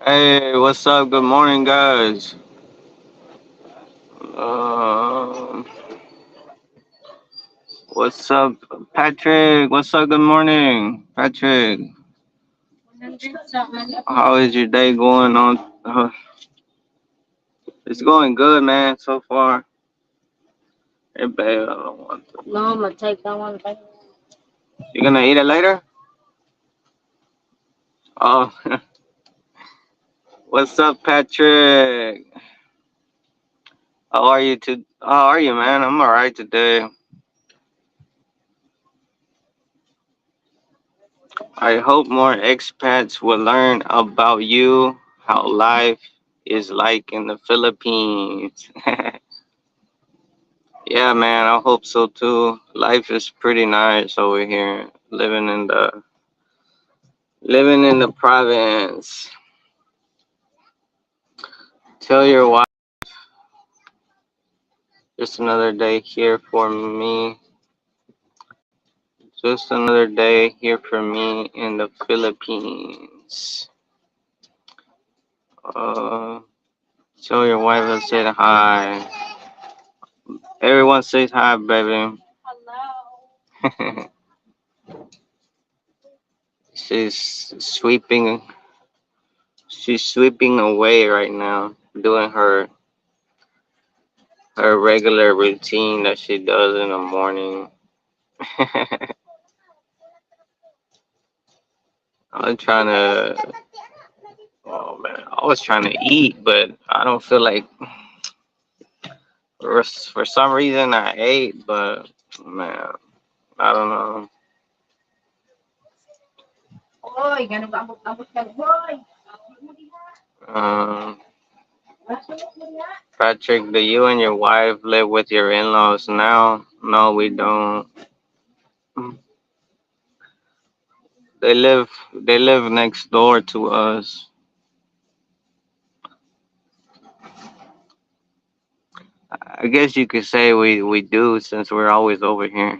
Hey, what's up? Good morning, guys. Um, what's up, Patrick? What's up? Good morning, Patrick. How is your day going on? It's going good, man, so far. Hey, babe, I don't want to. No, I'm gonna take that one back. You gonna eat it later? Oh, what's up, Patrick? How are you, man? I'm alright today. I hope more expats will learn about you, how life is like in the Philippines. Yeah, man, I hope so too. Life is pretty nice over here, living in the province. Tell your wife just another day here for me. Just another day here for me in the Philippines. Uh, Tell your wife I said hi. Everyone says hi, baby. She's sweeping. She's sweeping away right now, doing her regular routine that she does in the morning. I'm trying to. Oh man, I was trying to eat, but I don't feel like. For some reason, I ate, but man, I don't know. Um, Patrick, do you and your wife live with your in-laws now? No, we don't. They live next door to us. I guess you could say we do since we're always over here.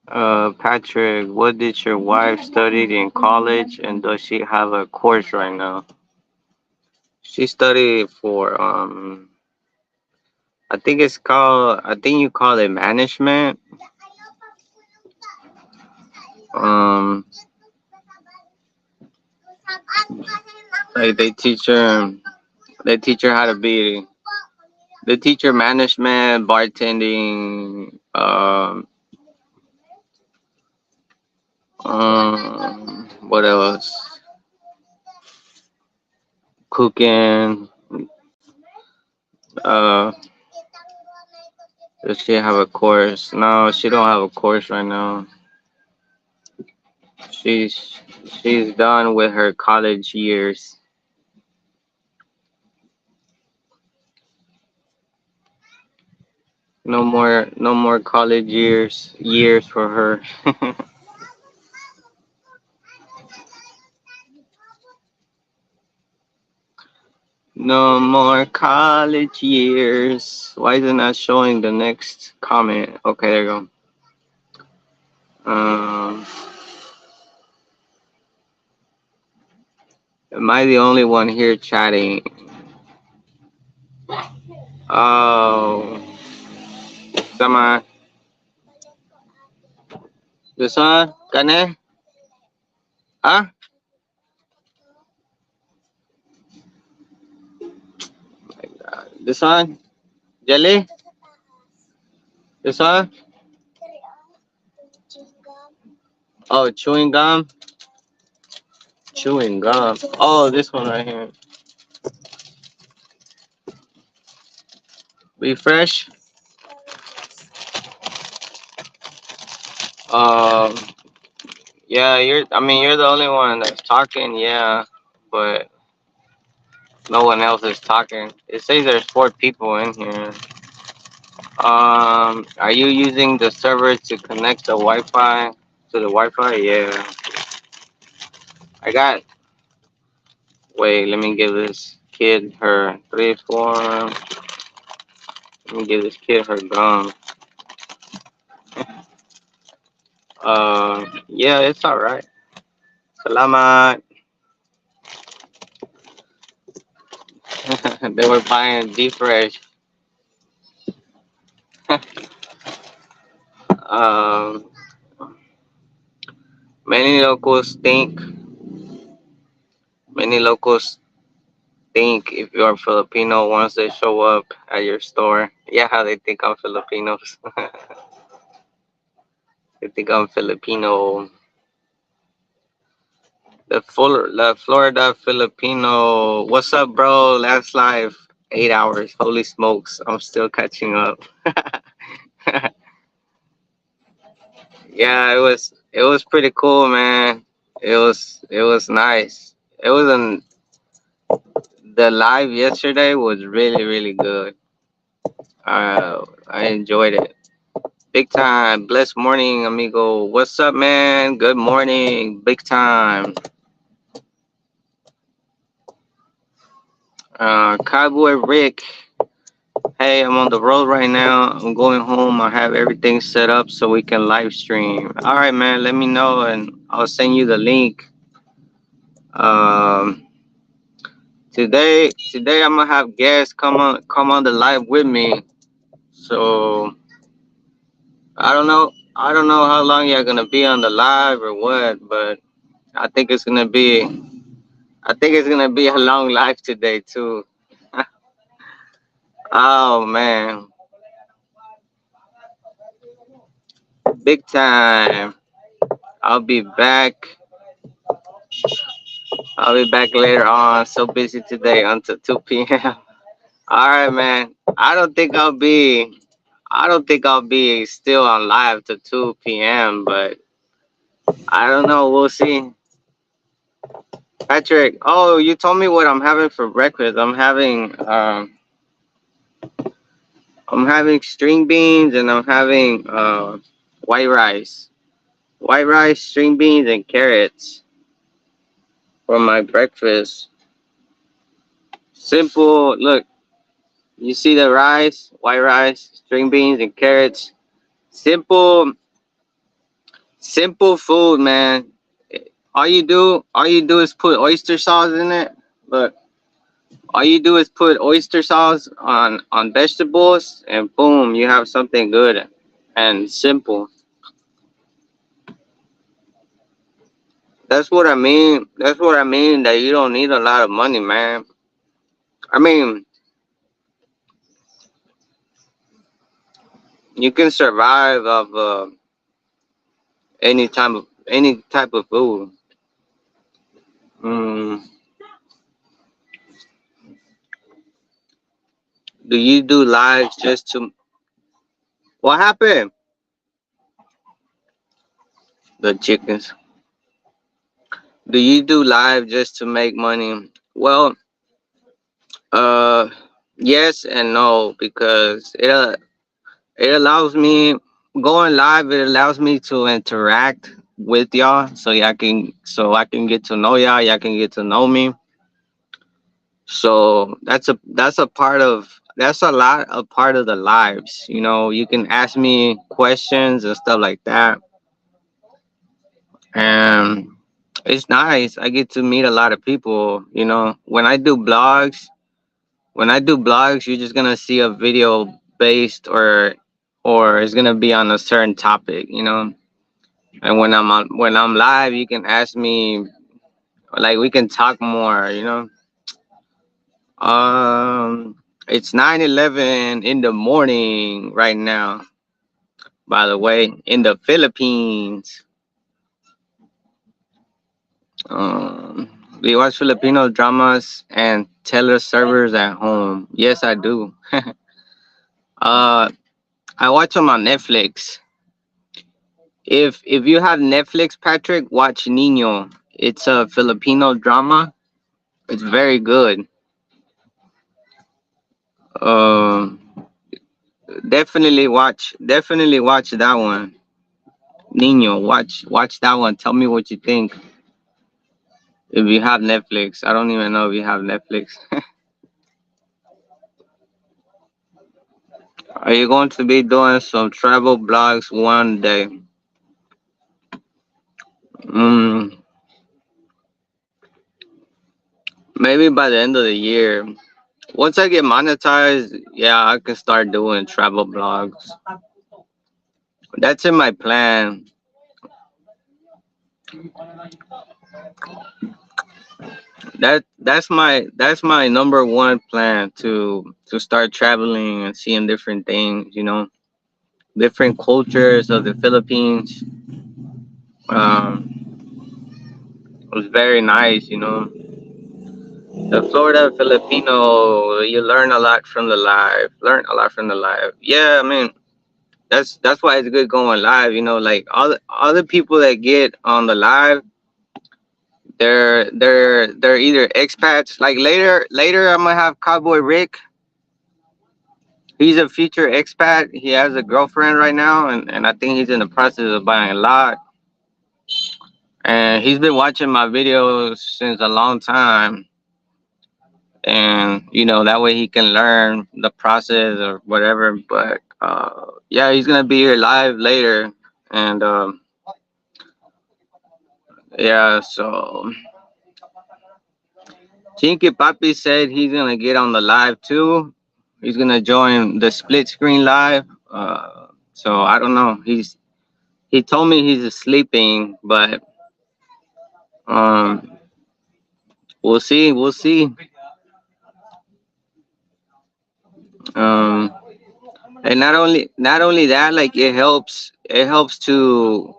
Patrick, what did your wife study in college, and does she have a course right now? She studied for I think you call it management. Um, like they teach her how to be. They teach her management, bartending, what else? Cooking. Uh, does she have a course? No, she don't have a course right now. She's she's done with her college years. No more college years for her. No more college years. Why is it not showing the next comment? Okay, there you go. Am I the only one here chatting? Oh, sama. This one? Kane? Huh? This one? Jelly? This one? Oh, chewing gum? Chewing gum. Oh, this one right here. Refresh. Um, yeah, you're the only one that's talking, yeah, but no one else is talking. It says there's 4 people in here. Are you using the server to connect the Wi-Fi to the Wi-Fi? Yeah. I got. Wait, let me give this kid her 3 4. Let me give this kid her gum. Yeah, it's all right. Salamat. They were buying deep fresh. um, many locals think, many locals think if you're Filipino once they show up at your store. Yeah, how they think I'm Filipinos. They think I'm Filipino. The Florida Filipino. What's up, bro? Last live, 8 hours. Holy smokes, I'm still catching up. Yeah, it was pretty cool, man. It was nice. It wasn't the live yesterday was really good. I enjoyed it big time. Blessed morning, amigo. What's up, man? Good morning, big time. Cowboy Rick. Hey, I'm on the road right now. I'm going home. I have everything set up so we can live stream. All right, man. Let me know and I'll send you the link. Um, today I'm gonna have guests come on the live with me. So I don't know how long you're gonna be on the live or what, but I think it's gonna be I think it's gonna be a long live today too. Oh man, big time. I'll be back. I'll be back later on. So busy today until 2 p.m. All right, man. I don't think I'll be still on live till 2 p.m. But I don't know. We'll see. Patrick, oh, you told me what I'm having for breakfast. I'm having string beans and I'm having white rice. White rice, string beans, and carrots for my breakfast. Simple. Look, you see the rice, white rice, string beans, and carrots. Simple, simple food, man. All you do is put oyster sauce in it. Look, all you do is put oyster sauce on vegetables, and boom, you have something good and simple. That's what I mean. That's what I mean. That you don't need a lot of money, man. I mean, you can survive of any type of food. Mm, do you do lives just to? What happened? The chickens. Do you do live just to make money? Well, uh, yes and no because it allows me going live. It allows me to interact with y'all, so I can get to know y'all. Y'all can get to know me. So that's a part of the lives. You can ask me questions and stuff like that, and it's nice. I get to meet a lot of people. When I do blogs, you're just gonna see a video based or it's gonna be on a certain topic. And when I'm live, you can ask me, like, we can talk more. It's 9:11 in the morning right now. By the way, in the Philippines. Do you watch Filipino dramas and teleservers at home? Yes, I do. uh, I watch them on Netflix. If you have Netflix, Patrick, watch Nino. It's a Filipino drama. It's very good. Um, definitely watch that one. Nino, watch that one. Tell me what you think. If you have Netflix, I don't even know if you have Netflix. Are you going to be doing some travel blogs one day? Mm, Maybe by the end of the year. Once I get monetized, yeah, I can start doing travel blogs. That's in my plan. That's my number one plan to start traveling and seeing different things. Different cultures of the Philippines. It was very nice. The Florida Filipino, you learn a lot from the live. Learn a lot from the live. Yeah, I mean that's why it's good going live. Like all the people that get on the live, they're either expats. Like later, I'm gonna have Cowboy Rick. He's a future expat. He has a girlfriend right now, and I think he's in the process of buying a lot. And he's been watching my videos since a long time. And that way he can learn the process or whatever. But yeah, he's gonna be here live later. And yeah, so Chinky Papi said he's gonna get on the live too. He's gonna join the split screen live. So I don't know. He told me he's sleeping, but um, we'll see. We'll see. Um, and not only that, like it helps to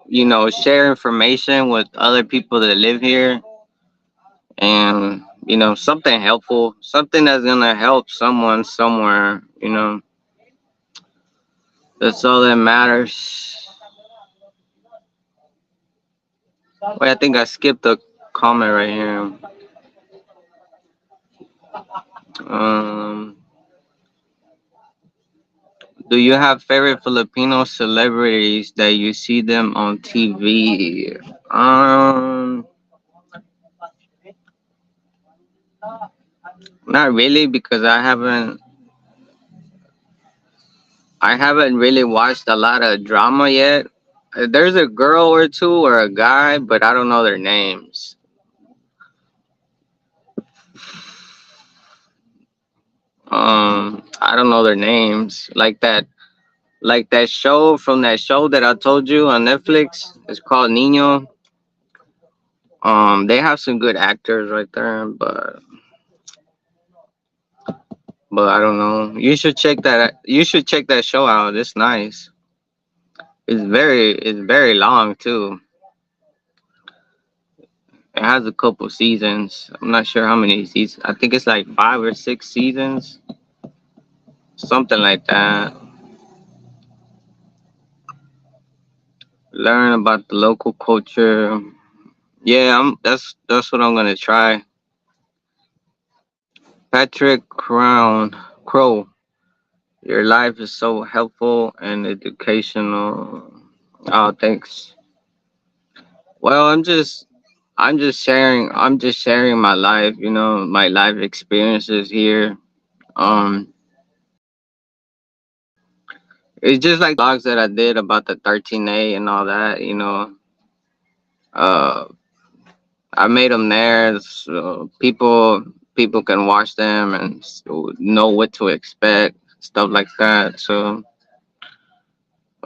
share information with other people that live here, and something helpful, something that's gonna help someone somewhere. That's all that matters. Wait, I think I skipped a comment right here. Um, do you have favorite Filipino celebrities that you see them on TV? Not really, because I haven't really watched a lot of drama yet. There's a girl or two or a guy, but I don't know their names. I don't know their names. Like that show from that show that I told you on Netflix. It's called Nino. They have some good actors right there, but I don't know. You should check that. You should check that show out. It's nice. It's very long too. It has a couple seasons. I'm not sure how many seasons. I think it's like 5 or 6 seasons, something like that. Learn about the local culture. Yeah, that's what I'm gonna try. Patrick Crow. Your life is so helpful and educational. Oh, thanks. Well, I'm just sharing my life, my life experiences here. Um, it's just like blogs that I did about the 13A and all that. Uh, I made them there, so people can watch them and know what to expect, stuff like that. So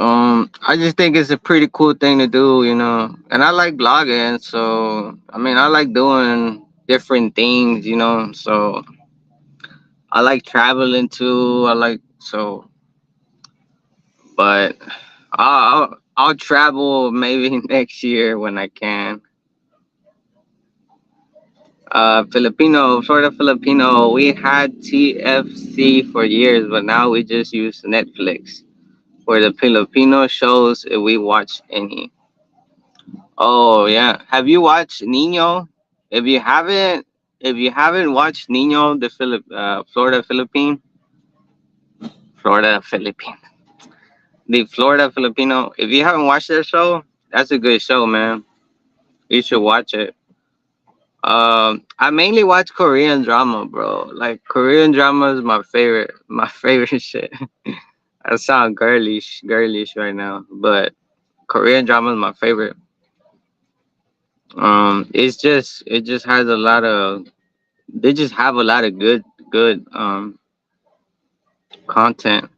I just think it's a pretty cool thing to do. And I like blogging, so I mean, I like doing different things. So I like traveling too. But I'll travel maybe next year when I can. Florida Filipino. We had TFC for years, but now we just use Netflix for the Filipino shows if we watch any. Oh yeah, have you watched Nino? If you haven't, if you haven't watched Nino, the Florida Philippine, the Florida Filipino. If you haven't watched that show, that's a good show, man. You should watch it. I mainly watch Korean drama, bro. Like Korean drama is my favorite shit. I sound girlish right now, but Korean drama is my favorite. It just has a lot of They just have a lot of good content.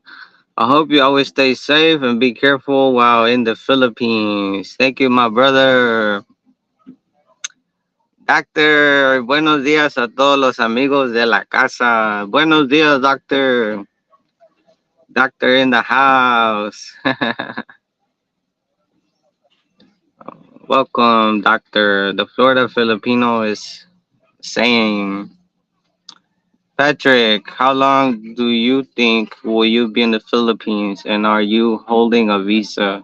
I hope you always stay safe and be careful while in the Philippines. Thank you, my brother. Doctor, buenos días a todos los amigos de la casa. Buenos días, doctor. Doctor in the house. Welcome, doctor. The Florida Filipino is saying, Patrick, how long do you think will you be in the Philippines, and are you holding a visa?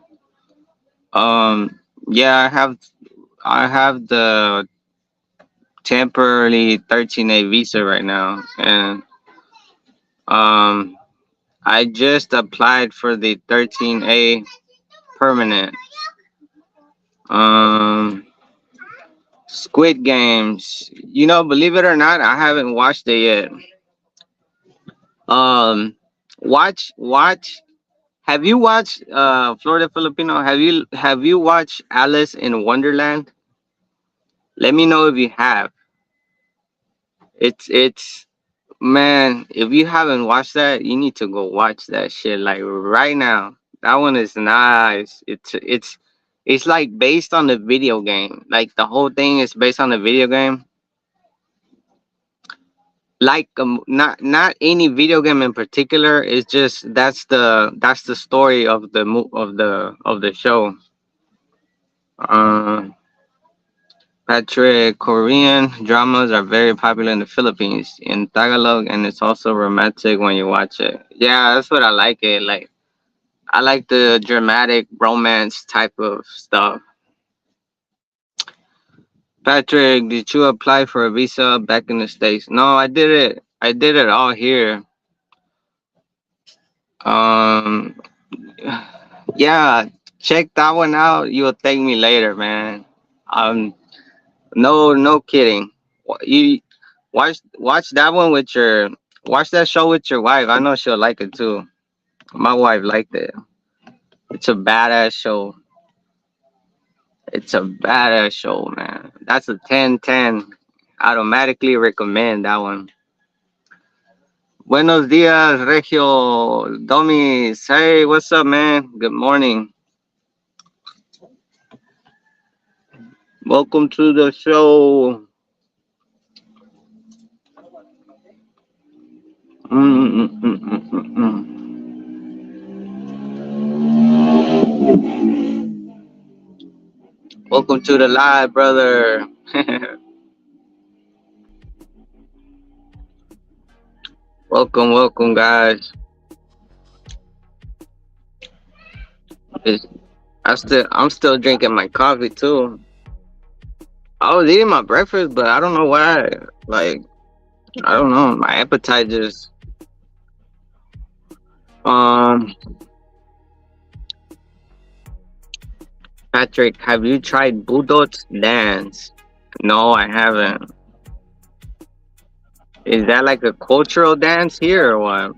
Yeah, I have the temporarily 13A visa right now, and um, I just applied for the 13A permanent. Um, Squid Games. Believe it or not, I haven't watched it yet. Um, watch. Have you watched Florida Filipino? Have you watched Alice in Wonderland? Let me know if you have. It's Man, if you haven't watched that, you need to go watch that shit like right now. That one is nice. It's like based on the video game. Like the whole thing is based on the video game. Like not any video game in particular. It's just that's the story of the show. Um, Patrick, Korean dramas are very popular in the Philippines in Tagalog, and it's also romantic when you watch it. Yeah, that's what I like it. Like I like the dramatic romance type of stuff. Patrick, did you apply for a visa back in the States? No, I did it. I did it all here. Um, yeah, check that one out. You'll thank me later, man. Um, no kidding. You watch that one with your watch that show with your wife. I know she'll like it too. My wife liked it. It's a badass show. It's a badass show, man. That's a 10/10. Automatically recommend that one. Buenos dias, Regio. Domis. Hey, what's up, man? Good morning. Welcome to the show. Mm-mm-mm-mm-mm. Welcome to the live, brother. Welcome, guys. It's, I'm still drinking my coffee too. I was eating my breakfast, but I don't know why. Like, I don't know. My appetite just um. Patrick, have you tried Budot's dance? No, I haven't. Is that like a cultural dance here or what?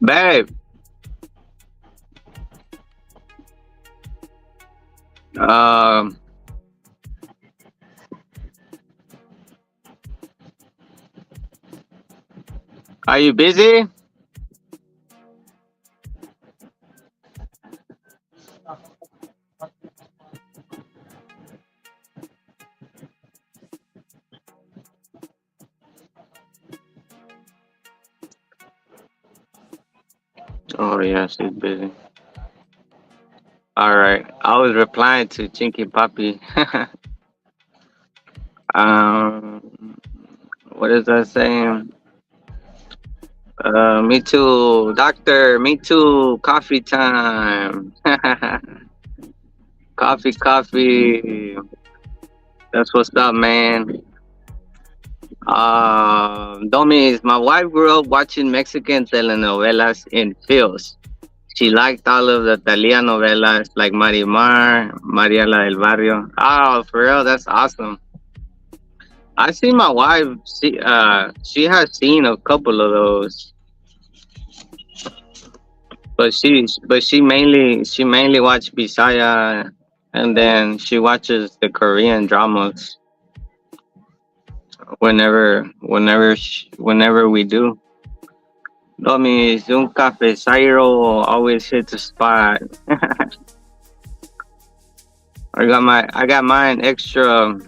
Babe, um, are you busy? Oh yeah, she's busy. All right. I was replying to Chinky Puppy. um, what is that saying? Me too, doctor. Me too. Coffee time. Coffee. That's what's up, man. Domis, my wife grew up watching Mexican telenovelas in fields. She liked all of the Thalia novelas like Marimar, Mariela del Barrio. Oh, for real, that's awesome. I see my wife. She has seen a couple of those, but she mainly watch Bisaya, and then she watches the Korean dramas whenever we do. Domi, un cafesairo always hits the spot. I got mine extra.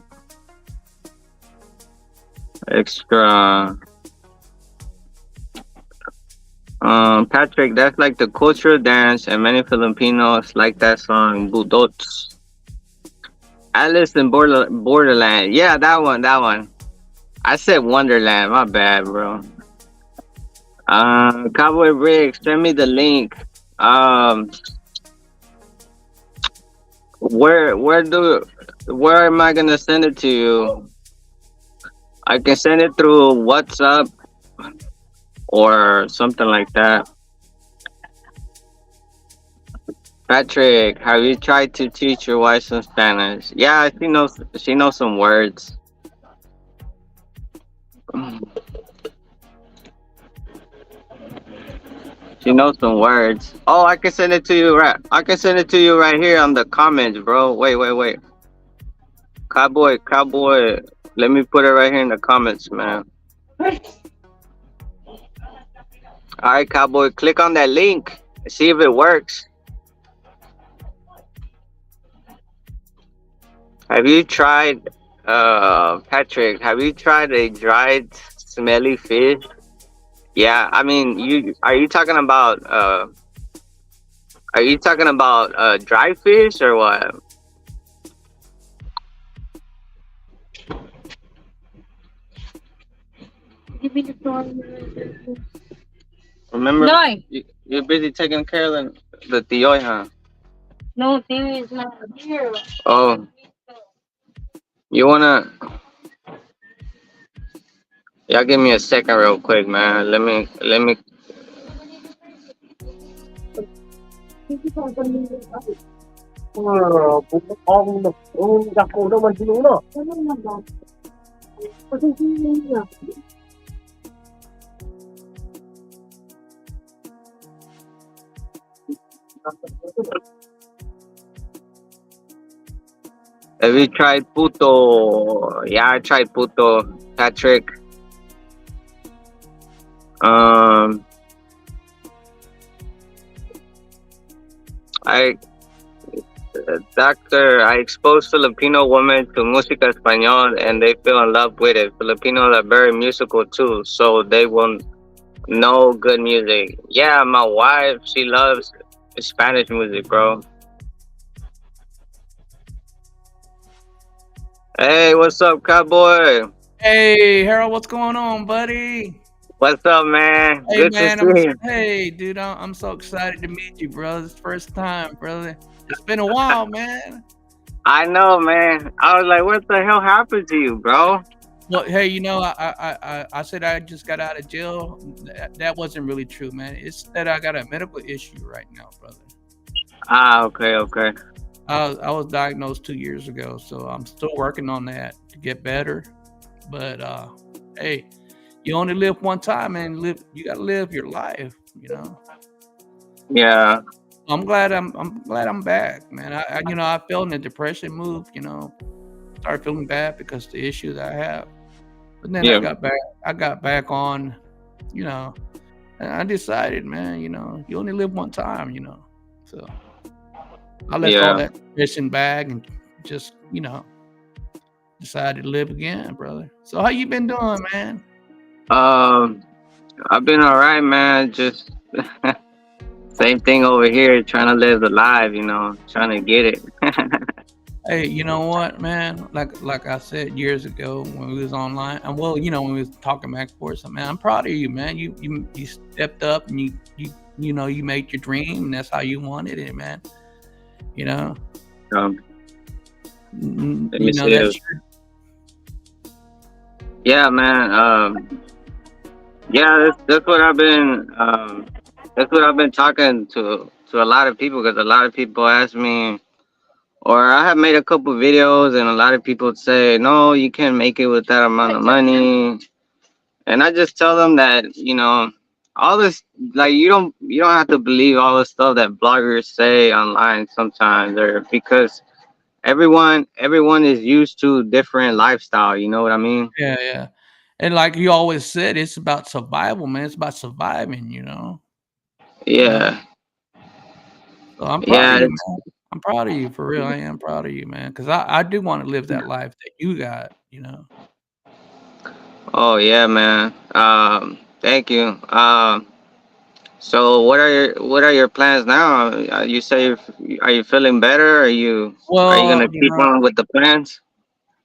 Patrick, that's like the cultural dance, and many Filipinos like that song, Budots. Alice in Borderland. Yeah, that one. I said Wonderland. My bad, bro. Cowboy Rick, send me the link. Um, where am I gonna send it to you? I can send it through WhatsApp or something like that. Patrick, have you tried to teach your wife some Spanish? Yeah, she knows some words. She knows some words. Oh, I can send it to you right here on the comments, bro. Wait. Cowboy. Let me put it right here in the comments, man. All right, Cowboy, click on that link and see if it works. Have you tried, Patrick? Have you tried a dried, smelly fish? Yeah, I mean, are you talking about dry fish or what? Remember, No, you're busy taking care of the tioy, huh? no, Theo is not here. Oh, you wanna? Y'all give me a second, real quick, man. Let me. Have you tried puto? Yeah, I tried puto, Patrick. Um, I Doctor, I expose Filipino women to música español and they feel in love with it. Filipinos are very musical too, so they will know good music. Yeah, my wife, she loves Spanish music, bro. Hey, what's up, cowboy? Hey, Harold, what's going on, buddy? What's up, man? Hey, Good to man, see you. hey, dude, I'm so excited to meet you, brother. It's the first time, brother. It's been a while, man. I know, man. I was like, what the hell happened to you, bro? Well, hey, I said I just got out of jail. That wasn't really true, man. It's that I got a medical issue right now, brother. Ah, okay. I was diagnosed 2 years ago, so I'm still working on that to get better. But hey, you only live one time, and you gotta live your life, you know. Yeah. I'm glad I'm back, man. I fell in a depression move, started feeling bad because of the issues I have. But then Yeah. I got back on, and I decided, man, you only live one time, So I left all that depression bag and just, decided to live again, brother. So how you been doing, man? I've been all right, man. Just same thing over here, trying to live the life, trying to get it. Hey, you know what, man? Like I said years ago when we was online, and when we was talking back and forth, man, I'm proud of you, man. You stepped up and you made your dream, and that's how you wanted it, man. Let me see That's it. Yeah, man. Yeah, that's what I've been That's what I've been talking to a lot of people because a lot of people ask me, or I have made a couple videos, and a lot of people say, no, you can't make it with that amount of money. And I just tell them that all this, like, you don't have to believe all the stuff that bloggers say online sometimes, or because everyone is used to different lifestyle. You know what I mean? Yeah, yeah. And like you always said, it's about survival, man. It's about surviving, you know. Yeah, So I'm proud of yeah. you, man. I'm proud of you for real. I am proud of you, man. Because I do want to live that life that you got. Oh yeah, man. Thank you. So what are your plans now? You say are you feeling better? Are you Well, gonna keep on with the plans?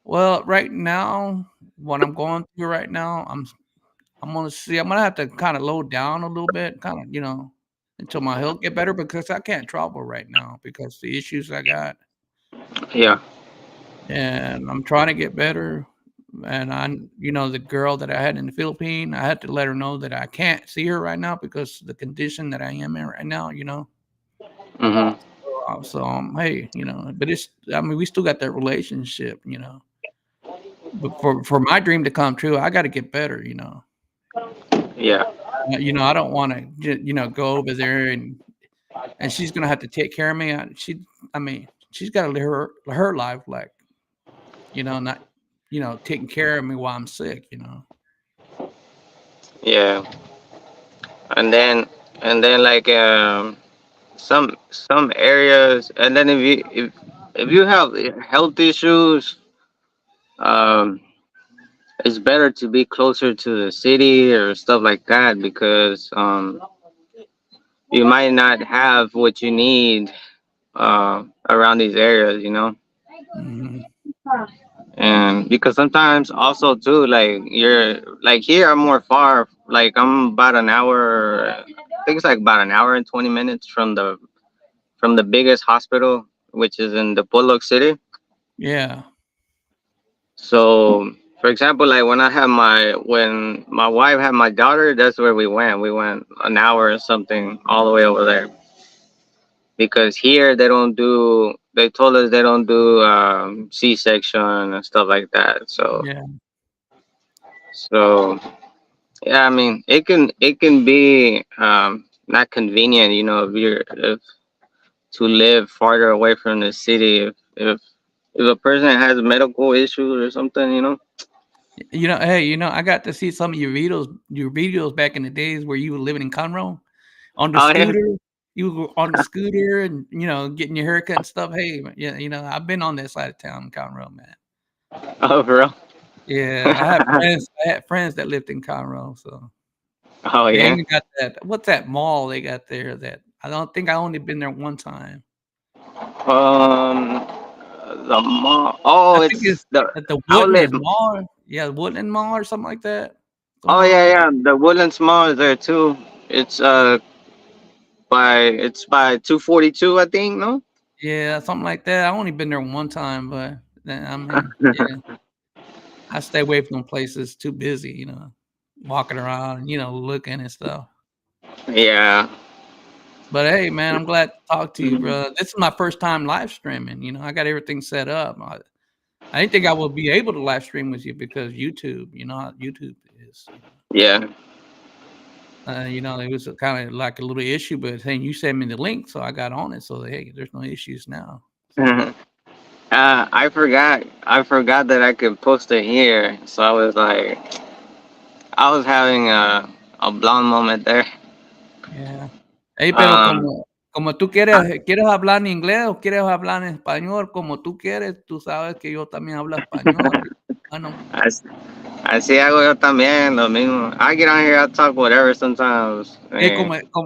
right now, what I'm going through right now, I'm gonna see. I'm gonna have to kind of low down a little bit, kind of, until my health get better because I can't travel right now because the issues I got, Yeah. and I'm trying to get better. And the girl that I had in the Philippines, I had to let her know that I can't see her right now because the condition that I am in right now. Mhm. Hey, but I mean, we still got that relationship. But for my dream to come true, I got to get better. Yeah. I don't want to, go over there and she's gonna have to take care of me. I mean, she's got to live her life like, not, taking care of me while I'm sick. Yeah. And then like some areas, and then if you have health issues, um it's better to be closer to the city or stuff like that because you might not have what you need around these areas. Mhm. And because sometimes also too, like you're like here, I'm more far, like I'm about an hour, I think it's like about an hour and 20 minutes from the biggest hospital, which is in the PUOK city. Yeah. So for example, like when my wife had my daughter, that's where we went an hour or something all the way over there because here they told us they don't do C-section and stuff like that. so Yeah. so yeah, I mean, it can be not convenient, if to live farther away from the city, if a person has medical issues or something. Hey, I got to see some of your videos back in the days where you were living in Conroe on the Oh yeah. scooter. You were on the scooter and getting your haircut and stuff. Hey, yeah, I've been on that side of town in Conroe, man. Oh, for real? Yeah, I had friends that lived in Conroe, so Oh they yeah. even got what's that mall they got there that I don't think I only been there one time. Um, the mall. I Oh, think it's it's the at the outlet. Woodlands Mall. Yeah, Woodland Mall or something like that. Oh Somewhere yeah, over there. yeah. The Woodlands Mall is there too. It's by 242, I think. No. Yeah, something like that. I only been there one time, but then I mean, yeah, I stay away from places too busy, walking around, looking and stuff. Yeah. But hey, man, I'm glad to talk to you, bro. This is my first time live streaming. I got everything set up. I didn't think I would be able to live stream with you because YouTube, you know how YouTube is. Yeah. It was kind of like a little issue, but hey, you sent me the link, so I got on it. So hey, there's no issues now. So I forgot that I could post it here, so I was having a blonde moment there. yeah. Hey, pero Um, como tú I- quieres hablar en inglés o quieres hablar en español, como tú quieres, tú sabes que yo también hablo español. Bueno, as- así hago yo también, lo mismo. I get on here, I talk whatever sometimes.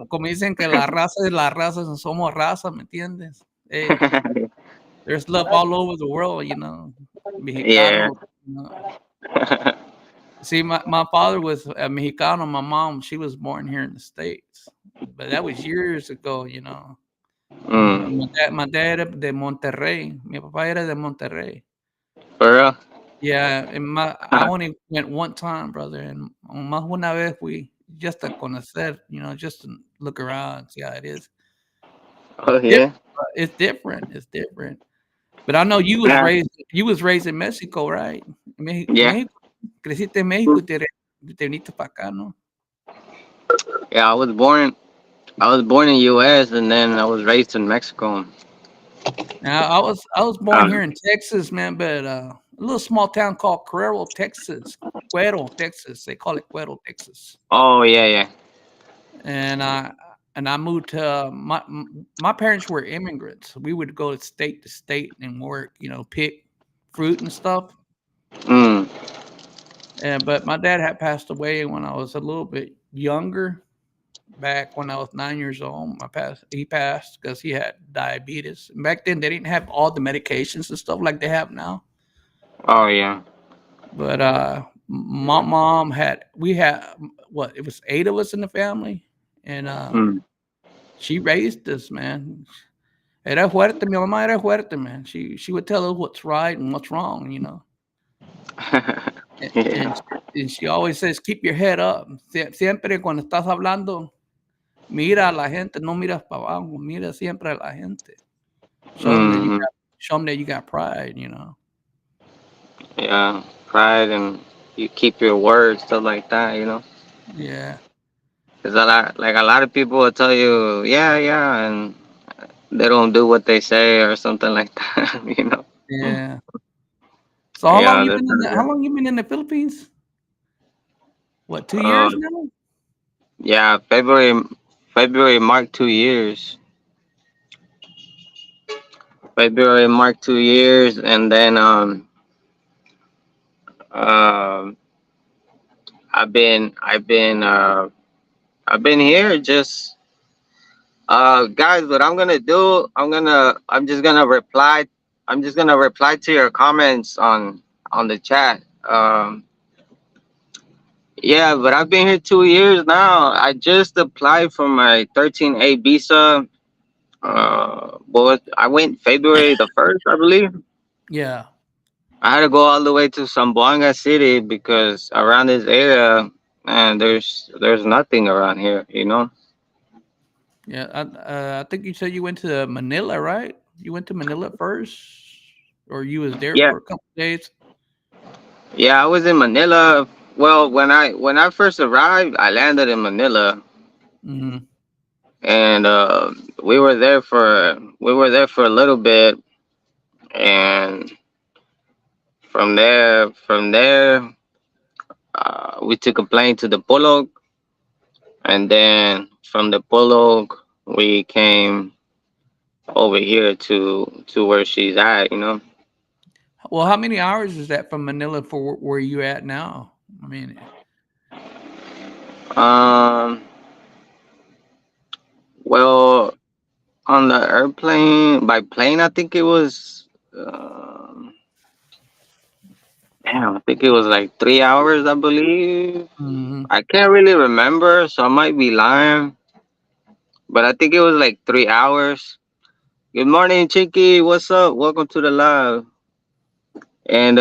como dicen que la raza es la raza, somos raza, ¿me entiendes? Hey, there's love all over the world, Yeah. Mexicano. You know. See, my father was a Mexicano. My mom, she was born here in the States, but that was years ago. Mm, My dad era de Monterrey. Mi papá era de Monterrey. for real? Yeah, and I only went one time, brother, and más una vez fui. just to conocer, just to look around, see how it is. Oh Different, yeah. it's different. It's different. But I know Yeah. you was raised in Mexico, right? Yeah. México, creciste en México y te viniste para acá, ¿no? Yeah. I was born in U.S. and then I was raised in Mexico. Now I was born Um, here in Texas, man, but a little small town called Cuero, Texas. Cuero, Texas. They call it Cuero, Texas. oh yeah, yeah. And I moved to my parents were immigrants. We would go to state and work, pick fruit and stuff. Mm. And but my dad had passed away when I was a little bit younger. Back when I was 9 years old, he passed because he had diabetes. And back then, they didn't have all the medications and stuff like they have now. Oh yeah. But my mom we had what it was 8 of us in the family, and Mm. she raised us, man. Era fuerte, mi mamá era fuerte, man. She would tell us what's right and what's wrong. And, Yeah. and, and she always says, keep your head up. Siempre cuando estás hablando, mira a la gente, no miras para abajo, mira siempre a la gente. Show them that Mm. you got pride. Yeah. Pride and you keep your word, stuff like that. Yeah, Cause a lot of people will tell you, yeah, yeah, and they don't do what they say or something like that. yeah. So Yeah. That's not how good. long you been in the Philippines? What, 2 years Um. now? Yeah. February marked 2 years. February marked 2 years, and then um I've been here just guys. What I'm gonna do, I'm just gonna reply to your comments on the chat. Yeah, but I've been here 2 years now. I just applied for my 13A visa. But I went February the 1st, I believe. Yeah, I had to go all the way to Zamboanga City because around this area, man, there's nothing around here. yeah. I think you said you went to Manila, right? You went to Manila first, or you was there Yeah, for a couple days? yeah, I was in Manila. Well, when I first arrived, I landed in Manila, Hmm. and we were there for a little bit, and from there, we took a plane to the Polog, and then from the Polog, we came over here to where she's at. Well, how many hours is that from Manila for where you at now? I mean, Um, well, on the airplane, by plane, I think it was. Damn, I think it was like 3 hours, I believe. mhm. I can't really remember, so I might be lying, but I think it was like 3 hours. Good morning, Chicky. What's up? Welcome to the live. And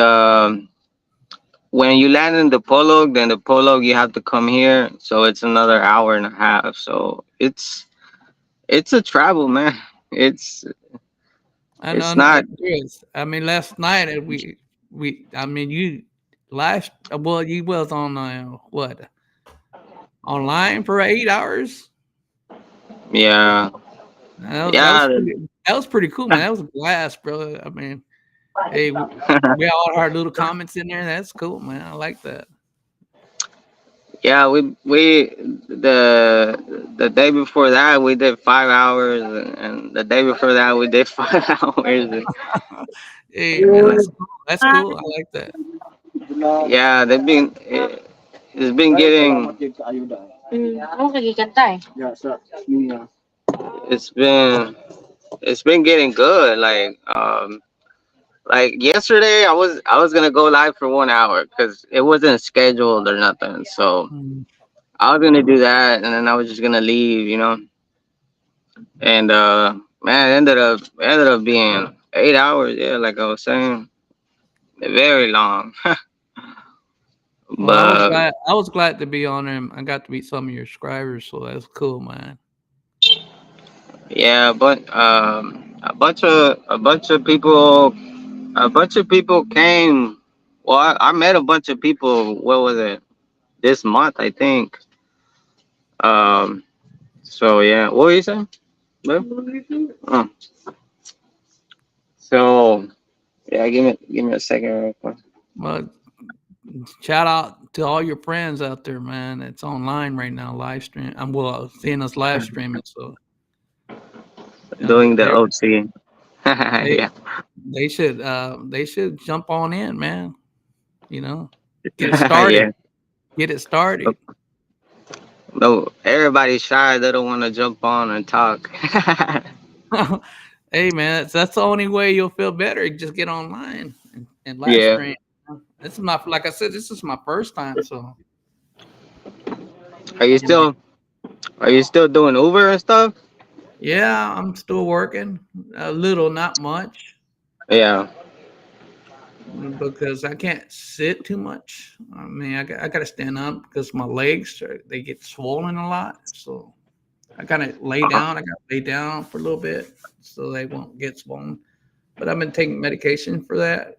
when you land in the Polog, then the Polog you have to come here, so it's another hour and a half. So it's a travel, man. It's I know it's not. it is. I mean, last night I mean, you was on what online for 8 hours. Yeah, yeah. That was pretty cool, man. That was a blast, brother. I mean, hey, we all had our little comments in there. That's cool, man. I like that. Yeah, we the day before that we did 5 hours, and the day before that we did 5 hours. Hey, man, that's cool. That's cool. I like that. Yeah, it's been getting Ano kagikanta eh? it's been it's been getting good. Like yesterday, I was gonna go live for 1 hour because it wasn't scheduled or nothing. So Mm. I was gonna do that, and then I was just gonna leave. And man, it ended up being 8 hours. Yeah, like I was saying, very long. Well, I was But glad. I was glad to be on there. I got to meet some of your subscribers, so that's cool, man. yeah, but a bunch of people came. Well, I met a bunch of people. What was it? This month, I think. Um. So yeah, what were you saying? Babe? Oh, so yeah, give me a second real quick. Well, shout out to all your friends out there, man. It's online right now, live stream. I'm well seeing us live streaming, so Doing the they OT. they Yeah. they should jump on in, man. You know, get it started. Yeah. Get it started. No, everybody's shy. They don't want to jump on and talk. Hey, man, that's the only way you'll feel better. Just get online and live Yeah. stream. This is my like I said, this is my first time, so Are you you know. still Are you still doing Uber and stuff? Yeah, I'm still working a little, not much, Yeah. because I can't sit too much. I mean, I got to stand up because my legs they get swollen a lot. So I gotta lay Uh-huh. down. I got to lay down for a little bit so they won't get swollen. But I've been taking medication for that.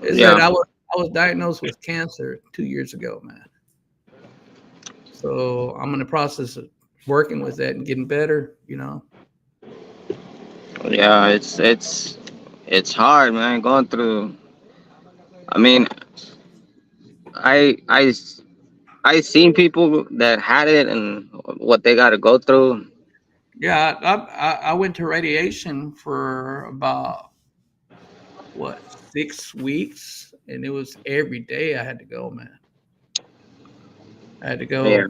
Is that Yeah. I was diagnosed with cancer 2 years ago, man. So I'm in the process of working with that and getting better. You know. Yeah. It's hard, man. Going through. I mean, I I I seen people that had it and what they got to go through. Yeah, I went to radiation for about what 6 weeks, and it was every day I had to go, man. I had to Yeah. go,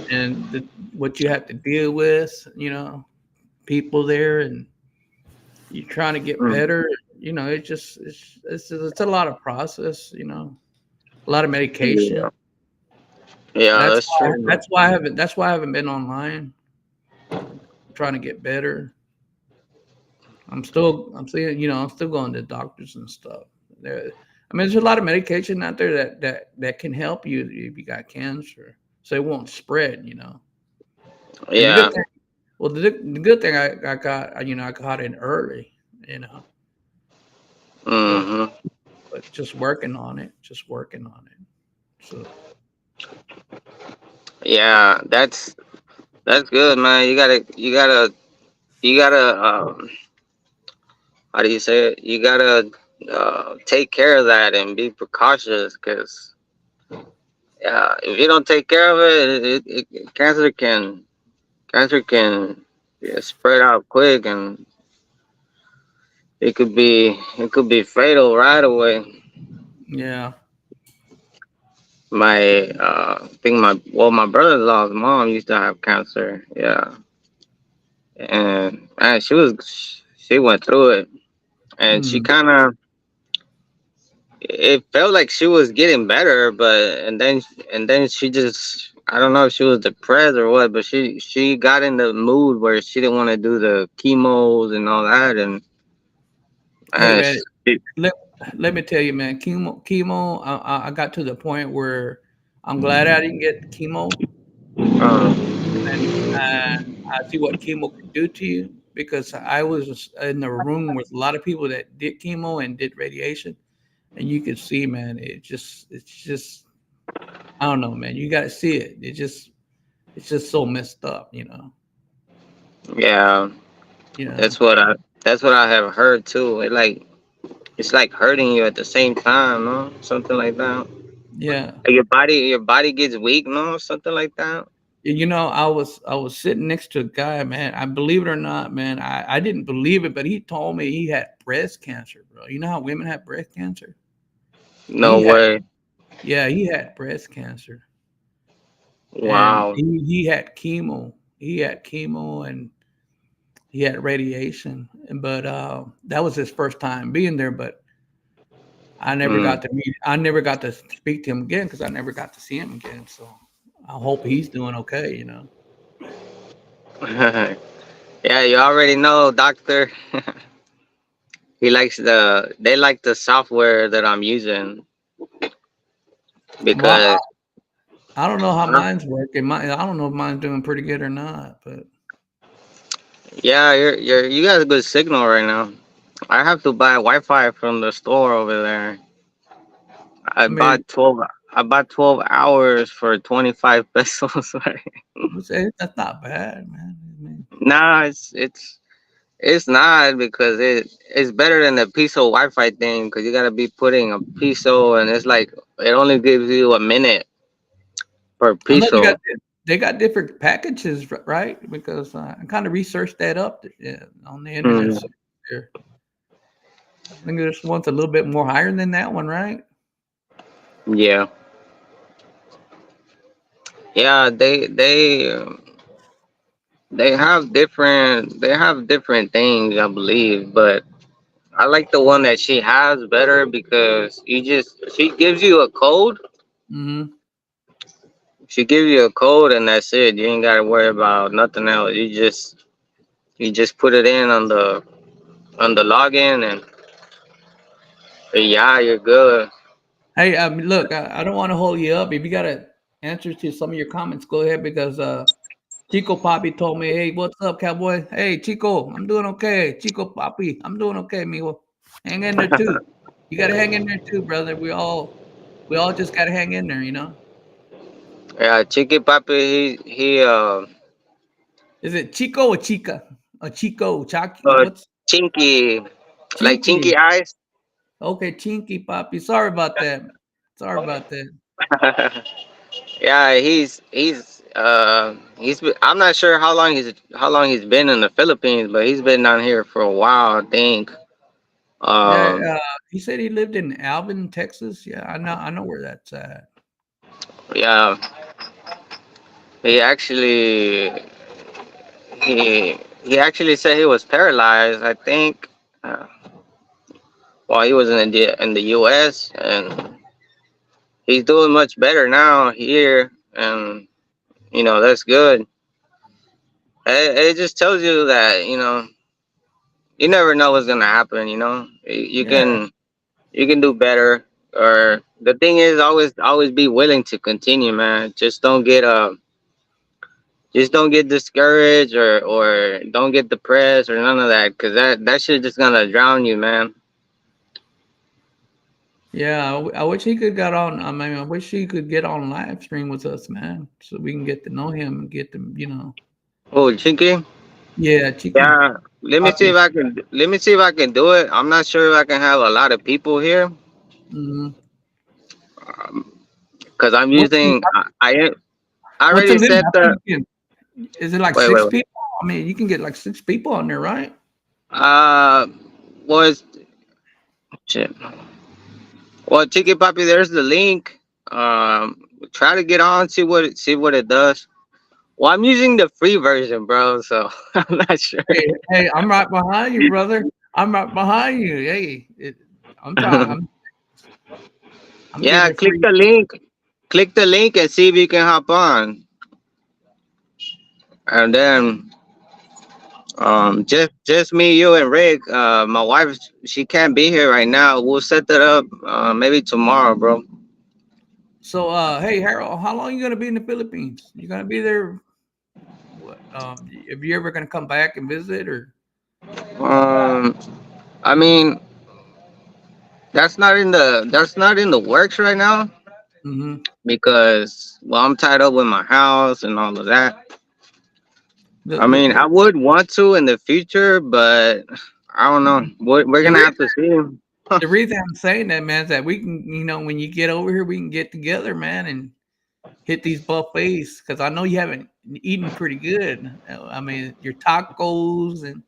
and what you have to deal with, people there, and you're trying to get Mm. better. It just it's a lot of process, a lot of medication. Yeah. Yeah. That's That's why true. I haven't been online. Trying to get better. I'm still going to doctors and stuff. There, I mean, there's a lot of medication out there that can help you if you got cancer, so it won't spread. And the Yeah. good thing, well, the good thing I got, I caught it early. You know, but Hmm. just working on it, just working on it. So Yeah. That's good, man. You gotta. How do you say it? You gotta take care of that and be precautious, because if you don't take care of cancer can yeah, spread out quick, and it could be fatal right away. yeah, I think my brother-in-law's mom used to have cancer. Yeah, and man, she went through it, and she mm, kind of it felt like she was getting better, but and then she just I don't know if she was depressed or what, but she got in the mood where she didn't want to do the chemos and all that, and hey uh, man, she, let let me tell you, man, chemo. I got to the point where I'm glad I didn't get chemo. uh, And I see what chemo can do to you because I was in a room with a lot of people that did chemo and did radiation, and you could see, man, it's just, I don't know, man. You got to see it. It's just so messed up, yeah, You know. that's what I have heard too. It's like hurting you at the same time, no, something like that. Yeah. Like your body gets weak, no, something like that. I was sitting next to a guy, man. I believe it or not, man. I didn't believe it, but he told me he had breast cancer, bro. You know how women have breast cancer? No He had, way. yeah, he had breast cancer. And Wow. he had chemo. He had chemo and he had radiation. But that was his first time being there. But Mm. I never got to speak to him again because I never got to see him again. So I hope he's doing okay. Yeah, you already know, doctor. They like the software that I'm using. because I don't know how mine's working. I don't know if mine's doing pretty good or not, but yeah, you got a good signal right now. I have to buy Wi-Fi from the store over there. I I mean, bought 12. I bought 12 hours for 25 pesos. that's not bad, man. I mean, Nah, it's not because it's better than the piso Wi-Fi thing because you gotta be putting a piso and it's like it only gives you a minute per I know piso. they got different packages, right? Because I kind of researched that up on the internet. Mm, So there. I think there's one's a little bit more higher than that one, right? yeah, yeah. They have different things, I believe, but I like the one that she has better because she gives you a code. Mm-hmm. She gives you a code and that's it. You ain't gotta worry about nothing else. You just put it in on the login and yeah, you're good. Hey, look, I don't want to hold you up. If you got an answer to some of your comments, go ahead because Chico Poppy told me, "Hey, what's up, cowboy? Hey, Chico, I'm doing okay. Chico Poppy, I'm doing okay, mijo. Hang in there too. You got to hang in there too, brother. We all just got to hang in there, you know. Yeah, Chicky Papi, he Is it Chico or Chica? A Chico, Chaki? uh What's chinky, like Chinky? chinky eyes. Okay, Chinky Poppy. Sorry about that. Sorry about that. Yeah, I'm not sure how long he's been in the Philippines, but he's been down here for a while, I think. Yeah, Um, he said he lived in Alvin, Texas. Yeah, I know where that's at. yeah, he actually he actually said he was paralyzed, I think, uh, while he was in the U.S. and he's doing much better now here, and that's good. It just tells you that you never know what's gonna happen. You Yeah, can do better. Or the thing is, always be willing to continue, man. Just don't get discouraged or don't get depressed or none of that, because that shit just gonna drown you, man. yeah. I wish he could get on. I mean, I wish he could get on live stream with us, man, so we can get to know him and get to. Oh, Chinky. Yeah, Chicky Yeah. Poppy. Let me see if I can do it. I'm not sure if I can have a lot of people here. Hmm. Because I'm What, using I what's the already limit? set I the think is it like wait six wait wait. people? I mean, you can get like 6 people on there, right? Uh, was shit. Well, Chicken Poppy, there's the link. Try to get on, see what it does. Well, I'm using the free version, bro, so I'm not sure. Hey, I'm right behind you, brother. I'm right behind you. Hey, I'm trying. I'm getting Yeah, it free. click the link and see if you can hop on. And then just me, you, and Rick. My wife, she can't be here right now. We'll set that up maybe tomorrow, bro. So, hey, Harold, how long you gonna be in the Philippines? You gonna be there? What? If you ever gonna come back and visit, or Um, I mean, that's not in the works right now mm-hmm. because well, I'm tied up with my house and all of that. the, I the mean, the I would want to in the future, but I don't know. We're the gonna reason have to see. the reason I'm saying that, man, is that we can, when you get over here, we can get together, man, and hit these buffets because I know you haven't eaten pretty good. I mean, your tacos and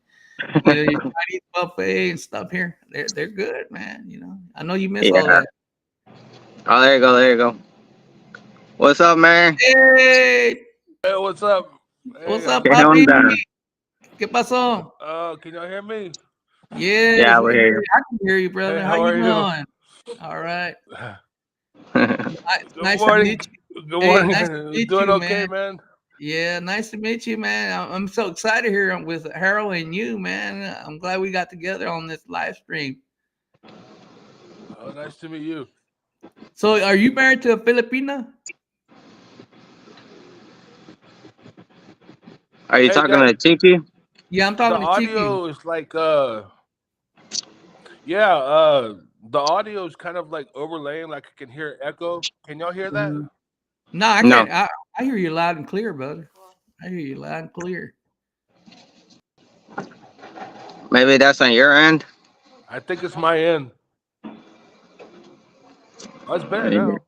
your Chinese buffet and stuff here, they're good, man. I know you miss all Yeah. that. Oh, there you go. There you go. What's up, man? Hey, Hey, what's up? what's Hey, up, ¿Qué papi? onda? ¿Qué pasó? can y'all hear me? Yes, Yeah, we we're can hear here. you. I can hear you, Hey, brother. How how you are you? doing? All right. Good Nice to morning. meet you. Good Hey, morning. nice to meet Doing you, okay, man. man? Yeah, nice to meet you, man. I'm so excited here with Harold and you, man. I'm glad we got together on this live stream. Oh, nice to meet you. So, are you married to a Filipina? Are you Hey talking guys, to Tiki? Yeah, I'm the talking to Chicky. audio is like the audio is kind of like overlaying, like I can hear echo. Can y'all hear that? Mhm. No, I No. can't. I hear you loud and clear, brother. I hear you loud and clear. Maybe that's on your end. I think it's my end. Oh, it's better Maybe. now.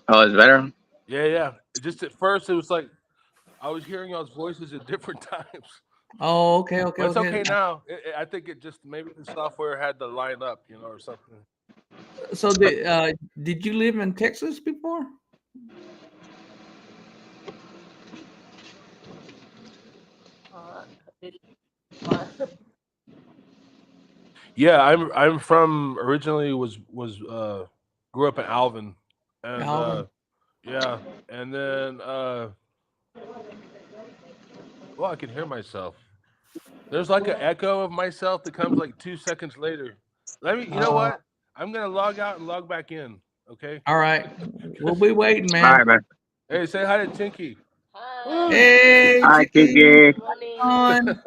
Oh, it's better. Yeah. Just at first it was like I was hearing y'all's voices at different times. Oh, okay, okay, But it's okay. okay now. I think it just maybe the software had to line up, or something. So, did you live in Texas before? Yeah, I'm from originally was grew up in Alvin, and Alvin. yeah, and then well, I can hear myself. There's like an echo of myself that comes like 2 seconds later. You know Uh, what? I'm gonna log out and log back in. Okay. all right. We'll be waiting, All man. right, man. Hey, say hi to Tinky. Hey, Hi, Chicky. Tiki. On.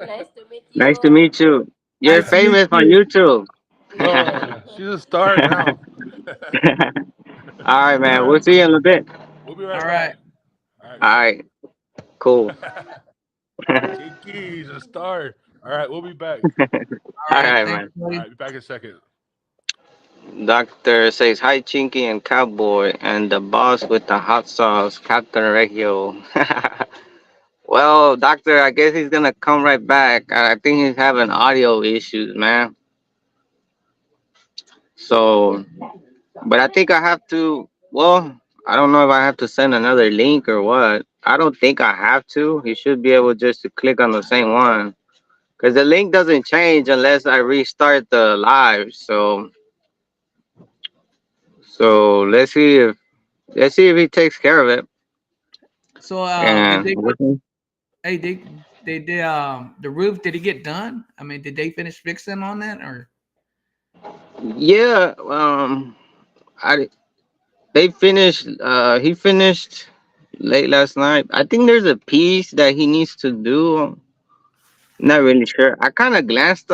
Nice to meet you. You're Nice to meet famous on you. YouTube. Oh, she's a star now. All right, All man. right, We'll see you in a bit. we'll be All right back. right. All right, All cool. right. Cool. Tinky's a star. All right, we'll be back. All All right. right, Thanks, man. All buddy. right, be back in a second. Doctor says hi, Chinky and Cowboy, and the boss with the hot sauce, Captain Regio. Well, Doctor, I guess he's gonna come right back. I think he's having audio issues, man. So, but I think I have to. Well, I don't know if I have to send another link or what. I don't think I have to. He should be able just to click on the same one because the link doesn't change unless I restart the live. So let's see if he takes care of it. So, did And they? Hey, they the roof? Did it get done? I mean, did they finish fixing on that or? yeah, I they finished. He finished late last night. I think there's a piece that he needs to do. Not really sure. I kind of glanced.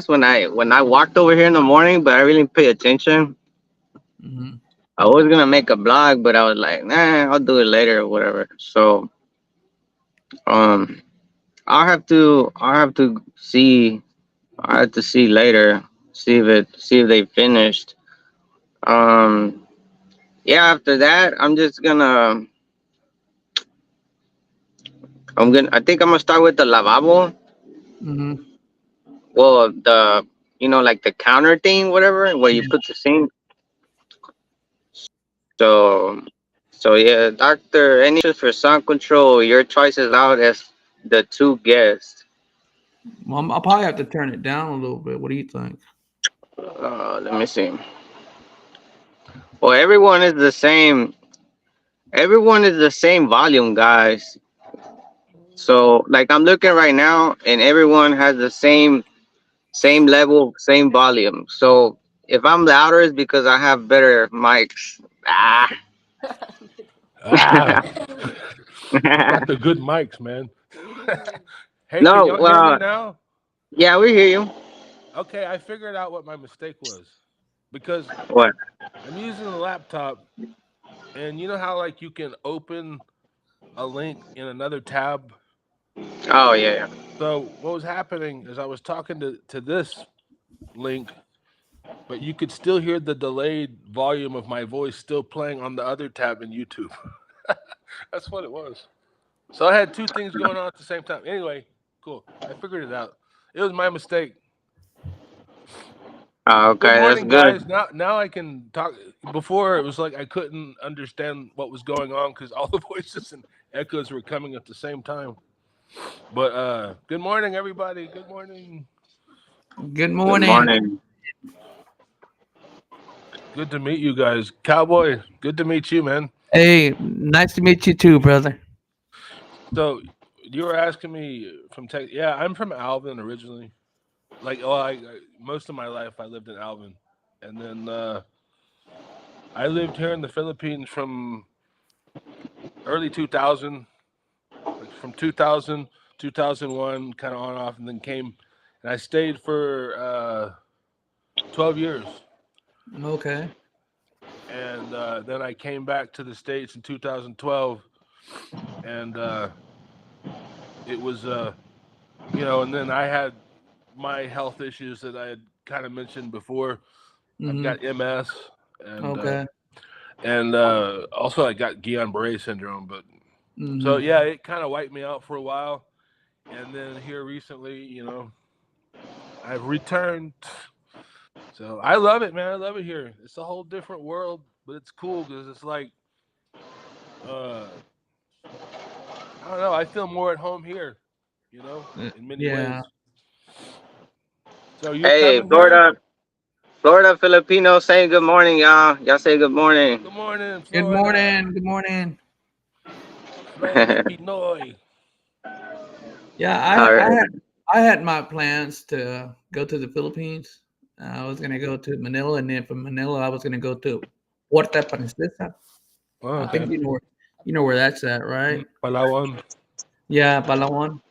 when I walked over here in the morning, but I really didn't pay attention. Mhm. I was gonna make a blog, but I was like, nah, I'll do it later or whatever. So um, I'll have to see. I have to see later. See if they finished. Um, yeah. After that, I think I'm gonna start with the lavabo. Mhm. Well, like the counter thing, whatever, where you Yeah. put the sink. So, so yeah, Doctor, any for sound control? Your choice is out as the two guests. Well, I'll probably have to turn it down a little bit. What do you think? Let me see. Well, everyone is the same. Everyone is the same volume, guys. So, like, I'm looking right now, and everyone has the same level, same volume. So, if I'm louder, it's because I have better mics. Ah. Ah, you got the good mics, man. Hey, can No, y'all hear me now? yeah, we hear you. Okay, I figured out what my mistake was because What? I'm using a laptop, and you know how like you can open a link in another tab. Oh yeah, So what was happening is I was talking to this link, but you could still hear the delayed volume of my voice still playing on the other tab in YouTube. That's what it was. So I had two things going on at the same time. Anyway, cool. I figured it out. It was my mistake. yeah. Good Okay, that's morning, good. guys. Now I can talk. Before it was like I couldn't understand what was going on because all the voices and echoes were coming at the same time. But good morning, everybody. Good morning. Good Good morning. morning. Good to meet you guys. Cowboy, good to meet you, man. Hey, nice to meet you too, brother. So you were asking me from Texas. Yeah, I'm from Alvin originally. Like, most of my life I lived in Alvin, and then I lived here in the Philippines from early 2000, like from 2000, 2001, kind of on off, and then came, and I stayed for 12 years. Okay. And then I came back to the States in 2012, and it was, and then I had my health issues that I had kind of mentioned before. I've got MS, and also I got Guillain-Barré syndrome. But so yeah, it kind of wiped me out for a while, and then here recently, I've returned. So I love it, man. I love it here. It's a whole different world, but it's cool because it's like, I don't know. I feel more at home here, in many ways. So you're Hey, coming here? Florida Filipino saying good morning, y'all. Y'all say good morning. Good morning, Good Florida. morning. Good morning. Florida Pinoy. Yeah, I had my plans to go to the Philippines. I was gonna go to Manila, and then from Manila, I was gonna go to Puerto Princesa. Oh, I think you know where that's at, right? Palawan. Yeah, Palawan.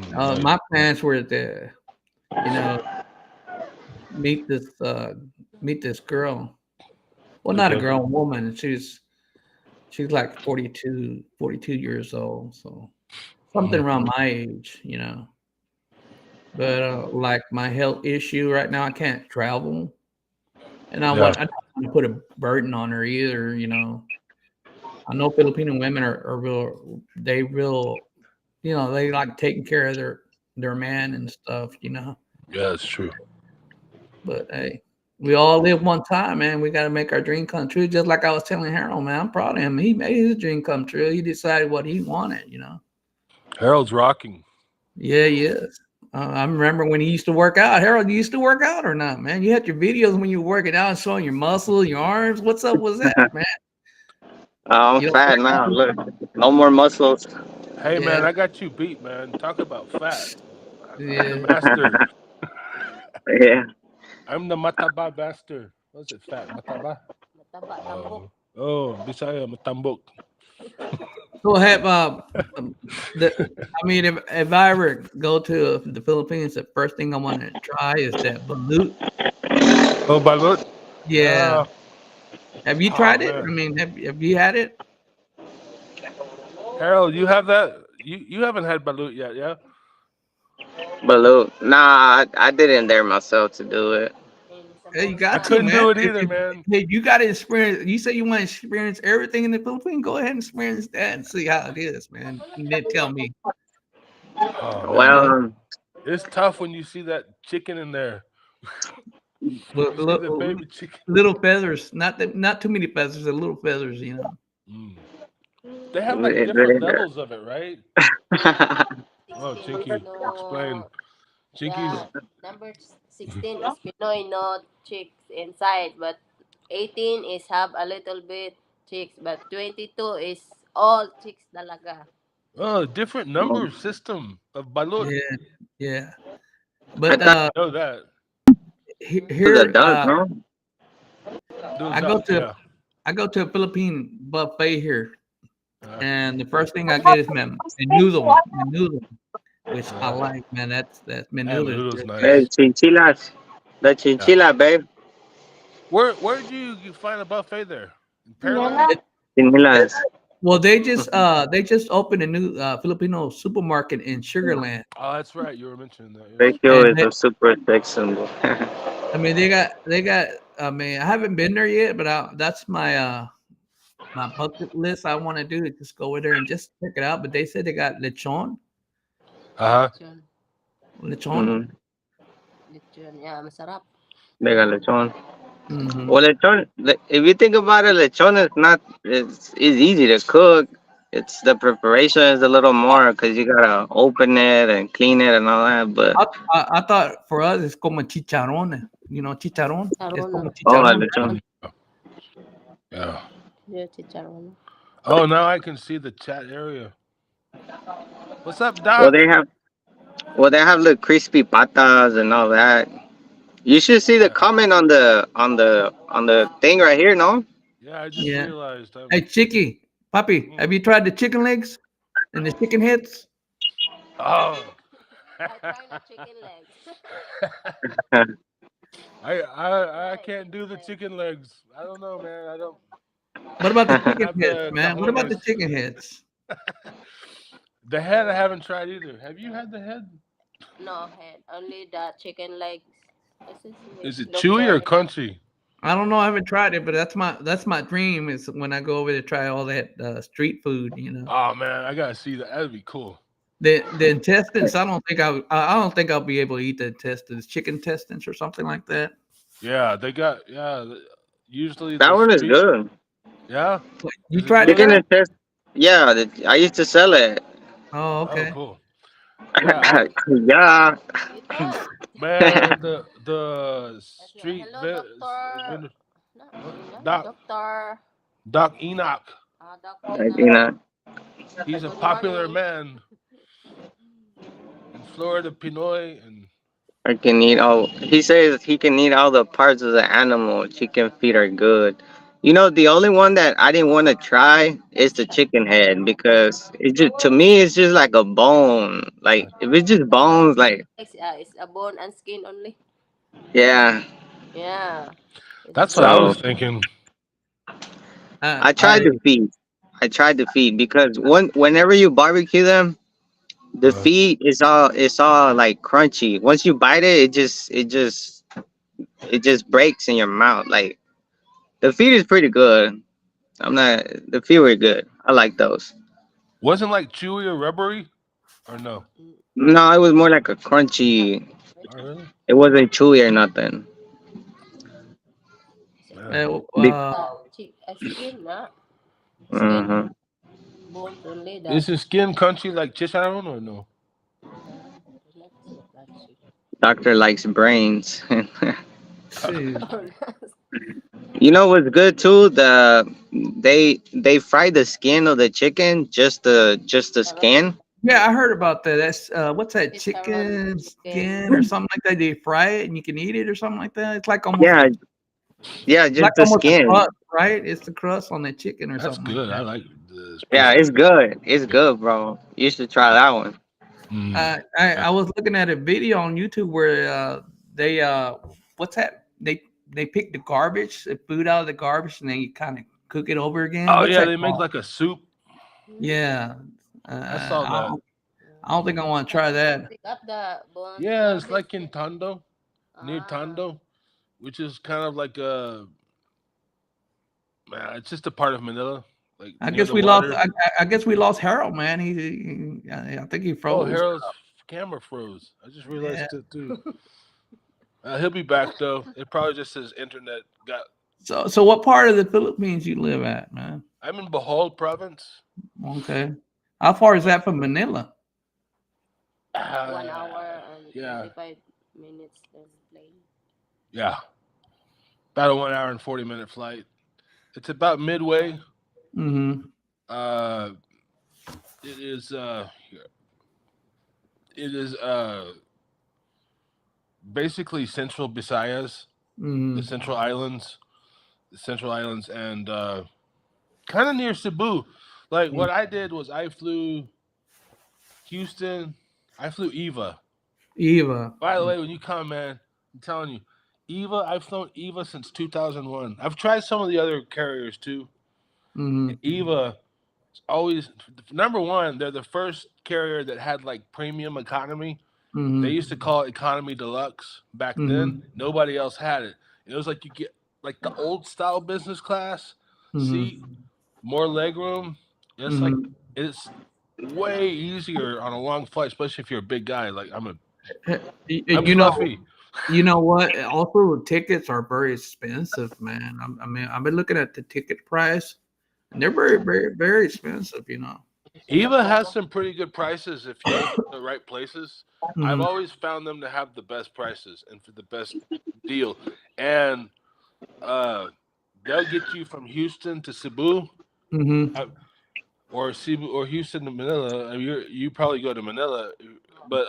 Nice. My plans were to, meet this girl. Well, not a girl, a woman. She's like 42 years old, so something around my age, But like my health issue right now, I can't travel, and I don't want to put a burden on her either. I know Filipino women are real. They like taking care of their man and stuff. Yeah, that's true. But hey, we all live one time, man. We got to make our dream come true. Just like I was telling Harold, man, I'm proud of him. He made his dream come true. He decided what he wanted. Harold's rocking. Yeah, he is. I remember when he used to work out. Harold, you used to work out or not, man? You had your videos when you were working out and showing your muscles, your arms. What's up with that, man? I'm fat now. Look, no more muscles. Hey, man, I got you beat, man. Talk about fat. I'm Yeah. the master. Yeah. I'm the mataba master. What's it, fat? Mataba? Mataba, tambok. Oh, Bisaya, matambok. So have if I ever go to the Philippines, the first thing I want to try is that balut. Oh, balut? Yeah. Have you tried it? Man. I mean, have you had it? Harold, you have that? You haven't had balut yet, yeah? Balut. Nah, I didn't dare myself to do it. Hey, you got I to, couldn't man. do it either, man. Hey, you got to experience. You say you want to experience everything in the Philippines. Go ahead and experience that and see how it is, man. And then tell me. Oh, Well, it's tough when you see that chicken in there. Little, baby chicken. Little feathers, not too many feathers. The little feathers, They have like different levels of it, right? Oh, Chinky, explain. Chinky's number 16 is Pinoy, no chicks inside, but 18 is have a little bit chicks, but 22 is all chicks talaga. Different number system of balut. Yeah. But I know that. Here, no? I go to a Philippine buffet here, and the first thing I get is menudo, which I like, man. That's menudo. Nice. Hey, chinchilas. The chinchilla, babe. Where did you find a buffet there? In Pearland? Chinchilas. Well, they just opened a new Filipino supermarket in Sugarland. Oh, that's right. You were mentioning that. SERGIO is a super sex symbol. I mean, they got. I mean, I haven't been there yet, but that's my my bucket list. I want to do is just go over there and just check it out. But they said they got lechon. Lechon. Lechon, yeah, masarap. They got lechon. Well, lechon. If you think about it, lechon is not. It's easy to cook. It's the preparation is a little more because you gotta open it and clean it and all that. But I thought for us it's como chicharrón. Chicharrón. It's como chicharrón. Lechon. Yeah. Yeah, chicharrón. Oh, now I can see the chat area. What's up, Doc? Well, they have little crispy patas and all that. You should see the comment on the thing right here, no? Yeah, I just Yeah. realized. Hey, Chicky, Puppy, have you tried the chicken legs and the chicken heads? Oh. I try the chicken legs. I Right, can't do the chicken legs. I don't know, man. I don't What about the chicken have heads, the man? What about the cojones. chicken heads? The head I haven't tried either. Have you had the head? No head, only the chicken legs. This is Is it chewy or Doctor. crunchy? I don't know. I haven't tried it, but that's my dream is when I go over to try all that street food. Oh man, I gotta see that. That'd be cool. The intestines. I don't think I'll be able to eat the intestines, chicken intestines or something like that. Yeah, they got usually That the one is street. good. Yeah, You is it tried it, good? Chicken guy? and test. Yeah, I used to sell it. Oh, Oh, okay. cool. Yeah, Yeah. Eat that. man, the That's it. street Hello, doctor. No, what? no, Doc doctor. Enoch. Doc Like, Ina. He's a Good popular morning. man in Florida, Pinoy, and I can eat all. He says he can eat all the parts of the animal. Chicken feet are good. The only one that I didn't want to try is the chicken head because it just to me it's just like a bone. Like if it's just bones, like It's a bone and skin only. yeah. Yeah. It's that's what I good. So was thinking. Uh, I tried I the feet. I tried the feet because whenever you barbecue them, the Uh, feet is all like crunchy. Once you bite it, it just breaks in your mouth. Like the feet is pretty good. The feet were good. I like those. wasn't like chewy or rubbery, or no? Mm, No, it was more like a crunchy. Oh, really? It wasn't chewy or nothing. Man. Be- Skin, na? Skin. mhm. Bones only. Is his skin crunchy like chicharron or no? Doctor likes brains. see. You know what's good too? They fry the skin of the chicken, just the skin. Yeah, I heard about that. That's what's that Chicharron chicken chicken. skin or something like that? They fry it and you can eat it or something like that. It's like almost Yeah, yeah, just the a skin. crust, right? It's the crust on the chicken or That's something like good. I that. like the Yeah, spicy. it's good. It's good, bro. You should try that one. Mm. I was looking at a video on YouTube where they what's that? They pick the garbage, the food out of the garbage, and then you kind of cook it over again. Oh What's yeah, that they make called? like a soup. Yeah, I saw that. I don't think I want to try that. Pick up the bones. Yeah, it's garbage. like in Tondo, near Ah. Tondo, which is kind of like a man. It's just a part of Manila, like I near guess the we lost. water. I guess we lost Harold, man. I think he Oh, froze. Harold's camera froze. I just realized Yeah. it too. He'll be back though. It probably just his internet got. So what part of the Philippines you live at, man? I'm in Bohol province. Okay. How far is that from Manila? 1 hour and Yeah. 25 minutes then plane. Yeah, about a 1 hour and 40-minute flight. It's about midway. Mm-hmm. It is basically Central Visayas, Mm-hmm. the Central Islands, and kind of near Cebu. Like what I did was I flew Houston. I flew Eva. Eva. By the way, when you come, man, I'm telling you, Eva. I've flown Eva since 2001. I've tried some of the other carriers too. Mm-hmm. Eva is always number one. They're the first carrier that had like premium economy. Mm-hmm. They used to call it economy deluxe back Mhm. then. Nobody else had it. It was like you get like the old style business class Mhm. seat, more leg room. It's like it's way easier on a long flight, especially if you're a big guy. Like I'm You know, fluffy. you know what? Also, tickets are very expensive, man. I mean, I've been looking at the ticket price, and they're very, very, very expensive. Eva has some pretty good prices if you look at the right places. I've Mhm. always found them to have the best prices and for the best deal. And they'll get you from Houston to Cebu. Mhm. Or Cebu or Houston to Manila. I mean, you probably go to Manila, but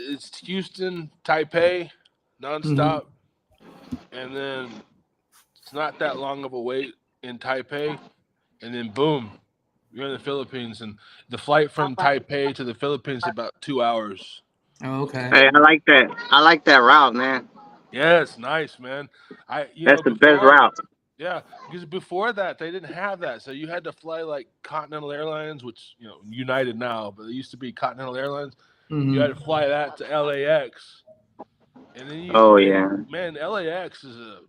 it's Houston, Taipei, nonstop, and then it's not that long of a wait in Taipei, and then boom, you're in the Philippines, and the flight from Taipei to the Philippines is about 2 hours. Oh, okay. Hey, I like that. I like that route, man. Yeah, it's nice, man. That's the best Before, route. yeah, because before that they didn't have that, so you had to fly like Continental Airlines, which United now, but it used to be Continental Airlines. You had to fly that to LAX, and then Oh yeah. man, LAX is a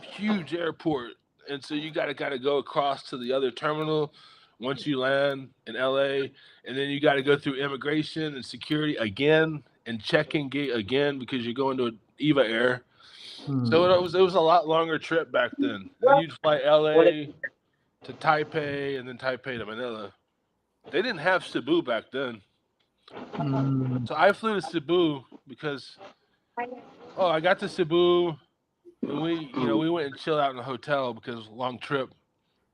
huge airport, and so you gotta go across to the other terminal once you land in LA, and then you got to go through immigration and security again and check-in gate again because you're going to Eva Air. So it was a lot longer trip back then. And then you'd fly LA to Taipei and then Taipei to Manila. They didn't have Cebu back then. So I flew to Cebu because I got to Cebu and we went and chilled out in a hotel because it was a long trip.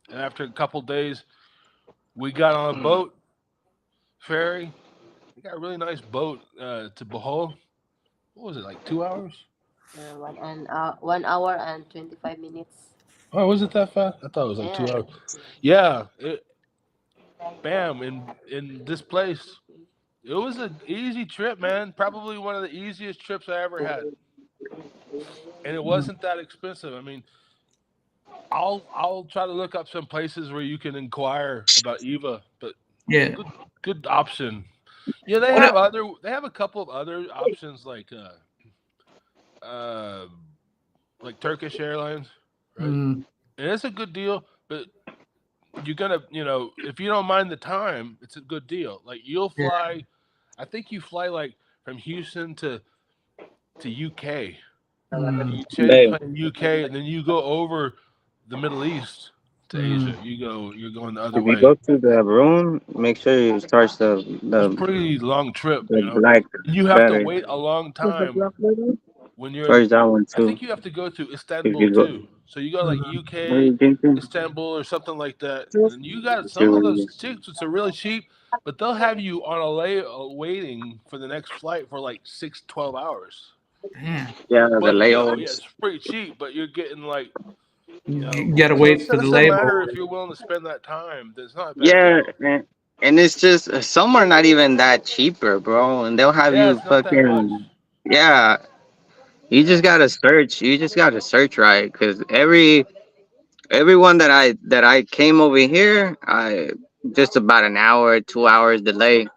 And after a couple days, we got on a boat ferry. We got a really nice boat to Bohol. What was it, like 2 hours? 1 hour and 25 minutes. Oh, was it that fast? I thought it was like 2 hours. Yeah. Bam, in this place. It was an easy trip, man. Probably one of the easiest trips I ever had. And it wasn't that expensive. I mean, I'll try to look up some places where you can inquire about Eva, but Yeah. good option. Yeah, they have a couple of other options like Turkish Airlines, right? And it's a good deal, but you're gonna, if you don't mind the time, it's a good deal. Like you'll fly, I think you fly like from Houston to UK. You change plane UK, and then you go over the Middle East to Asia. You're going the other If way. you go to the room, make sure you start It's a pretty long trip, black. You have to wait a long time when you're. Where's that one I too? think you have to go to If Istanbul you go, too. So you go like UK, what are you thinking? Istanbul, or something like that. And you got some of those tickets are really cheap, but they'll have you on waiting for the next flight for like 12 hours. Damn. Yeah, the But layovers. it's pretty cheap, but you're getting like. You gotta wait for the It label. doesn't matter if you're willing to spend that time. That's not a bad Yeah, and it's just some are not even that cheaper, bro. And they'll have you it's not that much. fucking You just gotta search. You just gotta search right, cause everyone that I came over here, I just about an hour, 2 hours delay.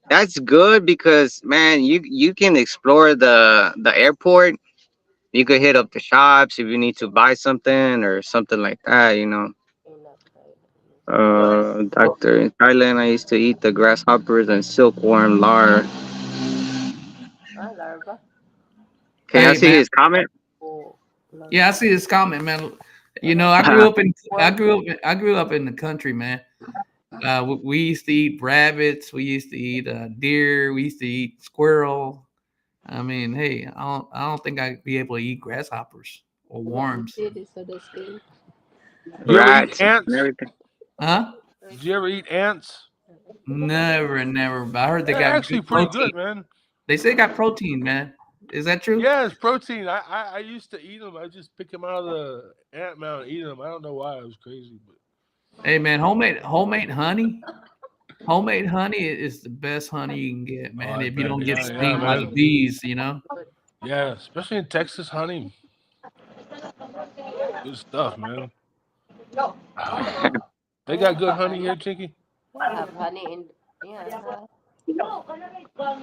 That's good because man, you can explore the airport. You could hit up the shops if you need to buy something or something like that. Doctor, in Thailand, I used to eat the grasshoppers and silkworm larvae. Larva. Can I Hey, see man. his comment? Yeah, I see this comment, man. I grew up in the country, man. We used to eat rabbits. We used to eat deer. We used to eat squirrel. I mean, hey, I don't think I'd be able to eat grasshoppers or worms. You ever eat ants? And everything. Huh? Did you ever eat ants? Never. But I heard they They're got actually good pretty protein. good, man. They say they got protein, man. Is that true? Yeah, it's protein. I used to eat them. I just pick them out of the ant mound and eat them. I don't know why. It was crazy, but Hey, man, homemade honey. Homemade honey is the best honey you can get, man. If you don't get stung by the bees, Yeah, especially in Texas, honey. Good stuff, man. They got good honey here, Chinky. Have honey in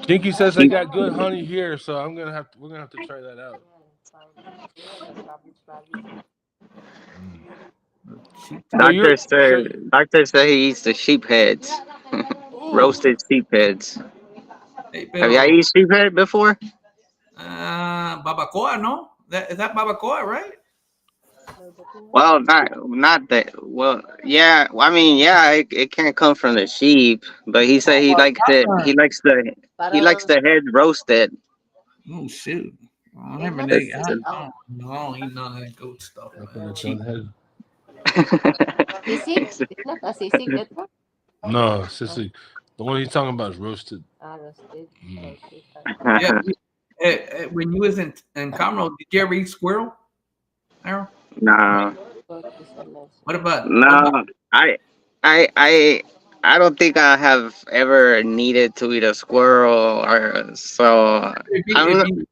Chinky says they got good honey here, so we're gonna have to try that out. Doctor said he eats the sheep heads, roasted sheep heads. Hey, Have y'all eaten sheep head before? Babacoa, no? Is that babacoa, right? Well, not that. Well, yeah. I mean, yeah, it can't come from the sheep, but he said he likes it. He likes the head roasted. Oh shoot! I don't eat none of that goat stuff. Sisig? It's not a sisig, that one? No, sisig. The one he's talking about is roasted. Roasted. Yeah, When you was in Conroe, did you ever eat squirrel? Errol? Nah, What about no. I, I, I don't think I have ever needed to eat a squirrel, or so. if you I'm if not. you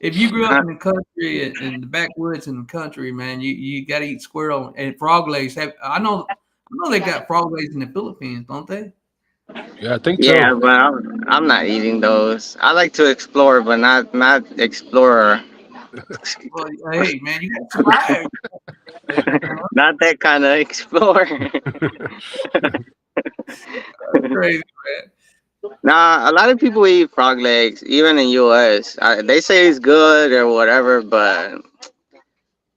if you grew up in the country in the backwoods in the country, man, you got to eat squirrel and frog legs. I know they got frog legs in the Philippines, don't they? Yeah, I think so. Yeah, but I'm not eating those. I like to explore, but not explorer. Well, hey, man, you got to survive. Not that kind of explorer. Crazy, Nah, a lot of people eat frog legs, even in US. They say it's good or whatever, but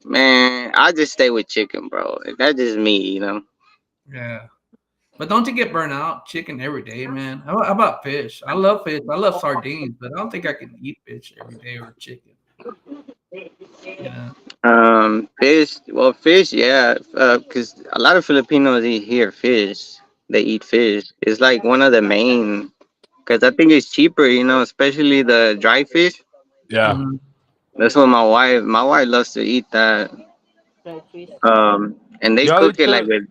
man, I just stay with chicken, bro. That's just me. yeah. But don't you get burnt out? Chicken every day, man. How about fish? I love fish. I love sardines, but I don't think I can eat fish every day or chicken. Yeah. Fish. Well, fish, yeah, because a lot of Filipinos eat here fish. They eat fish. It's like one of the main. Because I think it's cheaper, especially the dry fish. Yeah. Mhm. That's what my wife loves to eat that. Fried fish. And they Y'all cook eat it like the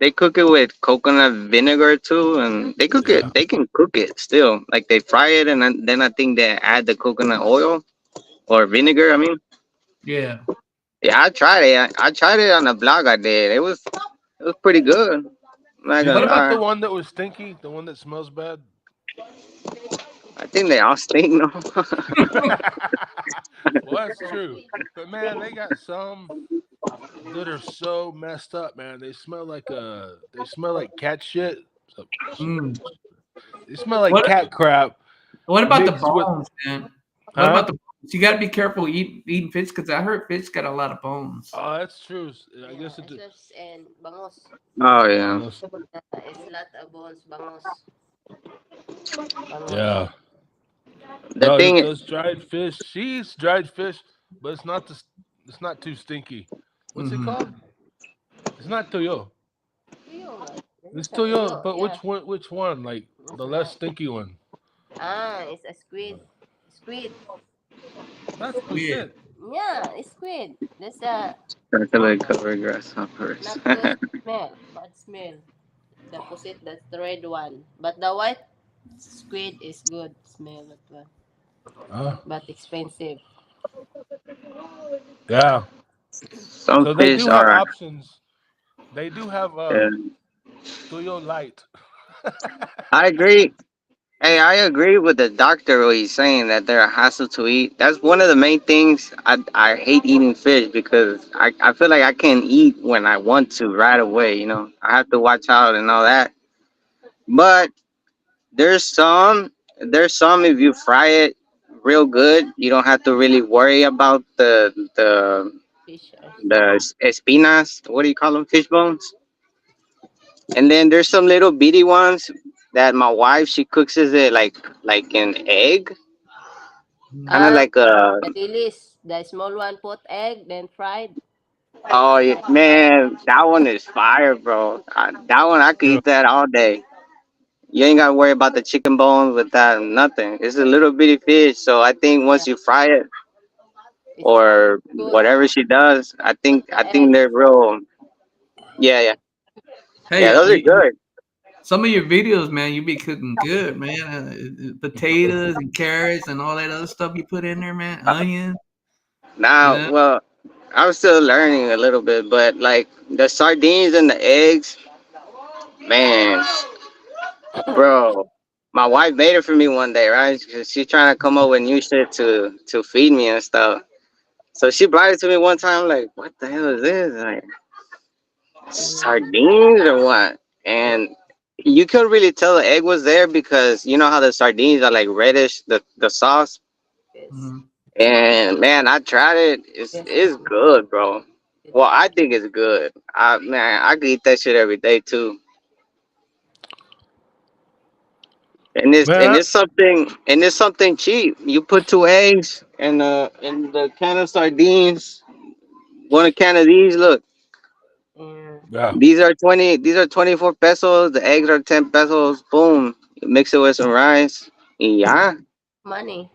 they cook it with coconut vinegar too, and yeah. they can cook it still. Like they fry it, and then I think they add the coconut oil or vinegar. I mean, Yeah. yeah, I tried it. I tried it on a blog I did. It was pretty good. I'm not What gonna about the lie. one that was stinky? The one that smells bad? I think they all stink, no. Well, that's true. But man, they got some that are so messed up, man. They smell like cat shit. So, Mm. they smell like What cat crap What about the mixed with bones, man? What huh? about the bones? You got to be careful eating fish because I heard fish got a lot of bones. Oh, that's true. I Yeah, guess it. esos and bangos. Oh yeah. It's lot of bones, bangos. Bangos. Yeah. The No, thing. those dried fish. She eats dried fish, but it's not too stinky. What's it Hmm. called? It's not toyo. Tuyo nga. It's It's a toyo, tuyo, but yeah. which one? Which one? Like It's the a less lot. stinky one. It's a squid. Squid. That's the Weird. shit. Yeah, it's squid. That's a Chocolate covered grasshoppers. not good smell. Bad smell. The pusit, that's the red one. But the white squid is good smell that one. Uh, But expensive. yeah. Some So they fish do have are. options. They do have Uh, toyo light. I agree. Hey, I agree with the doctor when he's saying that they're a hassle to eat. That's one of the main things I hate eating fish because I feel like I can't eat when I want to right away. I have to watch out and all that. But there's some there's some if you fry it real good, you don't have to really worry about Fish are the espinas. What do you call them? Fish bones. And then there's some little bitty ones that my wife she cooks it like an egg, kind of ah like a. the dilis. The small one put egg, then fried. Oh yeah, Like that. man, that one is fire, bro. That one I could Yeah. eat that all day. You ain't gotta worry about the chicken bones with that, nothing. It's a little bitty fish, so I think Yeah. once you fry it It's or good. whatever she does, I Put think the I think egg. they're real. Yeah, yeah, yeah. Hey, Those are good. some of your videos, man, you be cooking good, man. Potatoes and carrots and all that other stuff you put in there, man. Onions, you Now, know. well, I'm still learning a little bit, but like the sardines and the eggs, man, bro. My wife made it for me one day, right? 'Cause she's trying to come up with new shit to feed me and stuff. So she brought it to me one time. I'm like, what the hell is this? Like Mm, sardines or what? And you could really tell the egg was there because you know how the sardines are like reddish, the sauce. yes. Mhm. And man, I tried it. It's Yes, it's it's good, bro. good. Well, I think it's good. I could eat that shit every day too. And it's Man, and it's something cheap. You put two eggs and the can of sardines. One can of these. Look, Yeah. yeah. these are 24 pesos. The eggs are 10 pesos. Boom. You mix it with some rice. Yeah. Money.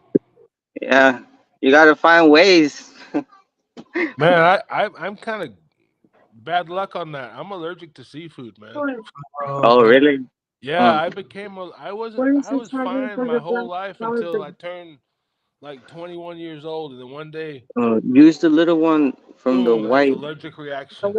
Yeah, you gotta find ways. Man, I'm kind of bad luck on that. I'm allergic to seafood, man. Oh, Okay. really? Yeah, Oh, I was fine my whole life until I turned like 21 years old, and then one day, oh, use the little one from the boom, just white. allergic reaction.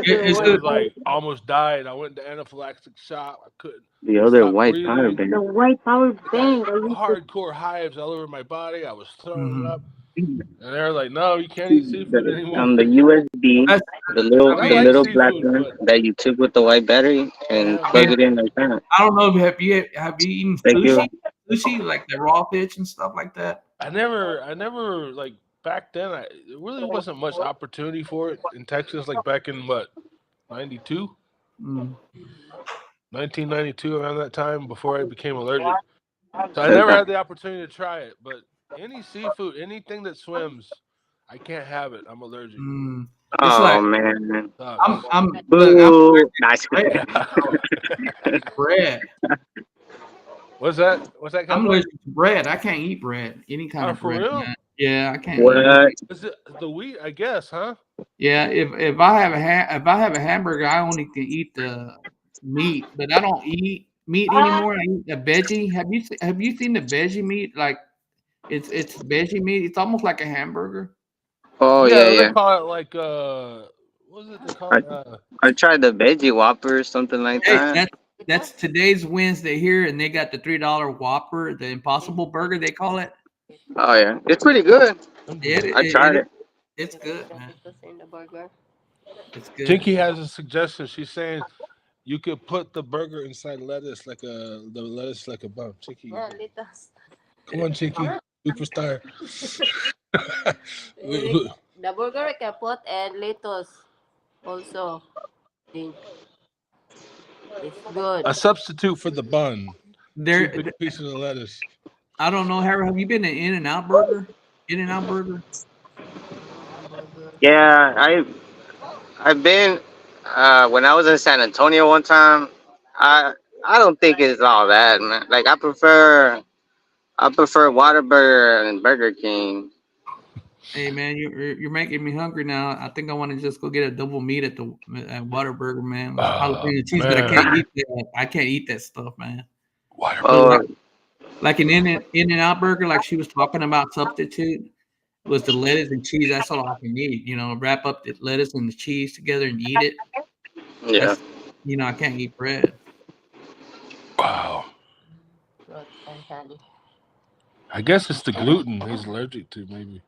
It's Was good. like almost died. I went to anaphylactic shock. I couldn't The other stop white power breathing. bank. I got hardcore hives all over my body. I was throwing Mhm. up, and they're like, "No, you can't eat seafood anymore." On the USB, That's, And I the like little black seafood, one but that you took with the white battery and yeah, plug man, it in like that. I don't know if have you eaten Thank you. sushi like the raw fish and stuff like that. I never like back then. There really wasn't much opportunity for it in Texas, like back in what 92, Mm. 1992, around that time before I became allergic. So I Cause never had the opportunity to try it. But any seafood, anything that swims, I can't have it. I'm allergic. Mm. It's oh like man, Sucks. I'm look, I'm boo! Nah, just bread. kidding. Eat bread. What's that? What's that, I'm Capo? allergic to bread. I can't eat bread. Any kind Oh, of for bread, real? man. Yeah, I can't eat it. What? Is it the wheat? I guess, huh? Yeah, if I have if I have a hamburger, I only can eat the meat, but I don't eat meat anymore. I eat the veggie. Have you seen the veggie meat? Like it's veggie meat. It's almost like a hamburger. Oh Yeah, yeah, they yeah. call it like what is it they call I it? I tried the veggie Whopper or something like Hey, that. that's today's Wednesday here, and they got the $3 Whopper, the Impossible Burger they call it. Oh yeah, it's pretty good. It Mm. it, I it, tried it it. it's good, man. Potatoes in the burger. It's good. Chinky has a suggestion. She's saying you could put the burger inside lettuce like the lettuce like a bun. Chinky, Yeah, lettuce. come on, Chinky, superstar. The burger I can put and lettuce also. Think it's good. A substitute for the bun. Two There, big pieces of lettuce. I don't know, Harold. Have you been to In-N-Out Burger? In-N-Out Burger. Burger. Yeah, I've been when I was in San Antonio one time. I I don't think it's all that, man. Like I prefer Whataburger and Burger King. Hey man, you're making me hungry now. I think I want to just go get a double meat at the at Whataburger, man, with Oh jalapeno cheese. But I can't man, eat that. I can't eat that stuff, man. So Whataburger. Oh like an In-N-Out Burger, like she was talking about substitute was the lettuce and cheese. That's all I can eat. You know, wrap up the lettuce and the cheese together and eat it. yeah. That's I can't eat bread. Wow. Fruit and honey. I guess it's the gluten he's allergic to, maybe.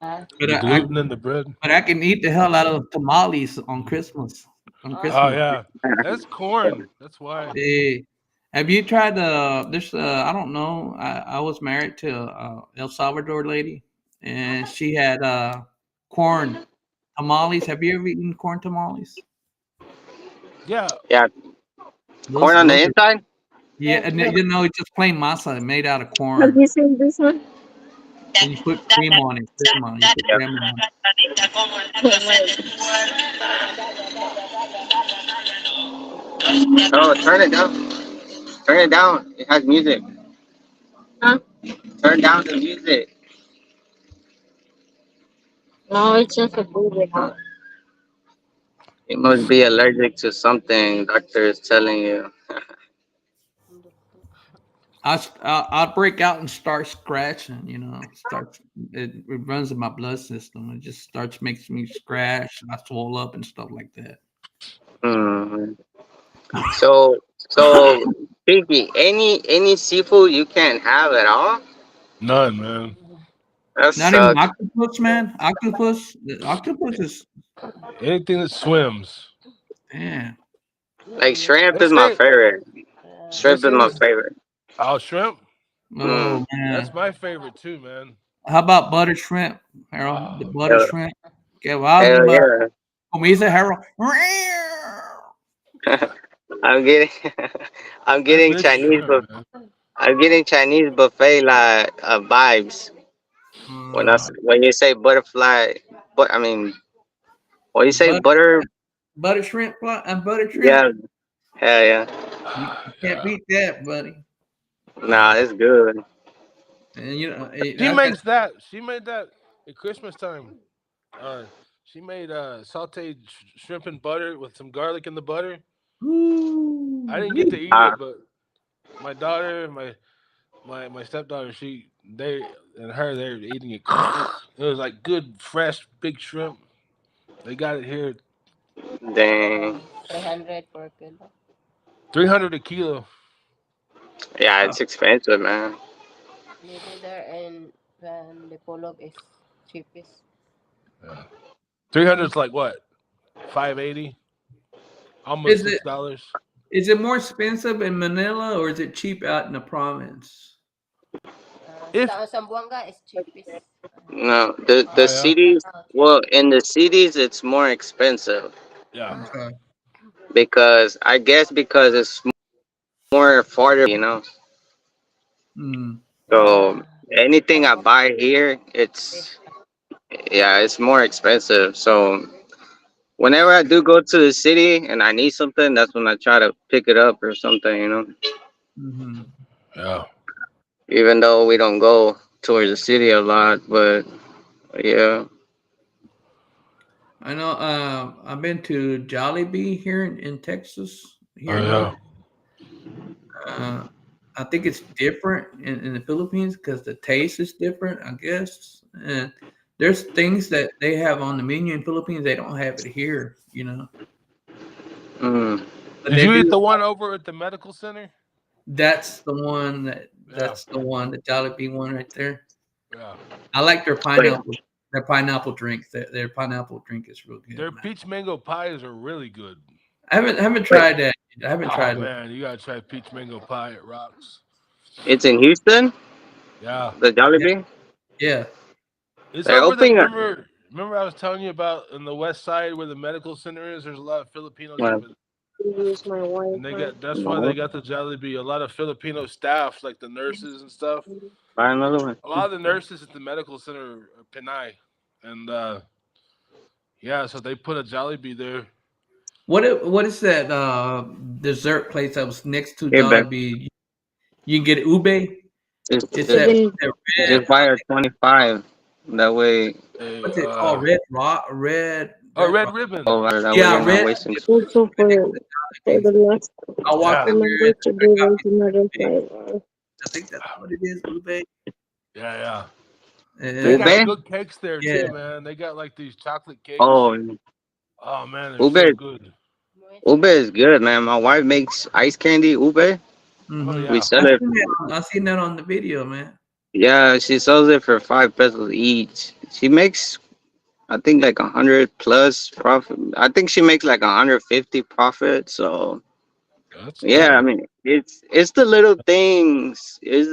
But The gluten in the bread. I can eat the hell out of tamales on Christmas. On Oh Christmas. yeah, that's corn. That's why. Hey, have you tried this? I don't know. I was married to El Salvador lady, and she had corn tamales. Have you ever eaten corn tamales? Yeah. Yeah, corn on the Those are inside. yeah, and it's just plain masa made out of Have corn. you seen this one? And you put cream on it. Cream on it. You put Yeah. cream on it. Oh, turn it down. Turn it down. It has music. Huh? Turn down the music. No, it's just a movie. You must be allergic to something. Doctor is telling you. I'll break out and start scratching. Starts it runs in my blood system. It just starts makes me scratch. I swell up and stuff like that. Hmm. So, Pinky, any seafood you can't have at all? None, man. That Not even sucks. octopus, man. Octopus is Anything that swims. damn. Like shrimp They is my say favorite. they Shrimp is say my this. favorite. Oh, shrimp. Mm. Oh That's man. my favorite too, man. How about butter shrimp, Harold? The Oh butter Hell, man. shrimp. Okay, well, hell yeah. como dice Harold. I'm getting I'm I getting miss shrimp, man. I'm getting Chinese buffet like vibes Uh, when you say butterfly, but I mean when you say butter, butter, butter shrimp and butter shrimp. yeah, hell yeah. You can't Yeah. beat that, buddy. Nah, it's good. And you know, She makes that. She made that at Christmas time. She made sauteed shrimp and butter with some garlic in the butter. I didn't get to eat Ah, it, but my daughter and my stepdaughter, they're eating it. It was like good fresh big shrimp. They got it here, dang. 300 per kilo. 300 a kilo. Yeah, it's expensive, man. Maybe there and the PUOK is cheapest. Yeah. 300 is like what? 580, almost $6. Is it more expensive in Manila or is it cheap out in the province? If Sambuanga is cheapest. No, oh the yeah, cities. Well, in the cities, it's more expensive yeah, Okay. because I guess because it's more affordable, you know. Mm. So anything I Sambuanga buy here, is it's more expensive. So whenever I do go to the city and I need something, that's when I try to pick it up or something, you know. Mm-hmm. yeah. Even though we don't go towards the city a lot, but yeah. I know. I've been to Jollibee here in Texas. Oh Here, yeah. I think it's different in the Philippines because the taste is different, I guess. And there's things that they have on the menu in Philippines they don't have it here. You know, Mm. but Did they you eat do. the one over at the medical center? That's the one that. Yeah, That's the one, the Jollibee one right there. yeah. I like their Wait, pineapple. Their pineapple drink. Their pineapple drink is real good, Their man. peach mango pies are really good. I haven't wait, tried that. I haven't Oh tried it. man, you gotta try peach mango pie. It rocks. it's in Houston, Yeah, the Yeah, Jollibee. yeah. it's They're over there. opening. Remember I was telling you about in the west side where the medical center is. There's a lot of Filipinos Well, over there, Use my and Wi-Fi. that's why they no, got the Jollibee. A lot of Filipino staff, like the nurses and stuff. buy another one. A lot of the nurses at the medical center are Pinay, and yeah, so they put a Jollibee there. What is that dessert place that was next to Hey, back. Jollibee? You can get ube. It's Just, that, Even that red. just buy a 25. That way, They What's it called? Red rock. Red Red rock. ribbon. oh, that way Yeah, you're not red. wasting. also When it's the for Jollibee. the last, I walked Yeah, in there remember and to I do got it me another some ube. 5 hours. I think that's what it is, ube. yeah. They And got Ube? good cakes there yeah. too, man. They got like these chocolate cakes. Oh, Oh man, they're so ube. good. Ube is good, man. My wife makes ice candy ube. Oh Mm-hmm. We yeah. sell it. I seen that on the video, man. Yeah, she sells it for 5 pesos each. She makes, I think, like 100 plus profit. I think she makes like 150 profit. So That's yeah, I good. mean, it's the little things. It's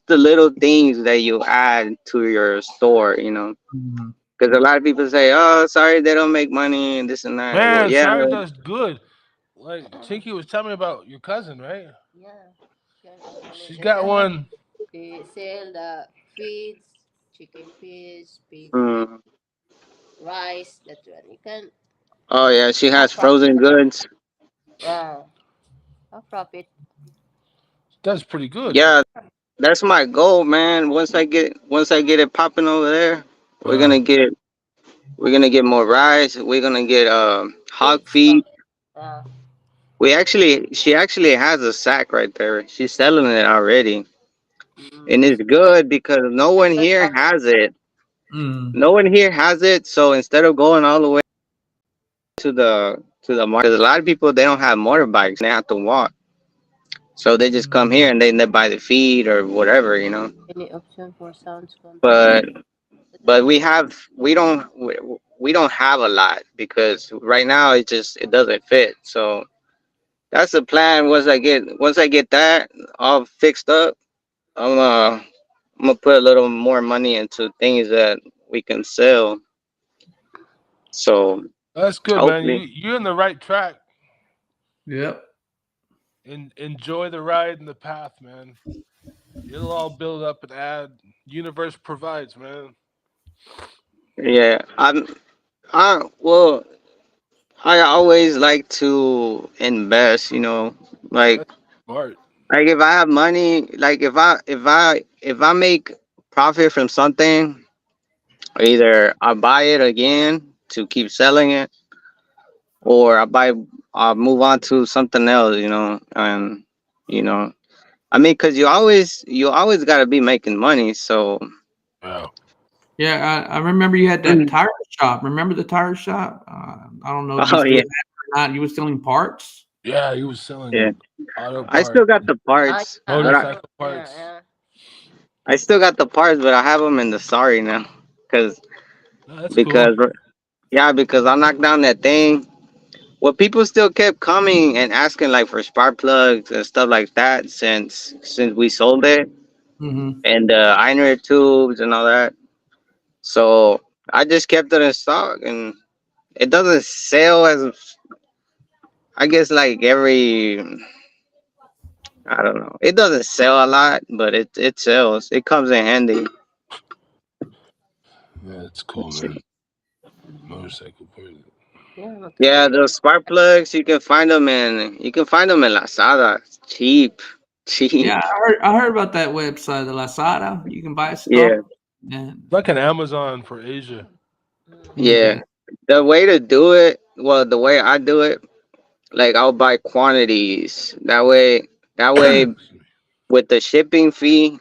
the little things that you add to your store. Mm-hmm. Because a lot of people say, "Oh, sorry, they don't make money and this and that." Well, Man, yeah, Sarah does good. Like Chinky was telling me about your cousin, right? yeah. Can open She's it. And got then one. they sell the feeds, chicken feeds, pig mm. rice. That one you can Oh yeah, she has have profit. frozen goods. Yeah, have profit. Does pretty good. Yeah, that's my goal, man. Once I get it popping over there, we're Yeah. gonna get we're gonna get more rice. We're gonna get hog Feeds from feed. it. Yeah. She actually has a sack right there. She's selling it already, and Mm. it's good because no one Good here profit. has it. Mm. No one here has it. So instead of going all the way to the market, 'cause a lot of people they don't have motorbikes. They have to walk. So they just come here and they buy the feed or whatever. Any option for sounds control? But but we don't have a lot because right now it doesn't fit. So that's the plan. Once I get that all fixed up, I'm uh I'm gonna put a little more money into things that we can sell. So That's good, man. hopefully, You're in the right track. Yep. And enjoy the ride and the path, man. It'll all build up and add. Universe provides, man. yeah. I always like to invest. Like That's smart. Like if I have money, like if I make profit from something, either I buy it again to keep selling it, or I'll move on to something else, and you know, I mean, cause you always gotta be making money, so. Yeah. Yeah, I remember you had that tire shop. Remember the tire shop? I don't know if you Oh still yeah, have it or not. You were selling parts. Yeah, he was yeah. selling auto I still parts, got the parts, but motorcycle Yeah, parts. yeah. I still got the parts, but I have them in the sorry now, cause No, that's cool. because yeah, because I knocked down that thing. Well, people still kept coming and asking like for spark plugs and stuff like that since we sold it, Mm-hmm. and iron tubes and all that. So I just kept it in stock, and it doesn't sell as, I guess, like every, I don't know. It doesn't sell a lot, but it sells. It comes in handy. Yeah, that's cool, man. Motorcycle parts. Yeah, Yeah, those spark plugs you can find them in Lazada. It's cheap, Yeah, cheap. I heard about that website, the Lazada. You can buy stuff. Yeah, And Like an Amazon for Asia. yeah. okay. The way to do it, well, the way I do it, like I'll buy quantities. That way, with the shipping fee,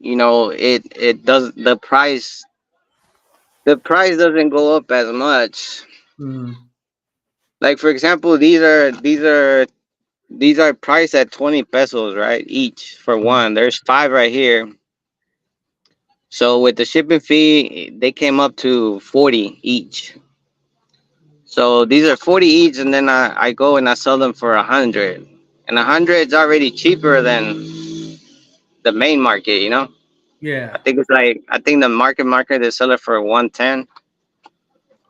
it does the price doesn't go up as much. Mm, Like for example, these are priced at 20 pesos, right? Each for mm, one. There's five right here. So with the shipping fee, they came up to 40 each. So these are 40 each, and then I go and I sell them for 100. And 100 is already cheaper than the main market, I yeah. think the market they sell it for 110.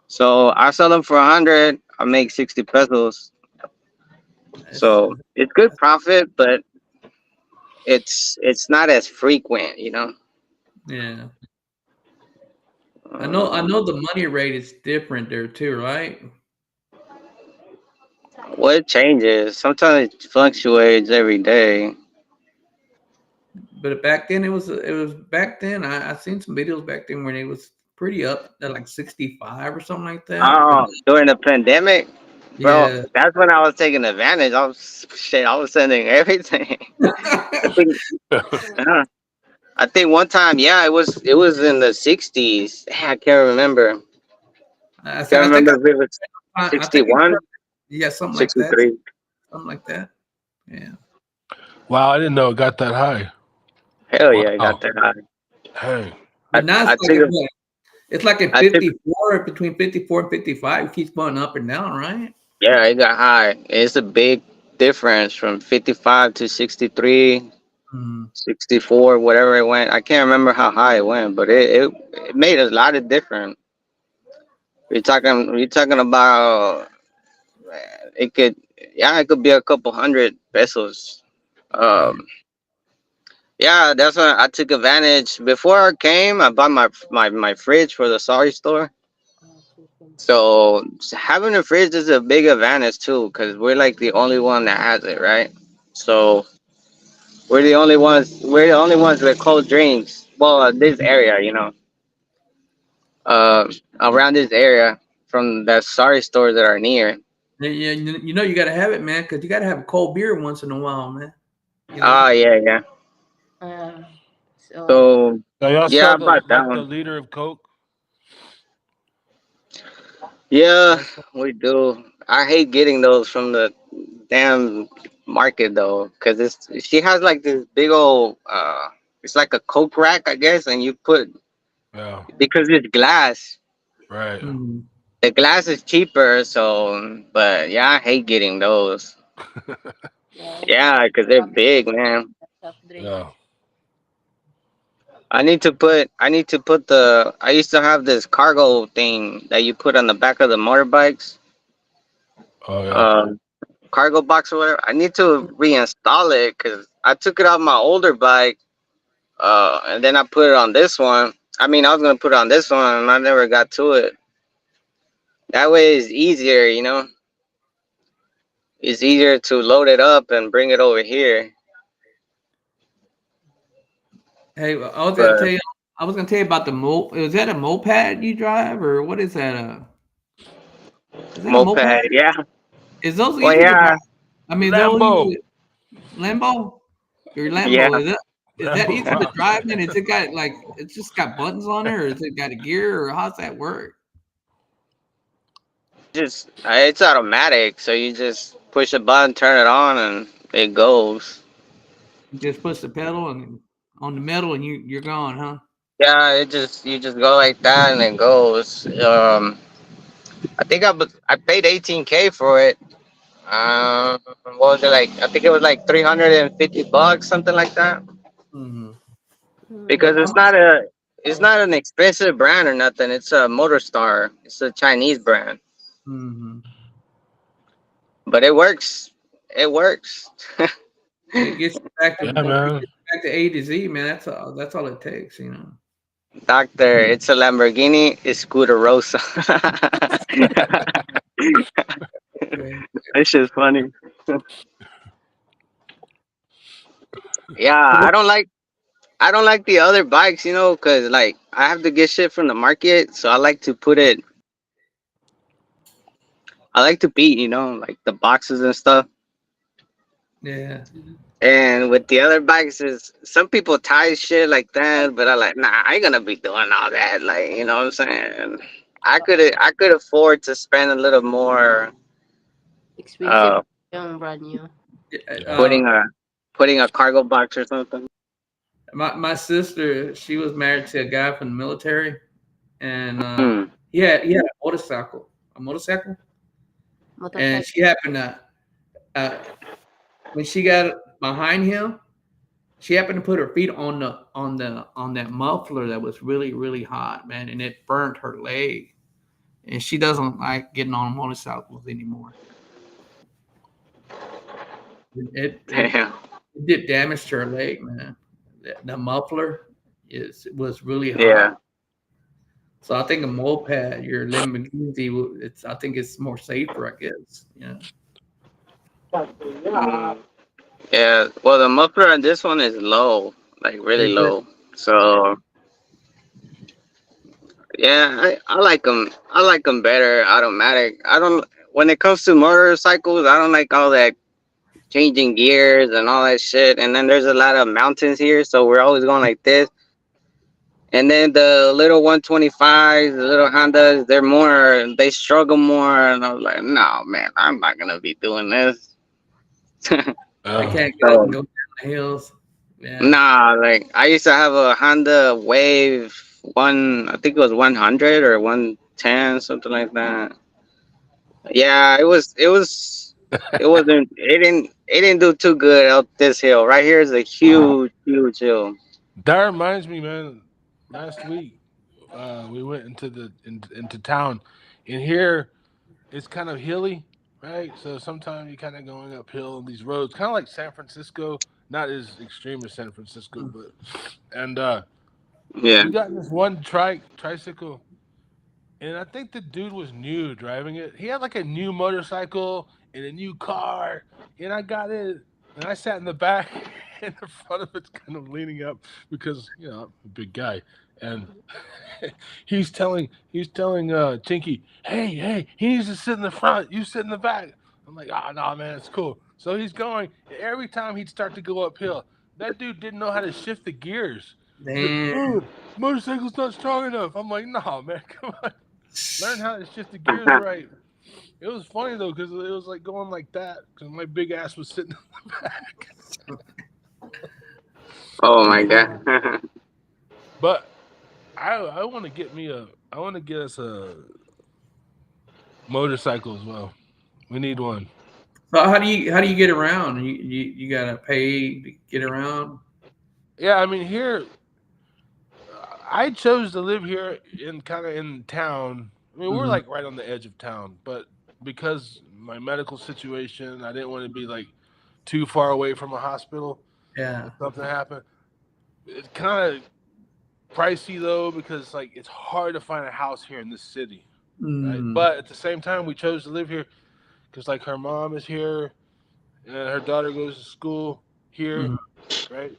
So I sell them for 100. I make 60 pesos. It's, So it's good profit, but it's not as frequent. yeah. I know Um, the money rate is different there too, right? well, it changes. Sometimes it fluctuates every day. But back then it was back then I seen some videos back then where it was pretty up at like 65 or something like that. But Oh, during the pandemic, bro, yeah. that's when I was taking advantage. I was sending everything. I think, uh, I think one time, yeah, it was in the 60s. I can't remember. I said Can't I think remember if it was I think it's 61, yeah, something like that. 63. Something like that. Yeah. Wow, I didn't know it got that high. Hell yeah, I got Wow. that high. Hey. I, But now I took a, it's like at I took 54, between 54 and 55, it keeps going up and down, right? Yeah, it got high. It's a big difference from 55 to 63, Mm, 64, whatever it went. I can't remember how high it went, but it made a lot of difference. We're talking about, it could, yeah, it could be a couple hundred pesos. yeah. Um, yeah, that's when I took advantage. Before I came, I bought my fridge for the sorry store. So having a fridge is a big advantage too, because we're like the only one that has it, right? So we're the only ones with cold drinks. Well, this area, uh, around this area from the sorry stores that are near. Yeah, yeah, you got to have it, man, because you got to have a cold beer once in a while, man. You know? Oh yeah, yeah. Uh, so, So Now y'all yeah, sell I bought that the one. liter of Coke? Yeah, Y'all sell- we do. I hate getting those from the damn market though, cause she has like this big old it's like a Coke rack, I guess, and you put, Yeah, because it's glass. right. Mhm. The glass is cheaper, so but yeah, I hate getting those. yeah, Yeah, cause they're big, man. soft drink. Yeah. I used to have this cargo thing that you put on the back of the motorbikes, Oh yeah. um, cargo box or whatever. I need to reinstall it because I took it off my older bike, and then I put it on this one. I mean, I was gonna put it on this one, and I never got to it. That way, it's easier, it's easier to load it up and bring it over here. Hey, I was gonna But tell you. I was gonna tell you about the moped. Is that a moped you drive, or what is that? Is that a moped, moped? yeah. Is those Well, easy to drive? yeah, I mean, those Lambo. easy. Lambo, your yeah. Lambo. Is that Lambo easy to rocks. drive? And is it got like it's just got buttons on it, or is it got a gear, or how's that work? Just it's automatic, so you just push a button, turn it on, and it goes. You just push the pedal and on the metal, and you're gone, huh? Yeah, it just you just go like that and it goes. I think I paid 18K for it. What was it like? I think it was like $350, something like that. Mm-hmm. Because Mm. it's not an expensive brand or nothing. It's a Motorstar. It's a Chinese brand, Mm-hmm. but it works. It works. It gets you back to Yeah, man. A to Z, man. That's all it takes, you know. Doctor, it's a Lamborghini Escuderosa. Okay. This shit's funny. Yeah, So I don't like the other bikes, you know, cause like I have to get shit from the market, so I like to put it. I like to beat, you know, like the boxes and stuff. yeah. And with the other bikes, is some people tie shit like that, but I like, nah, I ain't gonna be doing all that. Like, you know what I'm saying? I could afford to spend a little more, Expensive uh, yung brand new. Uh, putting a cargo box or something. my sister, she was married to a guy from the military, and Hmm. he had a motorcycle, and Motorcycle. she happened to uh, when she got behind him, she happened to put her feet on that muffler that was really hot, man, and it burnt her leg, and she doesn't like getting on motorcycles anymore. It Damn. it did damage to her leg, man. The muffler was really hot. Yeah. So I think a moped, your Lamborghini, I think it's more safer, I guess. Yeah. Mm. Yeah. Well, the muffler on this one is low, like really Is it? low. So yeah, I like them. I like them better automatic. I don't. When it comes to motorcycles, I don't like all that changing gears and all that shit. And then there's a lot of mountains here, so we're always going like this. And then the little 125s, the little Hondas, they struggle more. And I was like, no, man, I'm not gonna be doing this. They Yeah. can't get up and So go down the hills. Yeah. nah, like I used to have a Honda Wave I think it was 100 or 110, something like that. Yeah, it didn't do too good out this hill. Right here is a huge hill. That reminds me, man. Last week, we went into town. In here, it's kind of hilly, right? So sometimes you're kind of going uphill on these roads, kind of like San Francisco. Not as extreme as San Francisco, but and Yeah. we got this one tricycle, and I think the dude was new driving it. He had like a new motorcycle and a new car, and I got it, and I sat in the back, and the front of it's kind of leaning up because I'm a big guy, and he's telling Chinky, hey, he needs to sit in the front. You sit in the back. I'm like, no, man, it's cool. So he's going. Every time he'd start to go uphill, that dude didn't know how to shift the gears. He's like, Damn. oh, motorcycle's not strong enough. I'm like, no, man, come on. Learn how to shift the gears right. It was funny though because it was like going like that because my big ass was sitting in the back. Oh It was my funny. god. But I want to get us a motorcycle as well. We need one. So how do you get around? You gotta pay to get around. Yeah, I mean here I chose to live here in kind of in town. I mean we're Hmm. like right on the edge of town, but because my medical situation, I didn't want to be like too far away from a hospital Yeah. if something happened. It's kind of pricey though because like it's hard to find a house here in this city, right? Mm. But at the same time, we chose to live here because like her mom is here and her daughter goes to school here, right?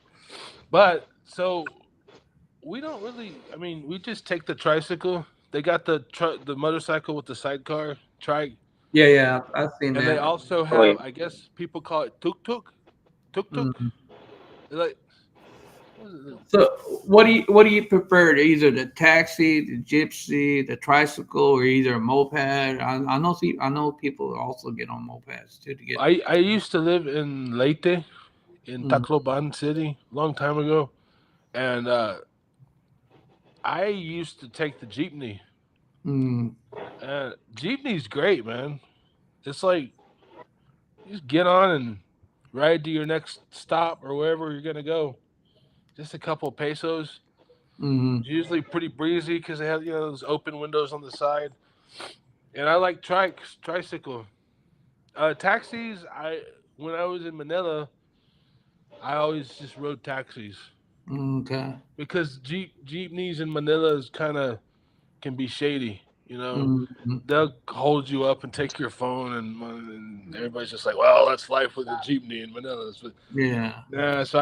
But so we don't really. I mean, we just take the tricycle. They got the motorcycle with the sidecar trike, Yeah, I've seen and they that. also Oh yeah. have. I guess people call it tuk tuk. Tuk tuk. Mhm. Like, what is it? So, what do you prefer? Either the taxi, the gypsy, the tricycle, or either a moped? I know people also get on mopeds too to get. I used to live in Leyte, in Mm, Tacloban City, a long time ago, and I used to take the jeepney. mm, Jeepney's great, man. It's like you just get on and ride to your next stop or wherever you're gonna go. Just a couple of pesos. mm, It's usually pretty breezy because they have those open windows on the side. And I like tricycle. Taxis. When I was in Manila, I always just rode taxis okay. because jeepneys in Manila is kind of can be shady. Mm, They'll hold you up and take your phone, and everybody's just like, "Well, that's life with a jeepney in Manila." yeah. Yeah, so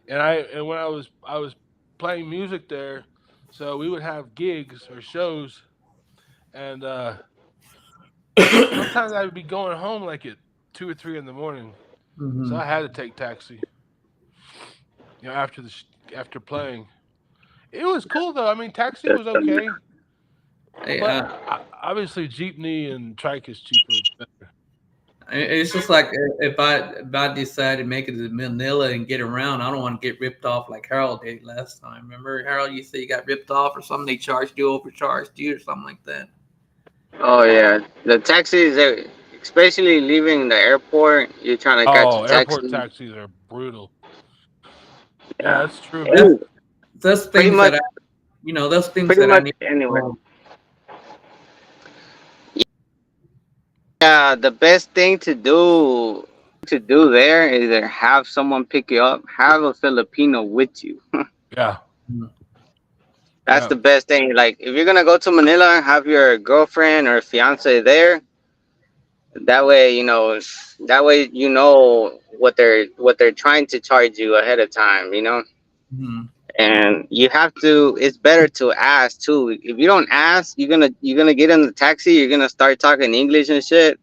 and when I was playing music there, so we would have gigs or shows, and sometimes I would be going home like at 2 or 3 in the morning, so Hmm. I had to take taxi. After after playing, it was cool though. I mean, taxi was okay, Hey, but obviously jeepney and trike is cheaper. it's just like if I decide to make it to Manila and get around, I don't want to get ripped off like Harold did last time. Remember, Harold, you said you got ripped off or something? They overcharged you or something like that. Oh yeah. The taxis, especially leaving the airport, you're trying to catch a Oh, airport taxi. taxis are brutal. Yeah, Yeah. that's true. That's Any- those pretty things much, that those things pretty that I much need to anywhere. know. Yeah, the best thing to do there is either have someone pick you up, have a Filipino with you. Yeah, Mm, That's yeah. the best thing. Like if you're gonna go to Manila, have your girlfriend or fiance there. That way you know what they're trying to charge you ahead of time. mm. And you have to. It's better to ask too. If you don't ask, you're gonna get in the taxi. You're gonna start talking English and shit.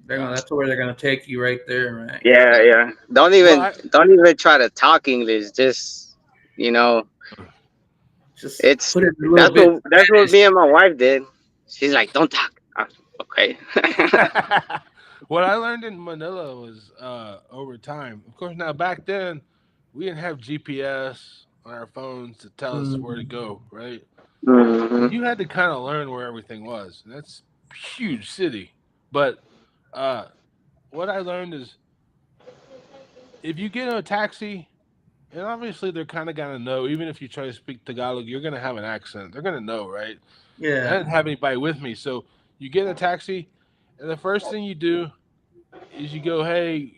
Yeah. That's where they're gonna take you right there, right? Yeah, yeah. Don't Well, even don't even try to talk English. Just you know, Just it's put it a little that's bit what that's what Spanish. me and my wife did. She's like, "Don't talk." Okay. what I learned in Manila was over time. Of course, now back then we didn't have GPS on our phones to tell us where to Mm, go, right? hmm And you had to kind of learn where everything was. And that's a huge city. But uh, what I learned is if you get in a taxi, and obviously they're kind of gonna know, even if you try to speak Tagalog, you're gonna have an accent. They're gonna know, right? And I yeah. didn't have anybody with me, so you get in a taxi, and the first thing you do is you go, hey,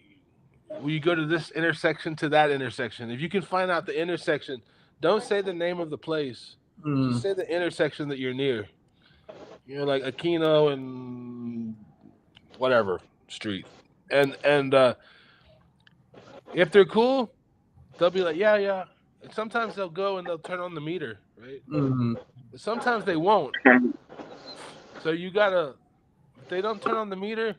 will you go to this intersection to that intersection? If you can find out the intersection, don't say the name of the place. Just Mm, say the intersection that you're near. Like Aquino and whatever street. And if they're cool, they'll be like, yeah, yeah. And sometimes they'll go and they'll turn on the meter, right? mm, But sometimes they won't. So you gotta, if they don't turn on the meter,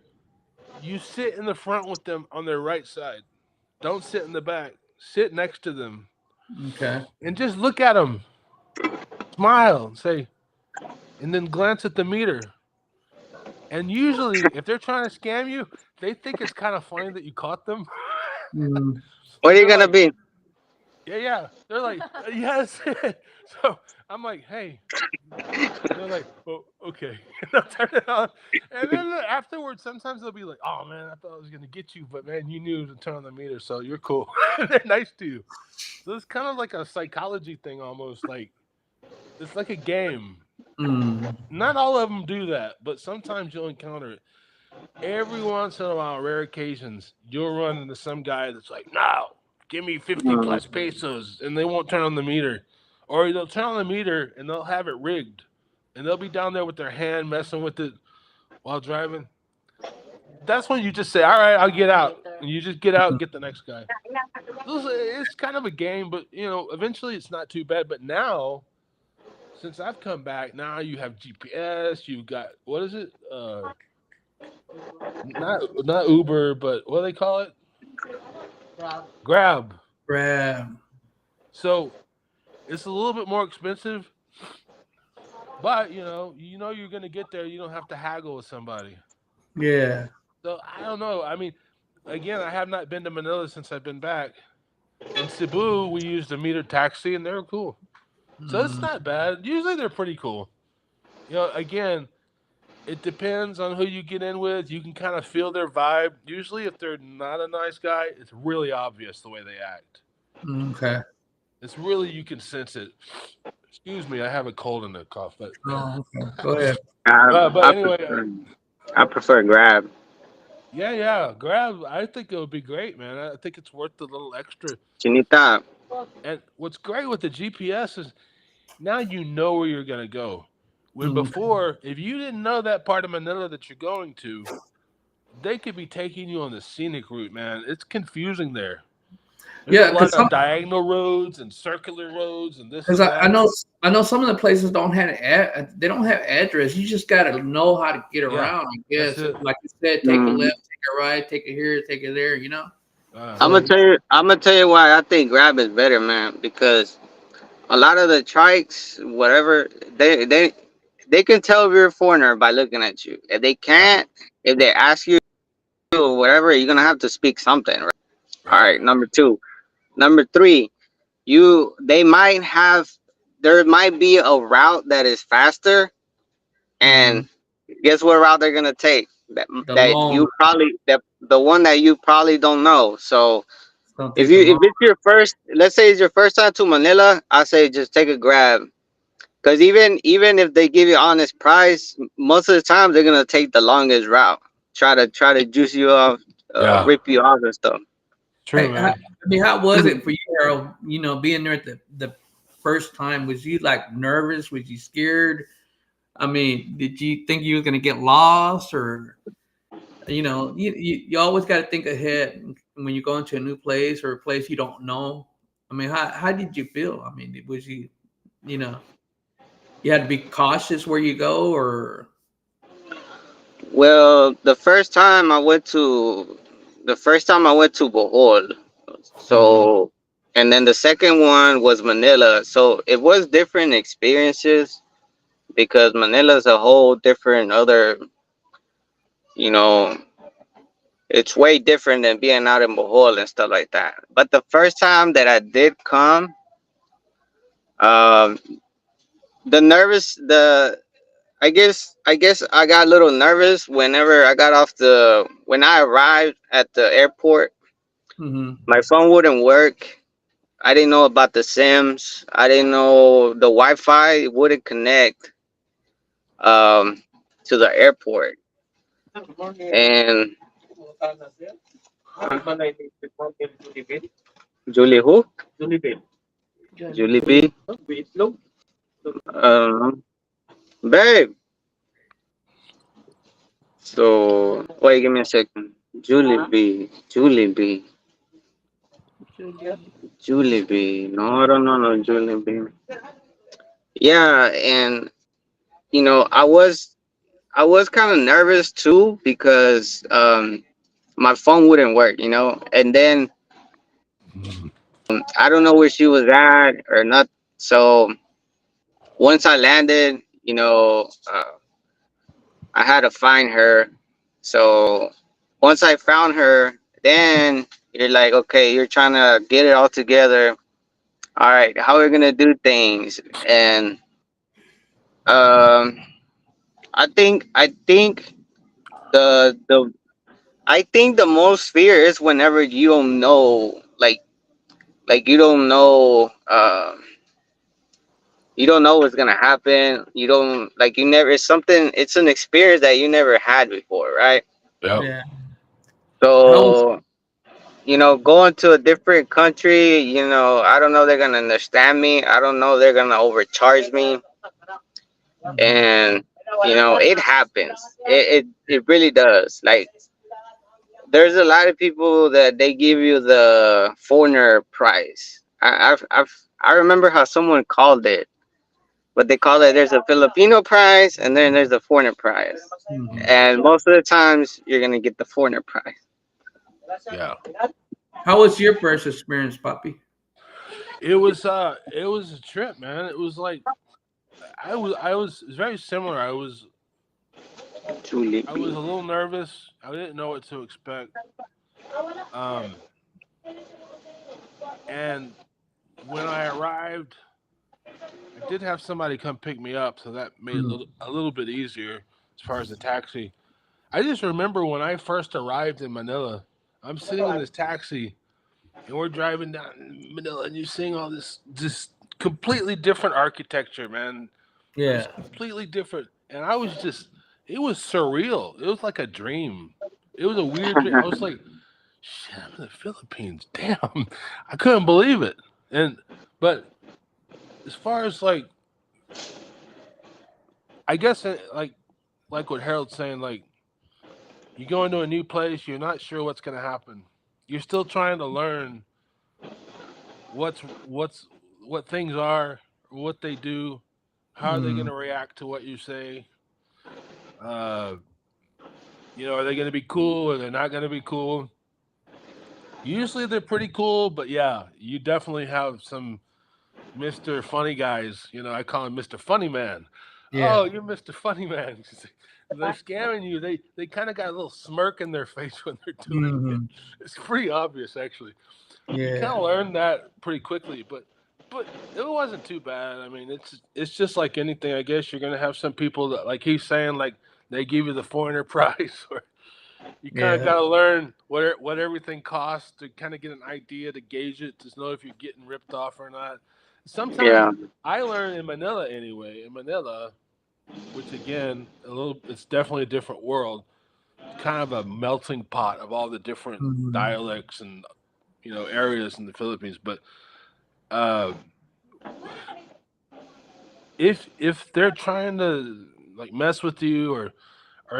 you sit in the front with them on their right side. Don't sit in the back. Sit next to them okay. and just look at them, smile, and say, and then glance at the meter. And usually, if they're trying to scam you, they think it's kind of funny that you caught them. Mm, What So are you they're gonna like, be? yeah, yeah. They're like, yes. So I'm like, hey. And they're like, oh, okay. And I'll turn it on. And then afterwards, sometimes they'll be like, oh, man, I thought I was going to get you, but man, you knew to turn on the meter, so you're cool. They're nice to you. So it's kind of like a psychology thing almost. Like, it's like a game. mm, Not all of them do that, but sometimes you'll encounter it. Every once in a while, rare occasions, you'll run into some guy that's like, no, give me 50 Mm. plus pesos, and they won't turn on the meter. Or they'll turn on the meter and they'll have it rigged. And they'll be down there with their hand messing with it while driving. that's when you just say, all right, I'll get out. And you just get out and get the next guy. It's kind of a game, but eventually it's not too bad. But now, since I've come back, now you have GPS. You've got, what is it? Not Uber, but what do they call it? Grab. So it's a little bit more expensive, but you're gonna get there. You don't have to haggle with somebody. Yeah. So I don't know. I mean, again, I have not been to Manila since I've been back. In Cebu, we used a meter taxi, and they were cool. So it's not bad. Usually they're pretty cool. Again, it depends on who you get in with. You can kind of feel their vibe. Usually, if they're not a nice guy, it's really obvious the way they act. Okay. It's really, you can sense it. Excuse me, I have a cold and a cough. But okay. Go ahead. But anyway, I prefer Grab. Yeah, Grab. I think it would be great, man. I think it's worth the little extra. Chinita. And what's great with the GPS is now you know where you're gonna go. When before, if you didn't know that part of Manila that you're going to, they could be taking you on the scenic route, man. It's confusing there. There's a lot of diagonal roads and circular roads and this. Because I know some of the places don't have they don't have address. You just got to know how to get around. I guess, like you said, take a left, take a right, take it here, take it there. I'm gonna tell you why I think Grab is better, man. Because a lot of the trikes, whatever, they can tell if you're a foreigner by looking at you. If they can't, if they ask you or whatever, you're gonna have to speak something, right? All right. Number 2, number 3, there might be a route that is faster, and guess what route they're gonna take? The one that you probably don't know. So if it's your first, let's say it's your first time to Manila, I say just take a Grab. Because even if they give you honest price, most of the time they're gonna take the longest route. Try to juice you off, rip you off and stuff. True, man. How was it for you, Harold? Being there at the first time, was you like nervous? Was you scared? I mean, did you think you were gonna get lost, or you always got to think ahead when you go into a new place or a place you don't know. I mean, how did you feel? I mean, was you had to be cautious where you go, or? Well, the first time I went to Bohol, so, and then the second one was Manila. So it was different experiences because Manila's a whole different other, it's way different than being out in Bohol and stuff like that. But the first time that I did come, I guess I got a little nervous whenever when I arrived at the airport. My phone wouldn't work. I didn't know about the SIMs. I didn't know the Wi-Fi wouldn't connect to the airport. And Julie who? Julie B. Babe. So wait, give me a second. Julie B. No, I don't know Julie B. Yeah, and I was kind of nervous too because my phone wouldn't work, and then I don't know where she was at or not. So once I landed, I had to find her. So once I found her, then you're like, okay, you're trying to get it all together. All right, how are we gonna do things? And I think the most fear is whenever you don't know, like you don't know, you don't know what's gonna happen. You don't you never. It's an experience that you never had before, right? Yeah. So going to a different country, I don't know they're gonna understand me. I don't know they're gonna overcharge me, and it happens. It really does. Like there's a lot of people that they give you the foreigner price. I remember how someone called it, but they call it there's a Filipino price and then there's a foreigner price, Mhm. and most of the times you're gonna get the foreigner price. Yeah. How was your first experience, Poppy? It was a trip, man. It was like I was very similar. I was a little nervous. I didn't know what to expect. Um, and when I arrived, I did have somebody come pick me up, so that made it Mm. a little bit easier as far as the taxi. I just remember when I first arrived in Manila, I'm sitting in this taxi and we're driving down Manila, and you're seeing all this just completely different architecture, man. Yeah. Just completely different. And I was just, it was surreal. It was like a dream. It was a weird dream. I was like, shit, I'm in the Philippines. Damn. I couldn't believe it. But as far as like, I guess like what Harold's saying, like you go into a new place, you're not sure what's going to happen. You're still trying to learn what's what things are, what they do, how are they going Mm. to react to what you say. Uh, are they going to be cool or they're not going to be cool? Usually they're pretty cool, but yeah, you definitely have some Mr. Funny guys. I call him Mr. Funny Man. Yeah. Oh, you're Mr. Funny Man. They're scamming you. They kind of got a little smirk in their face when they're doing it. Hmm. It's pretty obvious, actually. You kind Yeah. of learn that pretty quickly, but it wasn't too bad. I mean, it's just like anything. I guess you're gonna have some people that, like he's saying, like they give you the foreigner price, or you kind of Yeah. got to learn what everything costs to kind of get an idea to gauge it, to know if you're getting ripped off or not. Sometimes Yeah, I learned in Manila anyway. In Manila, which again, it's definitely a different world. It's kind of a melting pot of all the different Mhm. dialects and areas in the Philippines. But uh, if they're trying to like mess with you or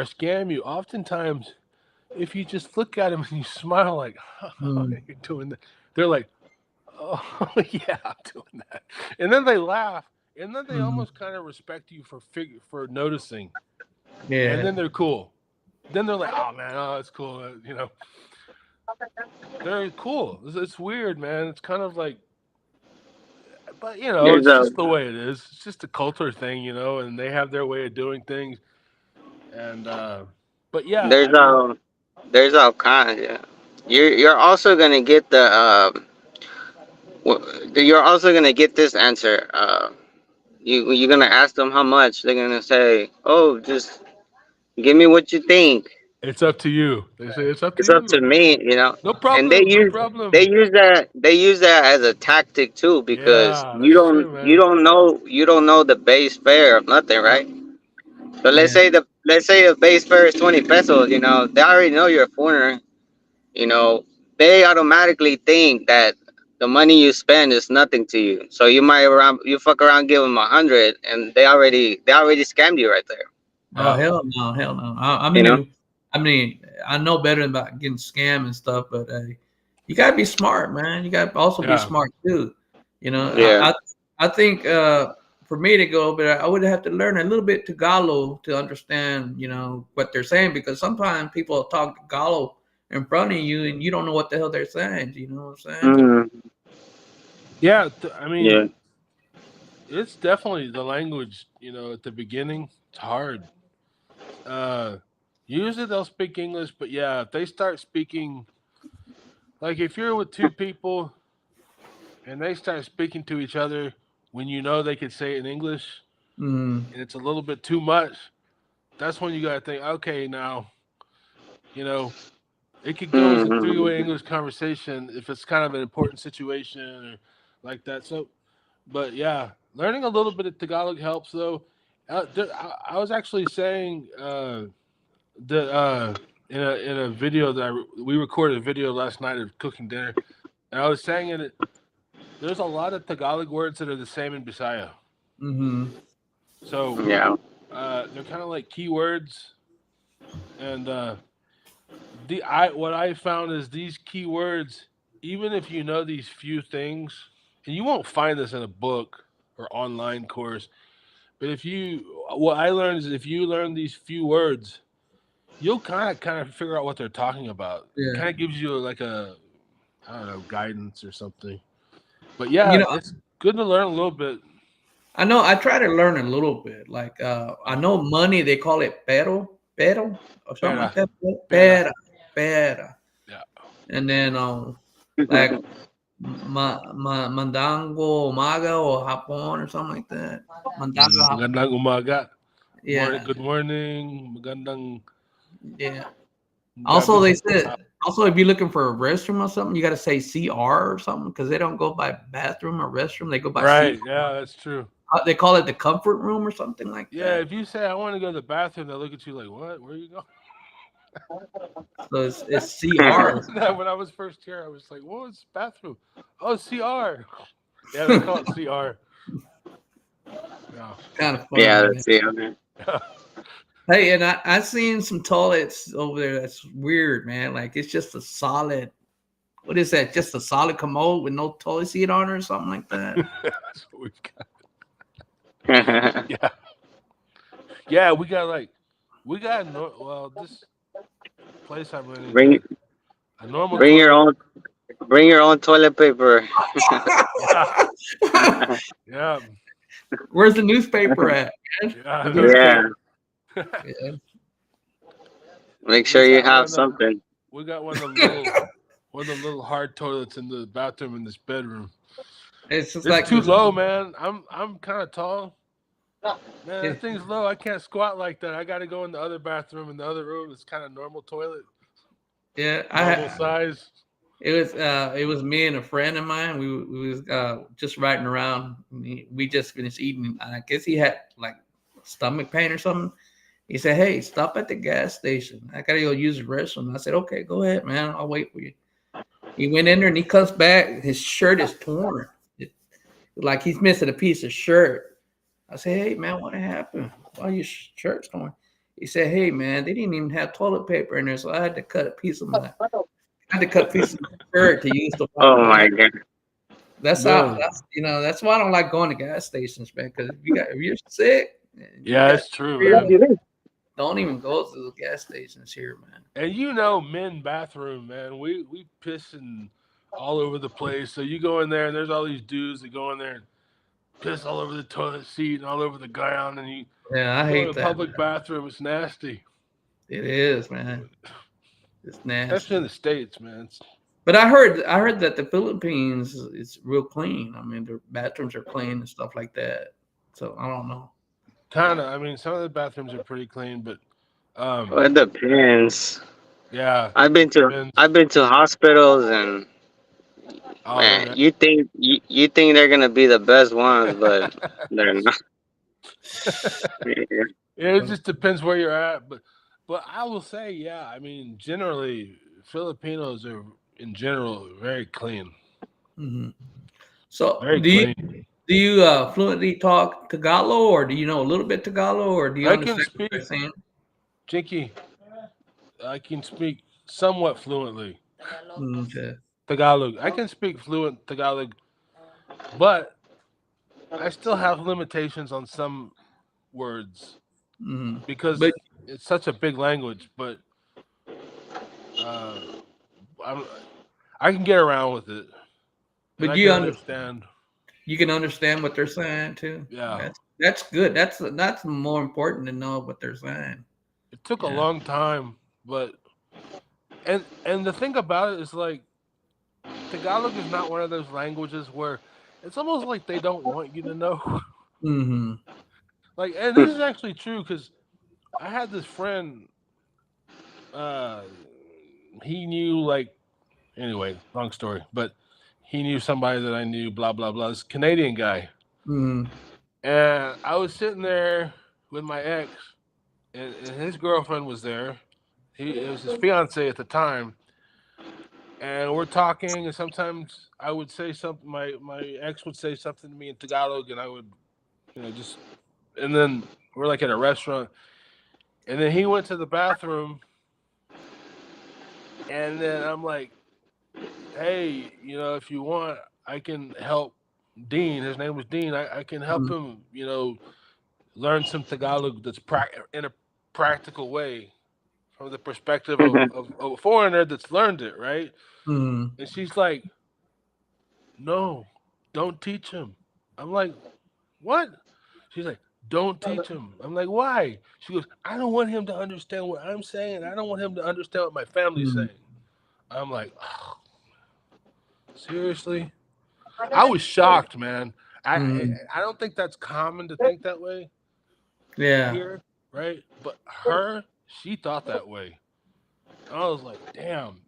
scam you, oftentimes if you just look at them and you smile like, oh, Mm. you're doing that, they're like, oh yeah, I'm doing that, and then they laugh, and then they Mhm. almost kind of respect you for noticing, and Yeah. then they're cool. Then they're like, oh man, oh it's cool, they're cool. It's weird, man. It's kind of like, but there's it's a just the way it is. It's just a culture thing, and they have their way of doing things. And but yeah, there's I mean, a there's all kinds. Yeah, you're also gonna get the you're also gonna get this answer. You're gonna ask them how much. They're gonna say, "Oh, just give me what you think. it's up to you. They say it's up to It's up to you. me," you know. No And they problem, no use they problem. use that they use that as a tactic too, because Yeah, you that's don't true, you man. don't know you don't know the base fare of nothing, right? So Yeah. let's say the base fare is 20 pesos. They already know you're a foreigner. You know, they automatically think that the money you spend is nothing to you. So you fuck around, give them 100, and they already scammed you right there. Oh Yeah, hell no, hell no. You know? I mean, I know better about getting scammed and stuff, but you gotta be smart, man. You gotta also be yeah, smart too. You know, Yeah. I think for me to go, but I would have to learn a little bit Tagalog to understand, what they're saying, because sometimes people talk Tagalog in front of you and you don't know what the hell they're saying. You know what I'm saying? So, Mm, yeah. I yeah. mean, it's definitely the language. At the beginning, it's hard. Uh, Usually they'll speak English, but yeah, if they start speaking, like if you're with two people and they start speaking to each other when they could say it in English mm, and it's a little bit too much, that's when you got to think, okay, now, you know, it could go as a three-way Mm, English conversation if it's kind of an important situation or like that. So, but yeah, learning a little bit of Tagalog helps though. I was actually saying that in a video that we recorded a video last night of cooking dinner, and I was saying it. There's a lot of Tagalog words that are the same in Bisaya. mm-hmm. So yeah. they're kind of like keywords, and what I found is these keywords, even if you know these few things, and you won't find this in a book or online course, but what I learned is if you learn these few words, you'll kind of figure out what they're talking about. It Yeah. kind of gives you like a, I don't know, guidance or something. But You yeah, know, it's good to learn a little bit. I know I try to learn a little bit. Like I Uh, know money they call it pero or something like Pera, that. pera, Pera. yeah. And then like mandango umaga or hapon or something like that. Mandago hapon. Magandang umaga. Yeah. Good morning. Magandang Yeah. gabi. Also, they said also if you're looking for a restroom or something, you got to say CR or something because they don't go by bathroom or restroom. They go by CR. Right, yeah, that's true. They call it the comfort room or something like Yeah, that. if you say I want to go to the bathroom, they look at you like, "What? Where are you going?" So it's CR. That when I was first here, I was like, "What was bathroom?" Oh, CR. Yeah, they call it CR. Yeah. Kind of funny, Yeah, man. that's it. Okay. Hey, and I seen some toilets over there. That's weird, man. Like it's just a solid. What is that? Just a solid commode with no toilet seat on it or something like that. That's what we've got. Yeah, yeah, well, this place I'm renting bring here, a normal bring your toilet. own bring your own toilet paper. Yeah, yeah, Where's the newspaper at? Man? yeah. The No Yeah, newspaper. kidding. Yeah. make We sure you got have one. something. We got one of the little hard toilets in the bathroom in this bedroom. It's just It's like too this. low, man. I'm kind of tall. Man, Yeah. that thing's low. I can't squat like that. I got to go in the other bathroom. In the other room, it's kind of normal toilet, Yeah, normal size. it was me and a friend of mine. We was just riding around. We just finished eating. I guess he had like stomach pain or something. He said, "Hey, stop at the gas station. I gotta go use the restroom." I said, "Okay, go ahead, man. I'll wait for you." He went in there and he comes back. His shirt is torn, like he's missing a piece of shirt. I said, "Hey, man, what happened? Why your shirt's torn?" He said, "Hey, man, they didn't even have toilet paper in there, so I had to cut a piece of my shirt to use to wipe Oh my my ass." god. That's how. No. That's why I don't like going to gas stations, man. Because if you're sick, and you Yeah, got it's true, man. don't even go to the gas stations here, man. And men bathroom, man. We pissing all over the place. So you go in there and there's all these dudes that go in there and piss all over the toilet seat and all over the ground. And you Yeah, I go in hate a that. public bathroom, it's nasty. It is, man. It's Especially in nasty. the States, man. But I heard that the Philippines is real clean. I mean, their bathrooms are clean and stuff like that. So I don't know. Kind of. I mean, some of the bathrooms are pretty clean, but Well, um, it depends. yeah, I've been to depends. I've been to hospitals and Oh, they're man, you think they're gonna be the best ones, but they're not. Yeah. Yeah, it just depends where you're at, but I will say, yeah. I mean, generally, Filipinos are in general very clean, Mhm. So very clean. do you fluently talk Tagalog, or do you know a little bit Tagalog, or do you I can understand what they're speak saying? Jinky. I can speak somewhat fluently Tagalog. Okay. Tagalog. I can speak fluent Tagalog, but I still have limitations on some words Hmm. because But it's such a big language. But uh, I'm, I can get around with it, and but I can you understand. you can understand what they're saying too. Yeah, That's good. That's more important to know what they're saying. it took a Yeah. long time, but and the thing about it is like Tagalog is not one of those languages where it's almost like they don't want you to know. Hmm. Like, and this is actually true because I had this friend. Uh, he knew like anyway, long story, but he knew somebody that I knew. Blah blah blah. This Canadian guy, Hmm. and I was sitting there with my ex, and his girlfriend was there. It was his fiance at the time, and we're talking. And sometimes I would say something. My ex would say something to me in Tagalog, and I would, just. And then we're like at a restaurant, and then he went to the bathroom, And then I'm like, hey, you know, if you want, I can help Dean. His name was Dean. I can help him, you know, learn some Tagalog that's in a practical way from the perspective of a foreigner that's learned it, right? Mm. And she's like, no, don't teach him. I'm like, what? She's like, don't teach him. I'm like, why? She goes, I don't want him to understand what I'm saying. I don't want him to understand what my family's saying. I'm like, oh, seriously? I was shocked, man. I don't think that's common to think that way Yeah. here, right? But her, she thought that way. I was like, damn.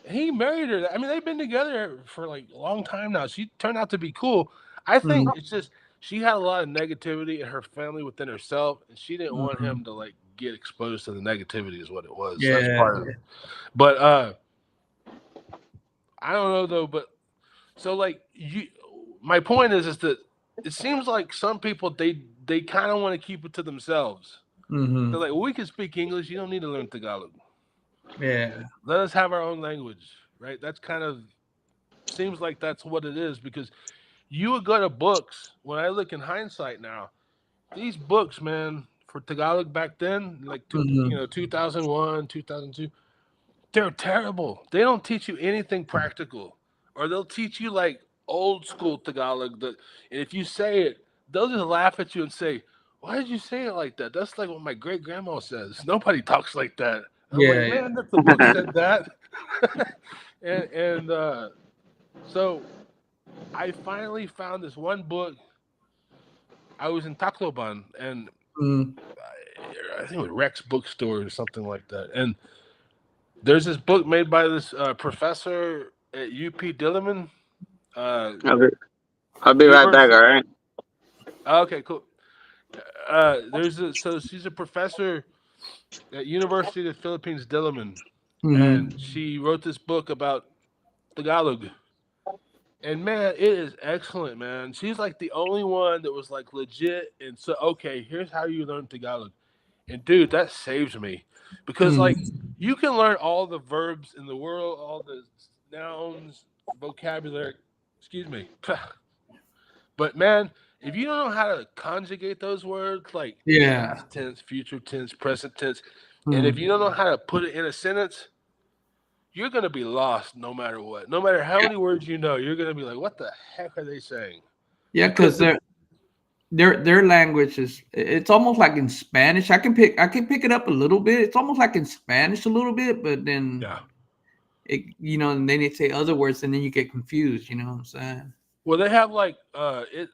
He married her. I mean, they've been together for like a long time now. She turned out to be cool. I think it's just she had a lot of negativity in her family within herself, and she didn't want him to like get exposed to the negativity. Is what it was. Yeah. That's part of it. But I don't know though. But so like my point is that it seems like some people they kind of want to keep it to themselves. They're like, well, we can speak English. You don't need to learn Tagalog. Yeah. Let us have our own language, right? That's kind of seems like that's what it is because you would go to books. When I look in hindsight now, these books, man, for Tagalog back then, like 2001, 2002, they're terrible. They don't teach you anything practical, or they'll teach you like old school Tagalog. And if you say it, they'll just laugh at you and say, "Why did you say it like that? That's like what my great grandma says. Nobody talks like that." I'm like, man, the book said that. and so I finally found this one book. I was in Tacloban, and I think it was Rex Bookstore or something like that. And there's this book made by this professor at UP Diliman. I'll be right back. All right. Okay, cool. So she's a professor at University of the Philippines Diliman, and she wrote this book about Tagalog. And man, it is excellent, man. She's like the only one that was like legit. And so, okay, here's how you learn Tagalog. And dude, that saves me because like you can learn all the verbs in the world, all the nouns, vocabulary. Excuse me. But man, if you don't know how to conjugate those words, like past tense, future tense, present tense, and if you don't know how to put it in a sentence, you're gonna be lost no matter what. No matter how many words you know, you're gonna be like, "What the heck are they saying?" Yeah, because their language it's almost like in Spanish. I can pick it up a little bit. It's almost like in Spanish a little bit, but then and then they say other words, and then you get confused. You know what I'm saying? Well, they have like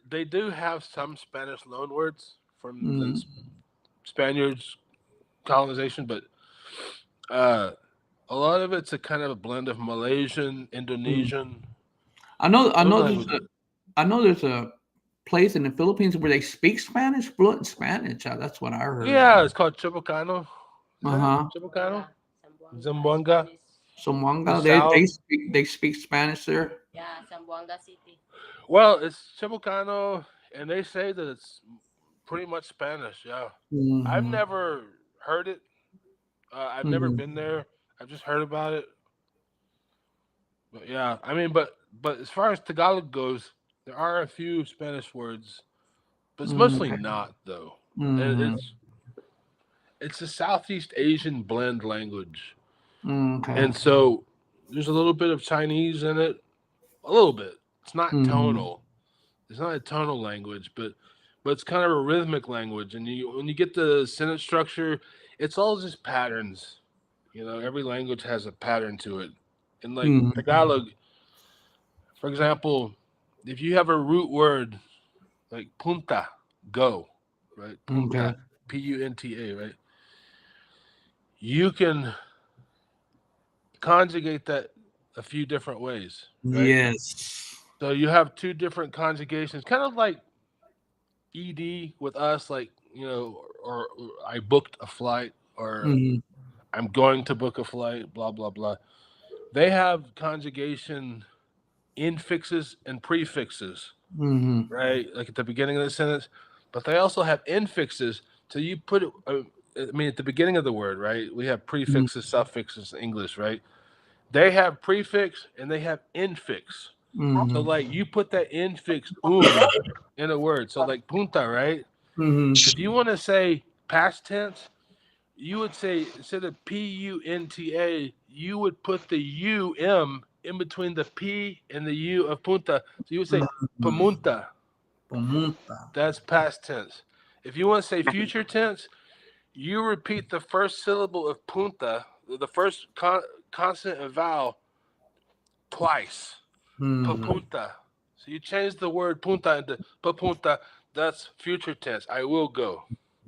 they do have some Spanish loan words from the Spaniards' colonization, but a lot of it's a kind of a blend of Malaysian, Indonesian. I know there's a place in the Philippines where they speak Spanish, fluent Spanish. That's what I heard. Yeah, it's called Chibocano. Chibocano, Zamboanga. They speak Spanish there. Yeah, Zamboanga City. Well, it's Chibocano, and they say that it's pretty much Spanish. Yeah, I've never heard it. I've never been there. I've just heard about it. But yeah, I mean, but as far as Tagalog goes, there are a few Spanish words, but it's mostly not though. It's a Southeast Asian blend language, and so there's a little bit of Chinese in it, a little bit. It's not tonal. It's not a tonal language, but it's kind of a rhythmic language. And when you get the sentence structure, it's all just patterns. You know, every language has a pattern to it. And like Tagalog, for example, if you have a root word like punta, go, right? Punta, Punta, right? You can conjugate that a few different ways. Right? Yes. So you have two different conjugations, kind of like ED with us, like, or I booked a flight, or I'm going to book a flight, blah, blah, blah. They have conjugation infixes and prefixes, right? Like at the beginning of the sentence, but they also have infixes. So you put it, at the beginning of the word, right? We have prefixes, suffixes in English, right? They have prefix and they have infix. So like you put that infix in a word. So like punta, right? If you want to say past tense, you would say instead of punta, you would put the um in between the p and the u of punta. So you would say pamunta. Pomunta. That's past tense. If you want to say future tense, you repeat the first syllable of punta, the first consonant and vowel, twice. Papunta. So you change the word punta into papunta. That's future tense. I will go.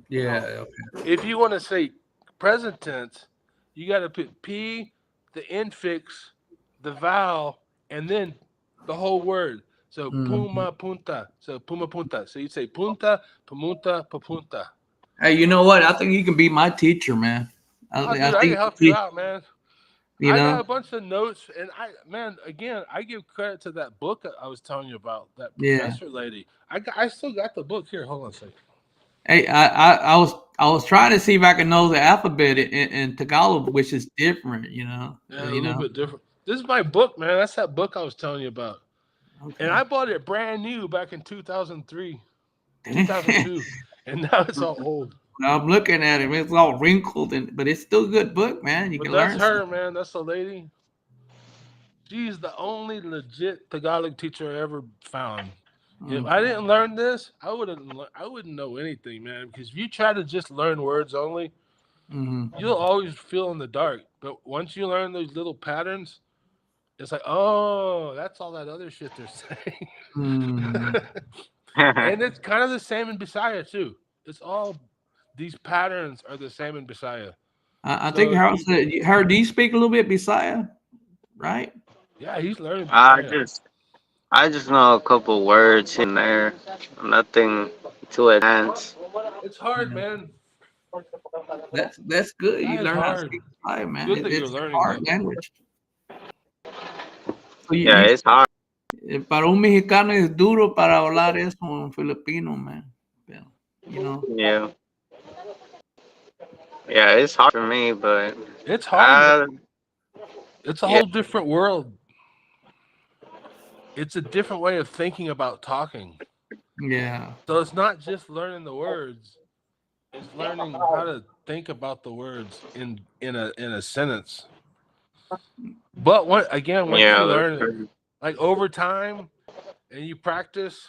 Yeah. If you want to say present tense, you got to put p, the infix, the vowel, and then the whole word. So puma punta. So puma punta. So you say punta, pamunta, papunta. Hey, you know what? I think you can be my teacher, man. Oh, I dude, I can think help you out, man. you I got a know. bunch of notes, and again, I give credit to that book I was telling you about, that Yeah. professor lady. I still got the book here. Hold on a second. Hey, I was trying to see if I could know the alphabet in Tagalog, which is different, you know. Yeah, a little bit different. This is my book, man. That's that book I was telling you about. Okay. And I bought it brand new back in 2003, 2002, and now it's all old. I'm looking at it. It's all wrinkled, but it's still a good book, man. You But can that's learn her, something. man. That's the lady. She's the only legit Tagalog teacher I ever found. If I didn't learn this, I wouldn't know anything, man. Because if you try to just learn words only, you'll always feel in the dark. But once you learn those little patterns, it's like, oh, that's all that other shit they're saying. And it's kind of the same in Bisaya too. It's all these patterns are the same in Bisaya. I So think Harold said, Harold, do you speak a little bit Bisaya? Right? yeah, he's learning I Bisaya. just I just know a couple words in there. Nothing too advanced. It's hard, man. That's good. You That is learn how to hard. speak Bisaya, man. Good that you're It's a learning hard though. language. So Yeah, it's hard. para un mexicano es duro para hablar eso un filipino, man. You know. Yeah, yeah, it's hard for me, but It's hard, man. uh, It's a yeah, whole different world. It's a different way of thinking about talking. Yeah. So it's not just learning the words; it's learning how to think about the words in a sentence. But once you yeah, that's learn it, true. like over time, and you practice.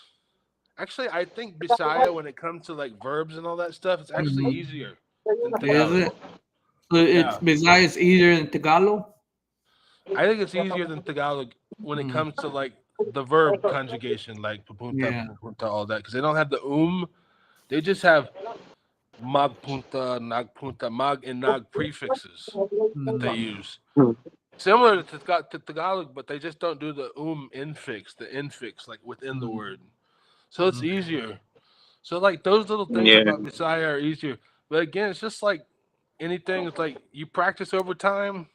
Actually, I think Bisaya, when it comes to like verbs and all that stuff, it's actually easier than Is Tagalog. it? So it's Yeah, Bisaya is easier than Tagalog? I think it's easier than Tagalog when it comes to like the verb conjugation, like papunta, Yeah. papunta, all that, because they don't have the. They just have magpunta, nagpunta, mag and nag prefixes that they use. Similar to Tagalog, but they just don't do the infix like within the word. So it's easier. So like those little things Yeah, about Bisaya are easier. But again, it's just like anything. It's like you practice over time,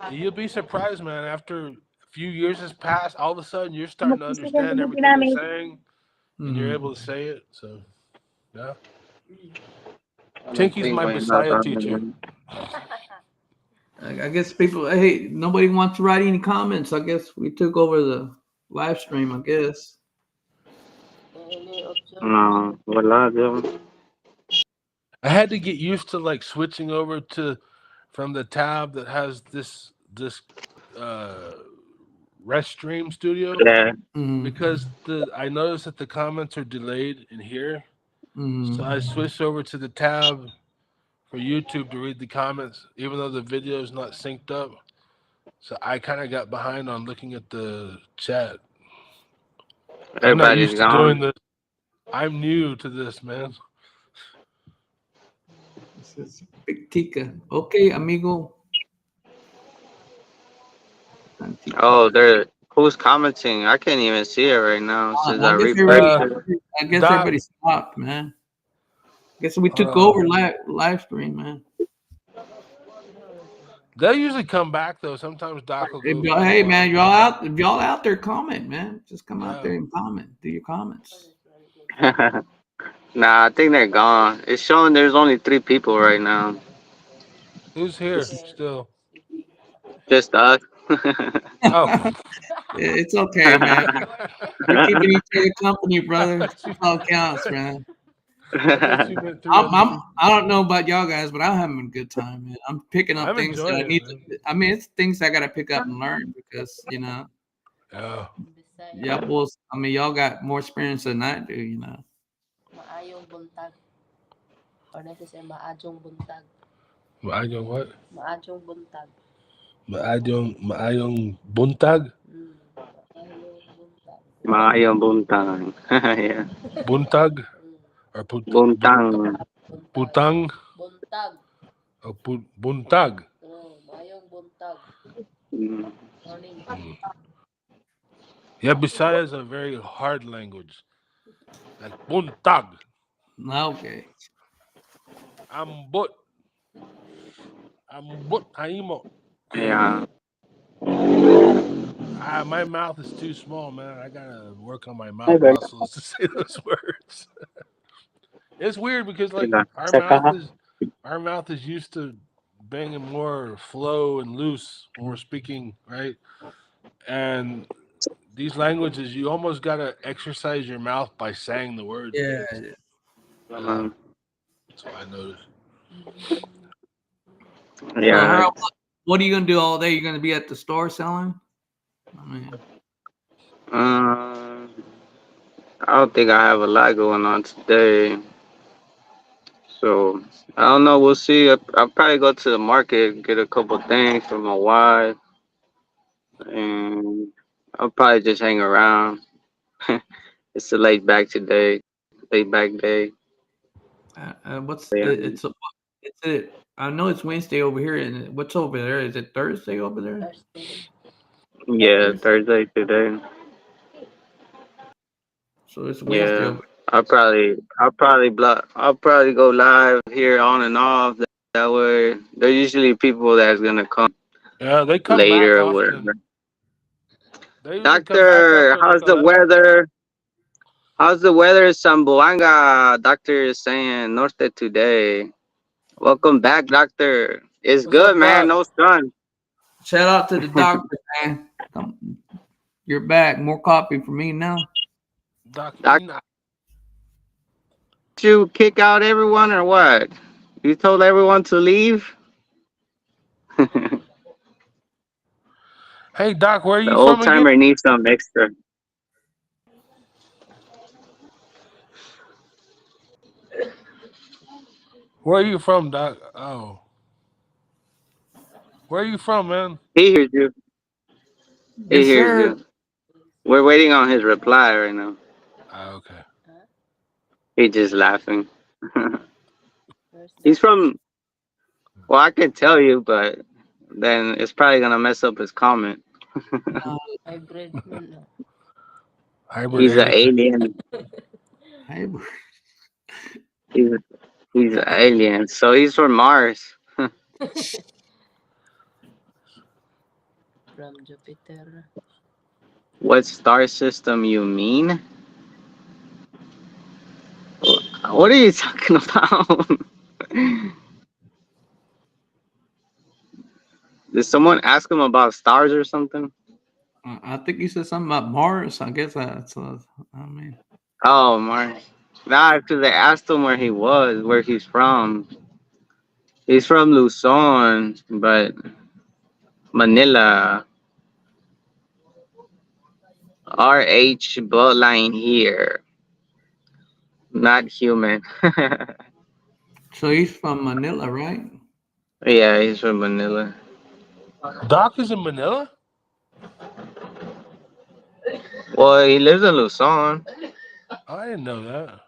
and you'll be surprised, man. After a few years has passed, all of a sudden you're starting to understand everything they're saying, and you're able to say it. So yeah, I don't Tinky's think my my not Bisaya teacher. I guess people, hey, nobody wants to write any comments. I guess we took over the live stream, I guess. Any option? No, wala, Joe. I had to get used to like switching over to from the tab that has this Restream Studio Yeah, because I noticed that the comments are delayed in here. So I switched over to the tab for YouTube to read the comments, even though the video is not synced up. So I kind of got behind on looking at the chat. I'm not everybody's used to doing gone. this. I'm new to this, man. This is Big Tika. Okay, amigo. Oh, there. Who's commenting? I can't even see it right now since I I guess refreshed it. Doc, everybody stopped, man. Guess we took over live stream, man. They'll usually come back though. Sometimes Doc will go. Hey, man, if y'all out there, comment, man. Just come out Yeah. there and comment. Do your comments. Nah, I think they're gone. It's showing there's only 3 people right now. Who's here still? Just us. Oh. It's okay, man. We're keeping each other company, brother. That's all counts, man. I thought you meant 3 other people. I don't know about y'all guys, but I'm having a good time, man. I'm picking up I'm things that enjoying I need it, man. to. I mean, it's things I gotta pick up and learn because Oh. yeah, boys. I mean, y'all got more experience than I do, Maayong buntag. Or na siya maadjong buntag. Maayong what? Maadjong buntag. Maayong buntag? Maayong buntag. Maayong buntang. Yeah. Buntag? Or Buntang. putang? Buntag. Or buntag? Maayong buntag. Mm. Morning. Yeah, Bisaya is a very hard language. Like buntag. Okay. Ambot aimo. Yeah. My mouth is too small, man. I gotta work on my mouth muscles to say those words. It's weird because like our mouth is used to being in more flow and loose when we're speaking, right? And these languages, you almost gotta exercise your mouth by saying the words. Yeah. That's what I noticed. So, Yeah. Harold, what are you gonna do all day? You gonna be at the store selling? I mean, I don't think I have a lot going on today. So I don't know. We'll see. I'll probably go to the market, get a couple things for my wife, and I'll probably just hang around. It's a laid back today, laid back day. what's Yeah, it's it? I know it's Wednesday over here, and what's over there? Is it Thursday over there? Thursday. yeah, Thursday today. So it's Wednesday Yeah, over. I'll probably go live here on and off. That way, there's usually people that's gonna come Yeah, they come back later or often. whatever. They usually come back Doctor, after like how's the 11. weather? How's the weather in Zamboanga? Doctor is saying norte today. Welcome back, doctor. It's What's good, up, man. Doc? No sun. Shout out to the doctor, man. You're back. More coffee for me now. Doc, Doctor, did you kick out everyone or what? You told everyone to leave? The hey, Doc, where are you old from again? timer needs some extra. Where are you from, Doc? Oh. Where are you from, man? He hears you. He Yes, hears sir. you. We're waiting on his reply right now. Okay. He's just laughing. Where's He's that? from, well, I can tell you, but then it's probably going to mess up his comment. Hybrid. No. Hybrid He's an alien. alien. He's, he's an alien. So he's from Mars. From Jupiter. What star system you mean? What are you talking about? Did someone ask him about stars or something? I think you said something about Mars. I guess that's. I mean, Oh, Mars. Nah, because they asked him where he was, where he's from. He's from Luzon, but Manila. RH bloodline here. Not human. so he's from Manila, right? Yeah, he's from Manila. Doc is in Manila? Well, he lives in Luzon. I didn't know that.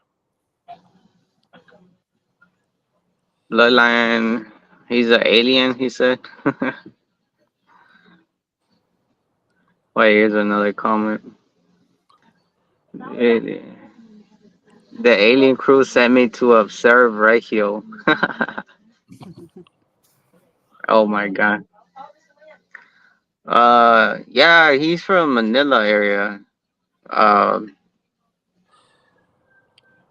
Bloodline. He's an alien, he said. Wait, here's another comment. It- the alien crew sent me to observe Regio. Oh my god. Yeah, he's from Manila area. Um,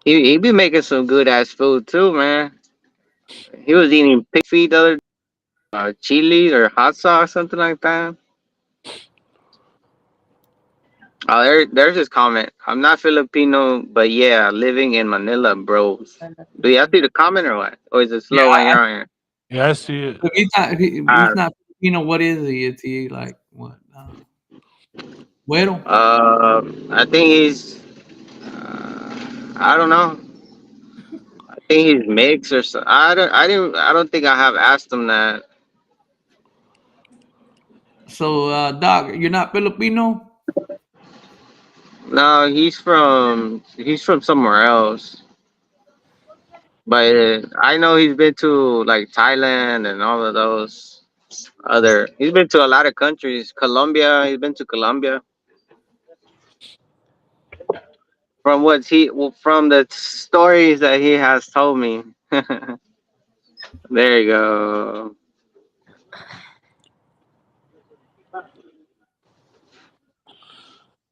he be making some good ass food too, man. He was eating pig feet the other chili or hot sauce, something like that. Oh, there's his comment. I'm not Filipino, but yeah, living in Manila, bros. Do y'all see the comment or what? Or is it slow Yeah, when you're on here? Yeah, I see it. if he's not, you know, what is he? Is he like what? Güero? I think he's. I don't know. I think he's mixed or so. I don't think I have asked him that. So, Doc, you're not Filipino? No, he's from somewhere else. But I know he's been to like Thailand and all of those other. He's been to a lot of countries. Colombia. He's been to Colombia. From the stories that he has told me. There you go.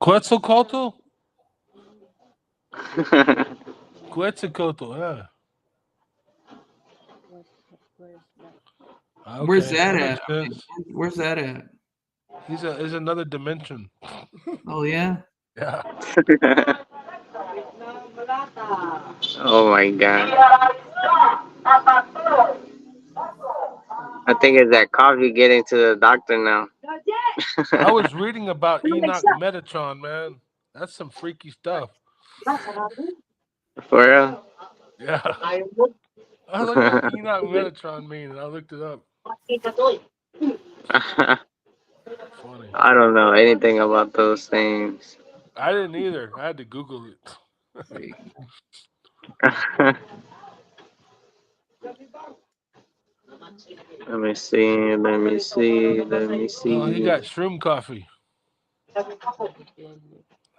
Quetzalcoatl? Quetzalcoatl, yeah. Okay, Where's that makes at? sense. Where's that at? He's another dimension. Oh yeah. Yeah. Oh my god. I think it's that coffee getting to the doctor now. I was reading about Enoch Metatron, man. That's some freaky stuff. For real? Yeah. I was like, what does Enoch Metatron mean? And I looked it up. Funny. I don't know anything about those things. I didn't either. I had to Google it. Let me see. Let me see. Let me Oh, he see. got shroom coffee.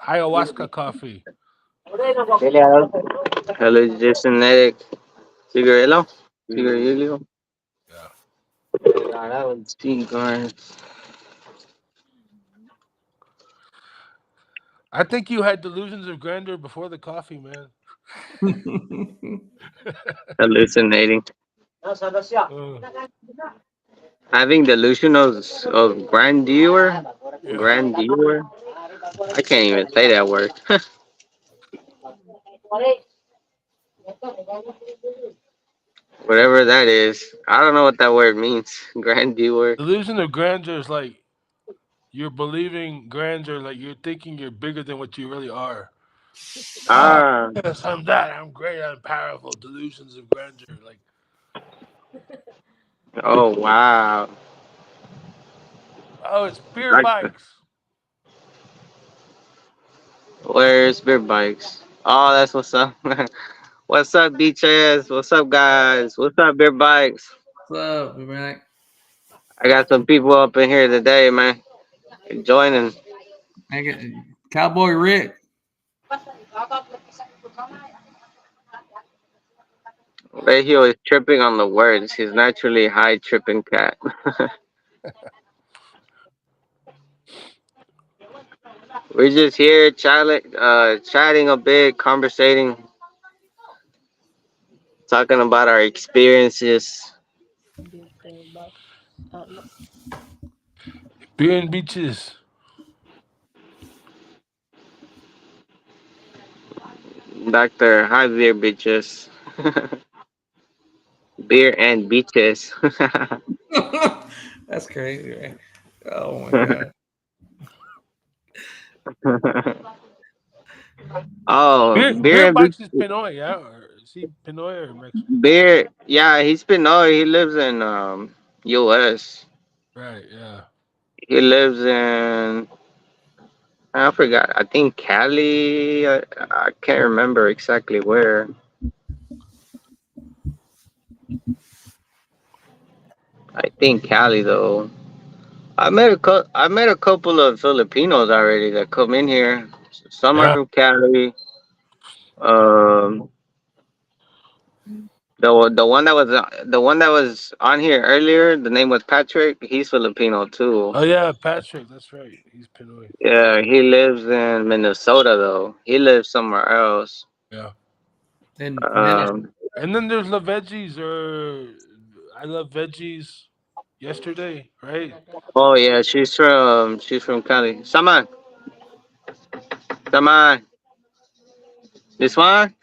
Ayahuasca coffee. Hallucinogenic cigarillo. Cigarillo. Yeah. Cigars. I think you had delusions of grandeur before the coffee, man. Hallucinating. Uh, Having delusion of grandeur. yeah. Grandeur. I can't even say that word. Whatever that is. I don't know what that word means. Grandeur. Delusion of grandeur is like you're believing grandeur, like you're thinking you're bigger than what you really are. Ah. Yes, I'm that. I'm great. I'm powerful. Delusions of grandeur. Like, Oh wow. oh, it's beer Like, bikes. where's beer bikes? Oh, that's what's up. What's up, beaches? What's up, guys? What's up, beer bikes? What's up, man? I got some people up in here today, man. Joining. Cowboy Rick. Regio is tripping on the words. He's naturally a high tripping cat. We're just here chatting a bit, conversating, talking about our experiences. Beer and beaches. Dr. High Beer Bitches. Beer and beaches. That's crazy, right? Oh my god. Oh, beer Beer and bikes is beach. Pinoy, yeah? Or is he Pinoy or Mexican? Beer, yeah, he's been. No, he lives in U.S. Right, yeah. He lives in. I forgot. I think Cali. I can't remember exactly where. I think Cali though. I met a couple of Filipinos already that come in here. Some are Yeah. from Cali. Um, the one that was on here earlier. The name was Patrick. He's Filipino too. Oh, yeah, Patrick. That's right. He's Pinoy. Yeah, he lives in Minnesota though. He lives somewhere else. Yeah. And then Um, And then there's La Veggies or I Love Veggies. yesterday, right? Oh yeah, she's from Cali. Saman, Saman, this one,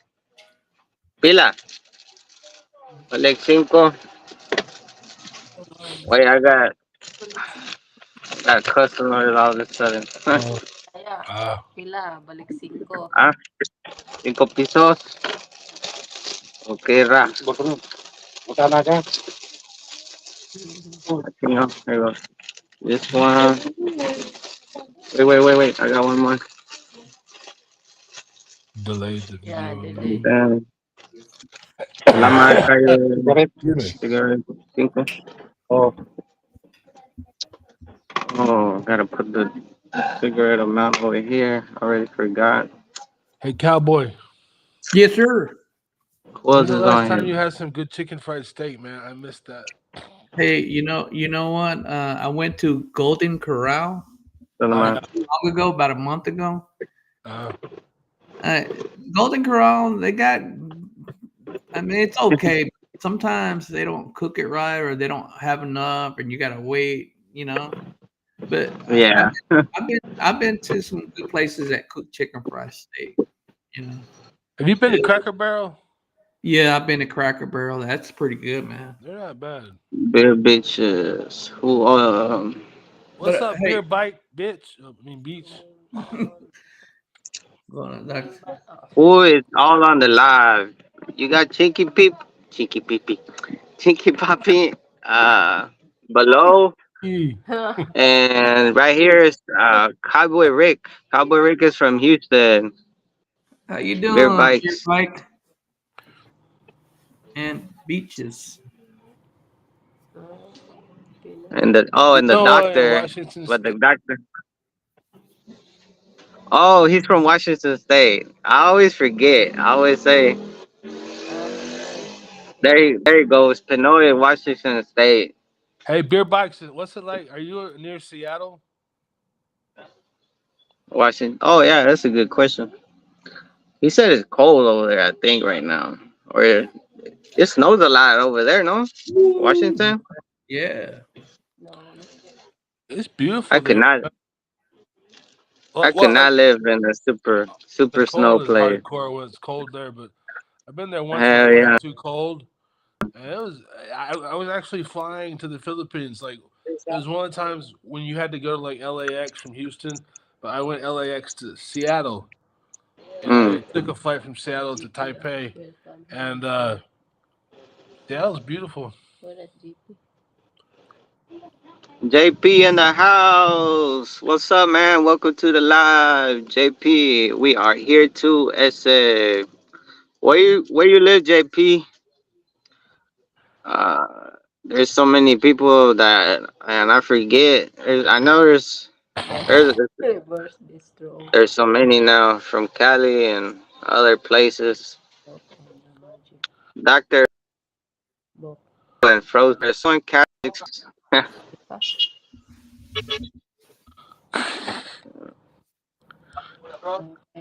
pila, like 5. Wait, I got customers all of a sudden. Oh, Kaya, ah, pila, balik 5. Ah, 5 pesos. Okay, ra. You know, there you go. This one. Wait. I got one more. delayed the Yeah, video. delay. Then, salamat kayo. Excuse me. Cigarette 5. Oh, gotta put the cigarette amount over here. Already forgot. Hey, cowboy. Yes, sir. Who else When's the is last on time here? you had some good chicken fried steak, man? I missed that. Hey, you know what? I went to Golden Corral Salamat. long ago, about a month ago. Uh, Uh, Golden Corral, they got. I mean, it's okay. Sometimes they don't cook it right, or they don't have enough, and you gotta wait. You know. But Yeah. I've been to some good places that cook chicken fried steak. You know. have you been to Cracker Barrel? Yeah, I've been to Cracker Barrel. That's pretty good, man. They're not bad. Beer bitches. Who What's But up, hey, beer bike, bitch? I mean, beach. that's, who is all on the live? You got Chinky Peepee, Chinky Poppy, below, E. and right here is Cowboy Rick. Cowboy Rick is from Houston. how you Beer doing, Beer bikes Bike and beaches? and You the know, in doctor, Washington but the State. doctor. Oh, he's from Washington State. I always forget. I always say there he goes, Pinoy, Washington State. Hey, beer bikes. What's it like? Are you near Seattle? Washington. Oh yeah, that's a good question. He said it's cold over there. I think right now, or it snows a lot over there. No, Woo! Washington. Yeah. It's I beautiful could there. not. I could Well, like not live in a the super snow cold is place. hardcore when it's cold there, but I've been there once when it Hell yeah. wasn't too cold. And it was. I was actually flying to the Philippines. Like it was one of the times when you had to go to like LAX from Houston, but I went LAX to Seattle, and I Mm. took a flight from Seattle to Taipei, and Seattle's beautiful. JP in the house. What's up, man? Welcome to the live, JP. We are here too. SA. Where you live, JP? Uh, there's so many people that, and I forget. I know there's Reverse distro. there's so many now from Cali and other places. Doctor and Frozen. There's so many Catholics.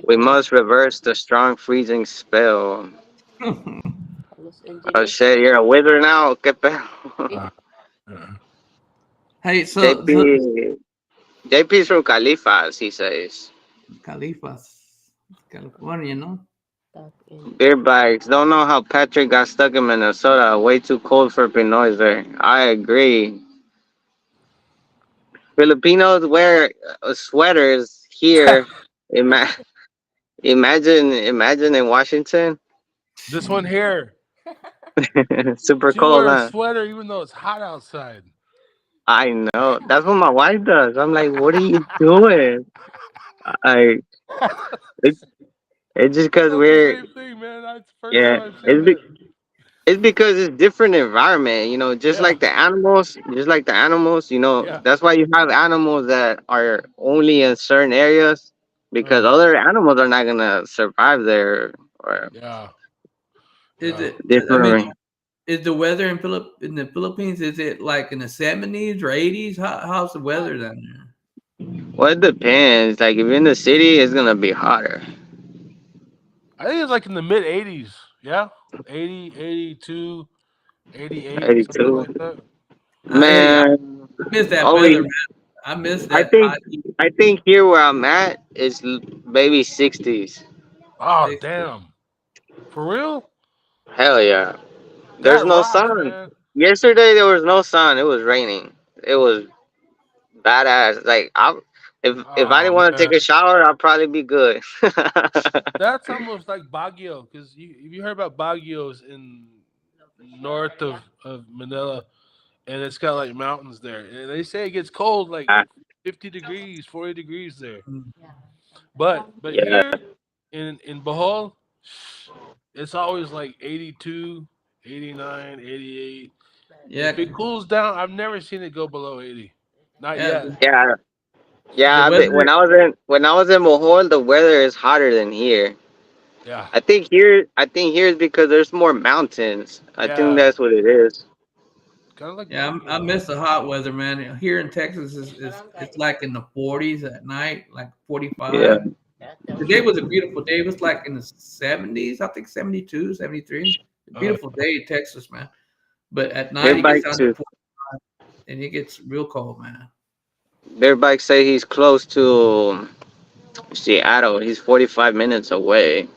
We must reverse the strong freezing spell. Los Oh Angeles. shit, you're a wizard now? ¿Qué pedo? Hey, so JP's from Califas, he says. Califas, California, no? Beer bags. Don't know how Patrick got stuck in Minnesota. Way too cold for Pinoys there. I agree. Filipinos wear sweaters here. Ima- imagine in Washington. This one here. Super She cold, wears a huh? sweater even though it's hot outside. I know. That's what my wife does. I'm like, what are you doing? I it's it's just I because thought the we're same thing, man. That's the first yeah. time I've seen that. It's because it's different environment. Just Yeah, like the animals. Just like the animals. yeah. That's why you have animals that are only in certain areas because other animals are not gonna survive there or Yeah, Is yeah. it? I mean, different. is the weather in the Philippines? Is it like in the 70s or 80s? How's the weather down there? Well, it depends. Like if you're in the city, it's gonna be hotter. I think it's like in the mid 80s. Yeah, 80, 82, 88, something 82. like that. Man, I miss that only weather, man. I miss I that think hot heat. I think here where I'm at is maybe 60s. Oh damn. For real? Hell yeah. There's That no rocks, sun. man. Yesterday there was no sun. It was raining. It was badass. Like if I Oh didn't want to man. take a shower, I'd probably be good. That's almost like Baguio, because you heard about Baguio's in north of Manila, and it's got like mountains there, and they say it gets cold, like 50 degrees, 40 degrees there. But Yeah, here in Bohol, it's always like 82, 89, 88. Yeah, If it cools down, I've never seen it go below 80. Not yeah. yet. yeah, The yeah. But weather. when I was in Bohol, the weather is hotter than here. Yeah. I think here is because there's more mountains. I think Yeah. that's what it is. Kind of like Yeah, I Baguio. miss the hot weather, man. Here in Texas, is it's like in the 40s at night, like Yeah. 45. Today was a beautiful day. It was like in the 70s, I think 72, 73. A beautiful day in Texas, man. But at night Their it gets bike down to too. 45 and it gets real cold, man. Their bike say he's close to Seattle. He's 45 minutes away.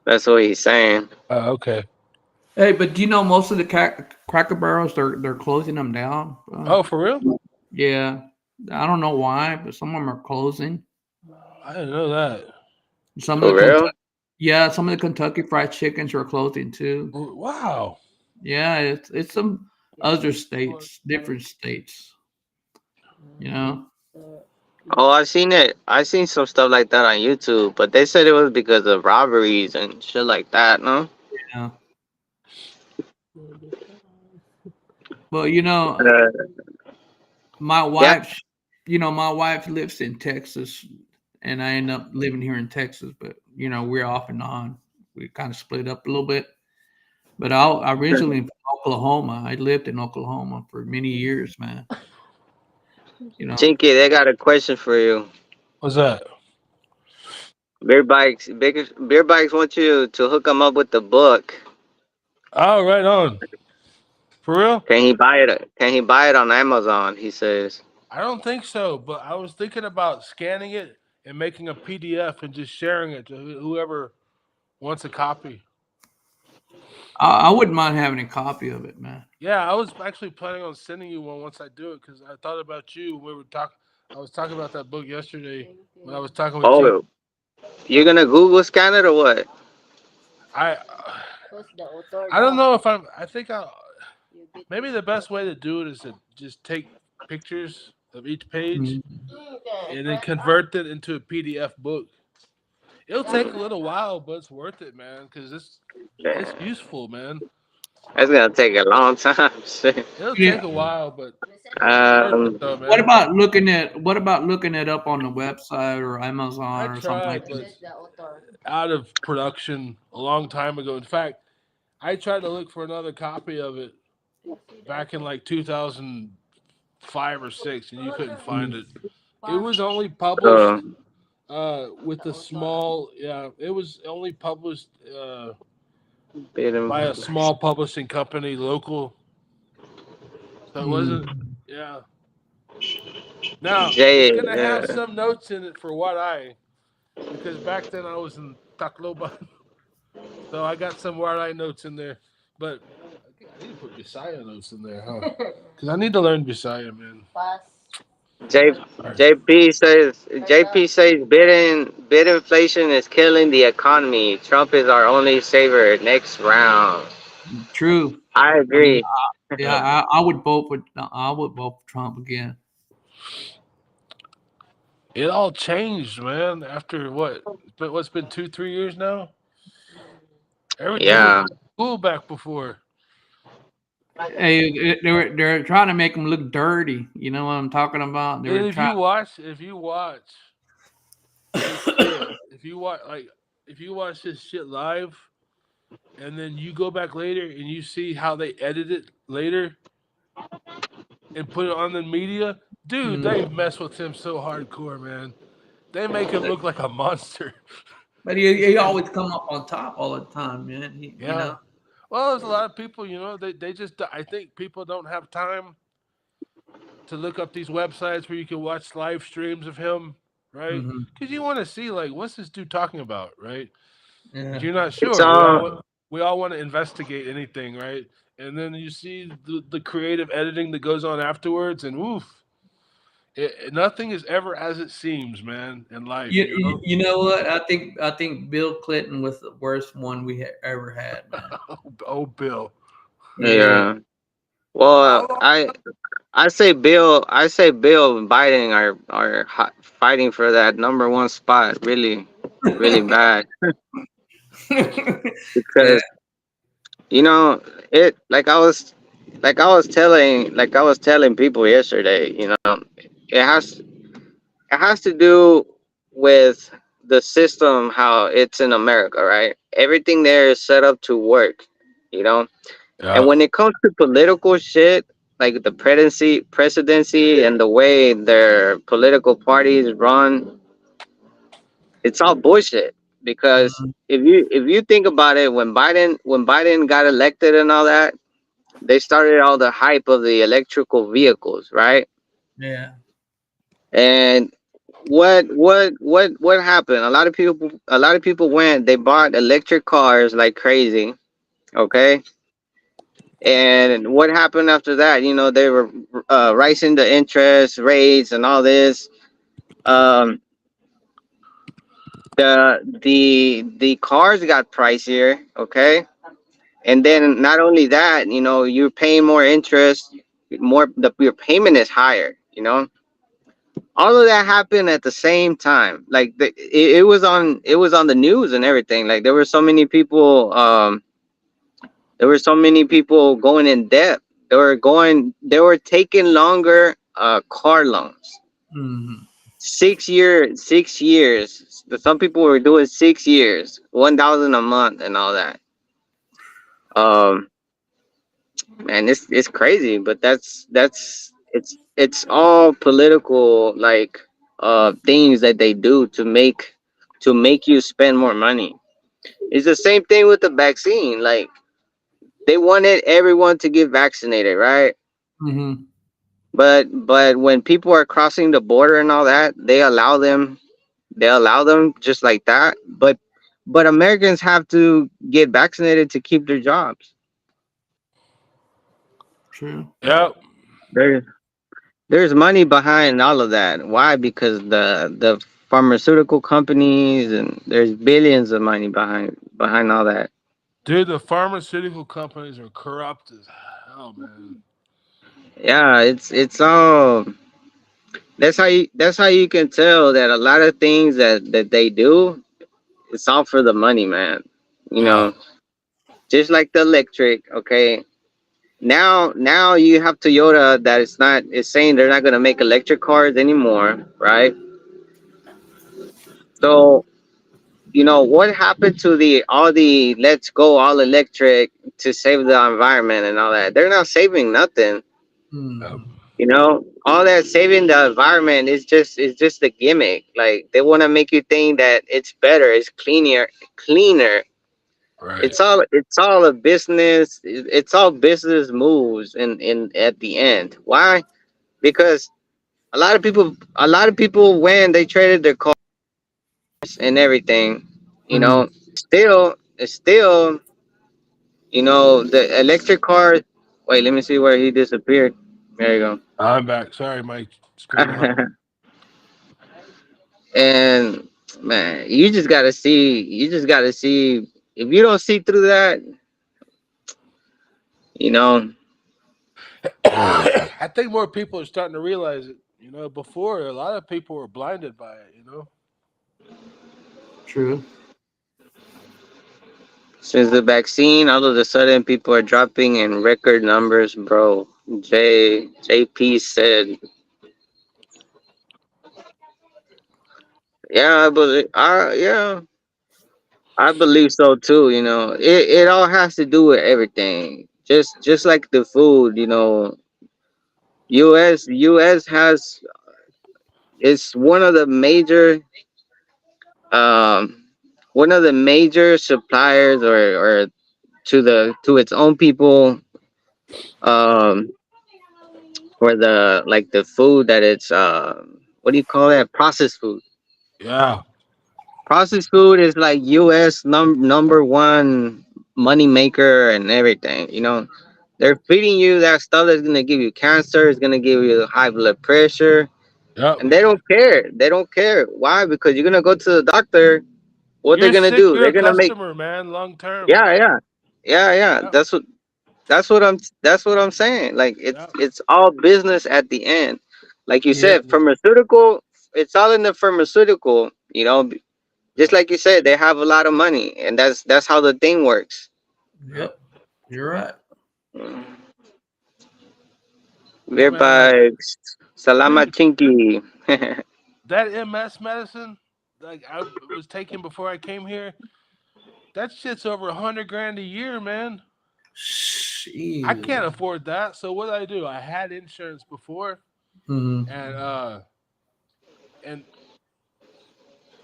That's what he's saying. Okay. Hey, but do you know most of the Cracker Barrels they're closing them down? Oh, for real? Yeah, I don't know why, but some of them are closing. I didn't know that. Some of For the real? some of the Kentucky Fried Chickens are closing too. Wow. Yeah, it's some other states, different states. You know. Oh, I seen it. I seen some stuff like that on YouTube, but they said it was because of robberies and shit like that. No. Yeah. Well, you know, Uh, my yeah. wife, my wife lives in Texas, and I end up living here in Texas. But we're off and on. We kind of split up a little bit. But I originally from Oklahoma. I lived in Oklahoma for many years, man. Chinky, they got a question for you. What's that? Beer bikes want you to hook them up with the book. Oh, right on. For real? Can he buy it? Can he buy it on Amazon? He says. I don't think so, but I was thinking about scanning it and making a PDF and just sharing it to whoever wants a copy. I wouldn't mind having a copy of it, man. Yeah, I was actually planning on sending you one once I do it because I thought about you. We were talking. I was talking about that book yesterday when I was talking with Chief. Oh, you're gonna Google scan it or what? I I don't know if I'm. I think maybe the best way to do it is to just take pictures of each page and then convert it into a PDF book. It'll take a little while, but it's worth it, man, because it's useful, man. That's gonna take a long time. Shit. It'll Yeah. take a while, but it's worth it though, man. What about looking it up on the website or Amazon or something like but that? out of production a long time ago. In fact, I tried to look for another copy of it back in like 2005 or 6, and you couldn't find it. It was only published with a small. Yeah, it was only published by a small publishing company, local. So it wasn't. Yeah. Now it's gonna have some notes in it for what because back then I was in Tacloban, so I got some what I notes in there. But I think I need to put Bisaya notes in there, huh? Because I need to learn Bisaya, man. JP says bid inflation is killing the economy. Trump is our only savior. Next round. True. I agree. I would vote for Trump again. It all changed, man. After what's been 2-3 years now? Everything was cool back before. Hey, they're trying to make them look dirty. You know what I'm talking about? If you watch, if you watch this shit live, and then you go back later and you see how they edit it later and put it on the media, dude, they mess with him so hardcore, man. They make him look like a monster. But he always come up on top all the time, man. You know? Well, there's a lot of people, they just, I think people don't have time to look up these websites where you can watch live streams of him, right? Hmm. Because you want to see, like, what's this dude talking about, right? But Yeah. you're not It's sure. all We all want to investigate anything, right? And then you see the creative editing that goes on afterwards, and oof, nothing is ever as it seems, man, in life, You, you you know? you know what? I think Bill Clinton was the worst one we ever had, man. Oh, Bill. Yeah. yeah. Well, How long? I say Bill and Biden are fighting for that number one spot really, really bad Yeah. because it like I was telling people yesterday. It has it has to do with the system how it's in America, right? Everything there is set up to work, you know. And Yeah. when it comes to political shit, like the presidency and the way their political parties run, it's all bullshit. Because Mhm. if you think about it, when Biden got elected and all that, they started all the hype of the electrical vehicles, right? Yeah. And what happened? A lot of people went, they bought electric cars like crazy, okay? And what happened after that? They were rising the interest rates and all this. Um, the cars got pricier, okay? And then not only that, you're paying more interest, your payment is higher. All of that happened at the same time. Like it was on the news and everything. Like there were so many people going in debt. They were taking longer car loans. Hmm. 6 years. Some people were doing 6 years, 1,000 a month and all that. Um, and it's crazy, but it's all political, like things that they do to make you spend more money. It's the same thing with the vaccine. Like they wanted everyone to get vaccinated, right? Hmm. But when people are crossing the border and all that, they allow them just like that. But Americans have to get vaccinated to keep their jobs. True. Yeah. There, there's money behind all of that. Why? Because the pharmaceutical companies, and there's billions of money behind all that. Dude, the pharmaceutical companies are corrupt as hell, man. Yeah, it's all. That's how you can tell that a lot of things that they do, it's all for the money, man. You Yeah. know, just like the electric. Okay, now you have Toyota that is saying they're not gonna make electric cars anymore, right? So what happened to the all the let's go all electric to save the environment and all that? They're not saving nothing. Yep. Hmm. All that saving the environment is just a gimmick. Like they want to make you think that it's better, it's cleaner. Right. It's all a business. It's all business moves in at the end. Why? Because a lot of people when they traded their cars and everything, you Hmm. know, still, the electric car. Wait, let me see where he disappeared. There you I'm back. Sorry, my screen hung. go. And man, you just gotta see. If you don't see through that, you know, I think more people are starting to realize it. Before a lot of people were blinded by it. True. since the vaccine, all of a sudden people are dropping in record numbers, bro. JP said, yeah, I believe so too. It all has to do with everything. Just like the food, US has it's um one of the major suppliers or to its own people, um for the like the food that it's what do you call that, processed food. Yeah. Processed food is like US number one money maker and everything, you know. They're feeding you that stuff that's gonna give you cancer, it's gonna give you high blood pressure, Yep. and they don't care. They don't care. Why? Because you're gonna go to the doctor. What they're You're gonna sick. do? You're They're a gonna make, customer, man. Long term. yeah, yeah, yeah, yeah. Yep. That's what I'm saying. Like Yep. it's all business at the end. Like you Yeah. said, pharmaceutical. It's all in the pharmaceutical. You know, just Yep. like you said, they have a lot of money, and that's how the thing works. Yep. Yep. You're right. Yeah, Beer man. Like, pipes, salama dude, chinky. that MS medicine, like I was taking before I came here, that shit's over 100 grand a year, man. I Jeez. can't afford that. So what did I do? I had insurance before, Mm-hmm. and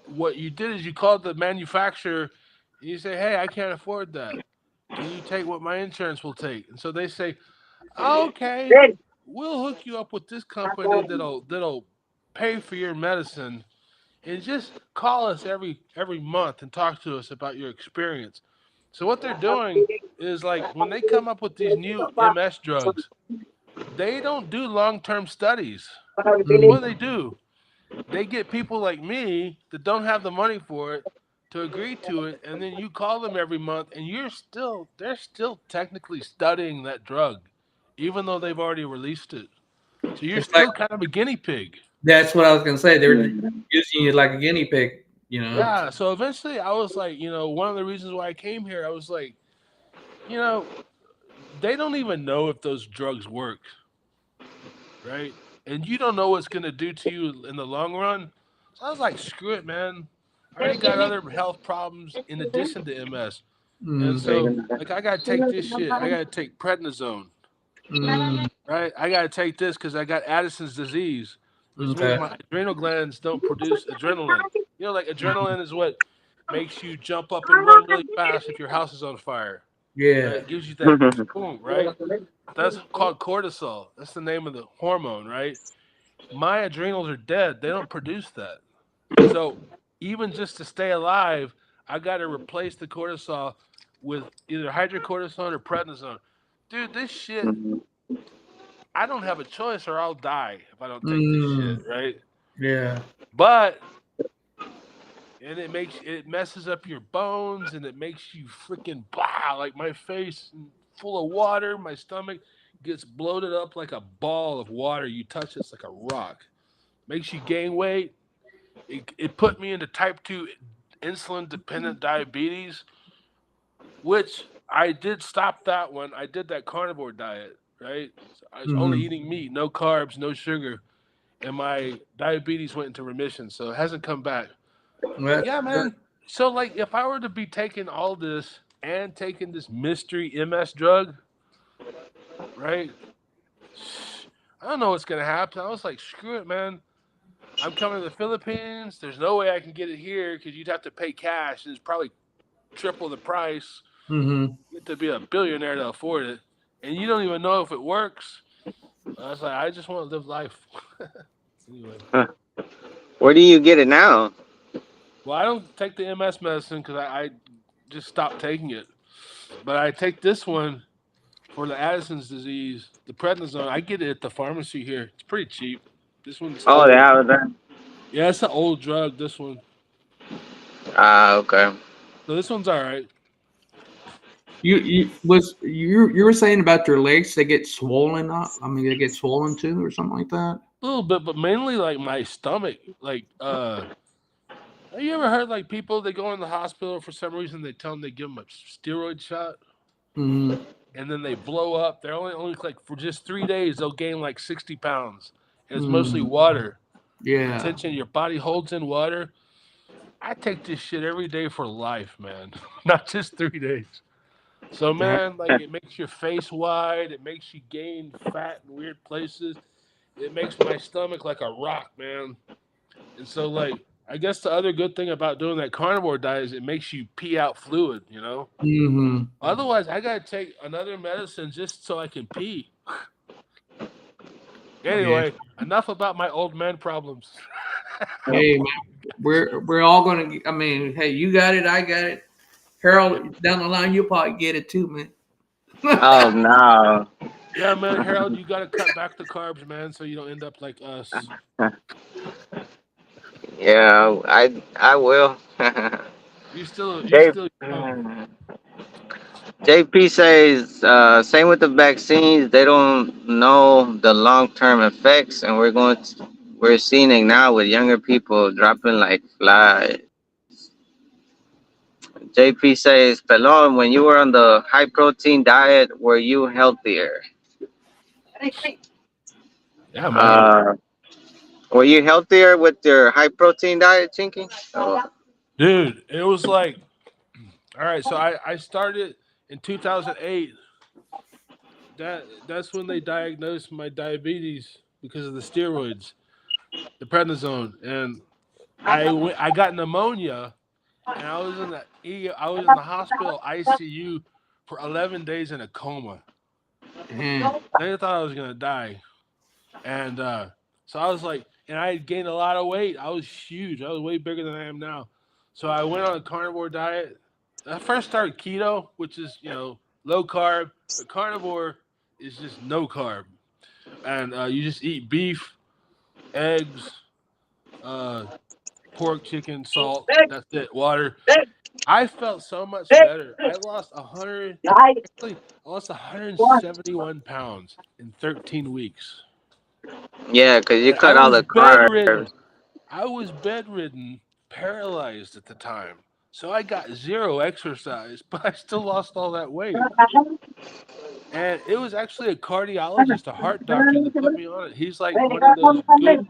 what you did is you called the manufacturer and you say, "Hey, I can't afford that. Can you take what my insurance will take?" And so they say, "Okay, we'll hook you up with this company that'll pay for your medicine, and just call us every month and talk to us about your experience." So what they're doing is, like, when they come up with these new MS drugs, they don't do long-term studies. What do Mm-hmm. they do? They get people like me that don't have the money for it to agree to it, and then you call them every month, and they're still technically studying that drug, even though they've already released it. So you're It's like still kind of a guinea pig. that's what I was gonna say. They're using you like a guinea pig. You know. Yeah. So eventually, I was like, one of the reasons why I came here, I was like, you know, they don't even know if those drugs work, right? And you don't know what's gonna do to you in the long run. So I was like, screw it, man. I already got other health problems in addition to MS. And Mm, so, like, I gotta take this shit. I gotta take prednisone, mm, right? I gotta take this because I got Addison's disease, which means okay. my adrenal glands don't produce adrenaline. Like, adrenaline is what makes you jump up and run really fast if your house is on fire, right? Yeah. It gives you that boom, right? That's called cortisol. That's the name of the hormone, right? My adrenals are dead. They don't produce that. So even just to stay alive, I got to replace the cortisol with either hydrocortisone or prednisone. Dude, this shit, I don't have a choice or I'll die if I don't take this shit, Mm, right? yeah. But and it messes up your bones and it makes you freaking blah, like my face full of water, my stomach gets bloated up like a ball of water. You touch it's like a rock. Makes you gain weight. It put me into type 2 insulin dependent diabetes, which I did stop that one. I did that carnivore diet, right? So I was only Mm-hmm. eating meat, no carbs, no sugar, and my diabetes went into remission. So it hasn't come back. But yeah, man. So, like, if I were to be taking all this and taking this mystery MS drug, right? I don't know what's gonna happen. I was like, screw it, man. I'm coming to the Philippines. There's no way I can get it here because you'd have to pay cash. And it's probably triple the price. Mm-hmm. You have to be a billionaire to afford it, and you don't even know if it works. I was like, I just want to live life. Anyway, Where do you get it now? well, I don't take the MS medicine because I just stopped taking it, but I take this one for the Addison's disease, the prednisone. I get it at the pharmacy here. It's pretty cheap. This one's Oh, they old. have that. Yeah, it's an old drug. This one. Ah, okay. So this one's all right. You were saying about your legs, they get swollen up. I mean, they get swollen too, or something like that. A little bit, but mainly like my stomach. Like, have you ever heard like people they go in the hospital for some reason they tell them they give them a steroid shot Mm-hmm. and then they blow up. They're only like for just 3 days they'll gain like 60 pounds, and it's mostly Mm, water yeah. retention. Your body holds in water. I take this shit every day for life, man. Not just 3 days. So That, man, like it makes your face wide. It makes you gain fat in weird places. It makes my stomach like a rock, man. And so, like, I guess the other good thing about doing that carnivore diet is it makes you pee out fluid, you know? Mm-hmm. Otherwise, I got to take another medicine just so I can pee. Anyway, enough about my old man problems. Hey man, we're all gonna. I mean, hey, you got it, I got it. Harold, down the line, you'll probably get it too, man. Oh no. Yeah, man, Harold, you got to cut back the carbs, man, so you don't end up like us. Yeah, I will. You still J- young. JP says same with the vaccines. They don't know the long term effects, and we're seeing it now with younger people dropping like flies. JP says, Pelon, when you were on the high protein diet, were you healthier? Yeah, man. Uh, were you healthier with your high protein diet, Chinky? Oh. Dude, it was like, all right, so I started in 2008. That's when they diagnosed my diabetes because of the steroids, the prednisone, and I got pneumonia, and I was in the hospital ICU for 11 days in a coma. Mm. They thought I was gonna die, and so I was like, and I had gained a lot of weight. I was huge. I was way bigger than I am now. So I went on a carnivore diet. I first started keto, which is low carb, but carnivore is just no carb, and you just eat beef, eggs, pork, chicken, salt. That's it. Water. I felt so much better. I lost 100. Actually, I lost 171 pounds in 13 weeks. Yeah, because you And I cut all was the carbs. bedridden. I was bedridden, paralyzed at the time. So I got zero exercise, but I still lost all that weight. And it was actually a cardiologist, a heart doctor, that put me on it. He's like one of those good,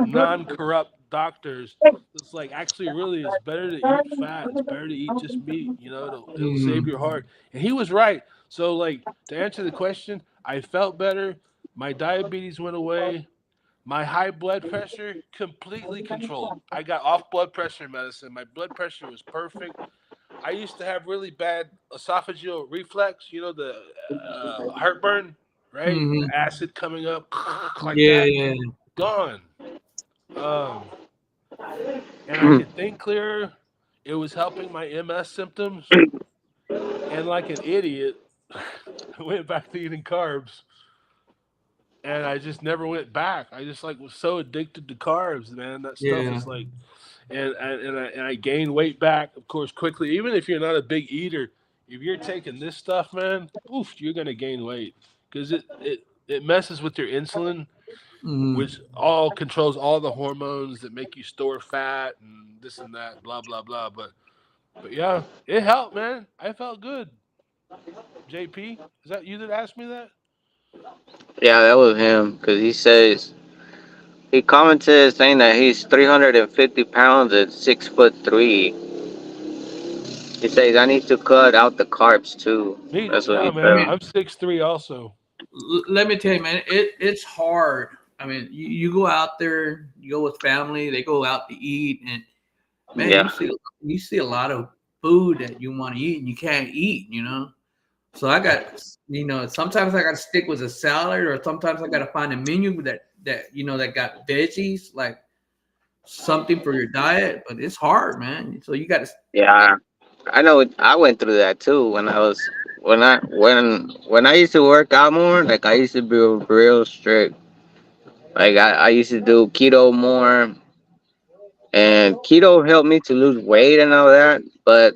non-corrupt doctors. It's like actually, really, it's better to eat fat. It's better to eat just meat. It'll save your heart. And he was right. So, like, to answer the question, I felt better. My diabetes went away. My high blood pressure completely controlled. I got off blood pressure medicine. My blood pressure was perfect. I used to have really bad esophageal reflux, the heartburn, right? Mm-hmm. The acid coming up like Yeah, that. yeah. Gone. And I could think clearer. It was helping my MS symptoms. And like an idiot, I went back to eating carbs. And I just never went back. I just was so addicted to carbs, man. That stuff Yeah. is like, and I gained weight back, of course, quickly. Even if you're not a big eater, if you're taking this stuff, man, oof, you're gonna gain weight because it messes with your insulin, Mm-hmm. which all controls all the hormones that make you store fat and this and that, blah blah blah. But yeah, it helped, man. I felt good. JP, is that you that asked me that? Yeah, that was him. Because he commented saying that he's 350 pounds and 6'3". He says I need to cut out the carbs too. Me, That's what yeah, he man. said. I'm 6'3" also. Let me tell you, man, it's hard. I mean, you go out there, you go with family, they go out to eat, and man, Yeah. you see a lot of food that you want to eat and you can't eat, So I got, sometimes I got to stick with a salad, or sometimes I got to find a menu that that got veggies, like something for your diet. But it's hard, man. So you got to. Yeah. I know. I went through that too when I used to work out more. Like I used to be real strict. Like I used to do keto more, and keto helped me to lose weight and all that. But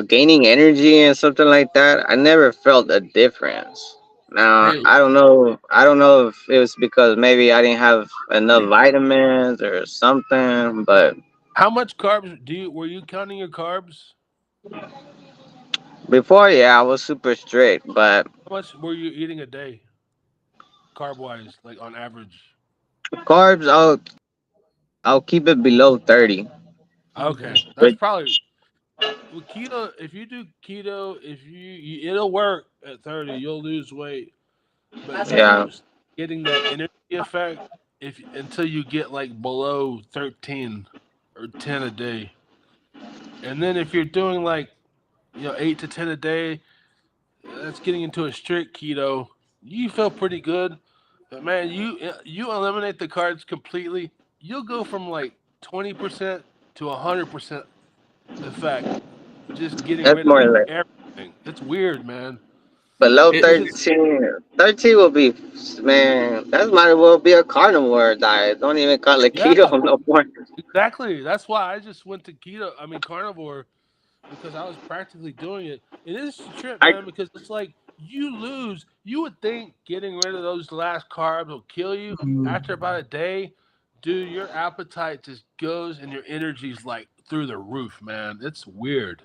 gaining energy and something like that, I never felt a difference. Now Really? I don't know. I don't know if it was because maybe I didn't have enough vitamins or something. But How much carbs were you counting your carbs? before, yeah, I was super strict. But How much were you eating a day, carb wise, like on average? carbs, I'll keep it below 30. Okay. Okay, that's But probably well, keto. If you do keto, if it'll work at 30, you'll lose weight. But then yeah, you getting that energy effect. if until you get like below 13 or 10 a day. And then if you're doing like 8 to 10 a day, that's getting into a strict keto. You feel pretty good, but man, you eliminate the carbs completely, you'll go from like 20% to 100% effect, just getting That's rid of more like everything. It's weird, man. below It, It's just 13. 13 will be, man, that might as well be a carnivore diet. Don't even call it yeah, keto no more. exactly. That's why I just went to keto. I mean carnivore because I was practically doing it. It is a trip, I man, because it's like you lose. You would think getting rid of those last carbs will kill you. mm, After about a day, dude, your appetite just goes and your energy's like through the roof, man. It's weird.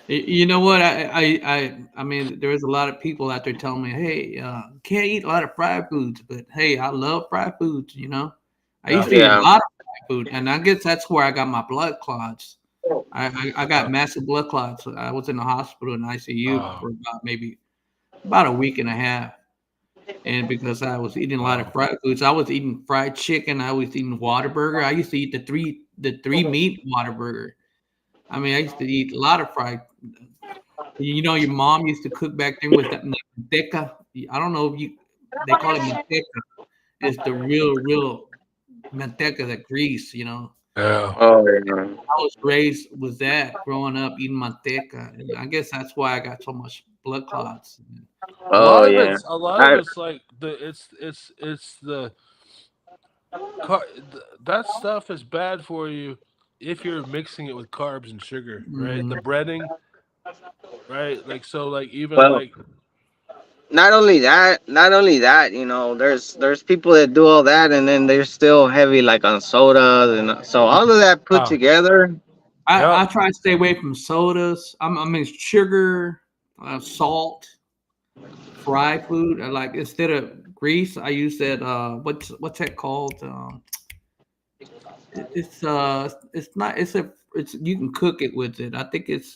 you know what? I mean, there's a lot of people out there telling me, "Hey, can't eat a lot of fried foods," but hey, I love fried foods. You know, I Yeah. used to eat a yeah. lot of fried food, and I guess that's where I got my blood clots. I got Uh, massive blood clots. I was in the hospital in ICU uh, for about a week and a half, and because I was eating a lot of wow. fried foods, I was eating fried chicken. I was eating Whataburger. I used to eat the three meat Whataburger. I mean, I used to eat a lot of fried. You know, your mom used to cook back then with that manteca. I don't know if you they call it manteca. It's the real manteca, the grease. You know, Yeah. Oh, yeah. I was raised with that growing up eating manteca, and I guess that's why I got so much blood clots. Oh, yeah. A lot of I, it's like it's the that stuff is bad for you if you're mixing it with carbs and sugar, right? The Mm, breading, right? Like so, like even well, like not only that, there's people that do all that and then they're still heavy like on sodas and so all of that put oh, together. I yep, try to stay away from sodas. I mean sugar, salt, fried food. I like instead of grease, I use that. What's that called? It's not. It's you can cook it with it. I think it's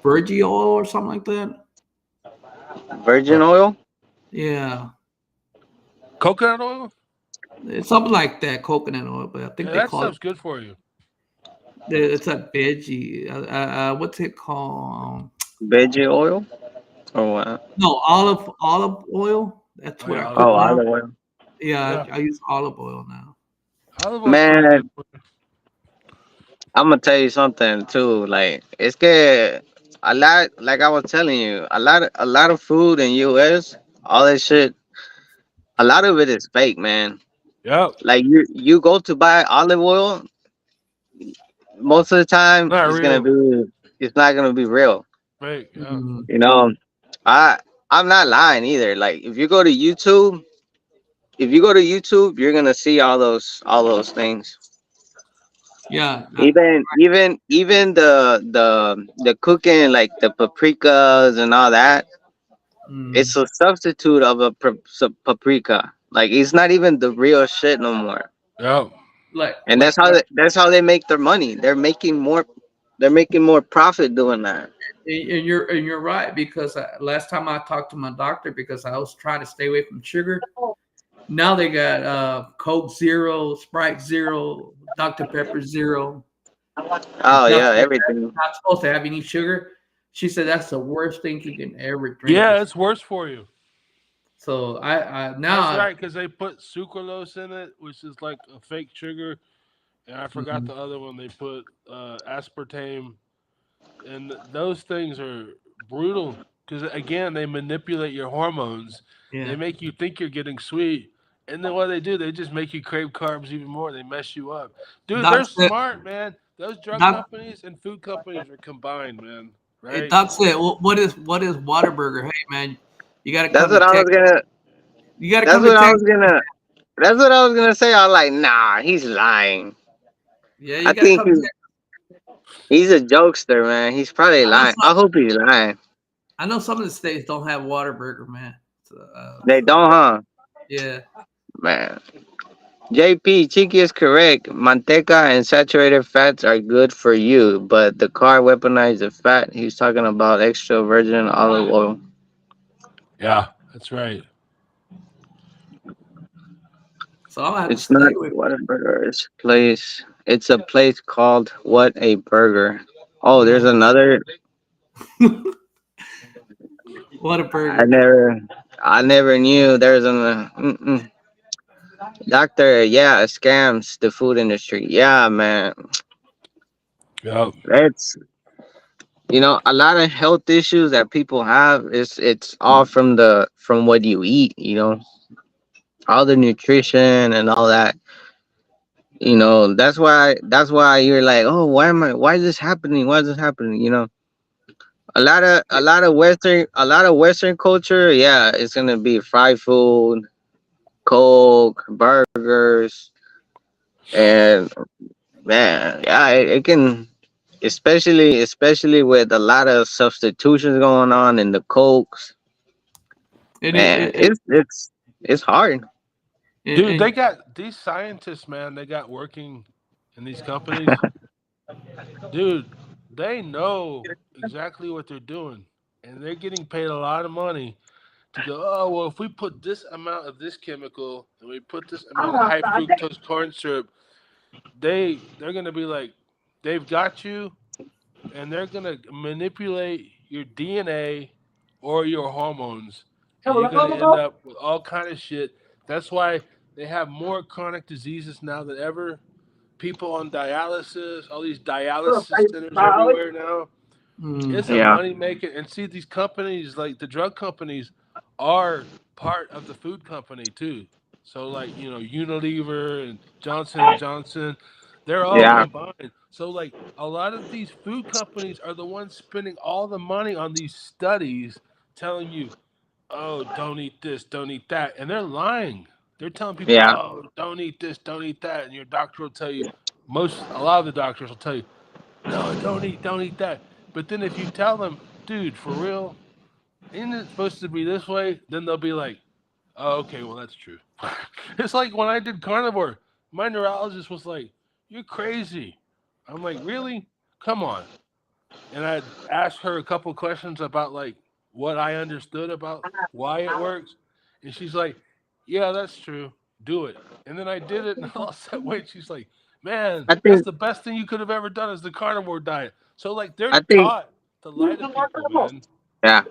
virgin oil or something like that. Virgin oil. Yeah, coconut oil. it's something like that. Coconut oil, but I think Yeah, they that call it. stuff's good for you. It's a veggie. What's it called? Veggie oil or what? No, olive oil. That's Oh what yeah, I olive cook Oh, now. oil. olive oil. Yeah, Yeah, I use olive oil now. olive oil's pretty good Man, for you. I'm gonna tell you something too. Like it's good. A lot, like I was telling you, a lot of food in US, all that shit. A lot of it is fake, man. Yep, Like you go to buy olive oil, most of the time not real. it's not gonna be real. Fake. Yeah. Mm, You know, I I'm not lying either. Like if you go to YouTube, you're gonna see all those things. yeah. Even the cooking like the paprikas and all that. Mm, It's a substitute of a paprika. Like it's not even the real shit no more. Yep. like And like that's how they make their money. They're making more profit doing that. and you're right because last time I talked to my doctor because I was trying to stay away from sugar. Now they got Coke Zero, Sprite Zero, Dr Pepper Zero. Oh Not yeah, supposed everything. not supposed to have any sugar. She said that's the worst thing you can ever drink. Yeah, it's worse for you. So I That's now right, because they put sucralose in it, which is like a fake sugar, and I forgot Mhm. the other one. They put aspartame, and those things are brutal because again, they manipulate your hormones. They Yeah. make you think you're getting sweet, and then what they do, they just make you crave carbs even more. They mess you up, dude. Doc They're said smart, man. Those drug Doc, companies and food companies are combined, man. Right? Doc said, well, what is Whataburger? Hey man, you got to That's come to what I was Texas. gonna. You got to That's come to what I Texas. was gonna. That's what I was gonna say. I was like, nah, he's lying. Yeah, I you got to think come to Texas. he's a jokester, man. He's probably I know lying. some. I hope he's lying. I know some of the states don't have Whataburger, man. They don't, huh? Yeah. Man. JP, Chiki is correct. Manteca and saturated fats are good for you, but the car weaponized the fat. He's talking about extra virgin olive oil. Yeah, that's right. So I'll have to It's not stay with. Whataburger. It's a place. It's a place called What a Burger. Oh, there's Yeah. another. What a I burger. never, I never knew there's an doctor. Yeah, scams the food industry. Yeah, man. Yeah. That's a lot of health issues that people have. It's all from what you eat. All the nutrition and all that. That's why you're like, oh, why is this happening? Why is this happening? A lot of Western culture, yeah, it's gonna be fried food, Coke, burgers, and man, yeah, it can, especially with a lot of substitutions going on in the Cokes. It, Man, it, it's hard. Dude, they it, got these scientists, man, they got working in these companies. Dude, they know exactly what they're doing. And they're getting paid a lot of money to go, oh, well, if we put this amount of this chemical and we put this amount of high fructose corn syrup, they're gonna be like, they've got you, and they're gonna manipulate your DNA or your hormones, and you're gonna end up with all kind of shit. That's why they have more chronic diseases now than ever. People on dialysis, all these dialysis centers everywhere now. mm, It's a Yeah, money maker. And see, these companies, like the drug companies, are part of the food company too. So, like, Unilever and Johnson and Johnson, they're all yeah, combined. So, like, a lot of these food companies are the ones spending all the money on these studies, telling you, oh, don't eat this, don't eat that, and they're lying. They're telling people, yeah. oh, don't eat this, don't eat that, and your doctor will tell you. A lot of the doctors will tell you, no, don't eat that. But then if you tell them, dude, for real, isn't it supposed to be this way? Then they'll be like, oh, okay, well, that's true. It's like when I did carnivore, my neurologist was like, you're crazy. I'm like, really? Come on. And I asked her a couple questions about like what I understood about why it works. And she's like, yeah, that's true. Do it. And then I did it and I lost that weight. She's like, man, I that's think the best thing you could have ever done is the carnivore diet. So like they're I think taught to lie to people, man. yeah.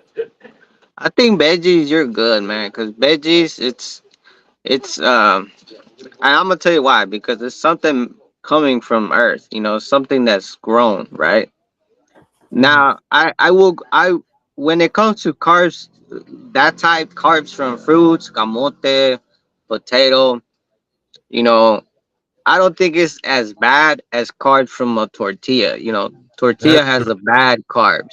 I think veggies, you're good, man. Cause veggies, it's and I'm gonna tell you why. Because it's something coming from Earth. Something that's grown, right? mm. Now, I when it comes to carbs, that type carbs from fruits, camote, potato, you know, I don't think it's as bad as carbs from a tortilla. That's Tortilla has true. the bad carbs.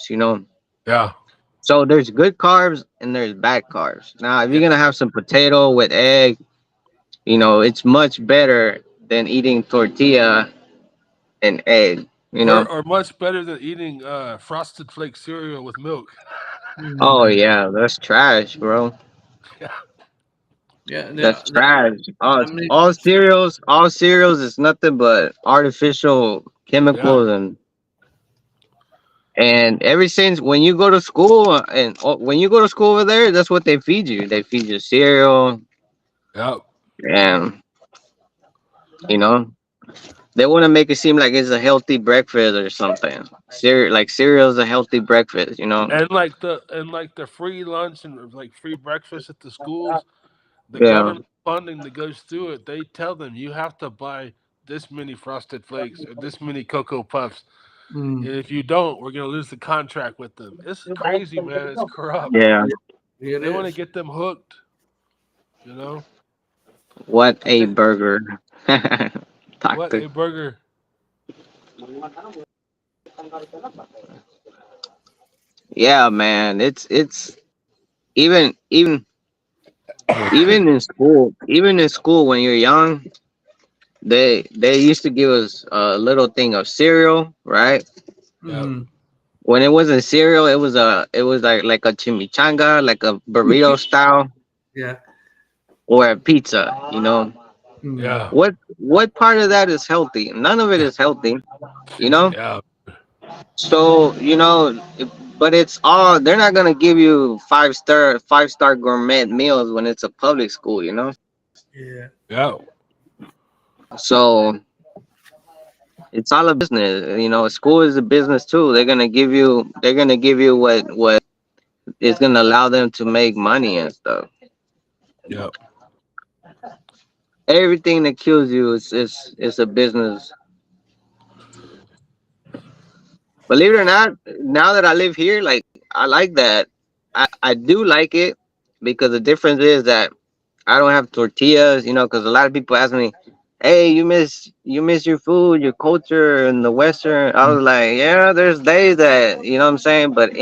Yeah. So there's good carbs and there's bad carbs. Now, if you're Yeah. gonna have some potato with egg, it's much better than eating tortilla and egg. Or much better than eating frosted flake cereal with milk. Oh Mm. yeah, that's trash, bro. Yeah. Yeah, That's the, trash. All, I mean, all cereals is nothing but artificial Yeah. chemicals and ever since when you go to school when you go to school over there, that's what they feed you. They feed you cereal Yeah. and you know they want to make it seem like it's a healthy breakfast or something. Cereal is a healthy breakfast. And like the free lunch and like free breakfast at the schools, the Yeah, government funding that goes through it, they tell them you have to buy this many frosted flakes or this many cocoa puffs. mm, And if you don't, we're gonna lose the contract with them. It's crazy, man. It's corrupt. yeah. it They want to is. get them hooked, you know. What But a burger. what Doctor. a burger. Yeah, man. It's even in school when you're young, they used to give us a little thing of cereal, right? Yeah. Mm. When it wasn't cereal, it was like a chimichanga, like a burrito style, Yeah. or a pizza. Mm. Yeah. What part of that is healthy? None of it is healthy, you know. Yeah. So but it's all, they're not gonna give you five-star gourmet meals when it's a public school. Yeah. Yeah. So it's all a business. You know, school is a business too. They're gonna give you what is gonna allow them to make money and stuff. Yep. Everything that kills you is a business. Believe it or not, now that I live here, like I like that. I do like it because the difference is that I don't have tortillas, you know, because a lot of people ask me, "Hey, you miss your food, your culture, and the Western." I was like, "Yeah, there's days that you know what I'm saying, but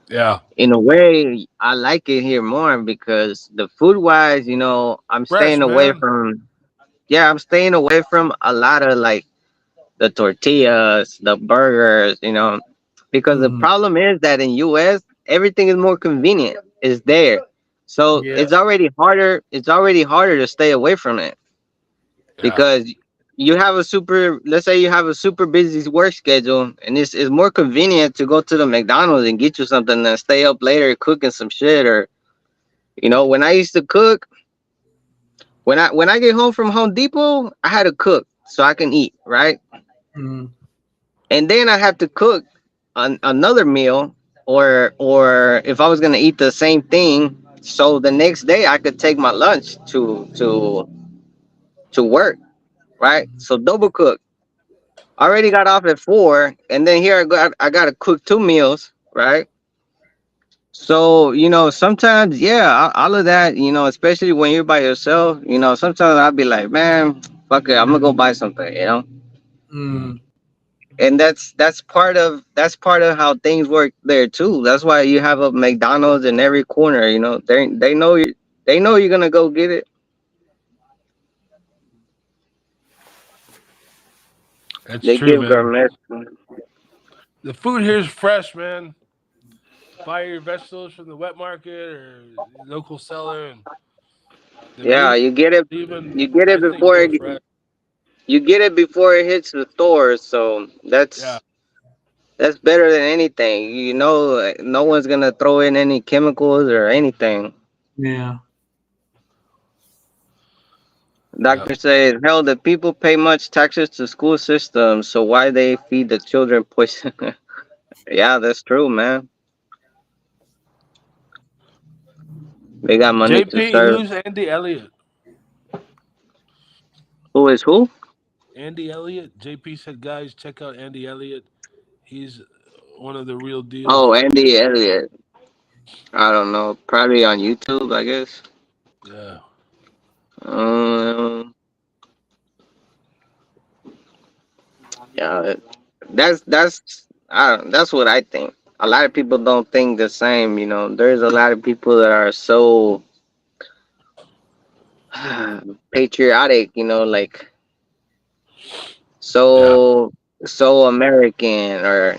Yeah. in a way, I like it here more because the food wise, you know, I'm Fresh, staying away man. from. Yeah, I'm staying away from a lot of like the tortillas, the burgers, you know, because the Mm, problem is that in US everything is more convenient. It's there. So yeah. it's already harder to stay away from it Yeah. because let's say you have a super busy work schedule and it's more convenient to go to the McDonald's and get you something than stay up later cooking some shit or you know, when I used to cook, when I get home from Home Depot, I had to cook so I can eat, right? Mm, And then I have to cook another meal, or if I was gonna eat the same thing, so the next day I could take my lunch to work, right? So double cook. I already got off at 4, and then here I got to cook 2 meals, right? So you know sometimes yeah, all of that, you know, especially when you're by yourself, you know, sometimes I'll be like, man, fuck it, I'm gonna go buy something, you know. mm, And that's part of how things work there too. That's why you have a McDonald's in every corner. You know, they know you're gonna go get it. That's They true, give man. gourmet. The food here is fresh, man. Buy your vegetables from the wet market or local seller, and the Yeah, meat you get it. even You get it I think before more it. fresh. You get it before it hits the stores. So Yeah. that's better than anything. You know, no one's gonna throw in any chemicals or anything. yeah. Yeah. Doctor says, hell, the people pay much taxes to school systems, so why they feed the children poison? Yeah, that's true, man. They got money to JP, serve. who's Andy Elliott? Who is who? Andy Elliott. JP said, guys, check out Andy Elliott. He's one of the real deal. Oh, Andy Elliott. I don't know. Probably on YouTube, I guess. Yeah. Um, yeah, that's what I think. A lot of people don't think the same. You know, there's a lot of people that are so patriotic. You know, like Yeah. so American, or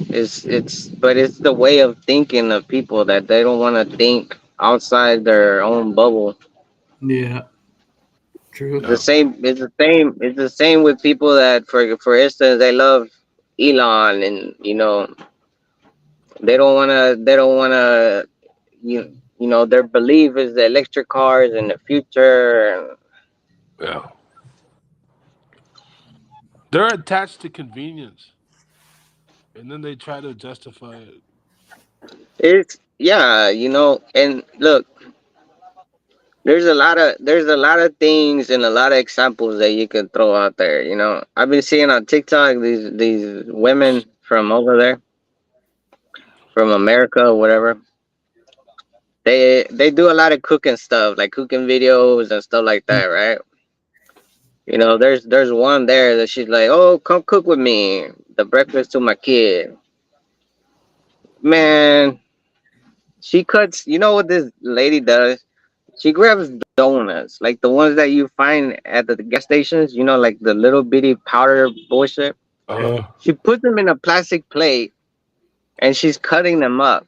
but it's the way of thinking of people that they don't want to think outside their own bubble. Yeah. True. The Yeah. same. It's the same. It's the same with people that, for instance, they love Elon, and you know they don't wanna. They don't wanna. You know their belief is the electric cars in the future. Yeah. They're attached to convenience, and then they try to justify it. It's yeah. You know, and look, there's a lot of things and a lot of examples that you can throw out there. You know, I've been seeing on TikTok these women from over there, from America or whatever. They do a lot of cooking stuff, like cooking videos and stuff like that, right? You know, there's one there that she's like, "Oh, come cook with me, the breakfast to my kid." Man, she cuts. You know what this lady does? She grabs donuts, like the ones that you find at the gas stations. You know, like the little bitty powder bullshit. Uh, She puts them in a plastic plate and she's cutting them up.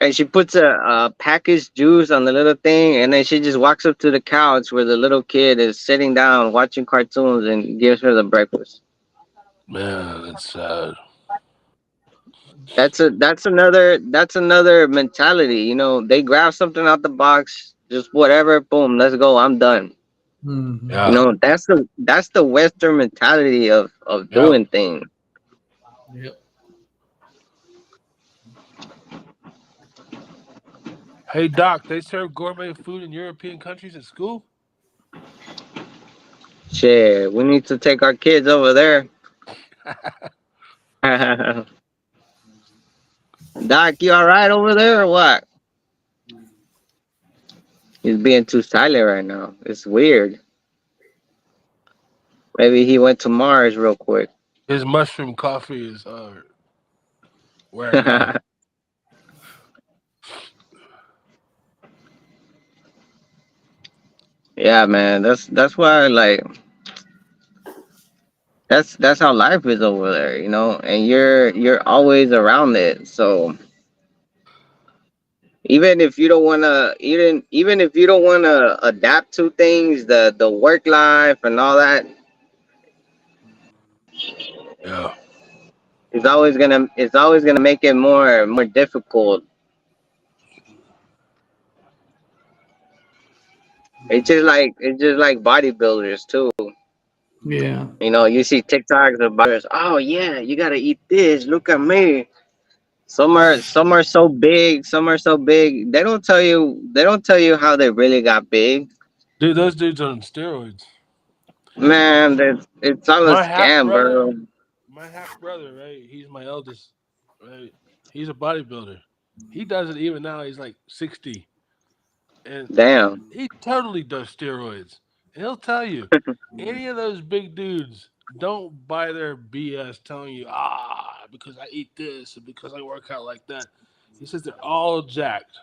And she puts a packaged juice on the little thing, and then she just walks up to the couch where the little kid is sitting down watching cartoons and gives her the breakfast. man, that's sad. That's another mentality. You know, they grab something out the box, just whatever, boom, let's go, I'm done. Mhm. Yeah. You know, that's the Western mentality of Yep. doing things. Yep. Hey Doc, they serve gourmet food in European countries at school? Shit, we need to take our kids over there. Doc, you all right over there or what? He's being too silent right now. It's weird. Maybe he went to Mars real quick. His mushroom coffee is wearing off. Yeah, man. That's why like that's how life is over there, you know. And you're always around it. So even if you don't wanna even if you don't wanna adapt to things, the work life and all that, Yeah. it's always gonna make it more difficult. It's just like bodybuilders too. Yeah. You know, you see TikToks of bodybuilders. Oh yeah, you gotta eat this. Look at me. Some are so big. Some are so big. They don't tell you how they really got big. Dude, those dudes are on steroids. Man, it's all a My half scam, brother, bro. right? He's my eldest, right? He's a bodybuilder. He does it even now. He's like 60. And Damn. he totally does steroids. And he'll tell you, any of those big dudes, don't buy their BS telling you, because I eat this and because I work out like that. He says they're all jacked.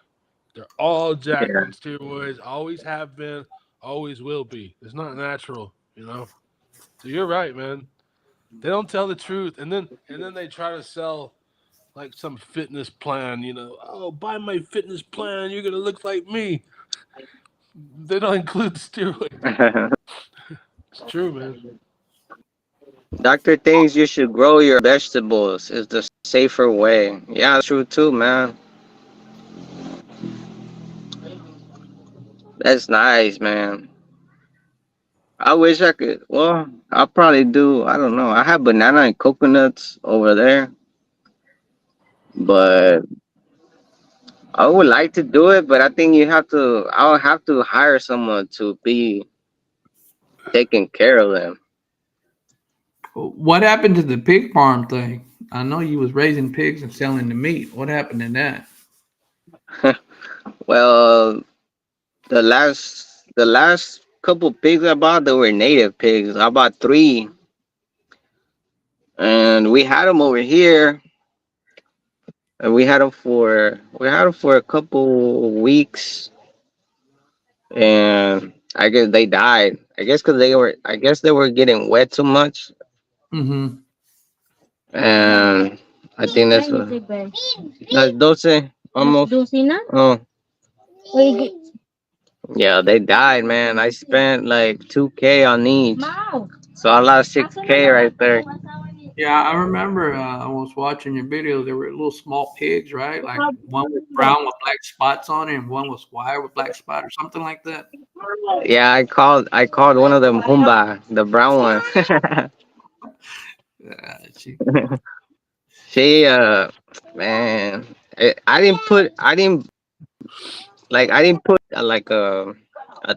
They're all jacked Yeah. on steroids, always have been, always will be. It's not natural, you know? So you're right, man. They don't tell the truth. And then they try to sell like some fitness plan, Oh, buy my fitness plan, you're gonna look like me. They don't include the steroids. It's true, man. Doctor thinks you should grow your vegetables. Is the safer way. Yeah, that's true too, man. That's nice, man. I wish I could. Well, I'll probably do. I don't know. I have banana and coconuts over there, but I would like to do it. But I think you have to. I'll have to hire someone to be taking care of them. What happened to the pig farm thing? I know you was raising pigs and selling the meat. What happened to that? Well, the last couple pigs I bought, they were native pigs. I bought three, and we had them over here. And we had them for a couple weeks, and I guess they died. I guess they were getting wet too much, Mm-hmm. and I think that's 12 almost. Oh yeah, they died, man. I spent like 2K on each, so I lost 6K right there. Yeah, I remember I was watching your videos. There were little small pigs, right? Like one was brown with black spots on it, and one was white with black spot or something like that. Yeah, I called one of them Humba, the brown one. She, She man, I didn't put like a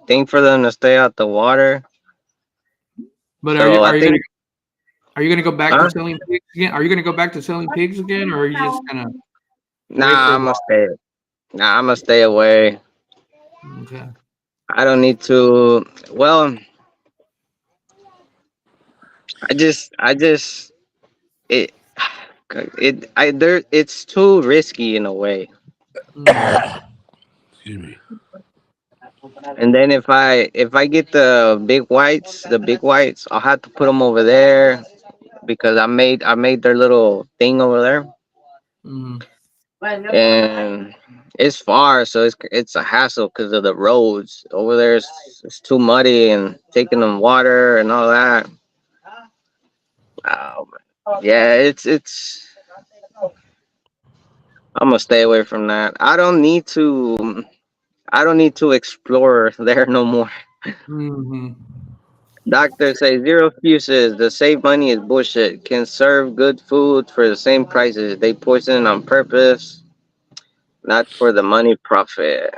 thing for them to stay out the water. but So I think are you gonna go back to huh? selling pigs again? Are you gonna go back to selling pigs again, or are you just gonna wait Nah, for a I'm gonna while? stay. Nah, I'm gonna stay away. Okay. I don't need to. Well, I just it it's too risky in a way. Mm, Excuse me. And then if I get the big whites, I'll have to put them over there because I made their little thing over there, mm, and it's far, so it's a hassle because of the roads over there. It's too muddy and taking them water and all that. Oh, man. Yeah, it's. I'm gonna stay away from that. I don't need to. I don't need to explore there no more. Mm-hmm. Doctor say zero excuses. The save money is bullshit. Can serve good food for the same prices. They poison on purpose, not for the money profit.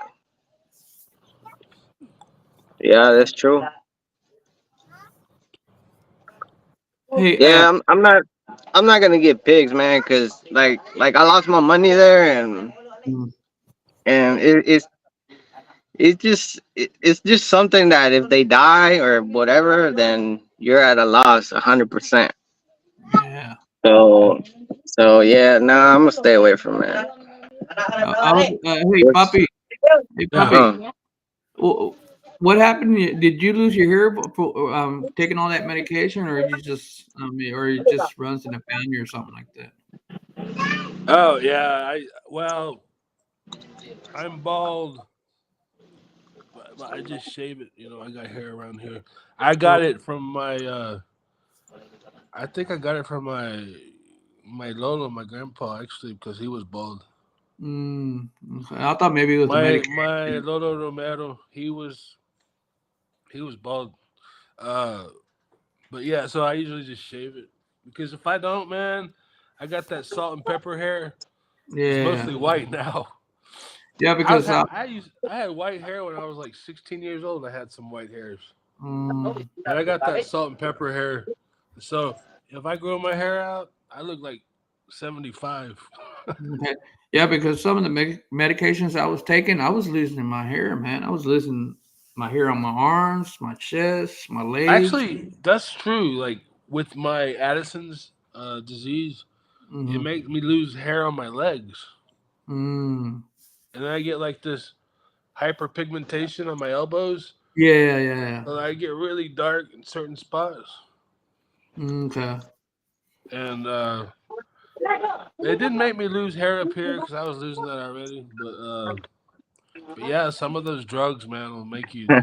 Yeah, that's true. Hey, Yeah, I'm not gonna get pigs, man, cause like I lost my money there, mm, and it's just something that if they die or whatever, then you're at a loss 100%. yeah. Yeah. So yeah, no, I'm gonna stay away from it. Hey, Poppy. Hey, Yeah. Poppy. Huh. What happened? Did you lose your hair for taking all that medication, or you just or it just runs in the family or something like that? Oh yeah. Well, I'm bald, but I just shave it. You know, I got hair around here. I got Oh, it from my. I think I got it from my Lolo, my grandpa, actually, because he was bald. okay. I thought maybe it was the My medication. Lolo Romero, he was bald. Uh, but yeah, so I usually just shave it because if I don't, man, I got that salt and pepper hair. It's Yeah, mostly white now. yeah, I was because ha- I had white hair when I was like 16 years old. I had some white hairs, um, and I got that salt and pepper hair. So if I grow my hair out, I look like 75. okay. Yeah, because some of the medications I was taking, I was losing my hair, man. I was losing my hair on my arms, my chest, my legs. Actually, that's true. Like with my Addison's disease, it Hmm. makes me lose hair on my legs, Mm. and then I get like this hyperpigmentation on my elbows, Yeah, yeah. so I get really dark in certain spots. Okay. And it didn't make me lose hair up here because I was losing that already. But yeah, some of those drugs, man, will make you do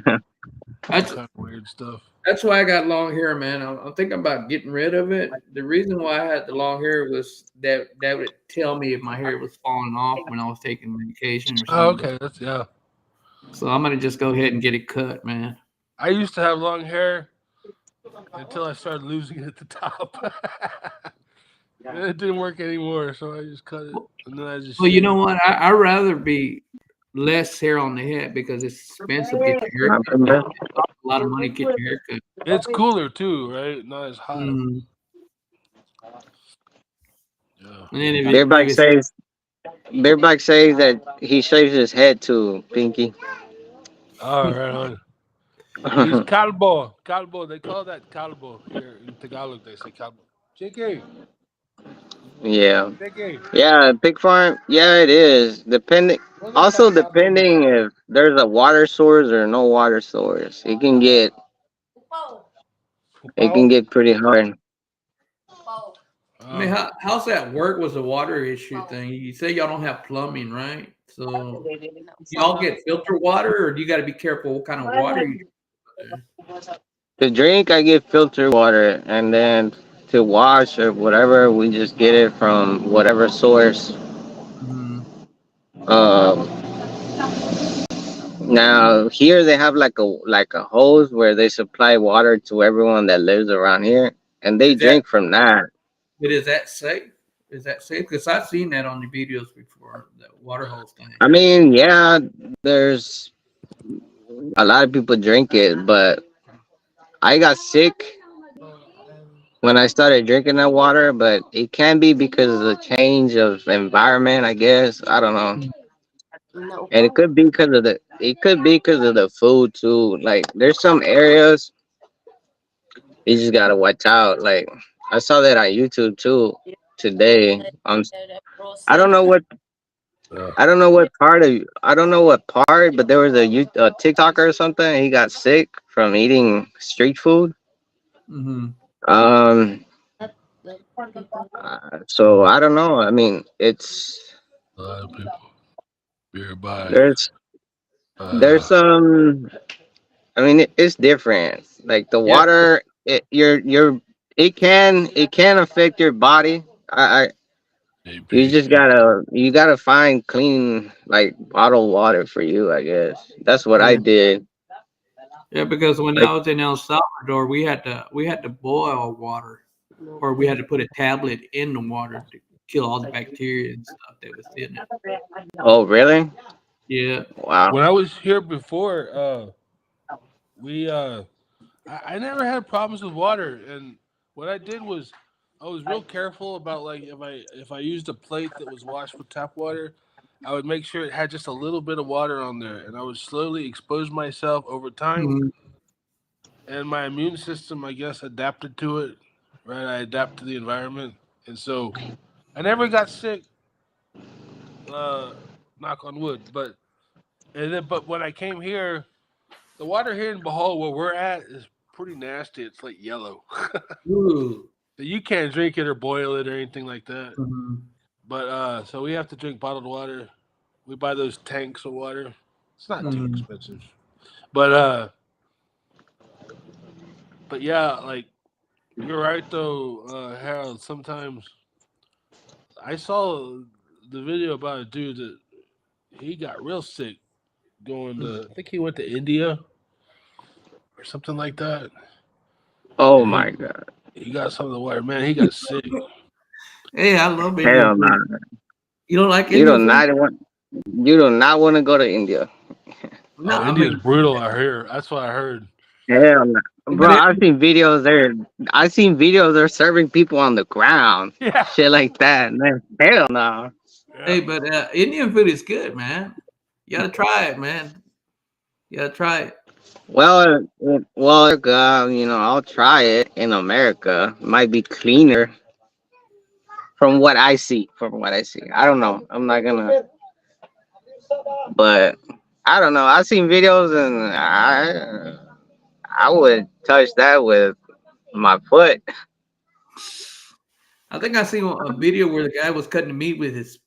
That's kind of weird stuff. that's why I got long hair, man. I'm thinking about getting rid of it. The reason why I had the long hair was that would tell me if my hair was falling off when I was taking medication or Oh, something. okay, that's yeah. So I'm gonna just go ahead and get it cut, man. I used to have long hair until I started losing it at the top. And it didn't work anymore, so I just cut it and then I just Well, you shaved know it. what? I'd rather be less hair on the head because it's expensive to get your hair cut, man. It costs a lot of money to get your hair cut. It's cooler too, right? Not as hot. Mm. Yeah. And then Beer if bike it's says that he shaves his head too, Pinky. All right, on. He's calbo. Calbo. They call that calbo here in Tagalog. They say calbo. Chicky. Yeah. Chicky. Yeah, pig farm. Yeah, it is. ¿Dónde está Also el calbo, depending mijo? if there's a water source or no water source. It can Pao. get pretty hard. I mean, Uh, how's that work with the water issue thing? You say y'all don't have plumbing, right? So y'all get filter water, or do you got to be careful what kind of water you drink? To drink, I get filtered water, and then to wash or whatever, we just get it from whatever source. Mm-hmm. Um, Now here they have like a hose where they supply water to everyone that lives around here, and they Is that drink from that. but is that safe? Is that safe? Because I've seen that on the videos before, the water hose thing. I mean, yeah, there's a lot of people drink it, but I got sick when I started drinking that water. But it can be because of the change of environment, I guess. I don't know, No. and it could be because of the food too. Like there's some areas you just gotta watch out. Like I saw that on YouTube too today. The I don't process. know what uh, I don't know what part, but there was a TikToker or something. He got sick from eating street food. Mm-hmm. Um, That the people. so I don't know. I mean, it's a lot of people. Beer bike. there's Uh, there's some. I mean, it's different. Like the Yeah, water, it can affect your body. I You JP. just you gotta find clean like bottled water for you, I guess. That's what I yeah. did. Yeah, because when Like, I was in El Salvador, we had to boil water, or we had to put a tablet in the water to kill all the bacteria and stuff that was in it. oh, really? Yeah. Wow. When I was here before, we I never had problems with water, and what I did was I was real careful about like if I used a plate that was washed with tap water, I would make sure it had just a little bit of water on there, and I would slowly expose myself over time, Mhm. and my immune system, I guess, adapted to it. Right, I adapt to the environment, and so I never got sick. Uh, Knock on wood, but when I came here, the water here in Bohol, where we're at, is pretty nasty. It's like yellow. Ooh. So you can't drink it or boil it or anything like that. Mhm. But so we have to drink bottled water. We buy those tanks of water. It's not too Mhm. expensive. But yeah, like you're right though, Harold. Sometimes I saw the video about a dude that he got real sick going to. I think he went to India or something like that, Oh and my God. he got some of the water. Man, he got sick. Hey, I love Indian Hell no. food. You don't like You do Indian food? not want. You do not want to go to India. No, Oh, I India's mean, brutal out here. That's what I heard. Hell no. but Bro, I've seen videos there. I've seen videos they're serving people on the ground. Yeah, Shit like that. Man, hell no. yeah. but Indian food is good, man. You gotta try it, man. You gotta try it. I'll try it in America. Might be cleaner from what I see. From what I see, I don't know. I'm not gonna, but I don't know. I've seen videos and I would touch that with my foot. I think I seen a video where the guy was cutting the meat with his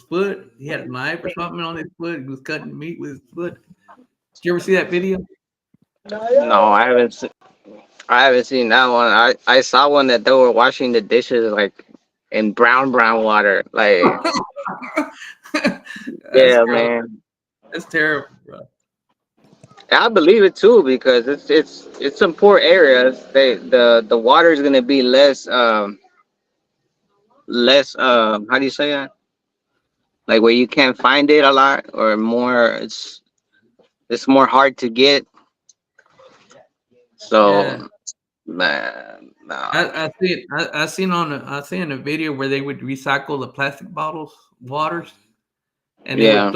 foot. He had a knife or something on his foot. He was cutting the meat with his foot. Did you ever see that video? No, I haven't seen that one. I saw one that they were washing the dishes like in brown water. Like, That's yeah, gross. man. That's terrible, bro. I believe it too because it's some poor areas. The water is gonna be less how do you say that? Like where you can't find it a lot or more. It's more hard to get. Yeah, So man, nah. I seen a video where they would recycle the plastic bottles, waters, and Yeah.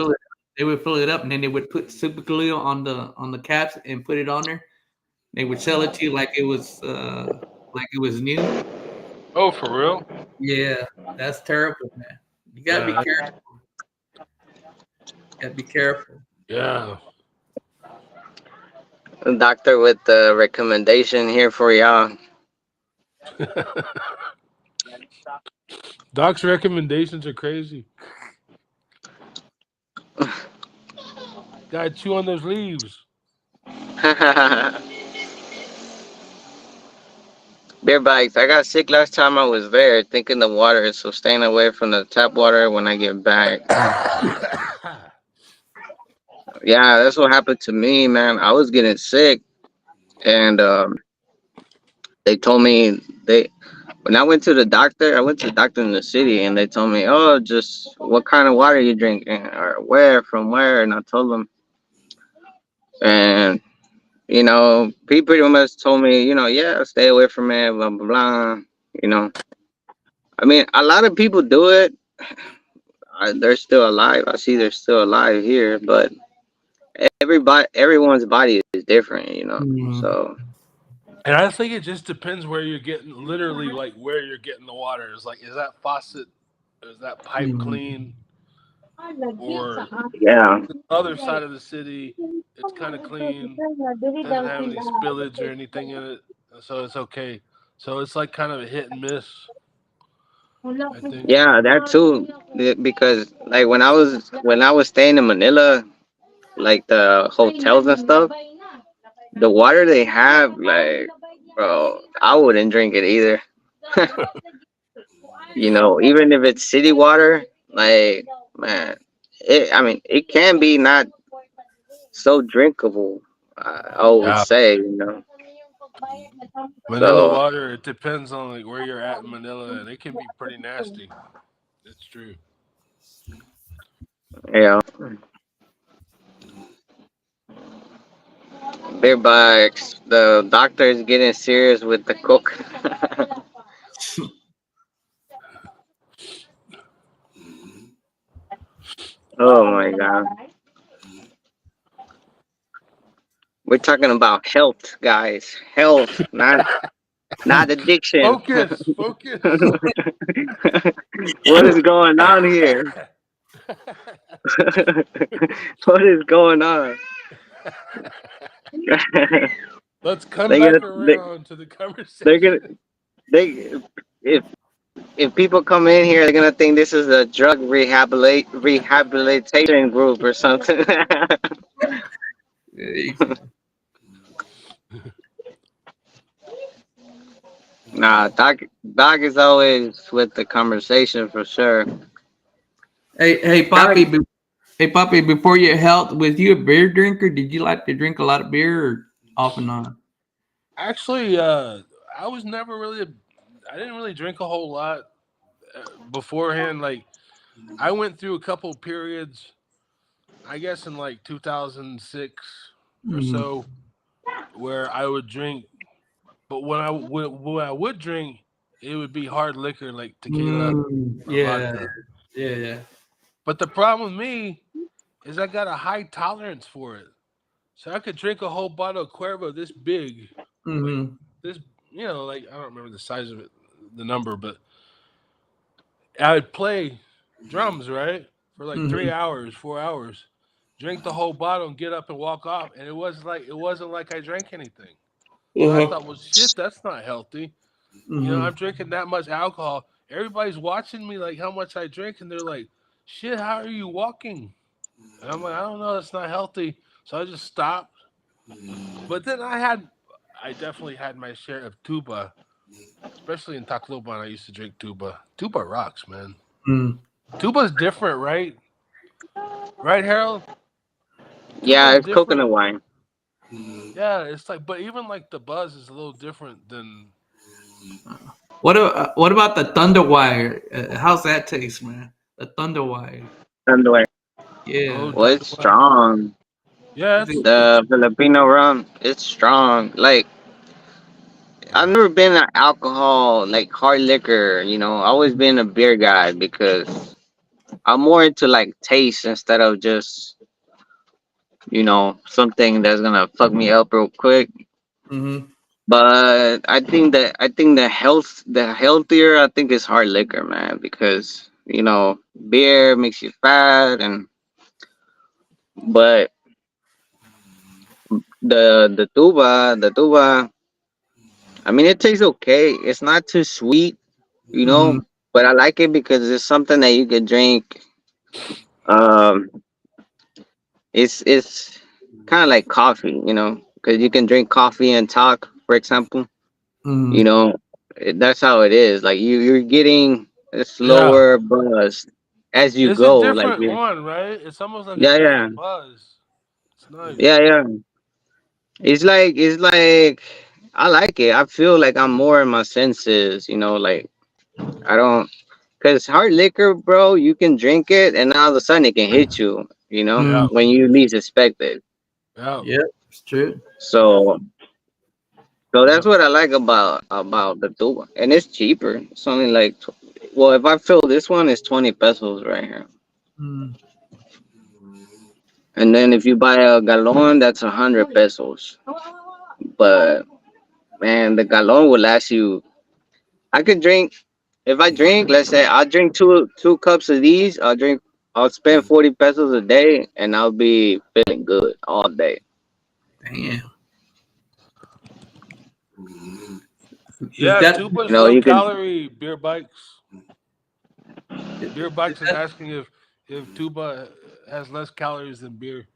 they would fill it up, and then they would put super glue on the caps and put it on there. They would sell it to you like it was new. Oh, for real? Yeah, that's terrible, man. You gotta be Yeah, careful. Gotta be careful. yeah. Doctor with the recommendation here for y'all. Doc's recommendations are crazy. Gotta chew on those leaves. Beer bikes. I got sick last time I was there, thinking the water, so staying away from the tap water when I get back. Yeah, that's what happened to me, man. I was getting sick, and they told me they when I went to the doctor. I went to the doctor in the city, and they told me, "Oh, just what kind of water you drinking, or where from where?" And I told them, and he pretty much told me, yeah, stay away from it, blah blah blah. You know, I mean, a lot of people do it. They're still alive. I see they're still alive here, but everyone's body is different. Mhm. So And I think it just depends where you're getting, literally, like where you're getting the water. Is like, is that faucet, is that pipe Mhm. clean, or yeah, the other side of the city, it's kind of clean, doesn't have any spillage or anything in it, so it's okay. So it's like kind of a hit and miss, I think. yeah, that too. Because like when I was staying in Manila, like the hotels and stuff, the water they have, like, bro, I wouldn't drink it either. Even if it's city water, like, man, I mean, it can be not so drinkable. I would Yeah. say, you know. Manila So water, it depends on like where you're at in Manila, and it can be pretty nasty. It's true. yeah, beer bikes. The doctor is getting serious with the coke. Oh my god, we're talking about health, guys. Health, not addiction. Focus, focus. What is going on here? What is going on? Let's come they gonna back around to the they're gonna conversation. they if people come in here, they're gonna think this is a drug rehabilitation group or something. Hey, Nah, Doc is always with the conversation for sure. hey, Doc, Poppy. Hey, Poppy. Before your health, was you a beer drinker? Did you like to drink a lot of beer, or off and on? Actually, I was never really. I didn't really drink a whole lot beforehand. Like I went through a couple periods. I guess in like 2006 or Mm-hmm. so, where I would drink. But when I would drink, it would be hard liquor like tequila or Yeah, vodka. yeah. But the problem with me is I got a high tolerance for it. So I could drink a whole bottle of Cuervo this big, like Mm-hmm. this, like I don't remember the size of it, the number, but I would play drums, right? For like Mm-hmm. 3 hours, 4 hours, drink the whole bottle and get up and walk off. And it wasn't like I drank anything. So I Uh-huh. thought, well, shit, that's not healthy. Mm-hmm. I'm drinking that much alcohol. Everybody's watching me like how much I drink, and they're like, shit, how are you walking? And I'm like, I don't know, that's not healthy. So I just stopped. But then I definitely had my share of tuba, especially in Tacloban. I used to drink tuba. Tuba rocks, man. Mm. Tuba's different, right? Right, Harold? yeah, Tuba's it's coconut different. wine. Yeah, it's like, but even like the buzz is a little different than. What about the Thunder Wire? How's that taste, man? The Thunder Wire. Underwear. Oh, Yeah. Well, it's strong. yeah, Is it? it's The Filipino rum, it's strong. Like I've never been an alcohol, like hard liquor. I always been a beer guy because I'm more into like taste instead of just something that's gonna fuck me up real quick. Mm-hmm. But I think the healthier I think is hard liquor, man, because beer makes you fat but the tuba, I mean it tastes okay. It's not too sweet, you Mm-hmm. know, but I like it because it's something that you could drink. Um, it's kind of like coffee, because you can drink coffee and talk, for example. You Mm-hmm. know, that's how it is. Like you're getting a yeah. slower buzz as you It's a go. Like different one, right? It's almost like a yeah, yeah, different buzz. It's nice. yeah, yeah. It's like I like it. I feel like I'm more in my senses. Like I don't. Cause hard liquor, bro, you can drink it, and all of a sudden it can hit you. Yeah, When you least expect it. yeah, Yeah, it's true. So, so yeah. that's what I like about the tuba, and it's cheaper. It's only like, well, if I fill this one, it's 20 pesos right here, Mm. and then if you buy a galon, that's 100 pesos. But man, the galon will last you. I could drink if I drink. Let's say I'll drink two cups of these. I'll spend 40 pesos a day, and I'll be feeling good all day. Damn. Is Yeah, that Tuba's low You can. calorie beer bikes. Beer is bikes is that asking if Tuba has less calories than beer.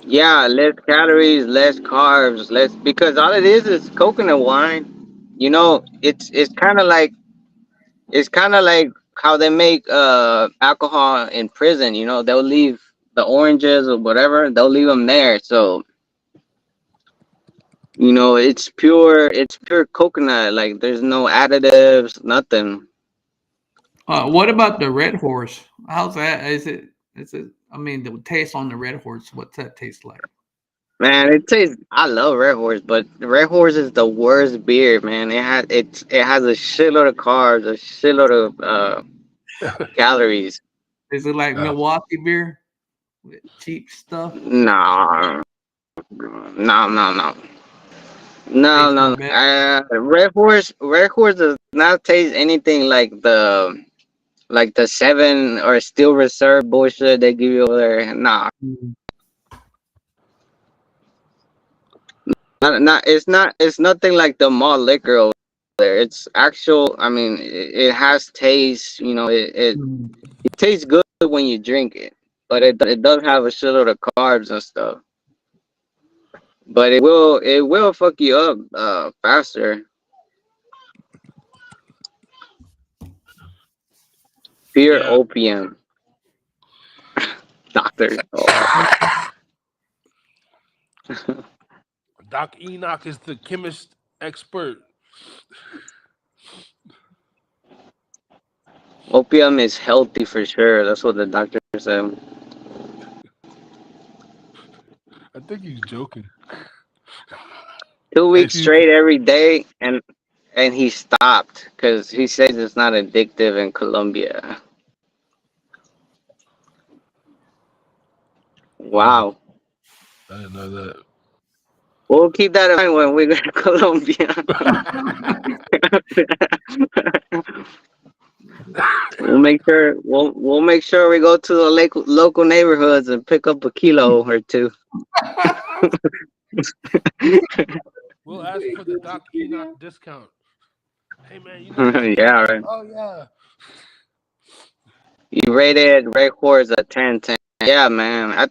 Yeah, less calories, less carbs, less because all it is coconut wine. It's kind of like how they make alcohol in prison. They'll leave the oranges or whatever. They'll leave them there. So You know, it's pure coconut. Like there's no additives, nothing. What about the Red Horse? How's that? Is it? I mean, the taste on the Red Horse. What's that taste like? Man, it tastes. I love Red Horse, but Red Horse is the worst beer, man. It has a shitload of carbs, a shitload of calories. Is it like Yeah. Milwaukee beer with cheap stuff? No, no, no, no. No, Tastes more no. better. Red Horse does not taste anything like the seven or steel reserve bullshit they give you over there. Nah, Mm. it's nothing like the malt liquor over there. It's actual. I mean, it has taste. You know, Mm. it tastes good when you drink it, but it does have a shitload of carbs and stuff. But it will fuck you up faster. Pure Yeah. opium, doctor. Oh. Doc Enoch is the chemist expert. Opium is healthy for sure. That's what the doctor said. I think he's joking. 2 weeks If you, straight every day, and he stopped because he says it's not addictive in Colombia. Wow. I didn't know that. We'll keep that in mind when we go to Colombia. we'll make sure we go to the local neighborhoods and pick up a kilo or two. We'll ask for the Doc Enoch discount. Hey man, you know Doc Yeah, Enoch? right. Oh yeah. You rated Red Horse a 10/10. Yeah, man.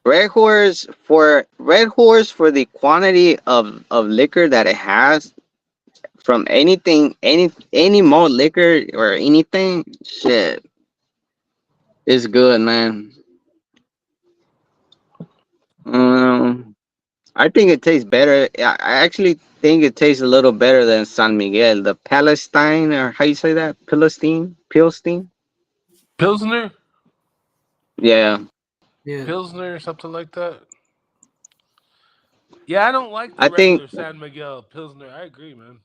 Red Horse for the quantity of liquor that it has from anything, any malt liquor or anything, shit, it's good, man. I think it tastes better. I actually think it tastes a little better than San Miguel, the Palestine, or how you say that, Pilstein. Pilsner? Yeah, Yeah. Pilsner, something like that. Yeah, I don't like the I think. regular San Miguel Pilsner. I agree, man.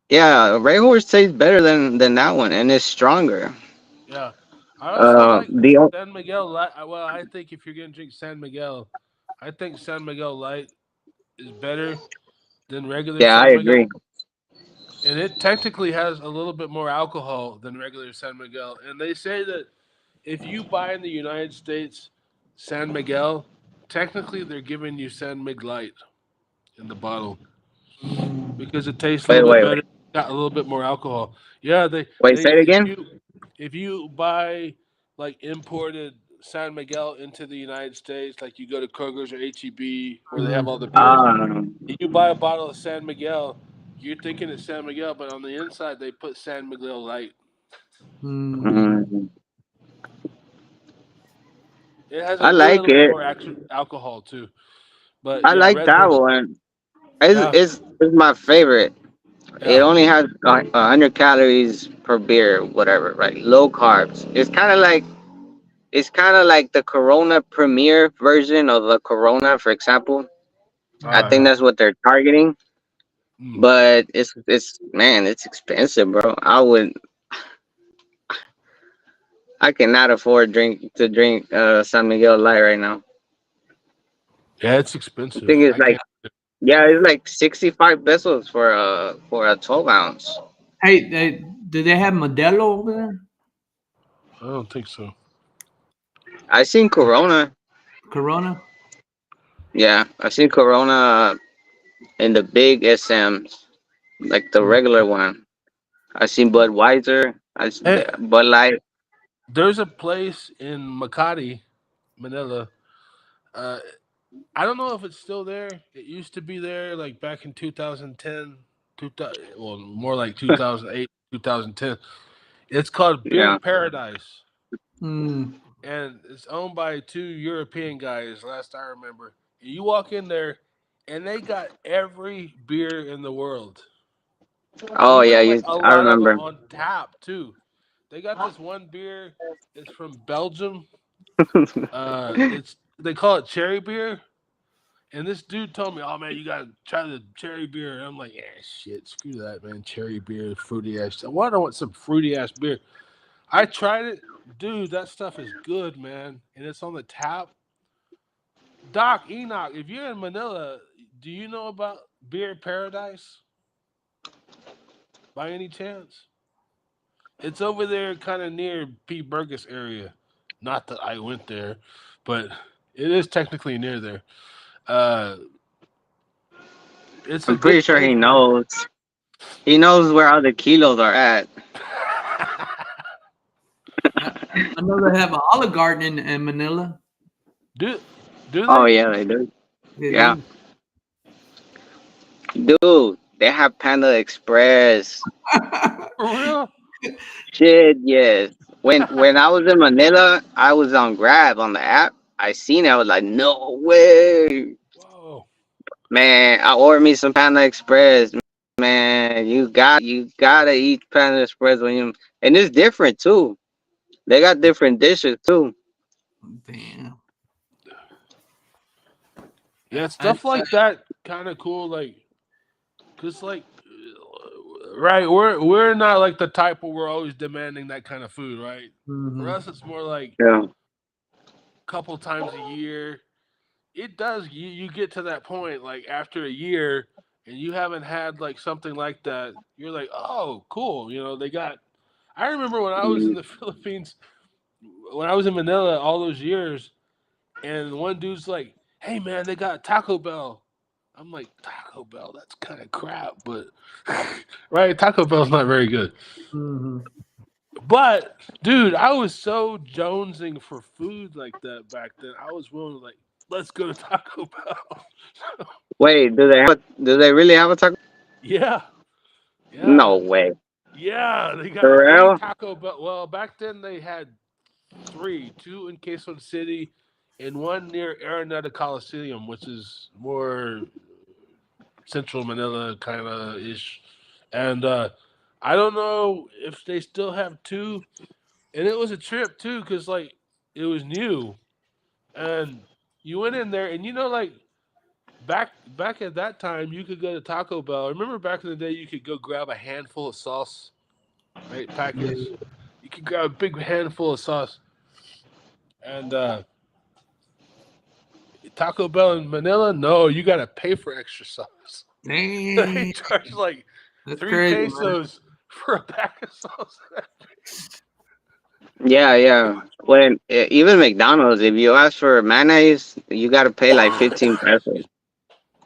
Yeah, Red Horse tastes better than that one, and it's stronger. Yeah. I also like The San Miguel Light. Well, I think if you're gonna drink San Miguel, I think San Miguel Light is better than regular Yeah, I San agree. Miguel. And it technically has a little bit more alcohol than regular San Miguel. And they say that if you buy in the United States San Miguel, technically they're giving you San Mig Light in the bottle because it tastes a Wait, little bit wait, better, got a little bit more alcohol. Yeah, wait. they Say it again. if you buy like imported San Miguel into the United States, like you go to Kroger's or HEB where they have all the beers, Um, you buy a bottle of San Miguel, you're thinking it's San Miguel, but on the inside they put San Miguel Light. mm, It has a I like little bit it. more alcohol too. But I yeah, like Red that Horse. one. Yeah, It's my favorite. It yeah. only has 100 calories per beer, whatever, right? Low carbs. It's kind of like the Corona Premier version of the Corona, for example. I think Yeah. that's what they're targeting. Mm. But it's man, it's expensive, bro. I cannot afford to drink San Miguel Light right now. Yeah, it's I expensive. think it's I like, can't. yeah, it's like 65 pesos for a 12 ounce. Hey, do they have Modelo over there? I don't think so. I seen Corona. Corona? Yeah, I seen Corona in the big SMs, like the Mm. regular one. I seen Budweiser. Hey, Bud Light. there's a place in Makati, Manila. Uh, I don't know if it's still there. It used to be there like back in 2010, 2000, well, more like 2008, 2010. It's called Beer Yeah. Paradise, Mm. and it's owned by two European guys. Last I remember, you walk in there, and they got every beer in the world. Oh Even yeah, like a I lot of them remember. on tap too. They got this one beer. It's from Belgium. They call it cherry beer. And this dude told me, "Oh man, you gotta try the cherry beer." And I'm like, "Yeah, shit, screw that, man. Cherry beer, fruity ass. Why do I want some fruity ass beer?" I tried it, dude. That stuff is good, man. And it's on the tap. Doc Enoch, if you're in Manila, do you know about Beer Paradise by any chance? It's over there, kind of near P. Burgess area. Not that I went there, but it is technically near there. Uh, it's a I'm pretty good sure place, he man. knows. He knows where all the kilos are at. I know they have an Olive Garden in Manila. do do Oh they? yeah, they do. They Yeah, do. dude, they have Panda Express. For real? Shit, yes. When I was in Manila, I was on Grab on the app. I seen it. I was like, no way, Whoa. man. I ordered me some Panda Express. Man, you gotta eat Panda Express when you, and it's different too. They got different dishes too. Damn. Yeah, I, stuff like that kind of cool. Like, cause like, right, we're not like the type where we're always demanding that kind of food, right? For mhm. us, it's more like Yeah. a couple times a year. It does. You get to that point like after a year, and you haven't had like something like that. You're like, oh, cool. You know, they got. I remember when I was in Mm. the Philippines, when I was in Manila all those years, and one dude's like, "Hey man, they got Taco Bell." I'm like, Taco Bell, that's kind of crap, but right, Taco Bell's not very good. Mhm. But dude, I was so jonesing for food like that back then. I was willing to like, let's go to Taco Bell. Wait, do they really have a taco? Yeah, yeah, No way. yeah. They got For three real? Taco Bell. Well, back then they had three, two in Quezon City, and one near Araneta Coliseum, which is more central Manila kind of ish. And I don't know if they still have two. And it was a trip too, because like it was new, and you went in there, and you know, like back at that time, you could go to Taco Bell. I remember back in the day, you could go grab a handful of sauce, right? Yeah. Packets. You could grab a big handful of sauce, and Taco Bell in Manila, no, you got to pay for extra sauce. They Dang. charge like That's three crazy, man. pesos for a pack of sauce. Yeah, yeah. Even McDonald's, if you ask for mayonnaise, you gotta pay like 15 pesos. Excuse me.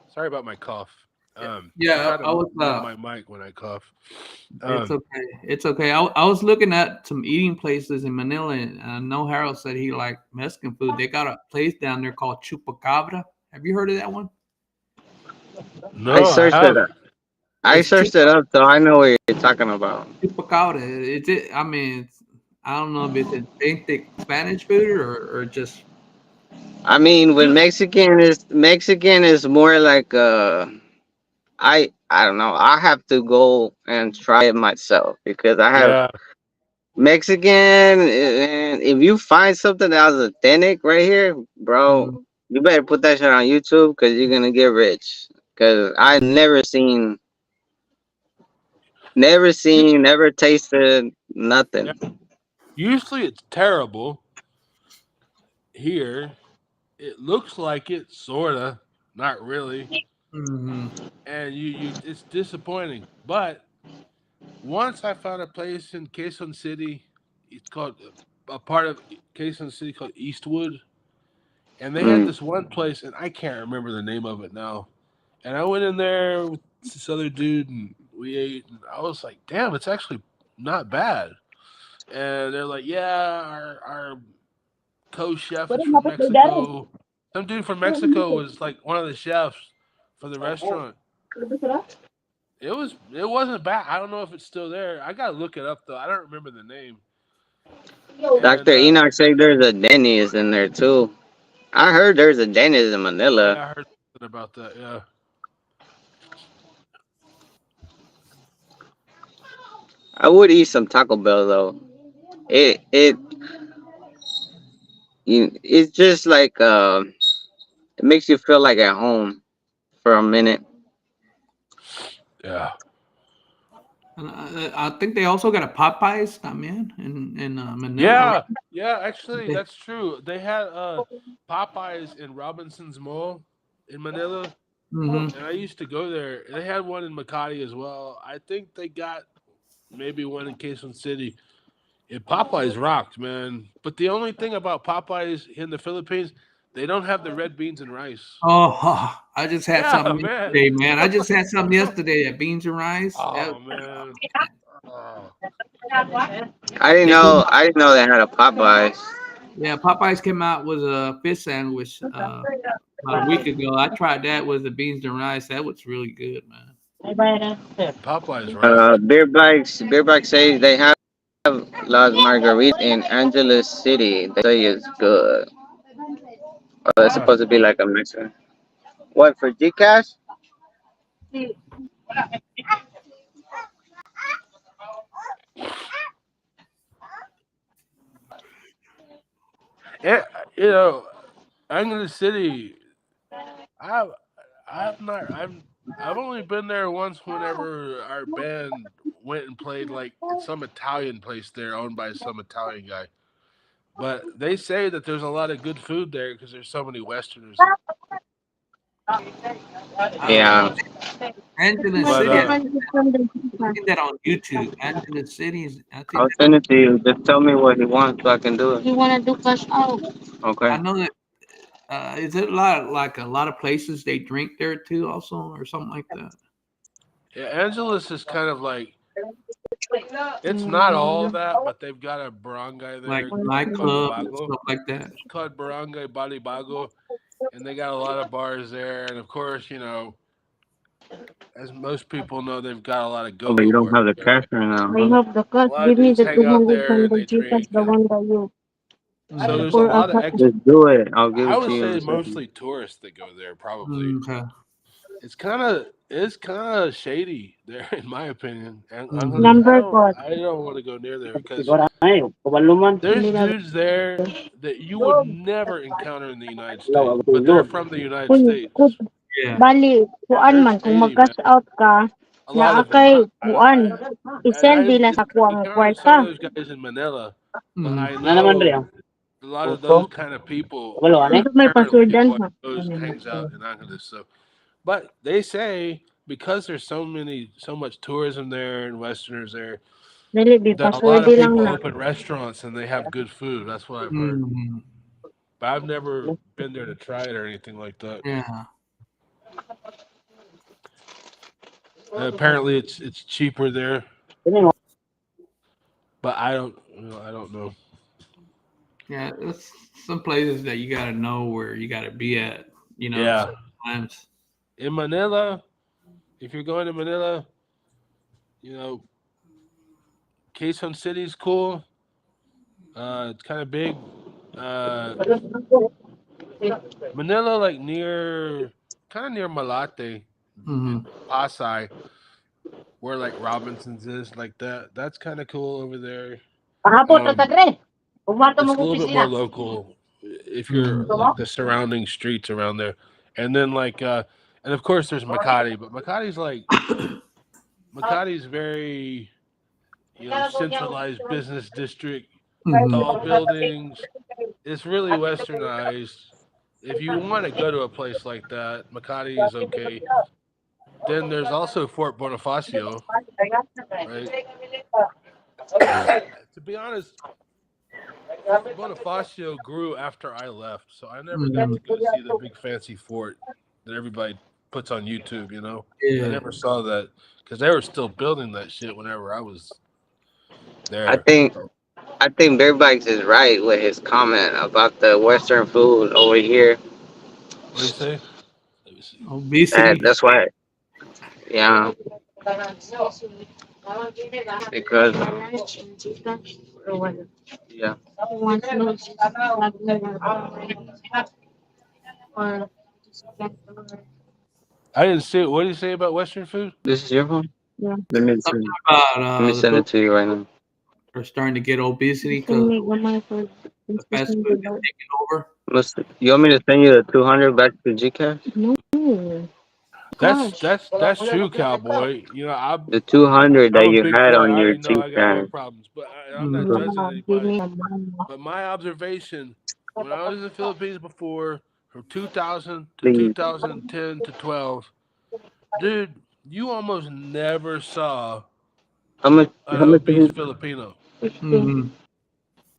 Sorry about my cough. I Yeah, try to I was mute my mic when I cough. it's Um, okay. It's okay. I was looking at some eating places in Manila, and I know Harold said he liked Mexican food. They got a place down there called Chupacabra. Have you heard of that one? I no, I searched it up. haven't. I It's searched it up, so I know what you're talking about. Chupacabra. It's it. I mean, I don't know if it's authentic Spanish food or just. I mean, with Mexican is more like I don't know. I have to go and try it myself because I have Yeah, Mexican, and if you find something that was authentic right here, bro, Mm, you better put that shit on YouTube because you're gonna get rich. Because I U- never tasted yeah. nothing. Usually it's terrible. Here, it looks like it, sorta, not really, mhm. and it's disappointing. But once I found a place in Quezon City, it's called a part of Quezon City called Eastwood, and they had Mm. this one place, and I can't remember the name of it now. And I went in there with this other dude, and we ate, and I was like, "Damn, it's actually not bad." And they're like, "Yeah, our co-chef is from Mexico. Some dude from Mexico was like one of the chefs for the restaurant. It wasn't bad. I don't know if it's still there. I gotta look it up though. I don't remember the name. And Dr. Enoch said there's a Denny's in there too. I heard there's a Denny's in yeah, Manila. I heard something about that. Yeah. I would eat some Taco Bell though. It it's just like it makes you feel like at home for a minute. Yeah. And I think they also got a Popeyes, man, in Manila. Yeah. Yeah. Actually, They, that's true. They had Popeyes in Robinson's Mall in Manila, hmm and I used to go there. They had one in Makati as well. I think they got maybe one in Quezon City. Popeyes rocked, man. But the only thing about Popeyes in the Philippines, they don't have the red beans and rice. Oh, I just had Yeah, something man. yesterday, man. I just had something yesterday at Beans and Rice. Oh man. Oh. I didn't know they had a Popeyes. Yeah, Popeyes came out with a fish sandwich about a week ago. I tried that with the beans and rice. That was really good, man. Popeyes rock. Beer Bikes say they have Las Margaritas in Angeles City. They say it's good. It's Ah. supposed to be like a Mexican. What for Gcash? Yeah, you know, Angeles City. I've I've only been there once whenever our band went and played like at some Italian place there owned by some Italian guy. But they say that there's a lot of good food there because there's so many Westerners there. I don't Yeah. know. Angela But City, I've seen that on YouTube. Angela City is, I think I'll that, send it to you. Just tell me what he wants so I can do it. You wanna do cash out? I Okay. know that. Is it a lot of places they drink there too, also, or something like that? yeah, Angeles is kind of like it's not all that, but they've got a barangay Like there called nightclubs and Bago. stuff like that. It's called Barangay Balibago, and they got a lot of bars there. And of course, as most people know, they've got a lot of Oh, but go-go you don't bars have the there. cash right now, I huh? have the A cash. lot of Give me dudes the hang out 200 there from and the they Gcash, drink, the and one that you so Mhm. there's a for lot of Just do it. I'll give I it to would you in say a second. mostly tourists that go there. Probably Okay. it's kind of shady there, in my opinion. And hmm I number don't code. I don't want to go near there because there's dudes there that you would never encounter in the United States, but they're from the United Kung States. Yeah. bali, kuan They're man, kung shady, man. mag-cash out ka, A lot naa of them. kay kuan, And isend I've nila sa kuwang encountered some kwarta. of those guys in Manila, but hmm I know a lot of those kind of people are Ito may apparently passwordan what ha. goes and hangs out in Angeles. So, but they say because there's so much tourism there and Westerners there, Dili, be that a lot passwordi of lang people na. open restaurants and they have good food. That's what I've heard. hmm But I've never been there to try it or anything like that. Yeah. Apparently, it's cheaper there, but I don't know. Yeah. It's some places that you got to know where you got to be at, Yeah, sometimes. in Manila, if you're going to Manila, you know, Quezon City is cool. It's kind of big. Uh, Manila, like kind of near Malate hmm in Pasay, where like Robinson's is, like that. That's kind of cool over there. Pahapon to Um, tagre. Umato mo it's a little bit more opisina. local if hmm you're like the surrounding streets around there, and then and of course there's Makati, but Makati's very centralized business district, hmm tall buildings. It's really westernized. If you want to go to a place like that, Makati is okay. Then there's also Fort Bonifacio, right? To be honest, Fort Bonifacio grew after I left, so I never got hmm to go see the big fancy fort that everybody puts on YouTube. I Yeah. never saw that because they were still building that shit whenever I was I there. think So, I think Beer Bikes is right with his comment about the Western food over here. what do you say? Let me see. Obesity. That's why, yeah, because yeah, I didn't see it. What do you say about Western food? this is your phone. Let me Something see. about Let me the send it Philippines to you right now. are starting to get obesity Send because me gamay for the fast food is taking over. You want me to send you the 200 back to Gcash? No. Gosh. That's true, cowboy. You know, The 200 I'm that a you big had boy. on I your already know I got no Gcash. problems, but I'm not Mhm. judging Yeah, give anybody. me a money. But my observation, when I was in the Philippines before, from 2000 to Please. 2010 to 12, dude, you almost never saw How much? an How much is obese it? Filipino. 50. Mhm.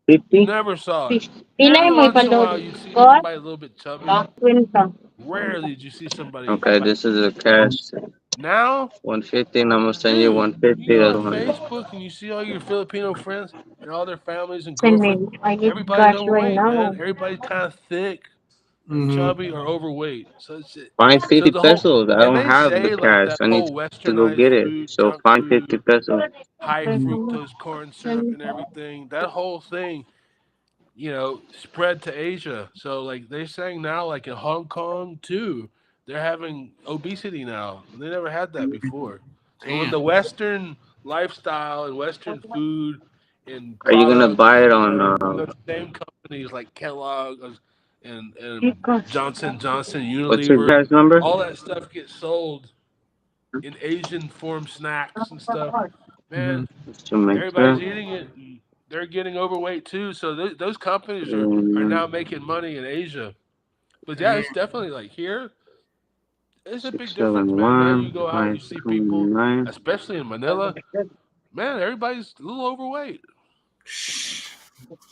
50? Never saw it. 50. Pinay Every mo once in a ipaload. while, you'd see What? somebody a little bit chubby. 20. Rarely did you see somebody Okay, like this is a thin. cash Now, 150, and I'm gonna send you dude, you 150. go That's on 100. Facebook and you see all your Filipino friends and all their families and Send girlfriends. me. I need Everybody's cash right overweight, man. now. Everybody's kind of thick or Mhm. chubby or overweight. Find So 50 the whole, pesos. I and don't they have the say like cash. that I need whole to go westernized get it. food, So junk find 50 food, pesos. high fructose corn syrup and everything. That whole thing, spread to Asia. So like they're saying now, like in Hong Kong too, they're having obesity now. They never had that before. So when Damn. the Western lifestyle and Western food and Are you gonna buy products, it on? from those same companies like Kellogg and Because Johnson, What's your Unilever, cash number? all that stuff gets sold in Asian form snacks and stuff. Man, Mhm. Just to make everybody's sure. eating it and they're getting overweight too. So those companies are now Um, making money in Asia. But yeah, Damn. it's definitely like here, it's a big difference, man. Now you 671 go out, you see people, 529. especially in Manila, man, everybody's a little overweight.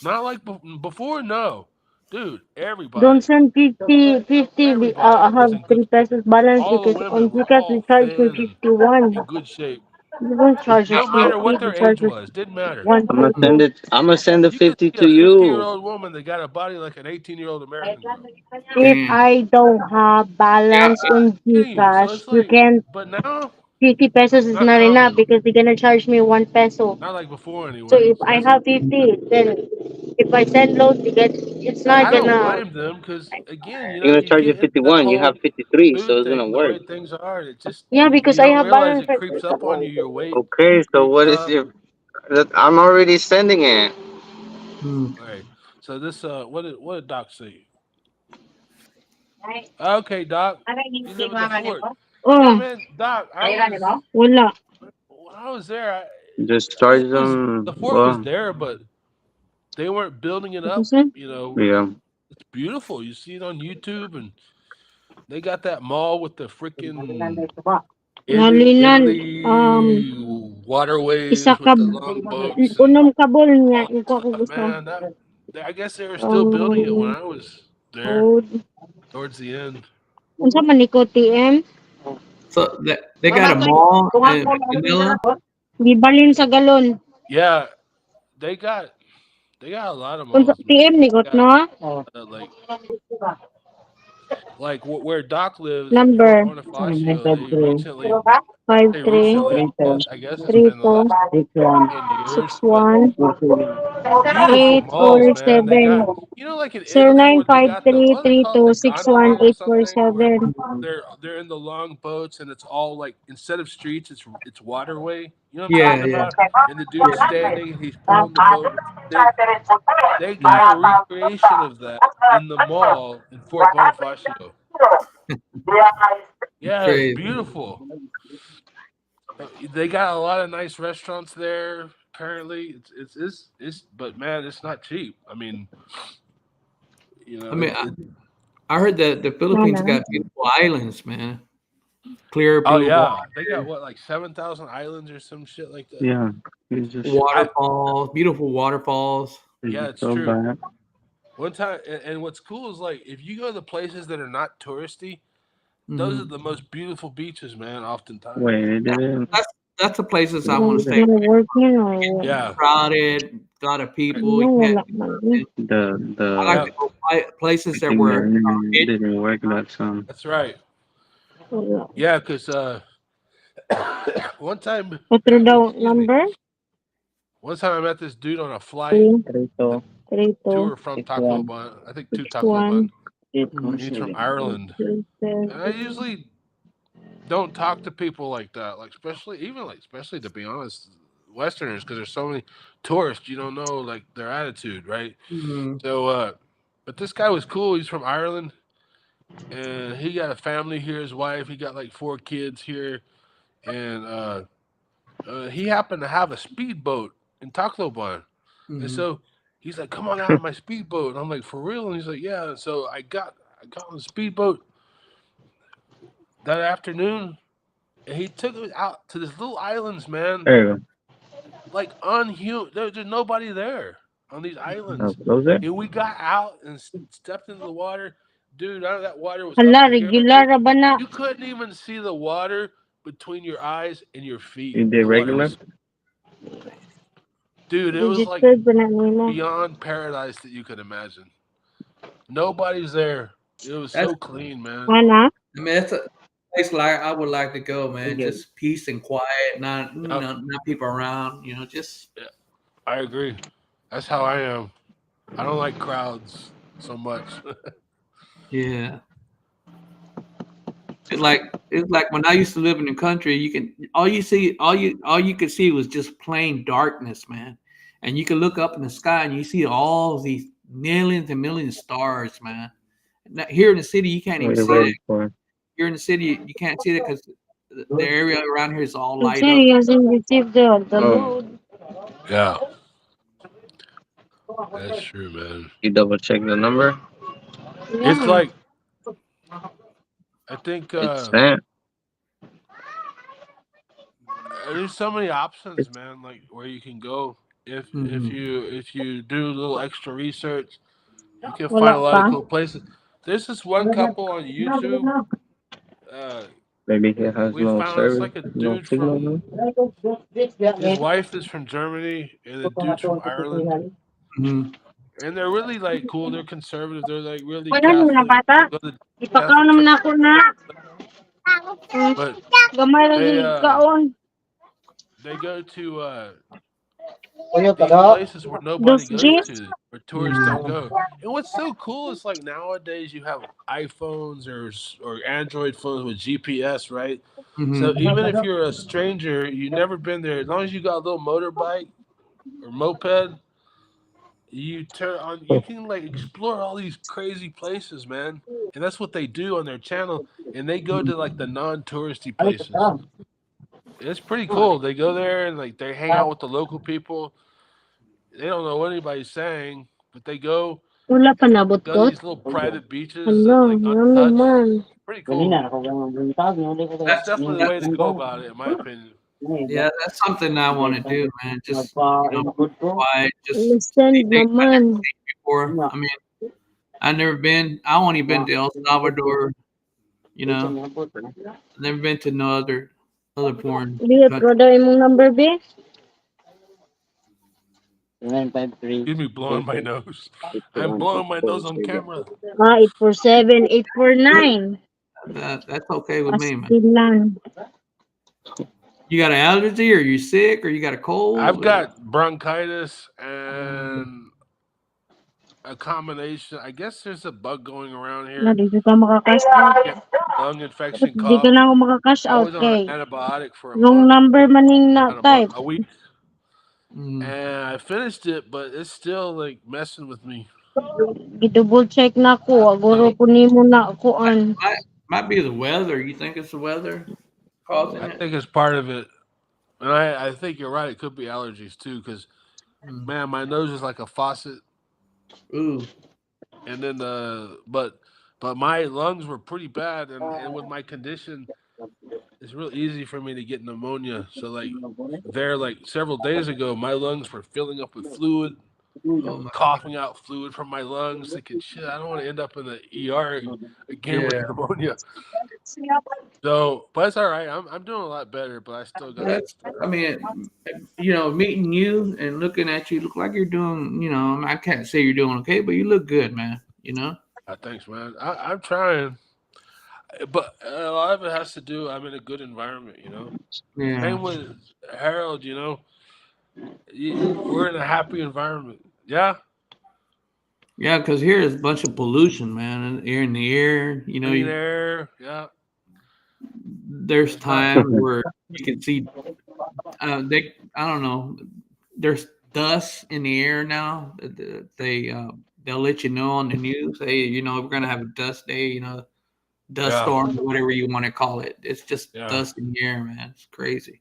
Not like before, no. Dude, don't everybody, send 50. 50. I everybody was have in good 3 pesos balance all the because on women were Gcash we all charge me thin and 51. in good shape. You don't charge us No matter 50. what You their charge age us was, didn't matter. one I'm gonna Mhm. send peso. it. I'm gonna send the You could 50 see a to you. 50-year-old woman that got a body like an 18-year-old American girl. If Damn. I don't have balance on So Gcash, it's you like, can but now 50 pesos is not not enough common, because they're gonna charge me 1 peso. not like before, So anyways. if I have 50, then if I send load, it's not I don't gonna. blame them because again, You're gonna you charge you get into that 51. You have whole 53, so food it's gonna thing the work. way things are. It just Yeah, you because I don't have realize balance it right creeps there. up on you. Your weight Okay, so creeps what is up. your? I'm already sending it. Mhm. All right. So this what did Doc say? Okay, Doc, you live at the fort. Yeah, Oh, man, Doc. wala. When I was there. Just It charge was them. the fort was Well, there, but they weren't building it Ito up. sir? yeah. It's beautiful. You see it on YouTube, and they got that mall with the freaking Nalinan, Italy isa waterways ka, with the long boats and unom kabol niya, all yung that ko ako stuff. gusto. Man, I guess they were still building it when I was there Code. towards the end. Unsa man ni ko, TM? So they got a mall in Manila. Gibalin sa galon. Yeah, they got a lot of Unsa, malls, man. TM ni got, They got no? where Doc lives in Fort Number Bonifacio. They 53 recently, I guess it's been the 32 last 10 years, but 61 beautiful malls, man. They 847. got, like in Sir Italy nine where they five got the, three what do they three call it, two the six one gondola or eight four something, where seven. they're in the long boats and it's all like instead of streets, it's waterway. You know what I'm Yeah, talking yeah, about? And the dude's standing and he's pulling the boat. They got a recreation of that in the mall in Fort Bonifacio. Yeah, it's crazy. beautiful. They got a lot of nice restaurants there currently. But man, it's not cheap. I mean, I mean, it I heard that the Philippines Nana. got beautiful islands, man. Clear oh blue water, yeah, they got what like 7,000 islands or some shit like that. Yeah. It's just I waterfalls, beautiful waterfalls. it's Yeah, just it's so true. bad. One time, and what's cool is like if you go to the places that are not touristy, those are Hmm. the most beautiful beaches, man. Wait, Oftentimes, it didn't. That's the places I want to Don't stay. The still working or yeah, Crowded, a lot of people. You no, can't. wala man. I like yeah, to go places I that think the were internet hidden. didn't work that time. that's right. Wala. Yeah, because one time, Otro daw excuse me, number? one time I met this dude on a flight Three, that three, two, tour from Six Taco one. Bun. I think to six, Taco one, Bun. Mhm. He's from Ireland, two, and I seven. usually don't talk to people like that. Like especially to be honest, Westerners, because there's so many tourists. You don't know like their attitude, right? Mhm. So, but this guy was cool. He's from Ireland, and he got a family here. His wife. He got like 4 kids here, and he happened to have a speedboat in Tacloban. And Mhm. so he's like, "Come on out on my speedboat." And I'm like, "For real?" And he's like, "Yeah." And so I got on the speedboat that afternoon, and he took me out to this little islands, man. There you Like unhuman. There's nobody there on these go. islands. Close it. And we got out and stepped into the water. Dude, out of that water was up Hala, to here, regular dude. ra ba na? You couldn't even see the water between your eyes and your feet. You did The water regular? was, dude, it was like Registered pa na nimo. beyond paradise that you could imagine. Nobody's there. It was That's, so clean, man. Ana? I mean, it's a place like I would like to go, man. Okay. Just peace and quiet, not Yep. not people around. You know, just Yeah, I agree. That's how I am. I don't like crowds so much. yeah. It's like when I used to live in the country. You can all you could see was just plain darkness, man. And you can look up in the sky and you see all these millions and millions of stars, man. Now, here in the city, you can't What even are you see that. waiting for? Here in the city, you can't see that because the area around here is all Ang light up. serious yung receive there. The Oh, load. Yeah, that's true, man. you double check the number? It's Yeah. like I think It's sent. there's so many options, It's man. Like where you can go if Mhm. you do a little extra research, you can Wala find a lot pa. of cool places. There's this one couple on YouTube. Uh, maybe he has we no found it's service, like a no dude signal. from No? his wife is from Germany and the dude's from Ireland, Mhm. and they're really like cool. They're conservative. They're like really Wala mo na Catholic. bata. They go to Ipakaw Catholic naman church, ako na. but Gamay lang they yung kaon. they go to Kuya these places where nobody Dos goes G's. to, where tourists don't go. And what's so cool is like nowadays you have iPhones or Android phones with GPS, right? So Mhm. even if you're a stranger, you've never been there, as long as you got a little motorbike or moped, you turn on, you can like explore all these crazy places, man. And that's what they do on their channel. And they go to like the non-touristy places. It's pretty cool. They go there and like they hang out with the local people. They don't know what anybody's saying, but they go Wala pa and nabot go to ko. these little private beaches that Hello, like ano untouched. man. Pretty cool. That's That's definitely the way to go about it, in my opinion. yeah, that's something I want to do, man. Just quiet, just Understand see things I never naman. seen before. I mean, I've never been. I only been to El Salvador. You know, I've never been to no other foreign Bihot country. ko daw imong number, B. Excuse me, blowing my nose. I'm blowing my nose on camera. 847-849. That's okay with me, man. Astig lang. You got an allergy, or you sick, or you got a I've cold? got bronchitis and a combination. I guess there's a bug going around Na, here. di ka maka-cash out. Yeah, lung infection, Di ka cough. na ako maka-cash I out was on kay. an antibiotic for a Wrong month, number maning na not a month, type. a week, Mm. and I finished it, but it's still like messing with me. Gi-double check na ko. I don't Aguro know. po nimo na kuan. Might be the weather. You think it's the weather causing I it? think it's part of it, and I think you're right. It could be allergies too, because Mm. man, my nose is like a faucet, Ooh. and then but my lungs were pretty bad, and with my condition, it's real easy for me to get pneumonia. So like several days ago, my lungs were filling up with fluid, Oh my. coughing out fluid from my lungs, thinking, shit, I don't want to end up in the ER again with Yeah. pneumonia. So, but it's all right. I'm doing a lot better, but I still got some That's. stuff. I mean, meeting you and looking at you, look like you're doing. I mean, I can't say you're doing okay, but you look good, man. Thanks, man. I'm trying, but a lot of it has to do. I'm in a good environment, Yeah. Same with Harold, we're in a happy environment. Yeah, Yeah, because here is a bunch of pollution, man, and air in the air. clean air. Yeah, there's times where you can see I don't know. There's dust in the air now. They'll let you know on the news. Hey, we're gonna have a dust day. Dust storm, whatever you want to call it. It's just dust in the air, man. It's crazy.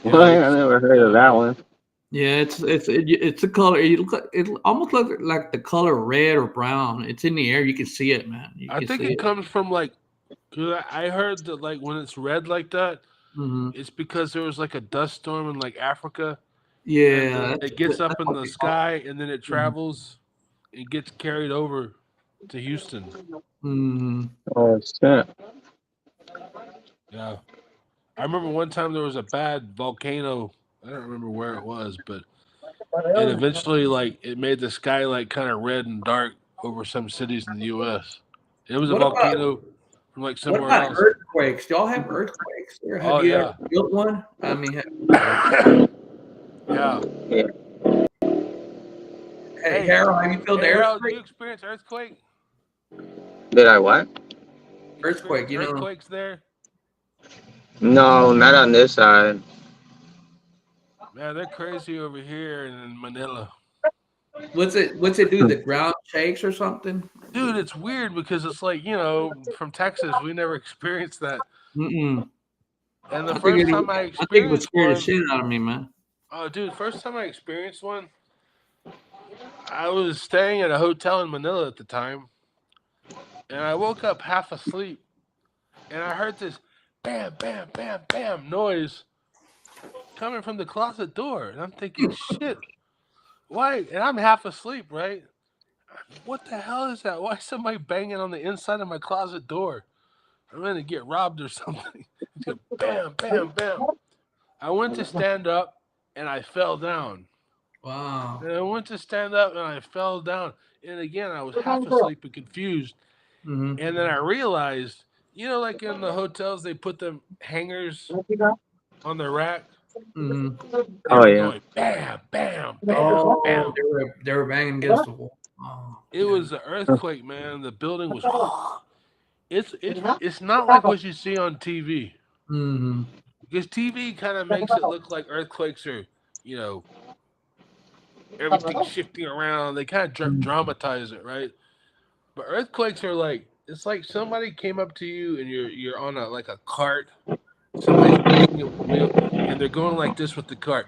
What? I never heard of that one. Yeah, it's a color. It almost looks like the color red or brown. It's in the air. You can see it, man. I think it comes from like, 'cause I heard that like when it's red like that, it's because there was like a dust storm in like Africa. Yeah, and it gets up in the sky and then it travels. It gets carried over to Houston. Oh shit! Yeah, I remember one time there was a bad volcano. I don't remember where it was, but it eventually like it made the sky like kind of red and dark over some cities in the U.S. It was a volcano from like somewhere else. Earthquakes? Do y'all have earthquakes? Have you ever built one? I mean, yeah. Hey, Harold, have you built an Harold, earthquake? you experience earthquake? Did I what? Earthquake, earthquakes there? No, not on this side. Man, they're crazy over here in Manila. What's it do? The ground shakes or something? Dude, it's weird because it's like, from Texas, we never experienced that. Mm-mm. And the first time I experienced it would scare one, the shit out of me, man. Oh, dude, first time I experienced one, I was staying at a hotel in Manila at the time, and I woke up half asleep, and I heard this bam, bam, bam, bam noise coming from the closet door, and I'm thinking, shit, why? And I'm half asleep, right? What the hell is that? Why is somebody banging on the inside of my closet door? I'm gonna get robbed or something. Bam, bam, bam. I went to stand up, and I fell down. Wow. And I went to stand up and I fell down. And again, I was half asleep and confused. And then I realized, like in the hotels, they put them hangers on the rack. Oh Going bam, bam, bam, bam. They were banging against the wall. Oh, it was an earthquake, man. The building was. It's not like what you see on TV. Because TV kind of makes it look like earthquakes are, everything's shifting around. They kind of dramatize it, right? But earthquakes are like, it's like somebody came up to you and you're on a cart. Somebody's pushing a wheel and they're going like this with the cart.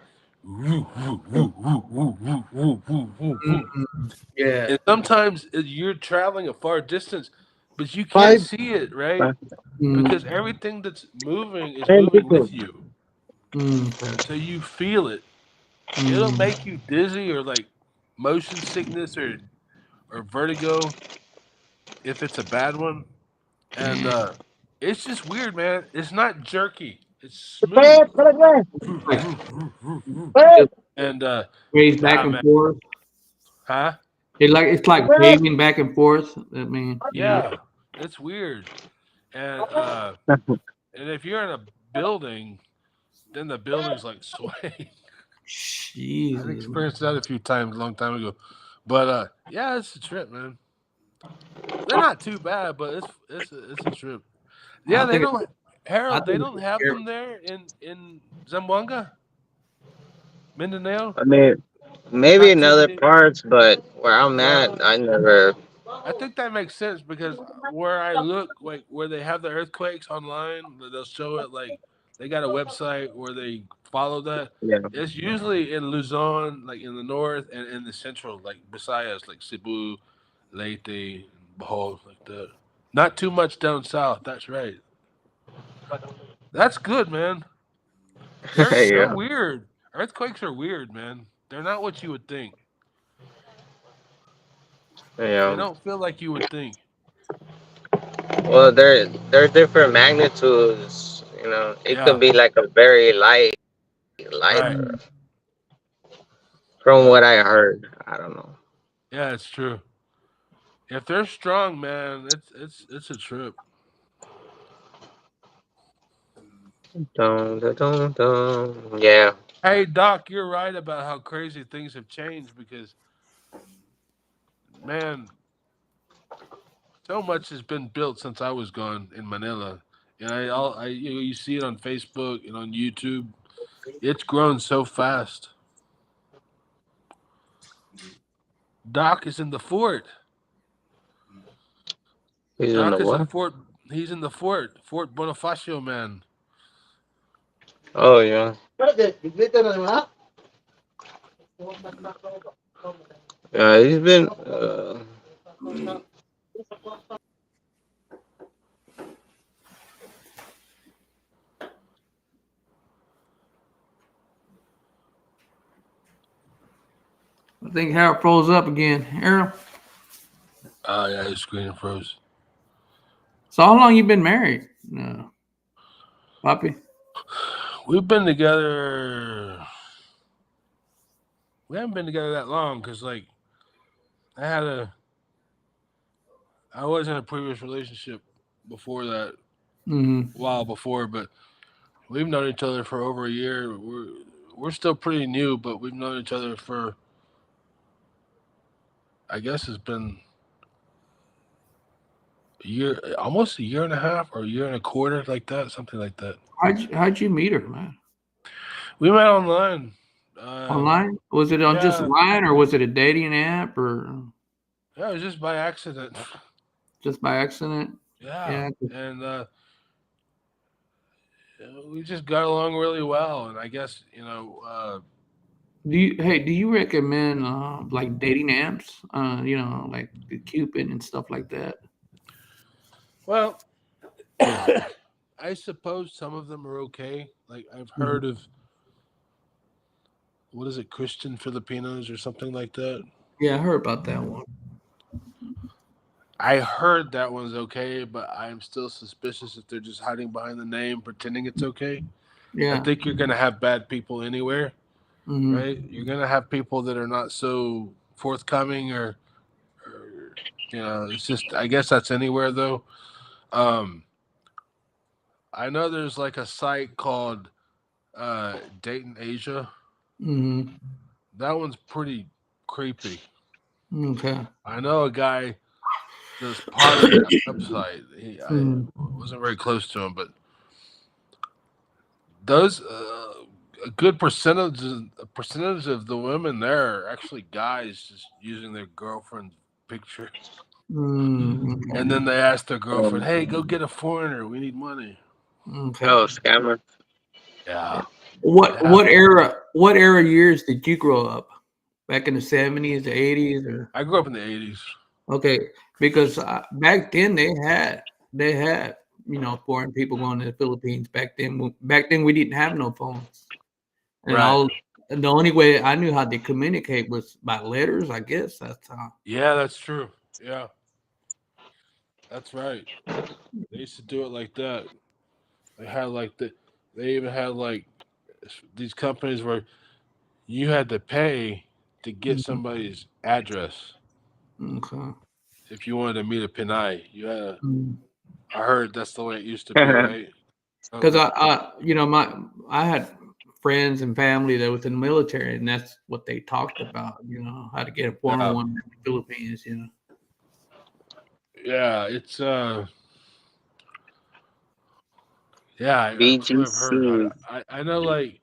Yeah. And sometimes you're traveling a far distance, but you can't see it, right? Because everything that's moving is moving with you. So you feel it. It'll make you dizzy or like motion sickness or vertigo if it's a bad one. And it's just weird, man. It's not jerky. It's smooth. And Waves back and forth. Huh? It's like waving back and forth. I mean, yeah, it's weird. And if you're in a building, then the building's like swaying. Jesus. I've experienced that a few times a long time ago. But yeah, it's a trip, man. They're not too bad, but it's a trip. Yeah, they don't. Harold, they don't have them there in Zamboanga, Mindanao. I mean, maybe in other parts, but where I'm at, I never. I think that makes sense because where I look, like where they have the earthquakes online, they'll show it like they got a website where they follow that. Yeah. It's usually in Luzon, like in the north, and in the central, like Visayas, like Cebu, Leyte, Bohol, like that. Not too much down south. That's right. That's good, man. They're weird. Earthquakes are weird, man. They're not what you would think. Yeah. They don't feel like you would think. Well, they're different magnitudes. It could be like a very light. Right. From what I heard, I don't know. Yeah, it's true. If they're strong, man, it's a trip. Yeah. Hey, Doc, you're right about how crazy things have changed because, man, So much has been built since I was gone in Manila, and you see it on Facebook and on YouTube. It's grown so fast. Doc is in the fort. He's in the Doc is in what? Fort. He's in the fort. Fort Bonifacio, man. Oh yeah. Yeah, he's been. I think Harold froze up again. Harold. Oh yeah, his screen froze. So how long you been married? No. Poppy? We've been together. We haven't been together that long because, like, I was in a previous relationship before that, Mm-hmm. a while before, but we've known each other for over a year. We're still pretty new, but we've known each other for, I guess it's been a year, almost a year and a half or a year and a quarter, like that, something like that. How'd you meet her, man? We met online. Online? Was it on just Yeah, line or was it a dating app or yeah, it was just by accident. just by accident? Yeah, Yeah. and we just got along really well, and I guess Do you recommend like dating apps? Like the Cupid and stuff like that? well, I suppose some of them are okay. Like I've Mhm. heard of, what is it, Christian Filipinos or something like that. Yeah, I heard about that one. I heard that one's okay, but I'm still suspicious if they're just hiding behind the name, pretending it's okay. I Yeah. think you're gonna have bad people anywhere, Mm-hmm. right? You're gonna have people that are not so forthcoming, or it's just, I guess that's anywhere though. Um, I know there's like a site called Dayton Asia. Mm-hmm. That one's pretty creepy. Okay. I know a guy that was part of that website. I Mm. wasn't very close to him, but those a good percentage of the women there are actually guys just using their girlfriend's picture, Mm. and then they ask their girlfriend, Um, "Hey, go get a foreigner. We need money." Okay. oh, scammer. Yeah, it What happened. era years did you grow up? Back in the 70s, the 80s, or I grew up in the '80s. okay? Because back then they had foreign people going to the Philippines. Back then we didn't have no phones, and Right. all the only way I knew how to communicate was by letters. I guess that's how. Yeah, that's true. Yeah, that's right. They used to do it like that. They had like they even had like these companies where you had to pay to get Mhm. somebody's address Okay. if you wanted to meet a Pinay. You had to, Mm. I heard that's the way it used to be, right? Because Oh, I had friends and family that was in the military, and that's what they talked about. How to get a foreign yeah, woman in the Philippines. yeah. It's yeah. That's what I've heard. BGC. I know, like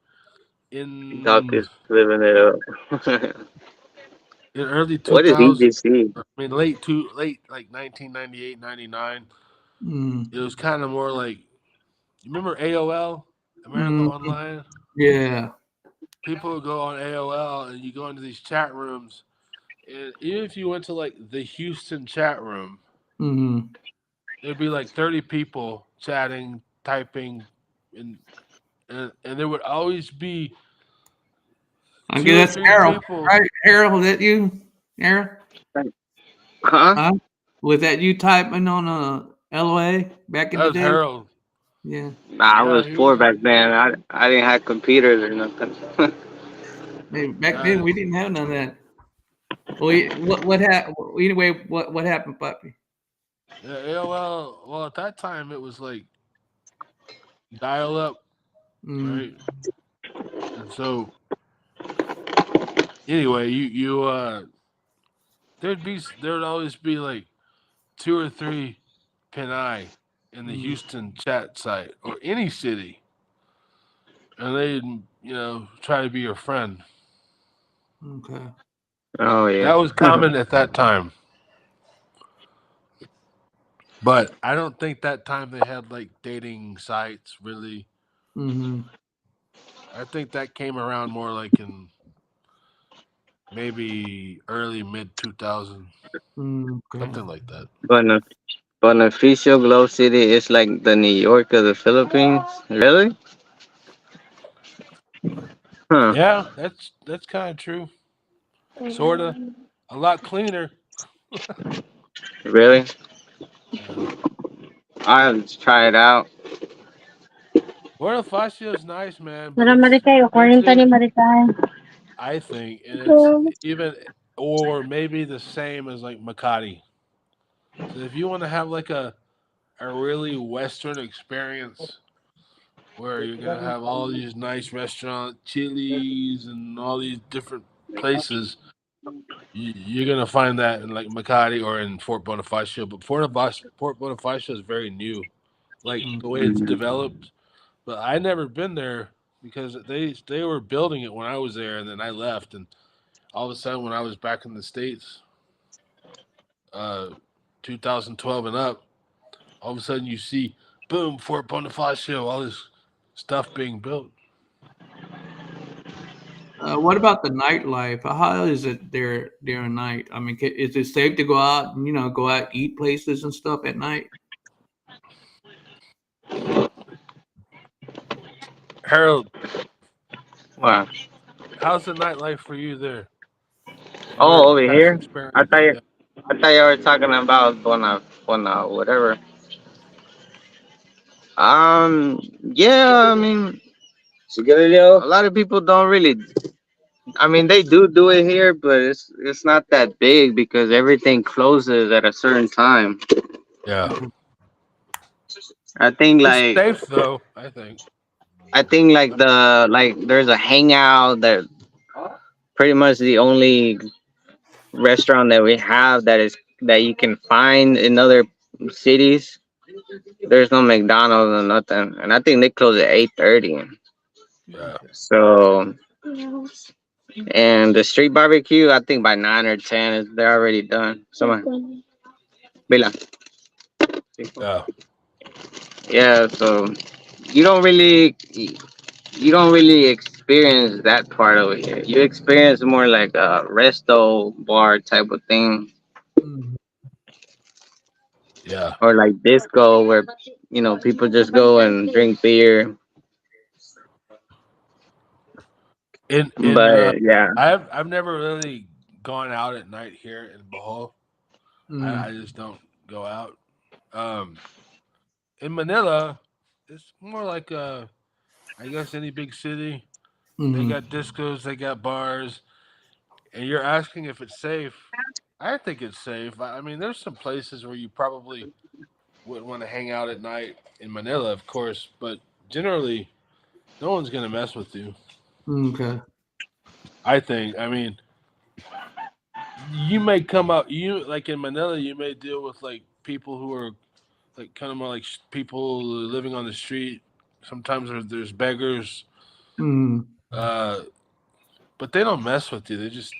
Doc in is living it up. in early What is 2000, BGC? I mean late like 1998, 99. Mm. It was kind of more like, you remember AOL, America Mm. Online? Yeah. People would go on AOL and you go into these chat rooms, and even if you went to like the Houston chat room, Mm-hmm. there'd be like 30 people chatting, typing, and and there would always be I two or guess that's three Harold. people. Right, Harold, was that you? Harold? Huh? Huh? Was that you typing on LOA back in That the was day? Harold. Yeah. Nah, I Yeah, was he poor was. back then. I didn't have computers or nothing. Maybe back Uh, then we didn't have none of that. What happened? Anyway, what happened, puppy? yeah, AOL. Well, at that time it was like dial up, Mm. right? And so anyway, you there would always be like 2 or 3 Pinay in the Mm. Houston chat site or any city, and they try to be your friend. Okay. Oh yeah. That was common at that time. But I don't think that time they had like dating sites really. Mm-hmm. I think that came around more like in maybe early mid 2000, Okay. something like that. Beneficio Globe City is like the New York of the Philippines. Really? Huh. Yeah, that's kind of true. Sorta. A lot cleaner. Really? Yeah. I have to try it out. Bonifacio is nice, man, but Para it's Maricay, o makes 40 ni it, Maricay. I think, and it's even or maybe the same as like Makati. So if you want to have like a really Western experience where you're gonna have all these nice restaurants, Chili's, and all these different places, you're gonna find that in like Makati or in Fort Bonifacio. But Fort Bonifacio is very new, like the way it's developed. But I never been there because they were building it when I was there, and then I left, and all of a sudden when I was back in the States, uh, 2012 and up, all of a sudden you see, boom, Fort Bonifacio, all this stuff being built. What about the nightlife? How is it there during night? I mean, is it safe to go out and go out eat places and stuff at night? Harold, Wow. how's the nightlife for you there? Oh, Your over past here? I experience? thought you, Yeah. I thought you were talking about whatever. Yeah. I mean, a lot of people don't really. I mean, they do it here, but it's not that big because everything closes at a certain time. Yeah. I think It's like safe though, I think. there's a hangout that pretty much the only restaurant that we have that you can find in other cities. There's no McDonald's or nothing, and I think they close at 8:30. Yeah. So, and the street barbecue, I think by 9 or 10 they're already done. Vila. Yeah. Yeah, so you don't really you don't really experience that part over here. You experience more like a resto bar type of thing, Mhm. Yeah. or like disco where people just go and drink beer. In But yeah. I've never really gone out at night here in Bohol. I Mhm. just don't go out. Um, in Manila, it's more like I guess any big city. They Mhm. got discos, they got bars, and you're asking if it's safe. I think it's safe. I mean, there's some places where you probably wouldn't want to hang out at night in Manila, of course, but generally, no one's gonna mess with you. Okay. I think. I mean, you may come out. You like in Manila, you may deal with like people who are like kind of more like people living on the street. Sometimes there's beggars, Mhm. uh, but they don't mess with you. They just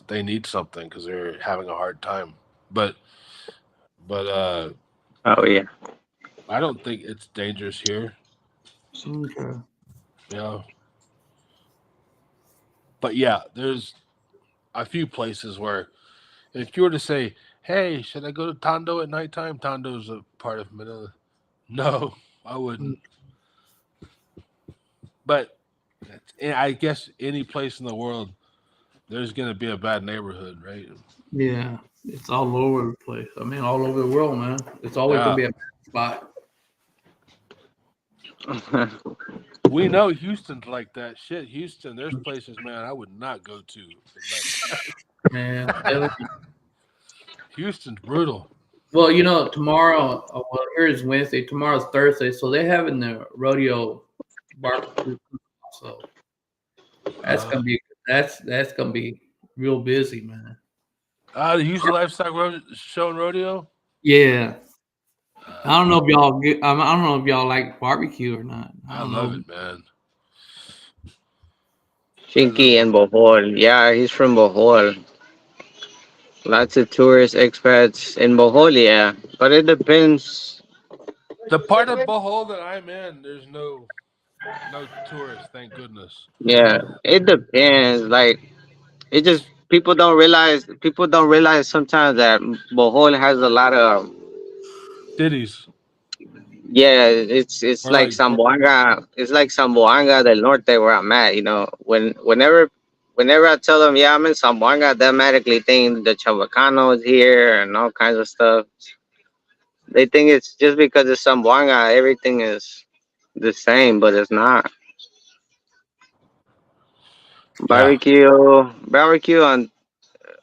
they need something because they're having a hard time. But Oh yeah. I don't think it's dangerous here. Okay. You know, but yeah, there's a few places where if you were to say, "Hey, should I go to Tondo at nighttime?" Tondo's a part of Manila. No, I Mm. wouldn't. But I guess any place in the world, there's gonna be a bad neighborhood, right? Yeah, it's all over the place. I mean, all over the world, man. It's always gonna Yeah, be a bad spot. we know Houston's like that. Shit, Houston, there's places, man, I would not go to at Man, I'm night. telling you. Houston's brutal. Well, tomorrow. Well, here is Wednesday. Tomorrow's Thursday, so they're having the rodeo barbecue. So that's Uh, gonna be that's gonna be real busy, man. The Houston Livestock Show and Rodeo. Yeah. I don't know if y'all get. I don't know if y'all like barbecue or not. I I don't love know. it, man. Chinky and Bohol. Yeah, he's from Bohol. Lots of tourist expats in Bohol, yeah. But it depends. The part of Bohol that I'm in, there's no tourists, thank goodness. Yeah, it depends. Like it just people don't realize sometimes that Bohol has a lot of Cities yeah, it's or like like Zamboanga. It's like Zamboanga del Norte where I'm at. You know, whenever I tell them, yeah, I'm in Zamboanga, they automatically think the Chavacano is here and all kinds of stuff. They think it's just because it's Zamboanga, everything is the same, but it's not. yeah.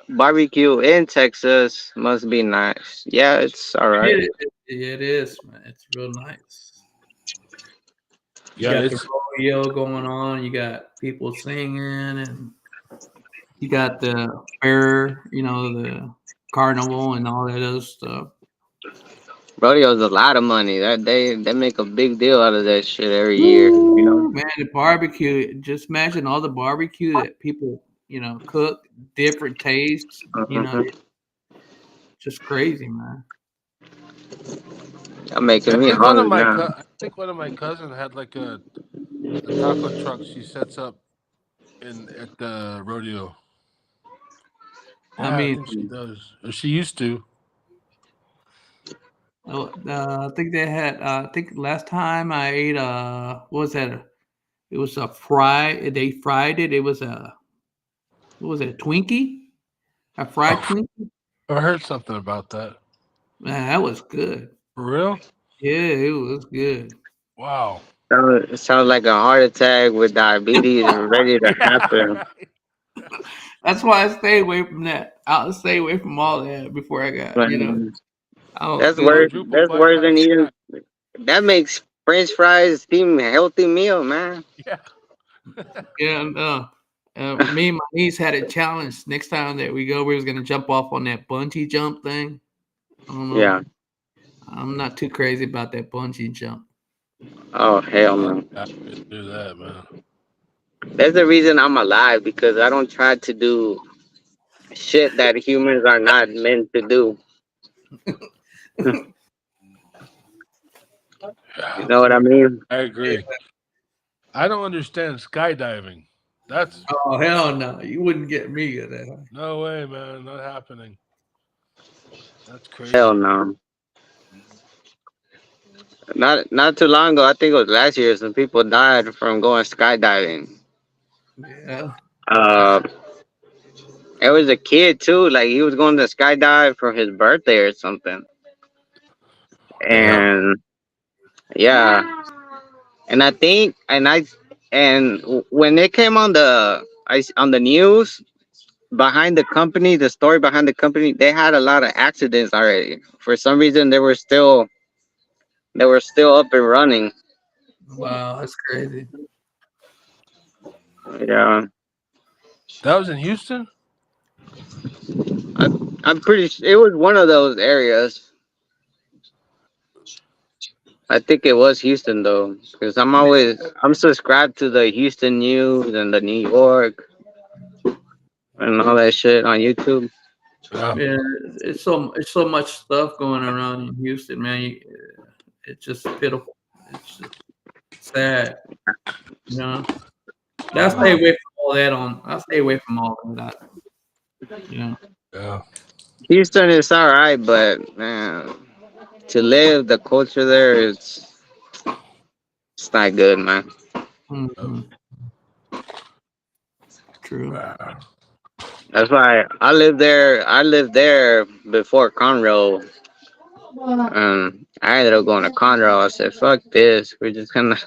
Barbecue in Texas must be nice. Yeah, it's all right. It is, man. It's real nice. You Yeah, got the it's rodeo going on. You got people singing, and you got the fair. You know, the carnival and all that other stuff. Rodeo's a lot of money. That they make a big deal out of that shit every year. You know. Woo, man, the barbecue. Just imagine all the barbecue that people, cook, different tastes. Mhm. Just crazy, man. You're making me hungry now. I think one of my cousins had like a taco truck she sets up in at the rodeo. I Yeah, I mean, think she does. Or she used to. I think they had. I think last time I ate, what was that? It was a fry. They fried it. It was a what was it? A Twinkie? A fried Oh, Twinkie? I heard something about that. Man, that was good. For real? Yeah, it was good. Wow. It sounds like a heart attack with diabetes ready to Yeah, happen. right. That's why I stay away from that. I'll stay away from all that before I got. Man, I don't that's do it. worse. Quadruple That's worse than bypass. eating. That makes French fries seem a healthy meal, man. Yeah. Yeah, no. Me and my niece had a challenge. Next time that we go, we was gonna jump off on that bungee jump thing. I don't know. Yeah. I'm not too crazy about that bungee jump. Oh hell Oh, no. yeah, I could do that, man. That's the reason I'm alive because I don't try to do shit that humans are not meant to do. You Yeah, know what I mean? I agree. I don't understand skydiving. That's Oh hell no! You wouldn't get me at that. no way, man. Not happening. That's Hell crazy. no. Not too long ago, I think it was last year, some people died from going skydiving. Yeah. Uh, it was a kid too. Like he was going to skydive for his birthday or something. Damn. And yeah, and I think, and when it came on on the news behind the company, the story behind the company, they had a lot of accidents already. For some reason, they were still up and running. Wow, that's crazy. Yeah, That was in Houston? I'm pretty sure it was one of those areas. I think it was Houston though, because I'm subscribed to the Houston news and the New York and all that shit on YouTube. Yeah. Yeah, it's so much stuff going around in Houston, man. It's just pitiful. It's just sad, you know. But I stay away from all that. I stay away from all of that. You know. Yeah. Houston is all right, but man, to live the culture there, it's not good, man. Hmm. True. Yeah. That's why I lived there. I lived there before Conroe. I ended up going to Conroe. I said, "Fuck this. We're just gonna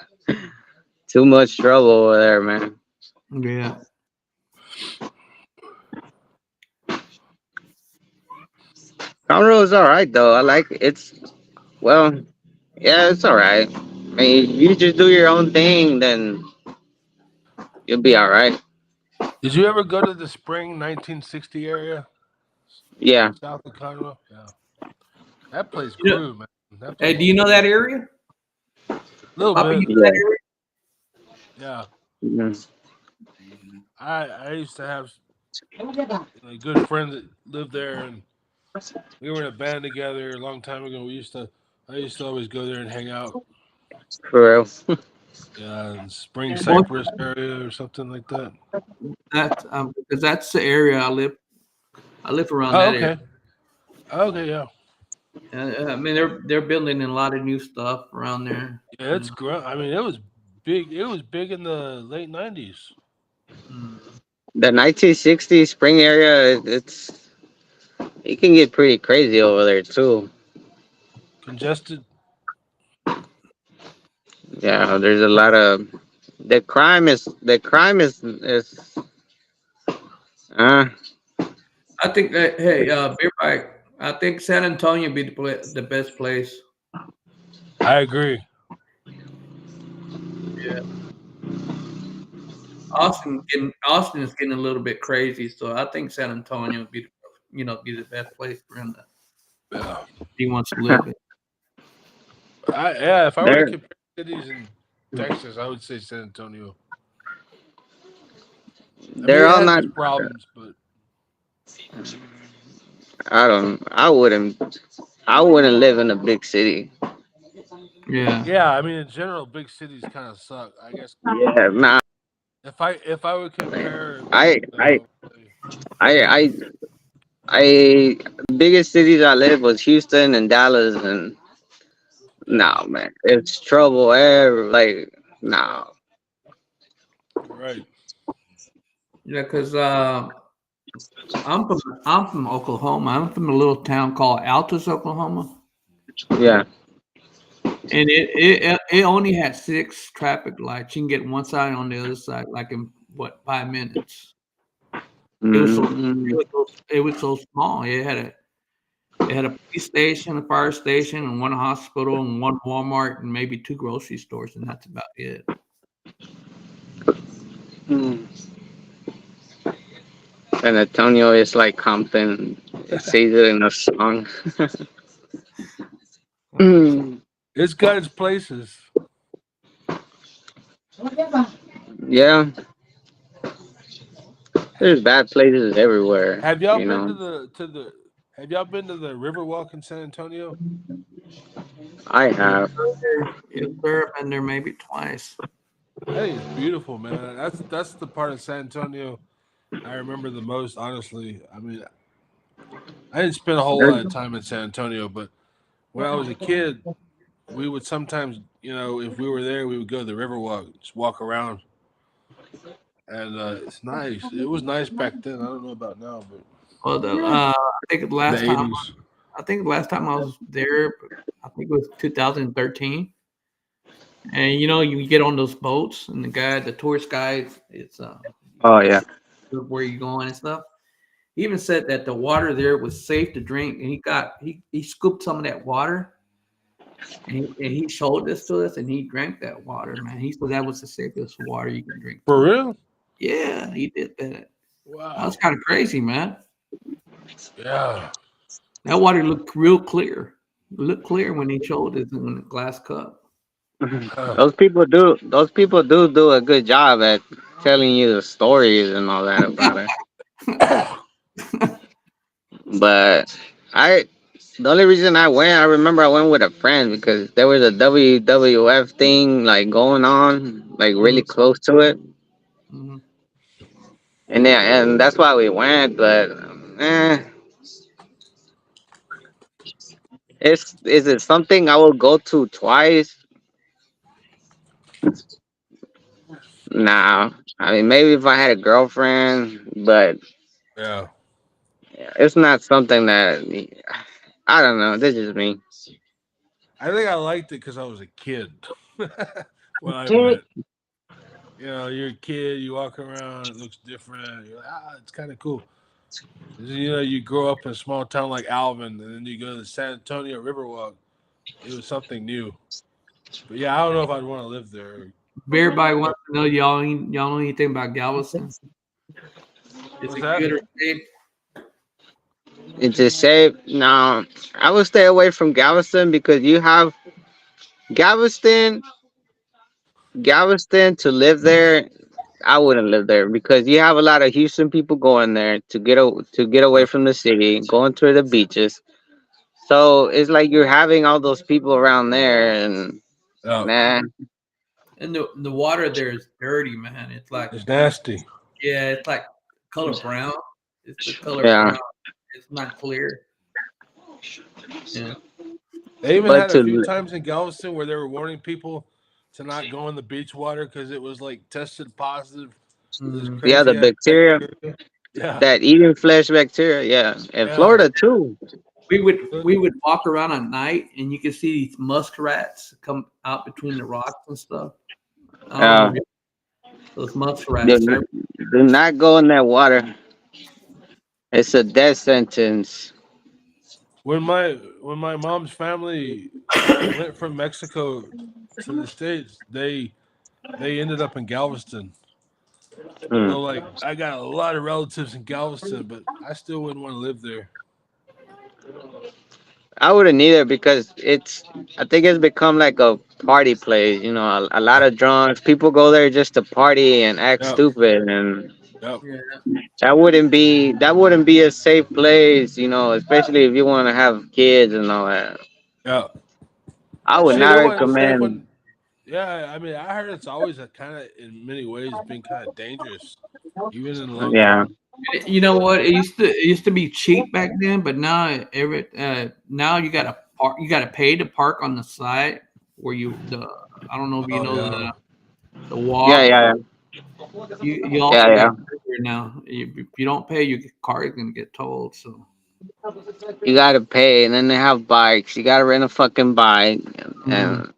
too much trouble over there, man." Yeah. Conroe is all right though. I like it. Well, yeah, it's all right. I mean, you just do your own thing, then you'll be all right. Did you ever go to the Spring 1960 area? Yeah. South of Conroe. Yeah. That place You know- grew, man. That Hey, place do you know that area? a little Papa, you bit. know that area? Yeah. Mhm. I used to have a good friend that lived there, and we were in a band together a long time ago. I used to always go there and hang out. For real. Yeah, in Spring Well, Cypress area or something like that. that because that's the area I live. I live around Oh, that area. okay. Okay, yeah. I mean, they're building a lot of new stuff around there. Yeah, it's grown. I mean, it was big. It was big in the late '90s. Mm. The 1960 spring area, it can get pretty crazy over there too. Congested. Yeah, there's a lot of the crime is uh I think that hey, Beer Bike, I think San Antonio would be the best place. I agree. Austin is getting a little bit crazy, so I think San Antonio would be be the best place for him to Yeah. he wants to live in. Yeah. If I were to they're compare cities in Texas, I would say San Antonio. I mean, they're it all has not its problems, but I wouldn't live in a big city. Yeah. yeah. I mean, in general, big cities kind of suck. I guess Yeah, nah. if I would compare, I I say, I I I biggest cities I lived was Houston and Dallas, and yeah, no man, it's trouble ever like no. you're right. Yeah, because I'm from Oklahoma. I'm from a little town called Altus, Oklahoma, Yeah. and it only had 6 traffic lights. You can get one side on the other side, like in what 5 minutes. It was so Mm, it was so small. It had a police station, a fire station, and one hospital, and one Walmart, and maybe 2 grocery stores, and that's about it. mm. San Antonio is like Compton. It says it in a song. Mm, It's got its places. yeah, there's bad places everywhere. Have y'all You been to know, the? Have y'all been to the Riverwalk in San Antonio? I have. Yes, sir. I've been there maybe twice. I think it's beautiful, man. That's the part of San Antonio I remember the most. Honestly, I mean, I didn't spend a whole lot of time in San Antonio, but when I was a kid, we would sometimes, if we were there, we would go to the Riverwalk, just walk around, and it's nice. It was nice back then. I don't know about now, but Well, the '80s. I think the last time I was there, I think it was 2013. And you get on those boats, and the tourist guide, it's Oh yeah. where you going and stuff. He even said that the water there was safe to drink, and he scooped some of that water, and he showed this to us, and he drank that water, man. He said that was the safest water you can drink. For real? Yeah, he did that. That was Wow. kind of crazy, man. Yeah. That water looked real clear. It looked clear when he showed us in a glass cup. Huh. Those people do a good job at telling you the stories and all that about it. But I the only reason I remember I went with a friend because there was a WWF thing like going on, like really close to it. Mhm. And that's why we went, but eh, is it something I will go to twice? Nah. I mean maybe if I had a girlfriend, but Yeah. it's not something that I don't know. This is me. I think I liked it because I was a kid when I went. You're a kid, you walk around, it looks different. You're like, it's kind of cool. You grow up in a small town like Alvin, and then you go to the San Antonio Riverwalk. It was something new. But yeah, I don't know if I'd want to live there. If everybody wants to know y'all know anything about Galveston? Is What's it that? good or safe? It's a safe. No, I would stay away from Galveston because you have Galveston. Galveston to live there, I wouldn't live there because you have a lot of Houston people going there to get away Yep. from the city, going to the beaches. So it's like you're having all those people around there, and Yep. nah, And the water there is dirty, man. It's like It's nasty. yeah, it's like color brown. It's the color yeah. brown. It's not clear. Yeah. They even But had a few to times in Galveston where they were warning people to not go in the beach water because it was like tested positive for this Mm. yeah, the crazy ass bacteria, bacteria. Yeah, that eating flesh bacteria, yeah, and yeah. Florida too. We would walk around at night and you could see these muskrats come out between the rocks and stuff. I don't know Uh, if those do muskrats. not, do not go in that water. It's a death sentence. When my mom's family went from Mexico to the States, they ended up in Galveston. Hmm. So like I got a lot of relatives in Galveston, but I still wouldn't want to live there. I wouldn't either because I think it's become like a party place. You know, a lot of drunks. People go there just to party and act Yep, stupid, and yep, Yeah. that wouldn't be a safe place. You know, especially if you want to have kids and all that. yep. I would Shit, not it wasn't safe recommend. when. Yeah, I mean, I heard it's always a kind of, in many ways, been kind of dangerous, even in Yeah, lockdown. You know what? It used to be cheap back then, but now you gotta pay to park on the side where I don't know if you Oh know yeah, the yeah, walk. yeah, You yeah, also got yeah. to pay here now. If you don't pay, your car is gonna get towed. So You gotta pay, and then they have bikes. You gotta rent a fucking bike, mm, and man,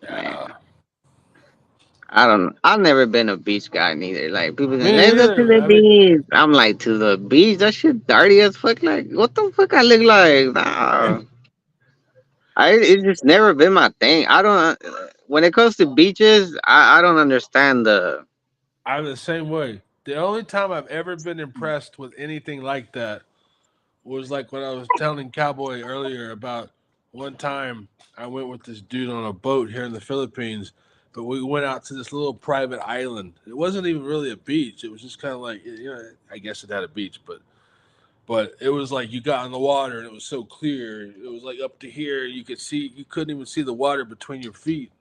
yeah. I don't. I've never been a beach guy neither. Like people say, Me let's go to neither. the I mean, beach. I'm like, to the beach? That shit dirty as fuck. Like, what the fuck I look like? Nah. It's just never been my thing. I don't. When it comes to beaches, I don't understand the. I'm the same way. The only time I've ever been impressed with anything like that was like when I was telling Cowboy earlier about one time I went with this dude on a boat here in the Philippines, but we went out to this little private island. It wasn't even really a beach. It was just kind of like, I guess it had a beach, but it was like you got in the water and it was so clear. It was like up to here. You couldn't even see the water between your feet.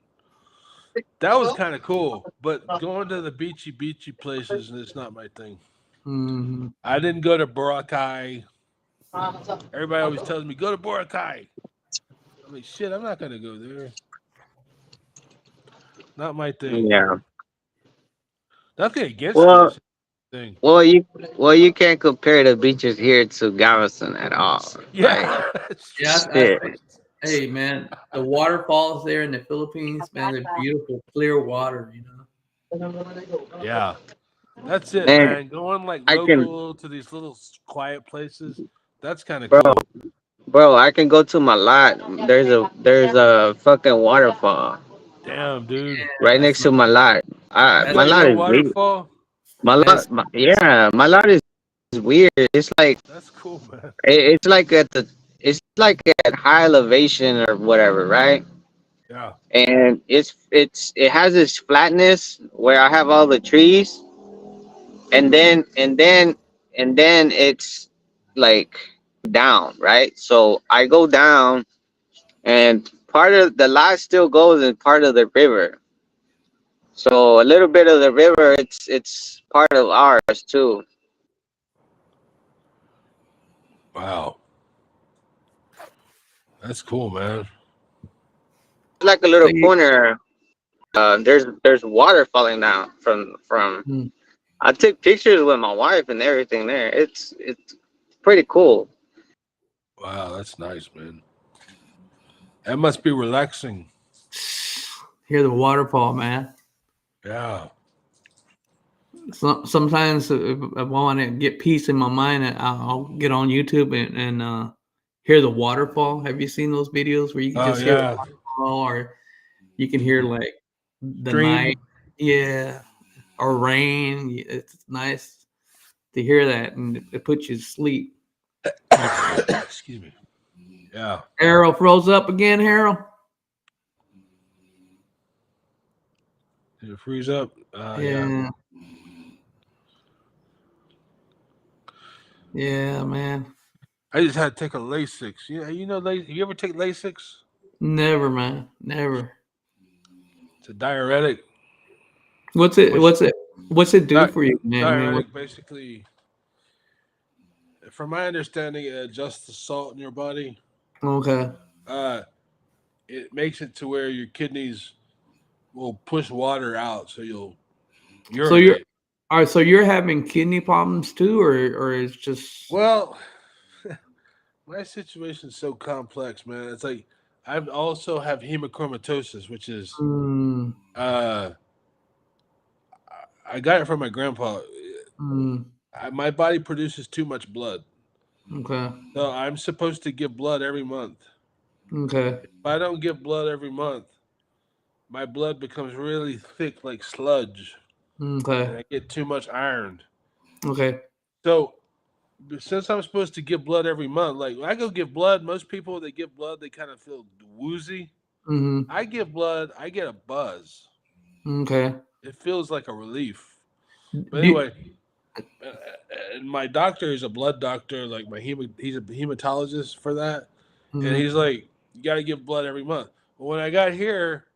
That was kind of cool. But going to the beachy places is not my thing. mhm. I didn't go to Boracay. Everybody always tells me go to Boracay. I'm like, shit, I'm not gonna go there. Not my thing. Yeah. Nothing against it. Well, It's a thing. well, you can't compare the beaches here to Galveston at all. Like, Yeah, that's Yeah, true. shit. hey man, the waterfalls there in the Philippines, man, they're beautiful, clear water. Yeah, that's it, Man, man. Going like I can, local to these little quiet places. That's kind of bro, cool. I can go to my lot. There's a fucking waterfall Damn, dude. right That's next nice. to my lot. Is That's My that lot your is big. waterfall? that's Yeah, my lot is weird. It's like That's cool, man. it's like it's like at high elevation or whatever, right? Yeah. And it has this flatness where I have all the trees, and then it's like down, right? So I go down, and part of the lot still goes in part of the river. So a little bit of the river, it's part of ours too. Wow. That's cool, man. It's like a so little you, corner. There's water falling down from. mm, I took pictures with my wife and everything there. It's pretty cool. Wow, that's nice, man. That must be relaxing. hear the waterfall, man. Yeah. Sometimes if I want to get peace in my mind, I'll get on YouTube and hear the waterfall. Have you seen those videos where you can Oh just hear the yeah. waterfall, or you can hear like the night, Dream. yeah, or rain? It's nice to hear that, and it puts you to sleep. Excuse me. Yeah. Harold froze up again, Harold? Did it freeze up? Yeah. Yeah. Yeah, man. I just had to take a Lasix. Yeah, you know, you ever take Lasix? Never, man. Never. It's a diuretic. What's it do for you, man? I mean, Diuretic basically, from my understanding, it adjusts the salt in your body. okay. It makes it to where your kidneys will push water out, so you'll So you're urinate. all right, so you're having kidney problems too, or it's just Well, my situation's so complex, man. It's like I also have hemochromatosis, which is mm, I got it from my grandpa. My body produces too much blood, okay. so I'm supposed to give blood every month. Okay. If I don't give blood every month, my blood becomes really thick, like sludge, and Okay. I get too much iron. Okay. So since I'm supposed to give blood every month, like when I go give blood, most people that give blood they kind of feel woozy. Mm-hmm. I give blood, I get a buzz. Okay. It feels like a relief. But Do- anyway, and my doctor is a blood doctor, like he's a hematologist for that, and mhm. he's like, you got to give blood every month. But when I got here,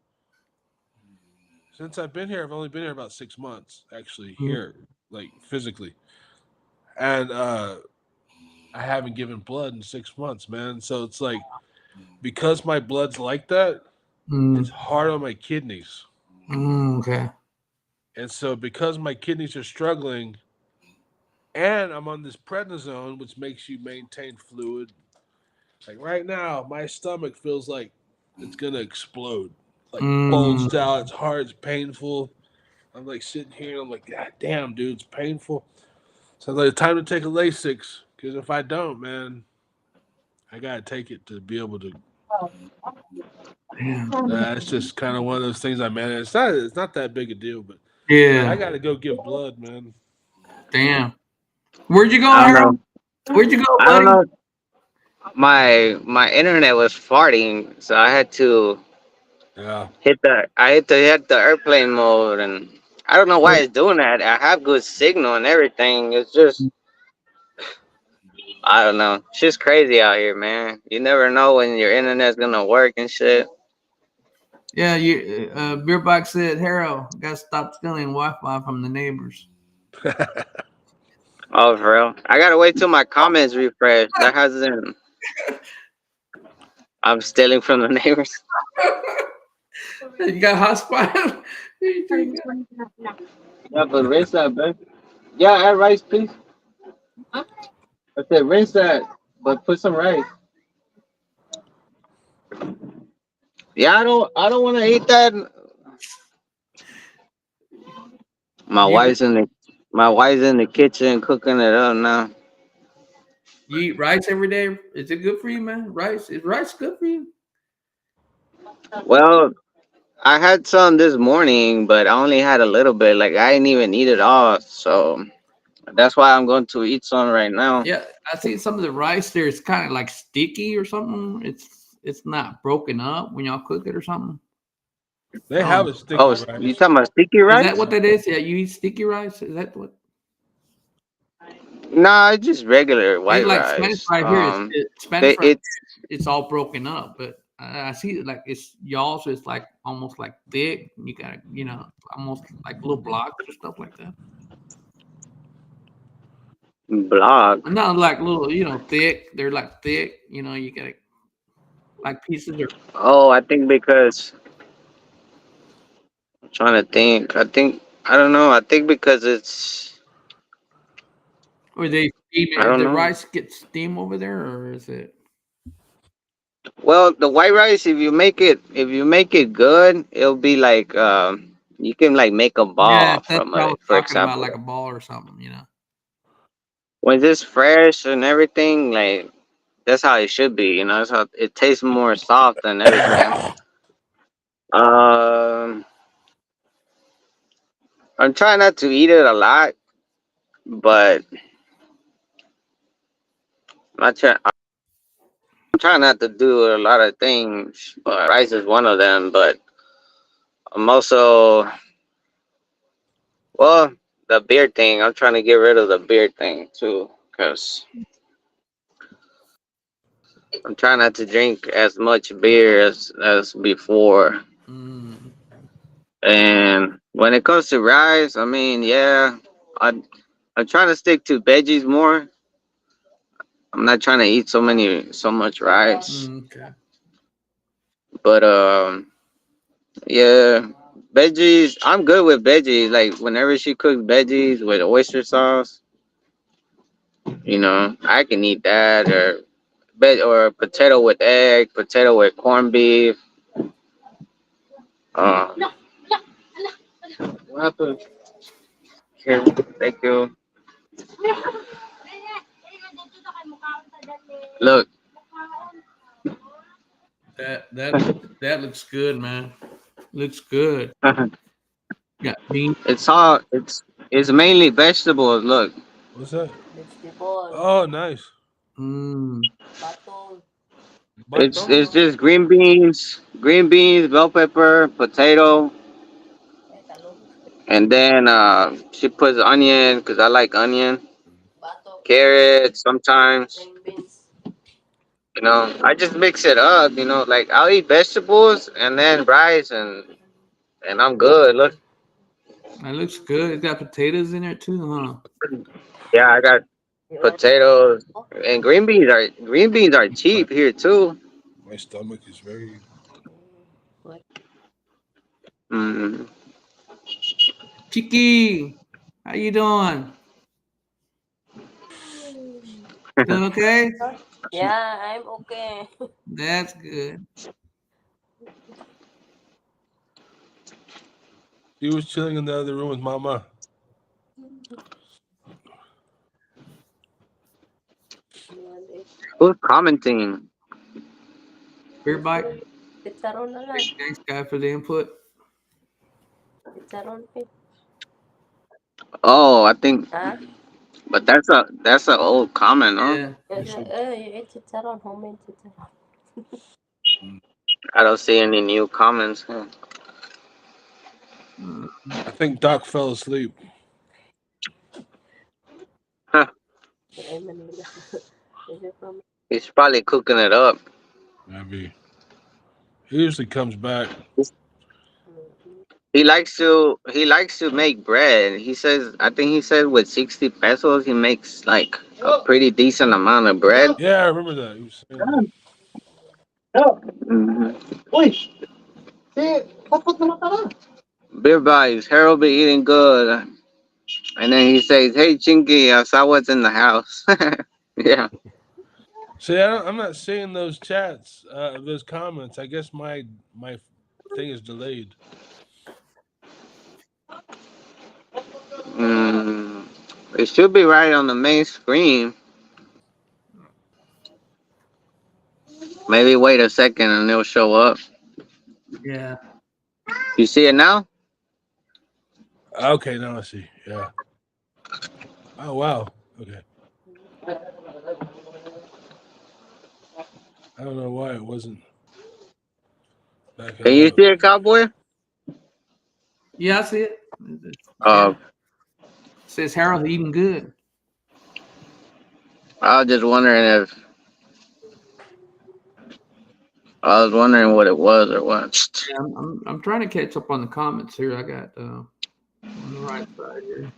since I've been here, I've only been here about 6 months, actually here, like physically, and I haven't given blood in 6 months, man. So it's like because my blood's like that, it's hard on my kidneys. Okay. And so because my kidneys are struggling and I'm on this prednisone, which makes you maintain fluid, like right now, my stomach feels like it's going to explode. Like bulged out, it's hard, it's painful. I'm like sitting here and I'm like, God damn, dude, it's painful. So I'm like, time to take a Lasix. Because if I don't, man, I got to take it to be able to. It's just kind of one of those things I manage. It's not that big a deal, but man, I Yeah. got to go give blood, man. Damn. Where'd you go, I don't Harold? know. Where'd you go, I don't buddy? know. My internet was farting, so I had to Yeah. hit the airplane mode, and I don't know why it's doing that. I have good signal and everything. It's just I don't know. Shit's crazy out here, man. You never know when your internet's gonna work and shit. Yeah, you Beer Box said, Harold, gotta stop stealing Wi-Fi from the neighbors. Oh, for real. I gotta wait till my comments refresh. That hasn't. I'm stealing from the neighbors. You got hotspot? Yeah, but rinse that, man. Yeah, add rice, please. I said rinse that, but put some rice. Yeah, I don't want to eat that. My you wife's in the my wife's in the kitchen cooking it up now. you eat rice every day? Is it good for you, man? Rice? Is rice good for you? Well, I had some this morning, but I only had a little bit. Like I didn't even eat it all, so that's why I'm going to eat some right now. Yeah, I see some of the rice there. It's kind of like sticky or something. It's not broken up when y'all cook it or something. They have a sticky Oh, rice. you talking about sticky Is rice? that what that is? Yeah, you eat sticky rice. Is that what? Nah, it's just regular white Like Spanish rice. fry here. Spanish They, fry. it's It's all broken up, but I see it like it's y'all's. It's like almost like thick. You got almost like little blocks or stuff like that. blog. Not like little, thick. They're like thick. You got like pieces or Oh, I think because I'm trying to think. I don't know. I think because it's they steam I it. don't The know. rice gets steam over there, or is it? Well, the white rice, if you make it good, it'll be like you can like make a Yeah, ball that's from what I it. was For talking about, example, like a ball or something. when it's fresh and everything, like that's how it should be. That's how it tastes more soft and everything. Um, I'm trying not to eat it a lot, but I'm trying not to do a lot of things, but rice is one of them. But I'm also, well, the beer thing. I'm trying to get rid of the beer thing too, because I'm trying not to drink as much beer as before. Mm. And when it comes to rice, I mean, yeah, I'm trying to stick to veggies more. I'm not trying to eat so much rice. Okay. But yeah, veggies. I'm good with veggies. Like whenever she cooks veggies with oyster sauce, I can eat that, or potato with egg, potato with corned beef. Uh, what happened? Here, thank you. Look, That looks good, man. Looks good. Yeah, beans. it's mainly vegetables. Look, What's that? Vegetable. Oh, nice. Mm. Batong. it's Batong. just green beans, bell pepper, potato, Talong. and then she puts onion because I like onion, Bato. carrots sometimes. Green beans. I just mix it up. Like I'll eat vegetables and then rice, and I'm good. Look, That looks good. It's got potatoes in it too, huh? yeah, I got You want potatoes oh, and green beans are My cheap here too. my stomach is very. what? Mm. Chiki, how you doing? Doing okay? She Yeah, I'm okay. That's good. she was chilling in the other room with Mama. You want it? Who's commenting? Beer bite. Chicharon na lang. Thanks, guy, for the input. Chicharon fit. Oh, I think, Ha? but that's a old comment, huh? Yeah. You She, eat chicharon. Homemade chicharon. mm, I don't see any new comments. Huh? Mm. I think Doc fell asleep. Huh. Ay, Manila. Is it from? He's probably cooking it up. Maybe he usually comes back. He likes to make bread. I think he said with 60 pesos he makes like a pretty decent amount of bread. Yeah, I remember that. He was saying that. Hmm. Beer buys, Harold be eating good. And then he says, "Hey Chinky, I saw what's in the house." Yeah. See, I'm not seeing those chats, those comments. I guess my thing is delayed. Mm, it should be right on the main screen. Maybe wait a second and it'll show up. Yeah. You see it now? Okay, now I see. Yeah. Oh wow. Okay. I don't know why it wasn't backing Can you up. see it, cowboy? Yeah, I see it. Uh, Yeah. Says Harold eating good. I was just wondering if I was wondering what it was or what. Yeah, I'm trying to catch up on the comments here. I got on the right side here.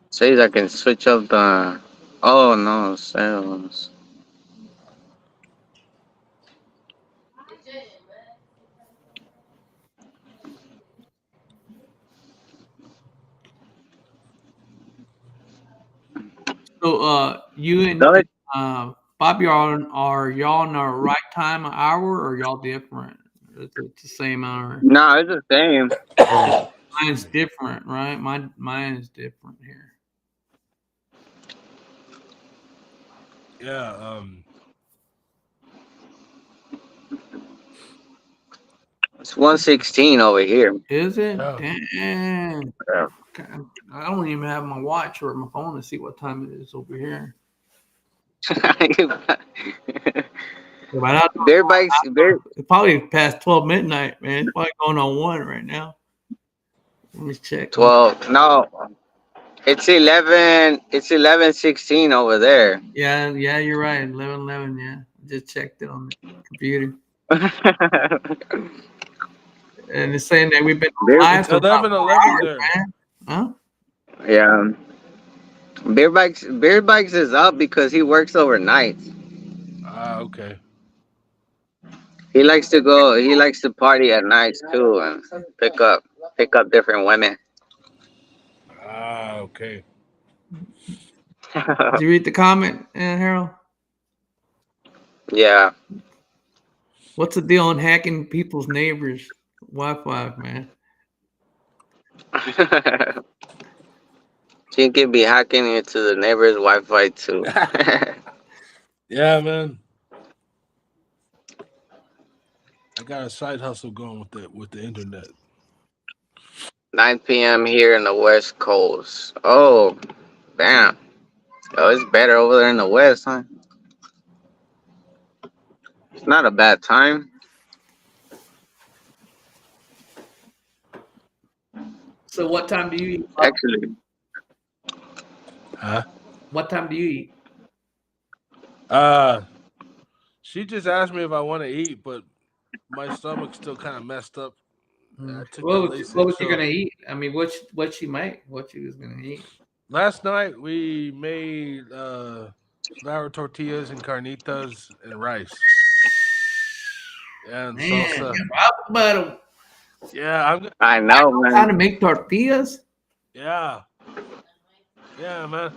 Says I can switch up the. Oh no, sales. So you and No, Bobby are y'all in the right time of hour or y'all different? It's the same hour. no, it's the same. Mine's different, right? Mine is different here. Yeah. It's 116 over here. Is it? Oh. Damn. Yeah. God, I don't even have my watch or my phone to see what time it is over here. Beer bikes, beer. It's probably past 12 midnight, man. It's probably going on 1 right now. Let me check. 12. No, it's 11. It's 11:16 over there. Yeah, you're right. 11:11. Yeah, just checked it on the computer, and it's saying that we've been Beer, live It's for about 11:11 there. man. Huh? yeah. Beer bikes is up because he works overnight. Ah, okay. He likes to go. He likes to party at nights too, and pick up different women. Ah, okay. Did you read the comment, Harold? Yeah. What's the deal on hacking people's neighbors' Wi-Fi, man? She could be hacking into the neighbor's Wi-Fi too. Yeah, man. I got a side hustle going with the internet. 9 p.m. here in the West Coast. Oh, damn. Oh, it's better over there in the West, huh? It's not a bad time. So, what time do you eat? Actually, Huh? What time do you eat? She just asked me if I want to eat, but my stomach's still kind of messed up. I took What the was Lasix, you gonna eat? I mean, what she make? What she was gonna eat? Last night we made flour tortillas and carnitas and rice. And Man, salsa. but Yeah, I know, how to man. make tortillas? yeah, man.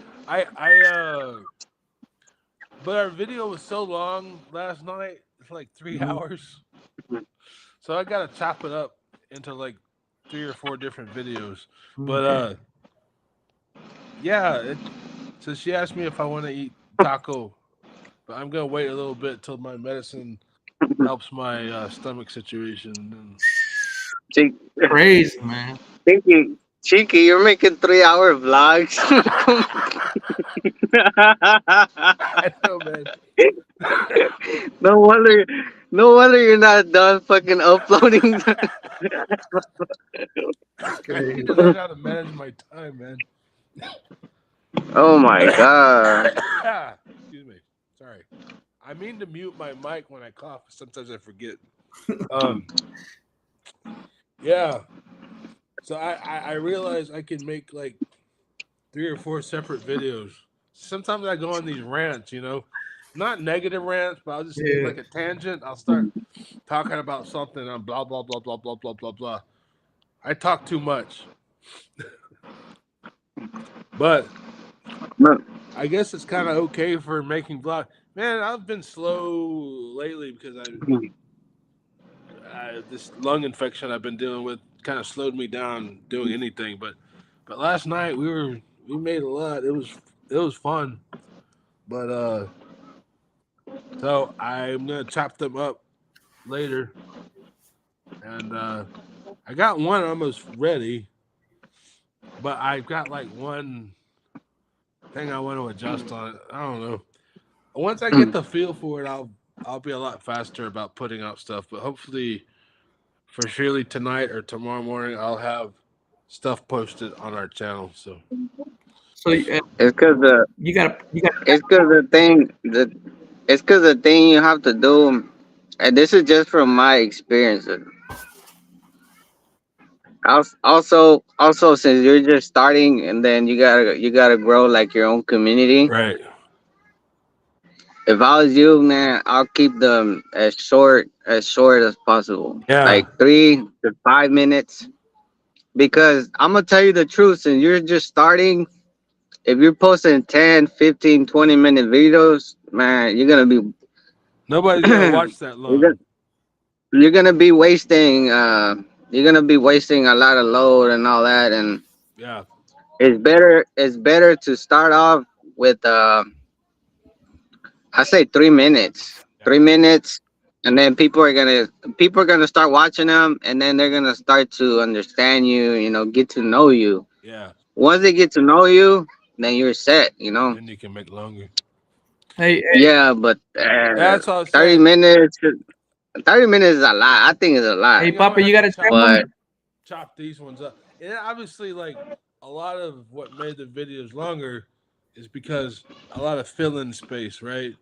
But our video was so long last night. It's like 3 hours. So I gotta chop it up into like 3 or 4 different videos. But yeah. So she asked me if I want to eat taco, but I'm gonna wait a little bit till my medicine helps my stomach situation. Crazy, man. Cheeky, you're making 3-hour vlogs. I know, man. No wonder you're not done fucking uploading. I need to learn how to manage my time, man. Oh my god. Excuse me. Sorry. I mean to mute my mic when I cough. Sometimes I forget. Yeah. So I realize I can make like 3 or 4 separate videos. Sometimes I go on these rants, not negative rants, but I'll just like a tangent. I'll start talking about something and blah blah blah blah blah blah blah blah. I talk too much. But I guess it's kind of okay for making vlogs. Man, I've been slow lately because this lung infection I've been dealing with kind of slowed me down doing anything. But last night we made a lot. It was fun. But so I'm gonna chop them up later, and I got one almost ready, but I've got like one thing I want to adjust on it. I don't know. Once I get the feel for it, I'll be a lot faster about putting out stuff. But hopefully, for surely tonight or tomorrow morning, I'll have stuff posted on our channel. So it's because the you got it's because the thing you have to do, and this is just from my experience. Also, since you're just starting, and then you gotta grow like your own community. right. If I was you, man, I'll keep them as short as possible. Yeah. Like 3 to 5 minutes. Because I'm gonna tell you the truth, since you're just starting, if you're posting 10, 15, 20-minute videos, man, Nobody's gonna watch that long. you're gonna be wasting a lot of load and all that, and Yeah. it's better to start off with I say 3 minutes. Yeah. 3 minutes, and then people are gonna start watching them, and then they're gonna start to understand you. Get to know you. Yeah, Once they get to know you, then you're set. then you can make longer. Hey, Yeah, but That's all I'm 30 saying. minutes. 30 minutes is a lot. I think it's a I lot. hey, think I'm gonna Papa, you have got to a channel? But chop these ones up. And obviously, like a lot of what made the videos longer is because a lot of fill-in space, right?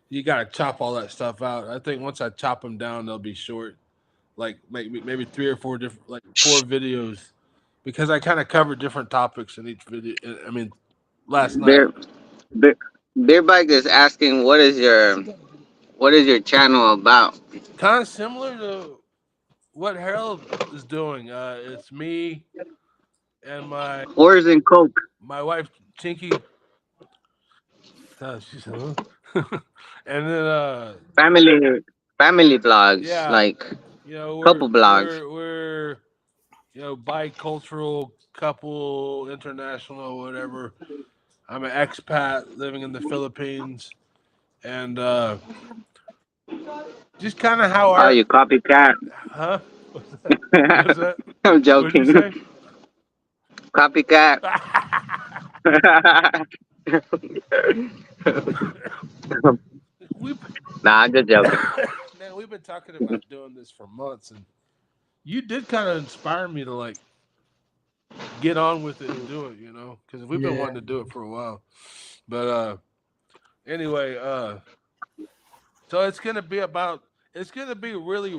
You gotta chop all that stuff out. I think once I chop them down, they'll be short, like maybe 3 or 4 different, like 4 videos, because I kind of cover different topics in each video. I mean, last night, Beer, Beer Bike is asking, what is your channel about? kind of similar to what Harold is doing. It's me and Whores and Coke. my wife Chinky. She said, huh? And then Family vlogs, yeah, like you know, we're couple vlogs. we're we're bicultural couple, international, whatever. I'm an expat living in the Philippines, and just kind of how Oh, our you copycat. huh? What's that? What's that? I'm What'd you joking. say? Copycat. we Nah, I'm just joking. man, we've been talking about doing this for months, and you did kind of inspire me to like get on with it and do it, because we've been Yeah. wanting to do it for a while. But anyway, so it's gonna be really,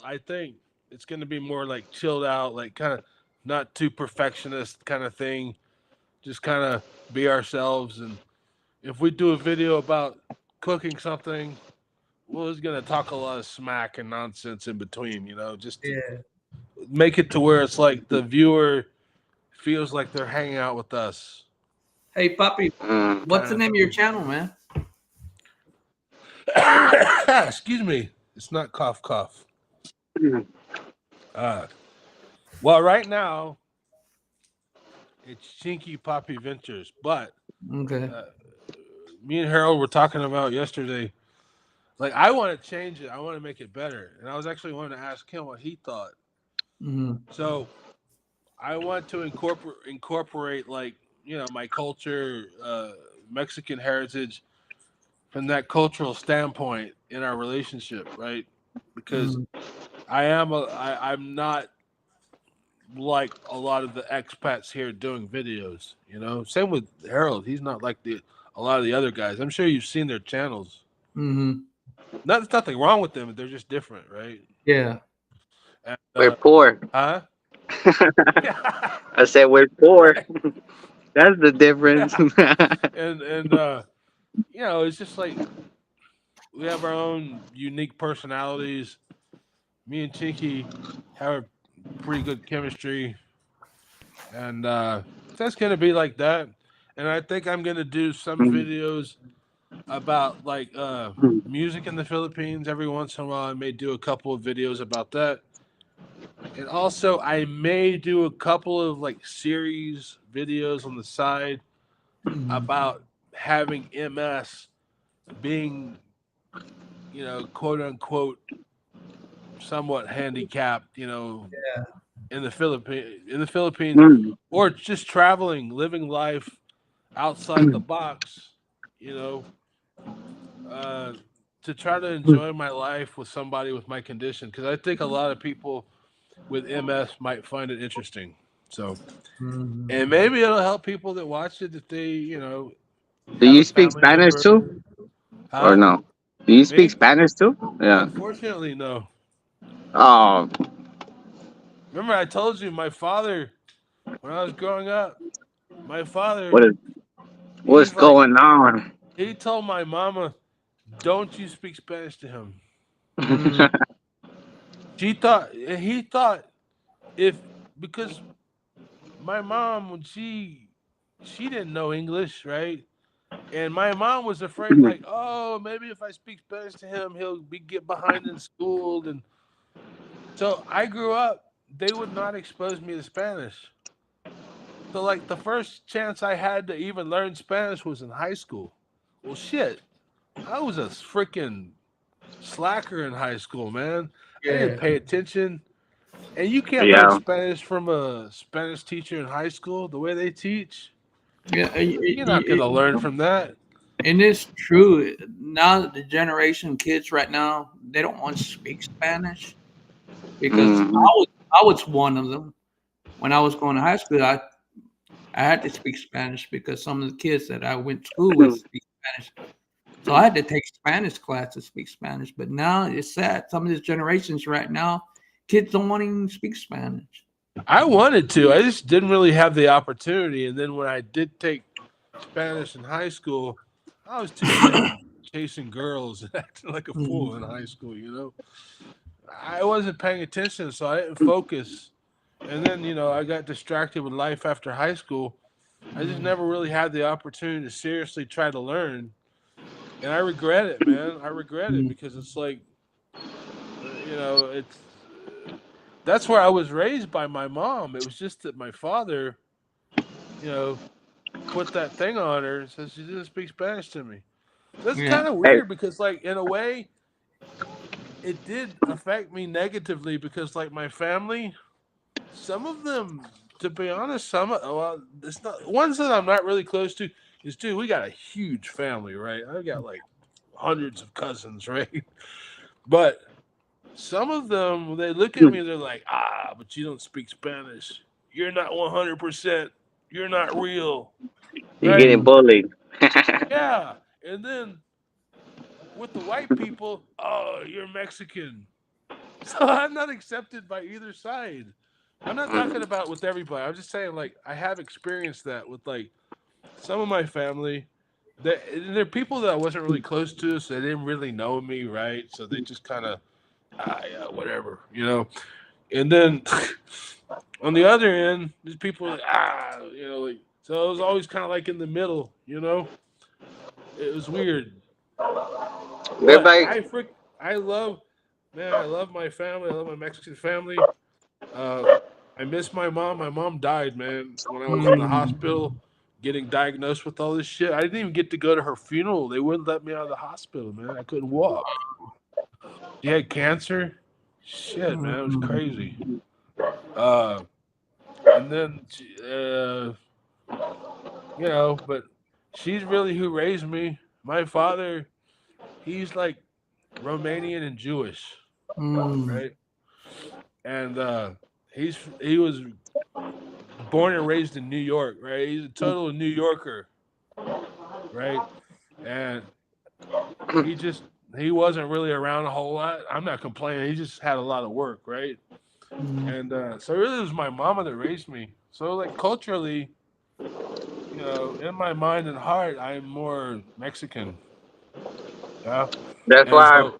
I think it's gonna be more like chilled out, like kind of not too perfectionist kind of thing. Just kind of be ourselves, and if we do a video about cooking something, we're just gonna talk a lot of smack and nonsense in between, just to Yeah. make it to where it's like the viewer feels like they're hanging out with us. Hey, Papi, Mm. what's the Kind name of your channel, man? of. Excuse me. It's not cough cough. Uh, well, right now it's Chinky Poppy Ventures, but Okay. uh, me and Harold were talking about yesterday. Like, I want to change it. I want to make it better, and I was actually wanting to ask him what he thought. Mm-hmm. So I want to incorporate like my culture, Mexican heritage from that cultural standpoint in our relationship, right? Because Mm-hmm. I'm not like a lot of the expats here doing videos. Same with Harold. He's not like a lot of the other guys. I'm sure you've seen their channels. Mm-hmm. There's nothing wrong with them. They're just different, right? Yeah. And, We're poor. huh? I said we're poor. Right. That's the difference. And it's just like we have our own unique personalities. Me and Chinky have a pretty good chemistry, and that's gonna be like that. And I think I'm gonna do some videos about like music in the Philippines every once in a while. I may do a couple of videos about that, and also I may do a couple of like series videos on the side Mm-hmm. about having MS being quote unquote somewhat handicapped, in the Philippines, Mm. or just traveling, living life outside the box, you know, uh, to try to enjoy my life with somebody with my condition, because I think a lot of people with MS might find it interesting. So, Mm-hmm. and maybe it'll help people that watch it if they, Do have you a speak family Spanish member, too, or huh? no? Do you speak Me? Spanish too? Yeah. Unfortunately, no. Oh, Remember, I told you my father when I was growing up. My father, what is what's he's like, going on? he told my mama, "Don't you speak Spanish to him." Mm-hmm. He thought if because my mom when she didn't know English, right? And my mom was afraid, like, oh, maybe if I speak Spanish to him, he'll get behind in school. And so I grew up, they would not expose me to Spanish. So like the first chance I had to even learn Spanish was in high school. Well, shit, I was a freaking slacker in high school, man. I Yeah. didn't pay attention. And you can't learn Yeah. Spanish from a Spanish teacher in high school the way they teach. Yeah, You're not going to learn from that. and it's true. Now the generation kids right now, they don't want to speak Spanish because Mm. I was one of them. When I was going to high school, I had to speak Spanish because some of the kids that I went to school with speak Spanish. So I had to take Spanish class to speak Spanish. But now it's sad. Some of these generations right now, kids don't want to even speak Spanish. I wanted to. I just didn't really have the opportunity. And then when I did take Spanish in high school, I was too busy chasing girls and acting like a fool in high school, you know? I wasn't paying attention, so I didn't focus. And then, you know, I got distracted with life after high school. I just never really had the opportunity to seriously try to learn. And I regret it, man. I regret it because it's like, you know, that's where I was raised by my mom. It was just that my father, you know, put that thing on her and says she didn't speak Spanish to me. That's Yeah. kind of Hey. weird because, like, in a way, it did affect me negatively because, like, my family, some of them, to be honest, well, it's not ones that I'm not really close to. Is dude, we got a huge family, right? I've got like hundreds of cousins, right? But some of them, when they look at me, they're like, but you don't speak Spanish. You're not 100%. You're not real, You're right? getting bullied. Yeah. And then with the white people, you're Mexican. So I'm not accepted by either side. I'm not talking about with everybody. I'm just saying, like, I have experienced that with, like, some of my family. They're people that I wasn't really close to, so they didn't really know me, right? So they just kind of, yeah, whatever, you know? And then on the other end, there's people like, you know, like, so it was always kind of like in the middle, you know? It was weird. But Everybody. I love, man, I love my family. I love my Mexican family. I miss my mom. My mom died, man, when I was in the hospital getting diagnosed with all this shit. I didn't even get to go to her funeral. They wouldn't let me out of the hospital, man. I couldn't walk. She had cancer. Shit, man, it was crazy. And then, you know, but she's really who raised me. My father, he's like Romanian and Jewish, right? And he was born and raised in New York, right? He's a total New Yorker, right? And he wasn't really around a whole lot. I'm not complaining. He just had a lot of work, right? And so really it was my mama that raised me. So like culturally, you know, in my mind and heart, I'm more Mexican. Yeah. That's And why. so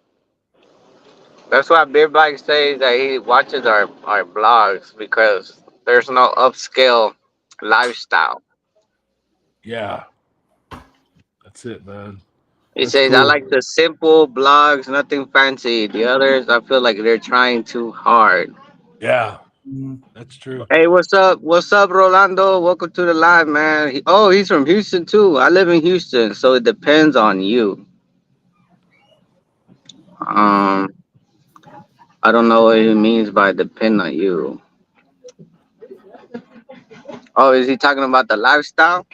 That's why Beer Bike says that he watches our blogs because there's no upscale lifestyle. yeah, that's it, man. He That's says I cool. like the simple blogs, nothing fancy. The others, I feel like they're trying too hard. Yeah, that's true. Hey, what's up? What's up, Rolando? Welcome to the live, man. He's from Houston too. I live in Houston, so it depends on you. Um, I don't know what he means by depend on you. Oh, is he talking about the lifestyle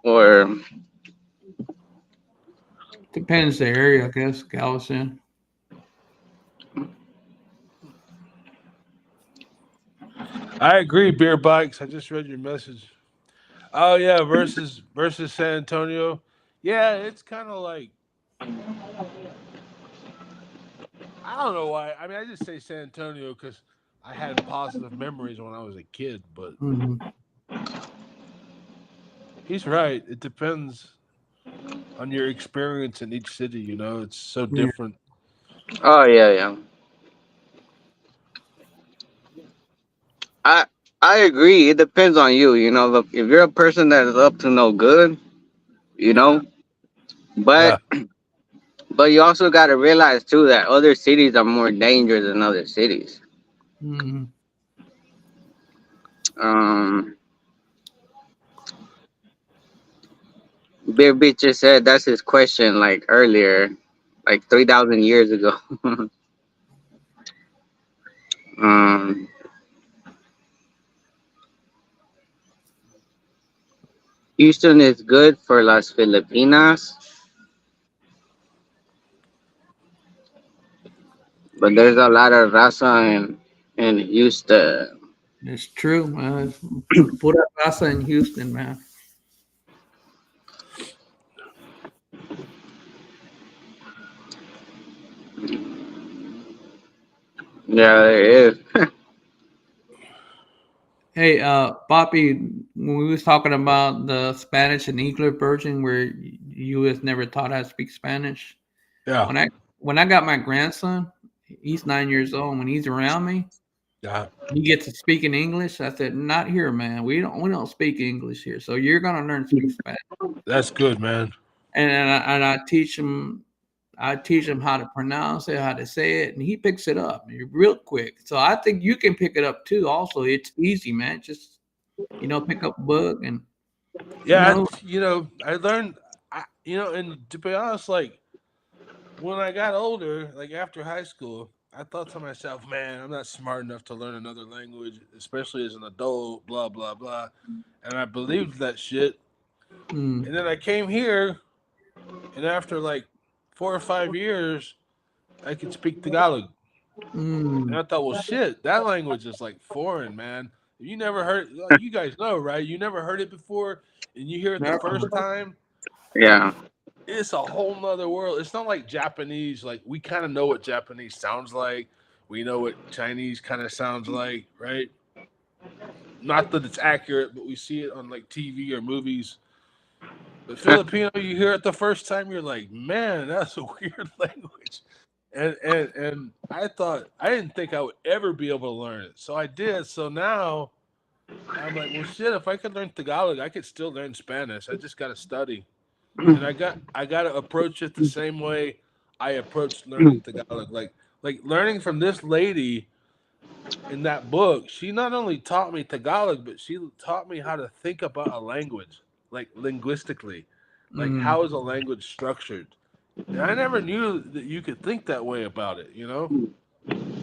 or? Depends the area, I guess, Galveston. I agree, beer bikes. I just read your message. Oh yeah, versus San Antonio. Yeah, it's kind of like I don't know why. I mean, I just say San Antonio because I had positive memories when I was a kid. But he's right. It depends on your experience in each city. You know, it's so Yeah. different. Oh yeah. I I agree. It depends on you. You know, look, if you're a person that is up to no good, you know, but Yeah, but you also got to realize too that other cities are more dangerous than other cities. Um, Beer Beat just said that's his question like earlier. like 3,000 years ago. um, Houston is good for Las Filipinas, but there's a lot of raza in Houston. It's true, man. It's pura raza in Houston, man. Yeah, there is. Hey, Poppy, when we was talking about the Spanish and English version where you was never taught how to speak Spanish, Yeah. when I got my grandson, he's 9 years old. When he's around me, Yeah. he gets to speak in English. I said, "Not here, man. We don't speak English here. So you're gonna learn to speak Spanish." That's good, man. And I teach him. I teach him how to pronounce it, how to say it, and he picks it up real quick. So I think you can pick it up too. Also, it's easy, man. Just pick up a book and Yeah, I learned, and to be honest, like when I got older, like after high school, I thought to myself, man, I'm not smart enough to learn another language, especially as an adult, blah, blah, blah. And I believed that shit. Mm, And then I came here, and after like 4 or 5 years, I could speak Tagalog. And mm, I thought, well, shit, that language is like foreign, man. You never heard, like, you guys know, right? You never heard it before, and you hear it the first never. time. Yeah. It's a whole nother world. It's not like Japanese. Like we kind of know what Japanese sounds like. We know what Chinese kind of sounds like, right? Not that it's accurate, but we see it on like TV or movies. But Filipino, you hear it the first time, you're like, man, that's a weird language. And I thought I didn't think I would ever be able to learn it, so I did. So now I'm like, well, shit. If I could learn Tagalog, I could still learn Spanish. I just got to study. And I got to approach it the same way I approached learning Tagalog. Like learning from this lady in that book. She not only taught me Tagalog, but she taught me how to think about a language, like linguistically, like Mm, how is a language structured. And I never knew that you could think that way about it.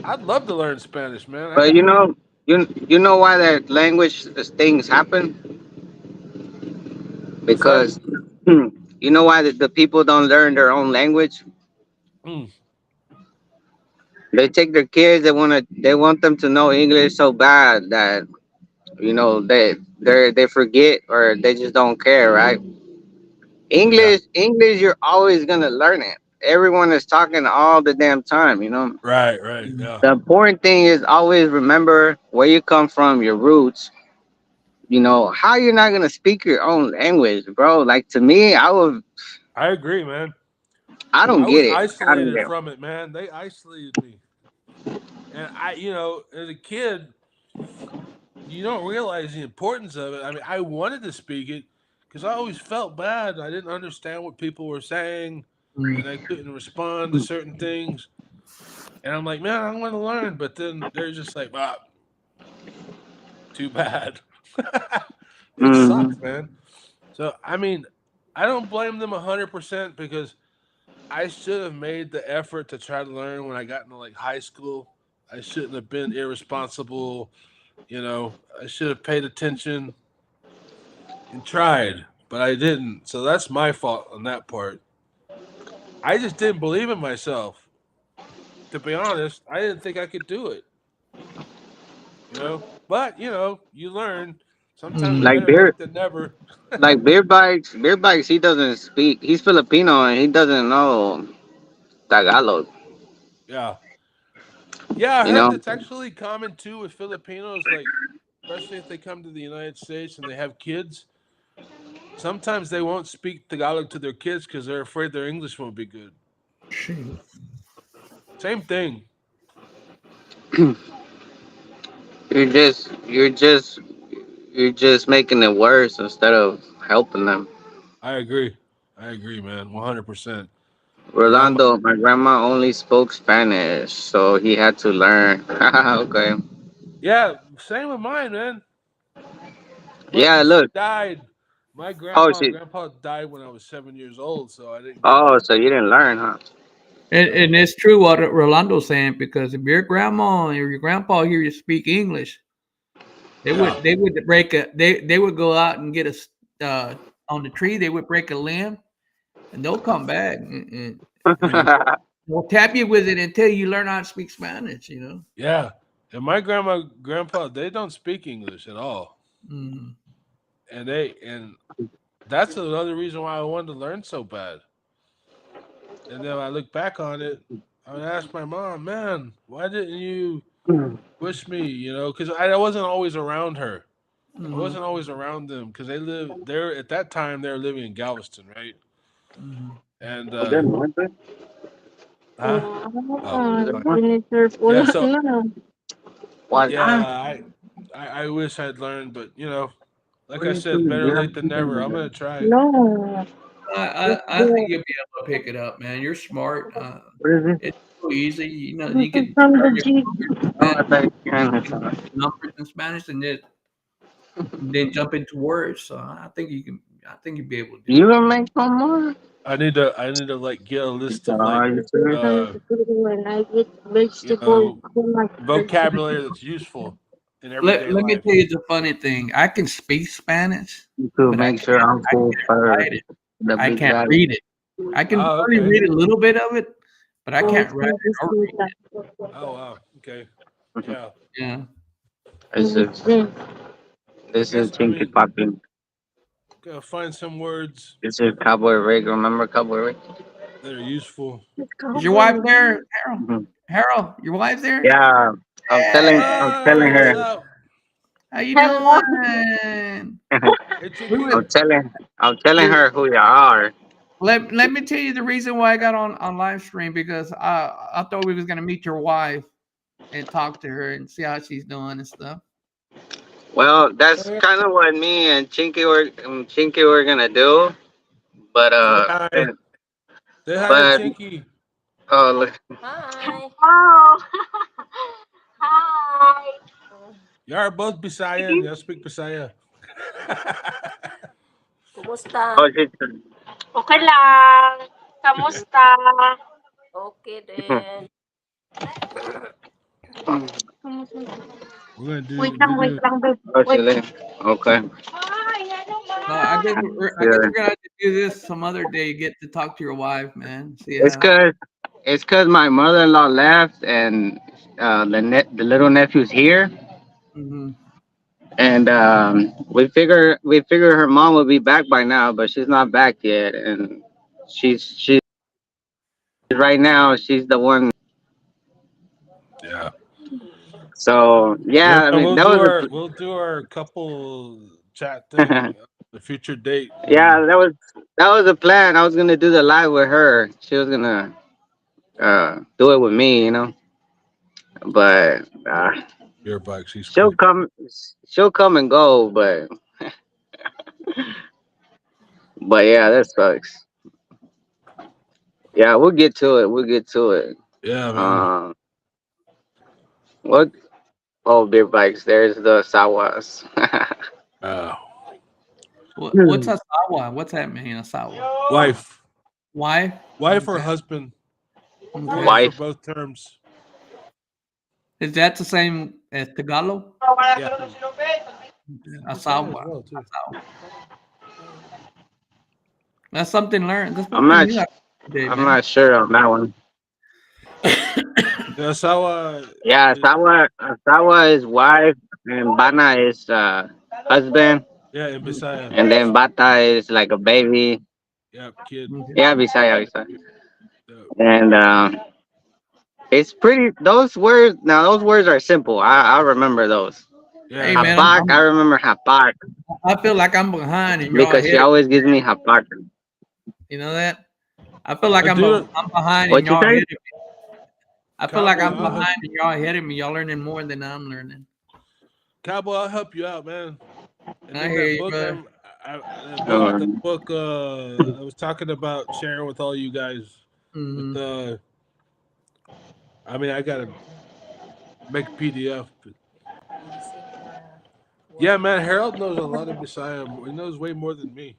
I'd love to learn Spanish, man. I But got you know why that language things happen? what's that? Because you know why the people don't learn their own language? Mm, They take their kids. They want them to know English so bad that they forget or they just don't care, right? yeah. English, you're always gonna learn it. Everyone is talking all the damn time, you know. Right. Right. Yeah. The important thing is always remember where you come from, your roots. You know how you're not gonna speak your own language, bro. Like to me, I agree, man. I don't I get was it. I don't isolated get it. from it, man. They isolated me. And as a kid, you don't realize the importance of it. I mean, I wanted to speak it because I always felt bad. I didn't understand what people were saying, mm, and I couldn't respond to certain things. And I'm like, man, I want to learn. But then they're just like, ah, too bad. It Hmm. sucks, man. So, I mean, I don't blame them 100% because I should have made the effort to try to learn when I got into like high school. I shouldn't have been irresponsible. I should have paid attention and tried, but I didn't. So that's my fault on that part. I just didn't believe in myself. To be honest, I didn't think I could do it. But you learn. Sometimes mm. Like better beer, late than never. like beer bikes. He doesn't speak. He's Filipino and he doesn't know Tagalog. Yeah, yeah. I You heard know. that's actually common too with Filipinos. Like, especially if they come to the United States and they have kids. Sometimes they won't speak Tagalog to their kids because they're afraid their English won't be good. Shoot. Same thing. You're just making it worse instead of helping them. I agree. I agree, man. 100%. And I'm Rolando, my grandma only spoke Spanish, so he had to learn. Okay. Yeah, same with mine, man. Yeah, But she look. died. My Oh, grandpa she. grandpa died when I was 7 years old, so I didn't get Oh, that. so you didn't learn, huh? And it's true what Rolando's saying, because if your grandma or your grandpa hear you speak English, Yeah. they would break a they would go out and get on the tree. They would break a limb, and they'll come back and they'll tap you with it until you learn how to speak Spanish. You know. Yeah. And my grandpa, they don't speak English at all. Mm. And that's another reason why I wanted to learn so bad. And then I look back on it, I would ask my mom, man, why didn't you push me? You know, because I wasn't always around her. I Mhm. wasn't always around them because they live there at that time. They were living in Galveston, right? Mhm. And huh? Oh, Ah, fine. Senator Yeah. Pula So na. yeah, I wish I'd learned, but you know, like I said, better late than never. I'm gonna try. No. I think you'll be able to pick it up, man. You're smart. It's so easy. You know, you can From the learn your G. numbers in Spanish and then jump into words. So I think you can. I think you'll be able to do You it, gonna man. make some more? I need to like get a list of like Are you serious? uh When I get you vegetable, know so much vocabulary that's useful in everyday Let me life. tell you the funny thing. I can speak Spanish, To but make sure I'm I full can't for write it. the I big can't guy. read it. I can Oh, probably okay. read a little bit of it, but I always can't write have it this or read data. it. Oh wow. Okay. Yeah. Yeah. This is I this is guess I Chinky mean Poppy. gotta find some words This is Cowboy Rick. Remember Cowboy Rick? that are useful. It's Is your wife cowboy. there, Harold? Mhm. Harold, your wife there? Yeah, I'm Hey, telling what's her. up? How you Hello. doing? Hey Who Chinky. is I'm telling your her who you are. let me tell you the reason why I got on live stream, because I thought we was gonna meet your wife and talk to her and see how she's doing and stuff. Well, that's Hey, kind of what me and Chinky were gonna do, but say hi. Say hi to but Chinky. look, Hi. Oh. Hi. Y'all are both Bisayan. Y'all speak Bisaya. Kumusta? oh, she, Okay lang. Kamusta? Okay din. Kamusta? We're gonna Wait do lang, wait video. lang, babe. oh, she Wait. left. Okay. Hi, hello, I guess ma. Yeah. we're gonna have to do this some other day. Get to talk to your wife, man. See It's how. cause it's cause my mother-in-law left and the little nephew's here, Mhm. and we figure her mom will be back by now, but she's not back yet, and she's right now she's the one. Yeah. So Yeah, yeah, I mean we'll that do was our couple chat a thing, the future date. yeah, that was a plan. I was gonna do the live with her. She was gonna do it with me, but Your bike, she's she'll cool. come she'll come and go, but yeah, that sucks. Yeah, we'll get to it. We'll get to it. Yeah, man. Um, what? Oh, beer bikes. There's the Sawas. Uh, What's a sawa? What's that mean? A sawa? wife, Wife? wife or Okay. husband. They Okay. use for Wife. both terms. Is that the same as Tagalog? Yeah, Bisaya as Asawa. well too. Asawa. That's something learned. That's I'm something not. new today, I'm man. not sure on that one. Yeah, Sawa Yeah, is Sawa is wife, and Bana is husband, yeah in Bisaya. and then Bata is like a baby. Yeah, kid. Okay. Yeah, Bisaya, Bisaya. Yeah, And it's pretty. Those words. Now, those words are simple. I remember those. Hey, yeah, man, man. Hapak. I remember Hapak I feel like I'm behind and y'all because she ahead of always gives me Hapak. you know that? I feel like Dude, I'm behind and What you y'all say? ahead of me. I feel like Cowboy, I'm behind and y'all ahead of me. Y'all learning more than I'm learning. Cowboy, I'll help you out, man. And I then hear that you, book, brother. that Um, book I was talking about sharing with all you guys. With Hmm. I mean, I gotta make a PDF. But Busy ka. yeah, man, Harold knows a lot of Bisaya. He knows way more than me.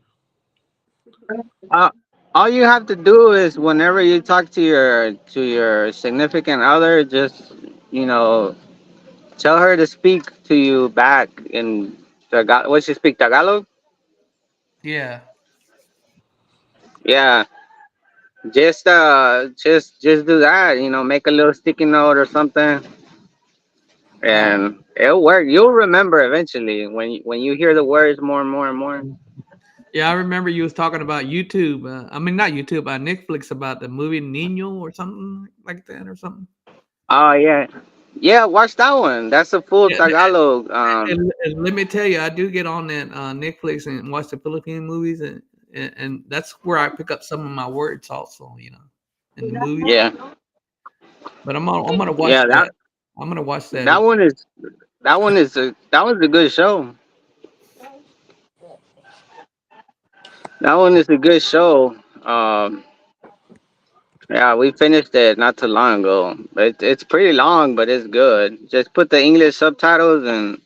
uh, all you have to do is whenever you talk to your significant other, just you know, tell her to speak to you back in Tagalog. What she speak Tagalog? Yeah. Yeah, just do that. You know, make a little sticky note or something, Oh. and it'll work. You'll remember eventually when you hear the words more and more and more. Yeah, I remember you was talking about YouTube. I mean, not YouTube, Netflix about the movie Nino or something like that or something. Oh yeah, yeah. Watch that one. That's a full Yeah, Tagalog. and let me tell you, I do get on that Netflix and watch the Philippine movies, and that's where I pick up some of my words also, in the movies. Yeah, But I'm gonna watch yeah. that. I'm gonna watch that. That one is that was a good show. That one is a good show. Yeah, we finished it not too long ago. It's pretty long, but it's good. Just put the English subtitles and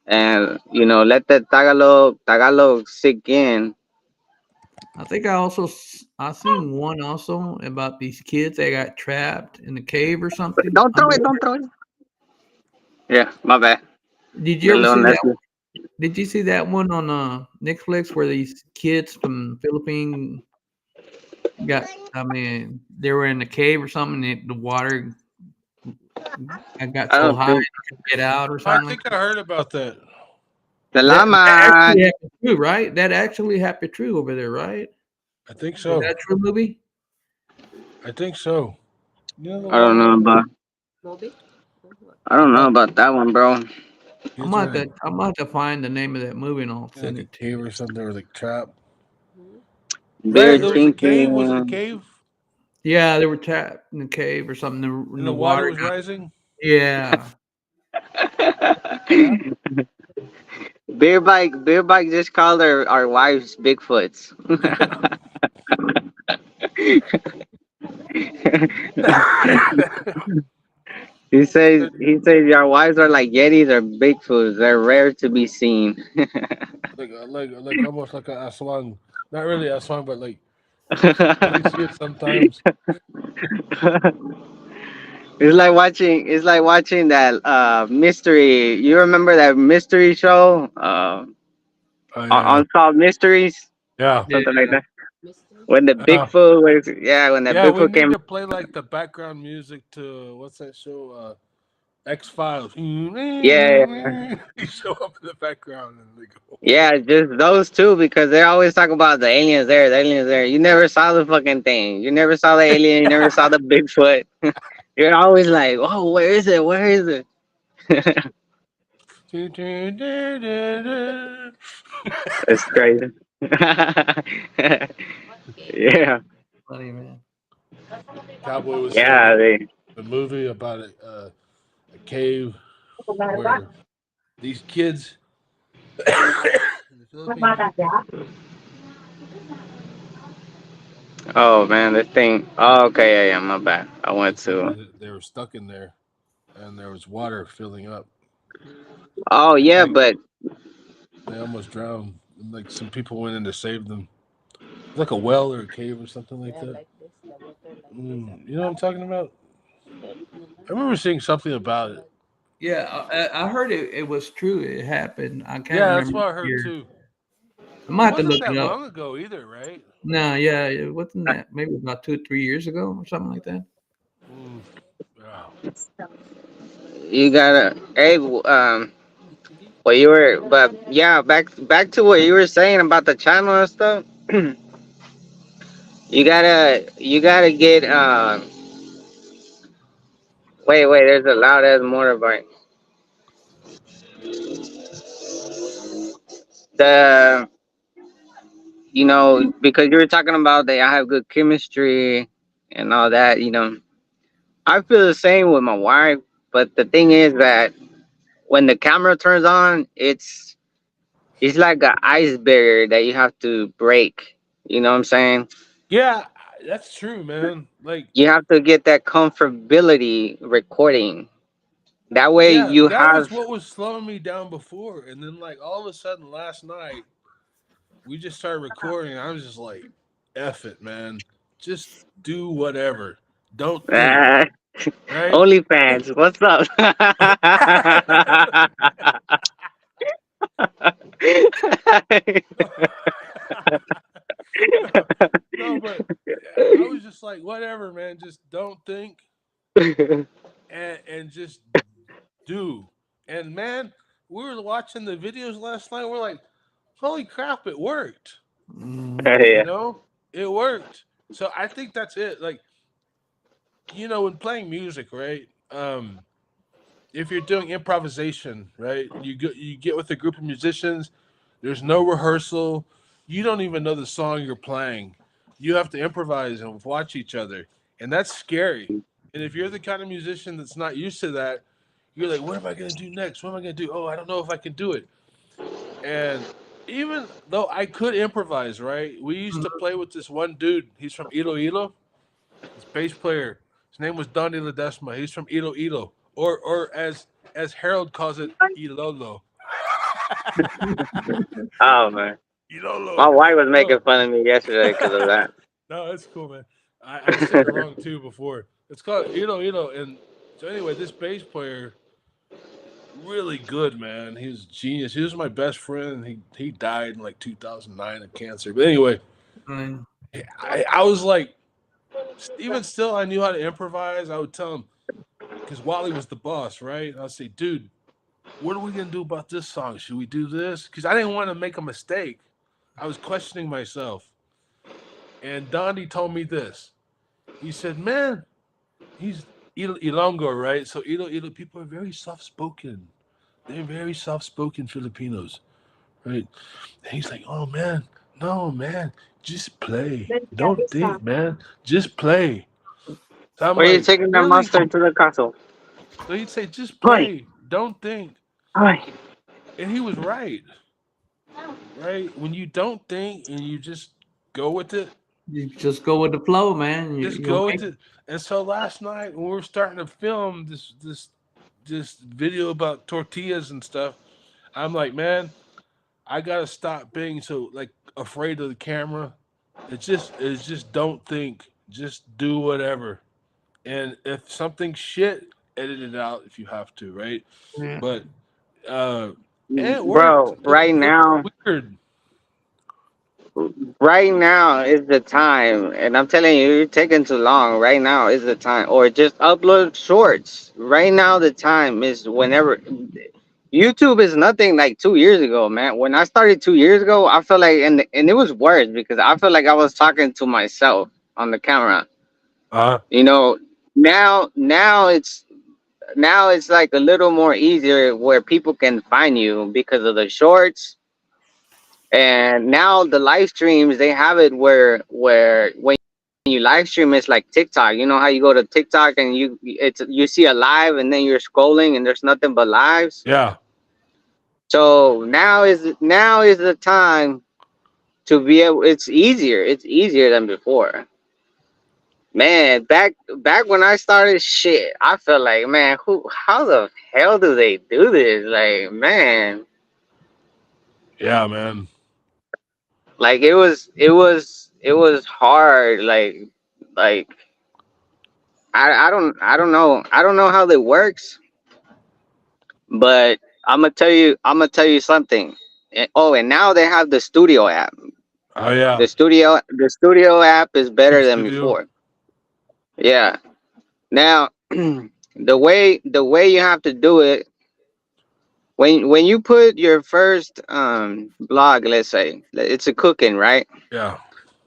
let the Tagalog sink in. I think I seen one also about these kids that got trapped in the cave or something. Don't throw it. Don't throw it. Yeah, my bad. Did you The ever little see that? nephew. Did you see that one on Netflix where these kids from Philippines got? I mean, they were in the cave or something. And the water got I so don't high think they couldn't get out or I something like think that. I heard about that. the That llama. actually happened true, right? That actually happened true over there, right? I think Was so. that a true movie? I think so. You know the I don't one know where about. Movie? I don't know about about that one, bro. kids are in I'm gonna have to find the name of that movie and I'll like send a it to cave you. or something. They were like trapped. Beer Right, there was a cave. Was it a drinking. cave? Yeah, they were trapped in the cave or something. And The the water water was got. rising. Yeah. Yeah. Beer bike just called our wives Bigfoots. he says your wives are like Yetis or Bigfoots. They're rare to be seen. like almost like a aswang. Not really aswang, but like you see it sometimes. It's like watching that mystery. You remember that mystery show? Oh yeah, Unsolved Mysteries, yeah, Yeah. something like that. Mystery? When the uh, Bigfoot was, yeah, when that yeah. We Bigfoot need came. to play like the background music to what's that show? X Files. Yeah, You show up in the background and they go. yeah, just those two because they always talk about the aliens there, the aliens there. You never saw the fucking thing. You never saw the alien. You never saw the Bigfoot. You're always like, oh, where is it? Where is it? That's crazy. Okay. Yeah, Funny man. Cowboy was yeah. saying They. the movie about a cave where these kids in the Philippines. Oh man, this thing. Oh, okay, yeah, yeah. My bad. I went They said to. that they were stuck in there and there was water filling up. Oh yeah, Like but they almost drowned. And like some people went in to save them. It's like a well or a cave or something like Yeah, that. like this. The water like this. You know what I'm talking about? You I know? remember seeing something about it. But Yeah, I heard it was true. It happened. I can't Yeah, that's remember what I the heard year. too. I It might have to wasn't look that it up. long ago either, right? No, yeah, it wasn't that. Maybe about 2 or 3 years ago or something like that. Mm, yeah. you gotta. Hey, what you were, but yeah, back to what you were saying about the channel and stuff. You gotta get. Wait. There's a loud ass motorbike. The because you were talking about that I have good chemistry and all that. I feel the same with my wife, but the thing is that when the camera turns on, it's like an ice barrier that you have to break. You know what I'm saying? Yeah, that's true, man. Like, You have to get that comfortability recording. That way yeah, you that was have. what was slowing me down before. And then, like, all of a sudden last night, we just started recording. And I was just like, F it, man. Just do whatever. Don't think. Ah, Right? OnlyFans, what's up? No, but I was just like, whatever, man. Just don't think and just do. And man, we were watching the videos last night. We're like, holy crap, it worked. Yeah. You know, it worked. So I think that's it. Like, when playing music, right? If you're doing improvisation, right? You get with a group of musicians. There's no rehearsal. You don't even know the song you're playing. You have to improvise and watch each other, and that's scary. And if you're the kind of musician that's not used to that, you're like, what am I gonna do next? What am I gonna do? Oh, I don't know if I can do it. And even though I could improvise, right? We used to play with this one dude. He's from Iloilo. His bass player. His name was Donnie Ledesma. He's from Iloilo, or as Harold calls it, Ilolo. Oh man, my Ilolo. wife was making No, fun of me yesterday because of that. no, that's cool, man. I said it wrong too before. It's called Iloilo, and so anyway, this bass player, really good, man. He was a genius. He was my best friend. He died in like 2009 of cancer. But anyway, I was like, even still, I knew how to improvise. I would tell him, because Wally was the boss, right? I'd say, dude, what are we gonna do about this song? Should we do this? Because I didn't want to make a mistake. I was questioning myself. And Donnie told me this. He said, man, he's Ilongo, right? So Ilo people are very soft spoken. They're very soft spoken Filipinos, right? And he's like, oh man, no man, just play. Don't think, man. Just play. So I'm Where are you like, taking that really? monster to the castle? So he'd say, just Hi, play. Don't think. hi. And he was right. Right? When you don't think and you just go with it, You just go with the flow, man. just You'll go make with it. And so last night when we were starting to film this video about tortillas and stuff, I'm like, man, I gotta stop being so like afraid of the camera. It's just don't think. Just do whatever. And if something's shit, edit it out if you have to, right? yeah. But and it worked. Bro, right It now, was weird. right now is the time, and I'm telling you, you're taking too long. Right now is the time, or just upload shorts. Right now, the time is whenever. YouTube is nothing like 2 years ago, man. When I started 2 years ago, I felt like, and it was worse because I felt like I was talking to myself on the camera. Uh You know, now it's like a little more easier where people can find you because of the shorts. And now the live streams, they have it where when you live stream, it's like TikTok. You know how you go to TikTok and you see a live and then you're scrolling and there's nothing but lives. yeah. So now is the time to be able. It's easier. It's easier than before. Man, back when I started, shit, I felt like, man, how the hell do they do this? Like, man, Yeah, man. like it was hard. Like I don't know how that works, but I'm gonna tell you something. And now they have the studio app. Oh yeah. The studio app is better Tube than Studio. before. Yeah. Now, the way you have to do it, when you put your first blog, let's say it's a cooking, right? Yeah.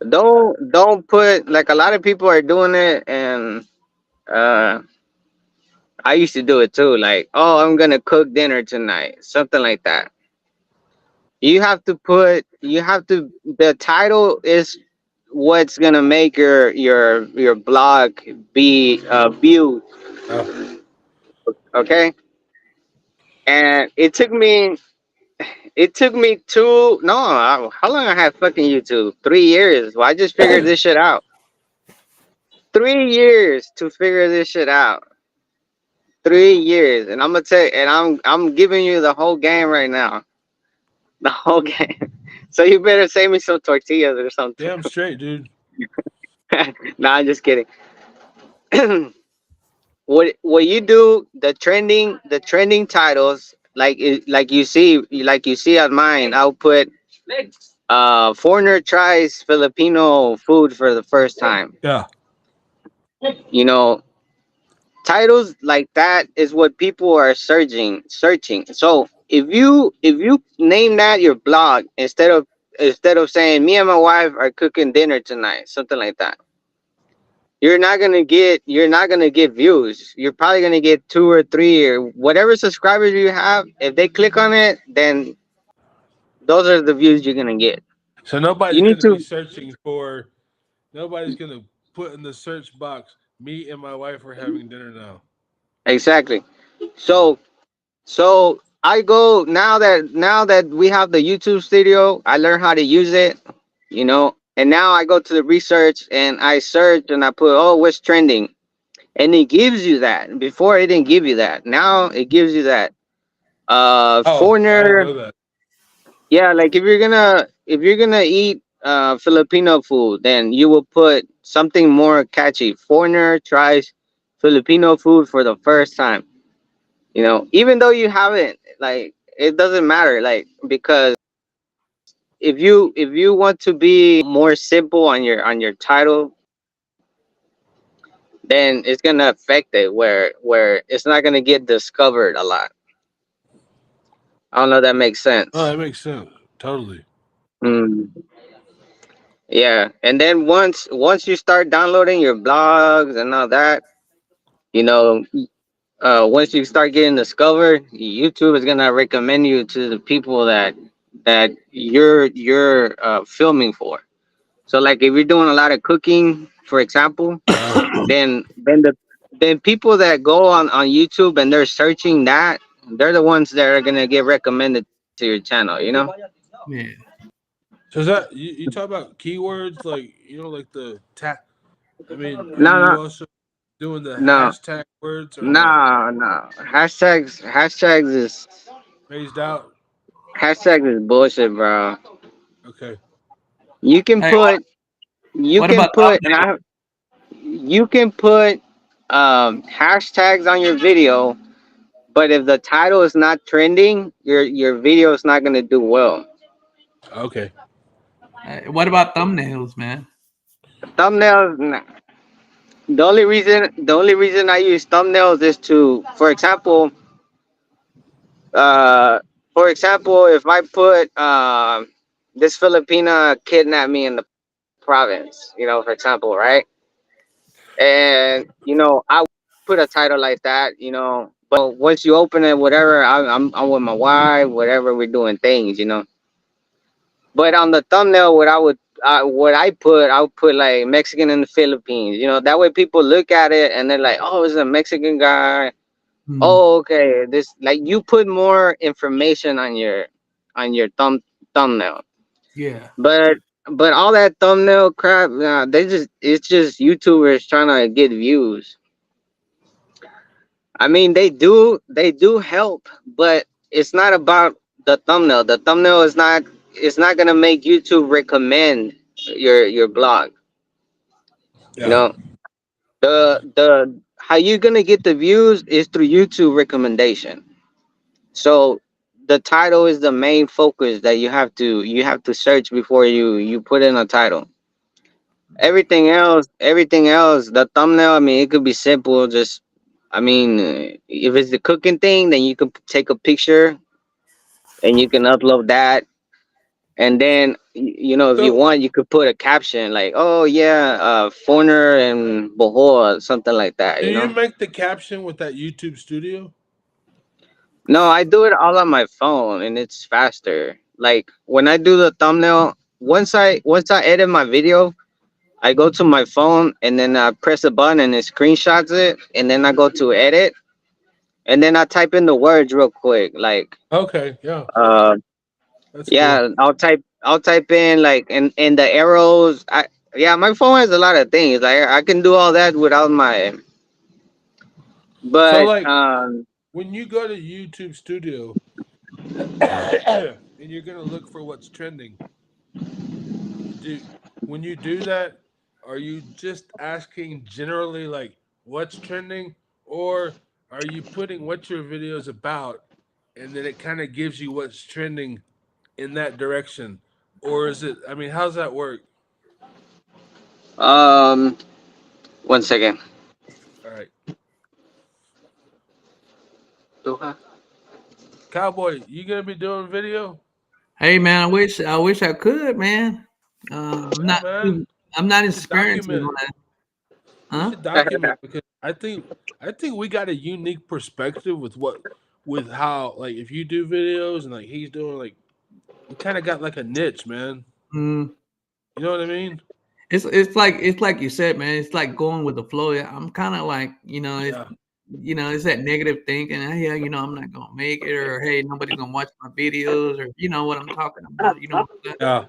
Don't put, like, a lot of people are doing it, and uh I used to do it too, like, oh, I'm gonna cook dinner tonight, something like that. The title is what's gonna make your blog be viewed, Yeah. okay? And it took me two no how long I had fucking YouTube? 3 years. Well, I just figured this shit out. 3 years to figure this shit out. 3 years, and I'm giving you the whole game right now. The whole game. So you better save me some tortillas or something. Damn straight, dude. No, I'm just kidding. What you do, the trending titles, like you see on mine, I'll put foreigner tries Filipino food for the first time. Yeah. You know, titles like that is what people are searching. So if you name that your blog, instead of saying me and my wife are cooking dinner tonight, something like that, you're not gonna get views. You're probably gonna get two or three or whatever subscribers you have. If they click on it, then those are the views you're gonna get. So You nobody's need going to be to searching for. Nobody's going to put in the search box. Me and my wife are having dinner now. exactly. Yeah. So I go now that we have the YouTube studio, I learn how to use it, and now I go to the research and I search and I put, oh, what's trending, and it gives you that. Before it didn't give you that. Now it gives you that. Oh, I didn't Foreigner, know that. yeah, like if you're gonna eat Filipino food, then you will put something more catchy. Foreigner tries Filipino food for the first time. Even though you haven't, like, it doesn't matter, like, because if you want to be more simple on your title, then it's gonna affect it where it's not gonna get discovered a lot. I don't know if that makes Oh, sense. that makes sense. Totally. Mm, yeah, and then once you start downloading your blogs and all that, you know once you start getting discovered, YouTube is gonna recommend you to the people that you're filming for. So, like, if you're doing a lot of cooking, for example, Yeah. then people that go on YouTube and they're searching that, they're the ones that are gonna get recommended to your channel. Yeah. So is that you talk about keywords like like the tap? I mean, are No, you no, also doing the no, hashtag words or no? no, no. Phased out. Hashtags is bullshit, bro. Okay. You can Hey, put you what can about put and I you can put hashtags on your video, but if the title is not trending, your video is not gonna do well. Okay. what about thumbnails, man? Thumbnails, nah. The only reason I use thumbnails is to, uh, if I put this Filipina kidnapped me in the province, for example, right? And I would put a title like that, but once you open it, whatever, I'm with my wife, whatever, we're doing things. But on the thumbnail, I would put like Mexican in the Philippines. That way people look at it and they're like, oh, it's a Mexican guy. Hmm. Oh, okay. This, like, you put more information on your thumbnail. Yeah. But all that thumbnail crap, nah, it's just YouTubers trying to get views. I mean, they do help, but it's not about the thumbnail. The thumbnail is not it's not gonna make YouTube recommend your blog. You Yeah. know, the how you gonna get the views is through YouTube recommendation. So the title is the main focus that you have to search before you put in a title. Everything else, the thumbnail. I mean, it could be simple. Just, I mean, if it's the cooking thing, then you can take a picture and you can upload that. And then, if you So want, you could put a caption like, "Oh yeah, foreigner and Bohol," something like that. do you make the caption with that YouTube studio? No, I do it all on my phone, and it's faster. Like, when I do the thumbnail, once I edit my video, I go to my phone and then I press a button and it screenshots it, and then I go to edit, and then I type in the words real quick. Like, Okay. Yeah. uh, That's cool. yeah, I'll type in, like, and the arrows. Yeah, my phone has a lot of things. Like, I can do all that without my. So But like when you go to YouTube Studio and you're gonna look for what's trending, do when you do that, are you just asking generally like what's trending, or are you putting what your video is about, and then it kind of gives you what's trending in that direction, or is it? I mean, how's that work? Um, 1 second. All right, Duha. Cowboy, you gonna be doing video? Hey man, I wish I could, man. Yeah, man. I'm not You should experienced document on it. that. You Huh? should document because I think we got a unique perspective with how like if you do videos and like he's doing like we kind of got like a niche, man. Mm. You know what I mean? It's like you said, man. It's like going with the flow. Yeah, I'm kind of like Yeah. it's that negative thinking. Hey, yeah, I'm not gonna make it, or hey, nobody's gonna watch my videos, or you know what I'm talking about. You know, Yeah.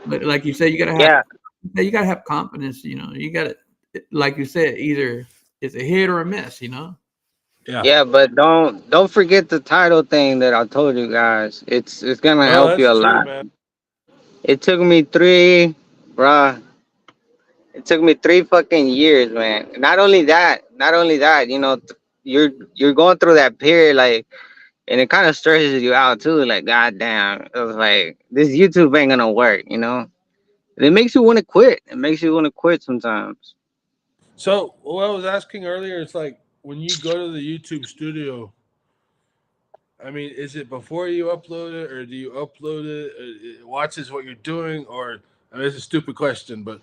but like you said, Yeah, you gotta have confidence. You gotta, like you said, either it's a hit or a miss. Yeah. yeah, but don't forget the title thing that I told you guys. It's gonna Oh, help you that's a true, lot. man. It took me three, bruh. It took me 3 fucking years, man. Not only that, you're going through that period, like, and it kind of stresses you out too. Like, goddamn, it was like this YouTube ain't gonna work. It makes you want to quit. It makes you want to quit sometimes. So what I was asking earlier, it's like when you go to the YouTube studio, I mean, is it before you upload it, or do you upload it? It watches what you're doing, or I mean, it's a stupid question, but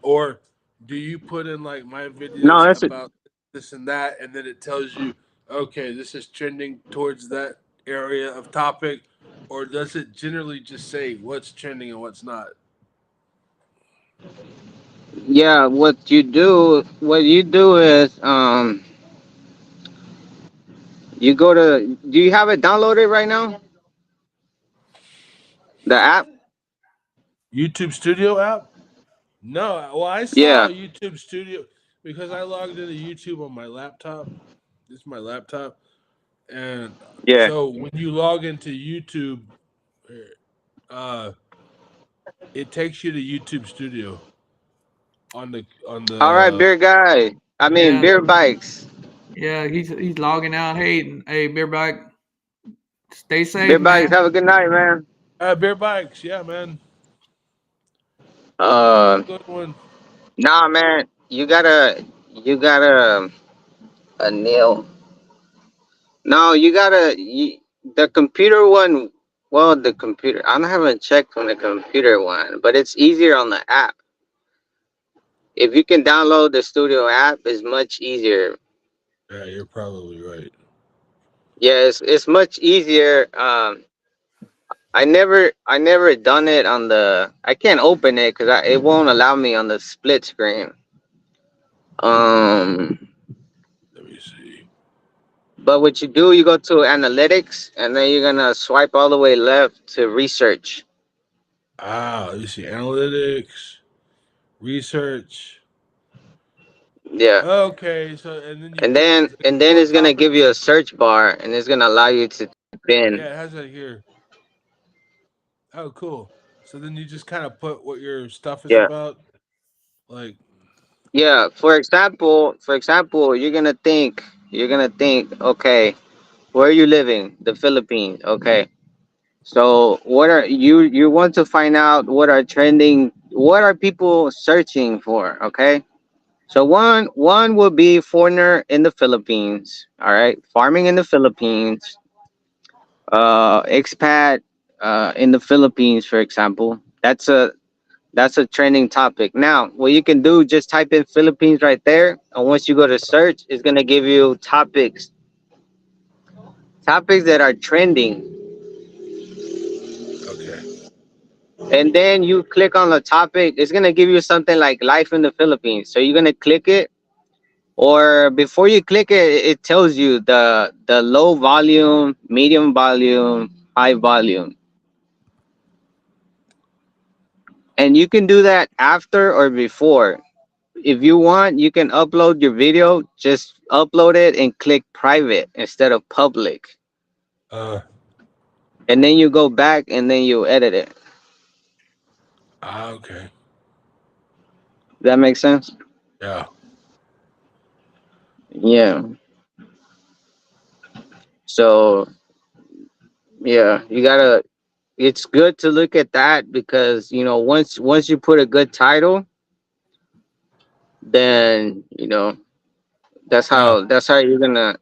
or do you put in like my No, videos that's it. about this and that, and then it tells you, okay, this is trending towards that area of topic, or does it generally just say what's trending and what's not? Yeah, what you do is you go to. Do you have it downloaded right now? The app? YouTube Studio app? No, well, I saw Yeah, YouTube Studio because I logged into YouTube on my laptop. This is my laptop. And yeah. so when you log into YouTube, uh, it takes you to YouTube Studio on All right, the beer guy. I mean, Yeah, beer bikes. yeah. He's logging out. Hey, beer bike, stay Beer safe, man. bikes. Have a good night, man. beer bikes. Yeah, man, have Uh, a good one. nah, man. You gotta a nail. No, the computer one. Well, the computer. I haven't checked on the computer one, but it's easier on the app. If you can download the studio app, it's much easier. Yeah, you're probably right. Yeah, it's much easier. I never done it on the. I can't open it because it won't allow me on the split screen. Um, Let me see. but what you do, you go to analytics, and then you're gonna swipe all the way left to research. Let me see. Analytics, research. Yeah, Okay, so and then you and put then like and then what it's gonna topic? give you a search bar, and it's gonna allow you to type in. Yeah, it has that here. Oh, cool. So then you just kind of put what your stuff is Yeah, about, like. yeah. For example, you're gonna think, okay, where are you living? The Philippines. Okay. So you want to find out what are trending, what are people searching for, okay? So one will be foreigner in the Philippines, all right? Farming in the Philippines, expat in the Philippines, for example. That's a trending topic. Now, what you can do, just type in Philippines right there, and once you go to search, it's going to give you topics that are trending. Okay. And then you click on the topic, it's gonna give you something like life in the Philippines. So you're gonna click it, or before you click it, it tells you the low volume, medium volume, high volume. And you can do that after or before. If you want, you can upload your video, just upload it and click private instead of public. Uh. And then you go back and then you edit it. Okay. That makes sense. Yeah. Yeah. So yeah, you gotta. It's good to look at that because once you put a good title, then Yeah.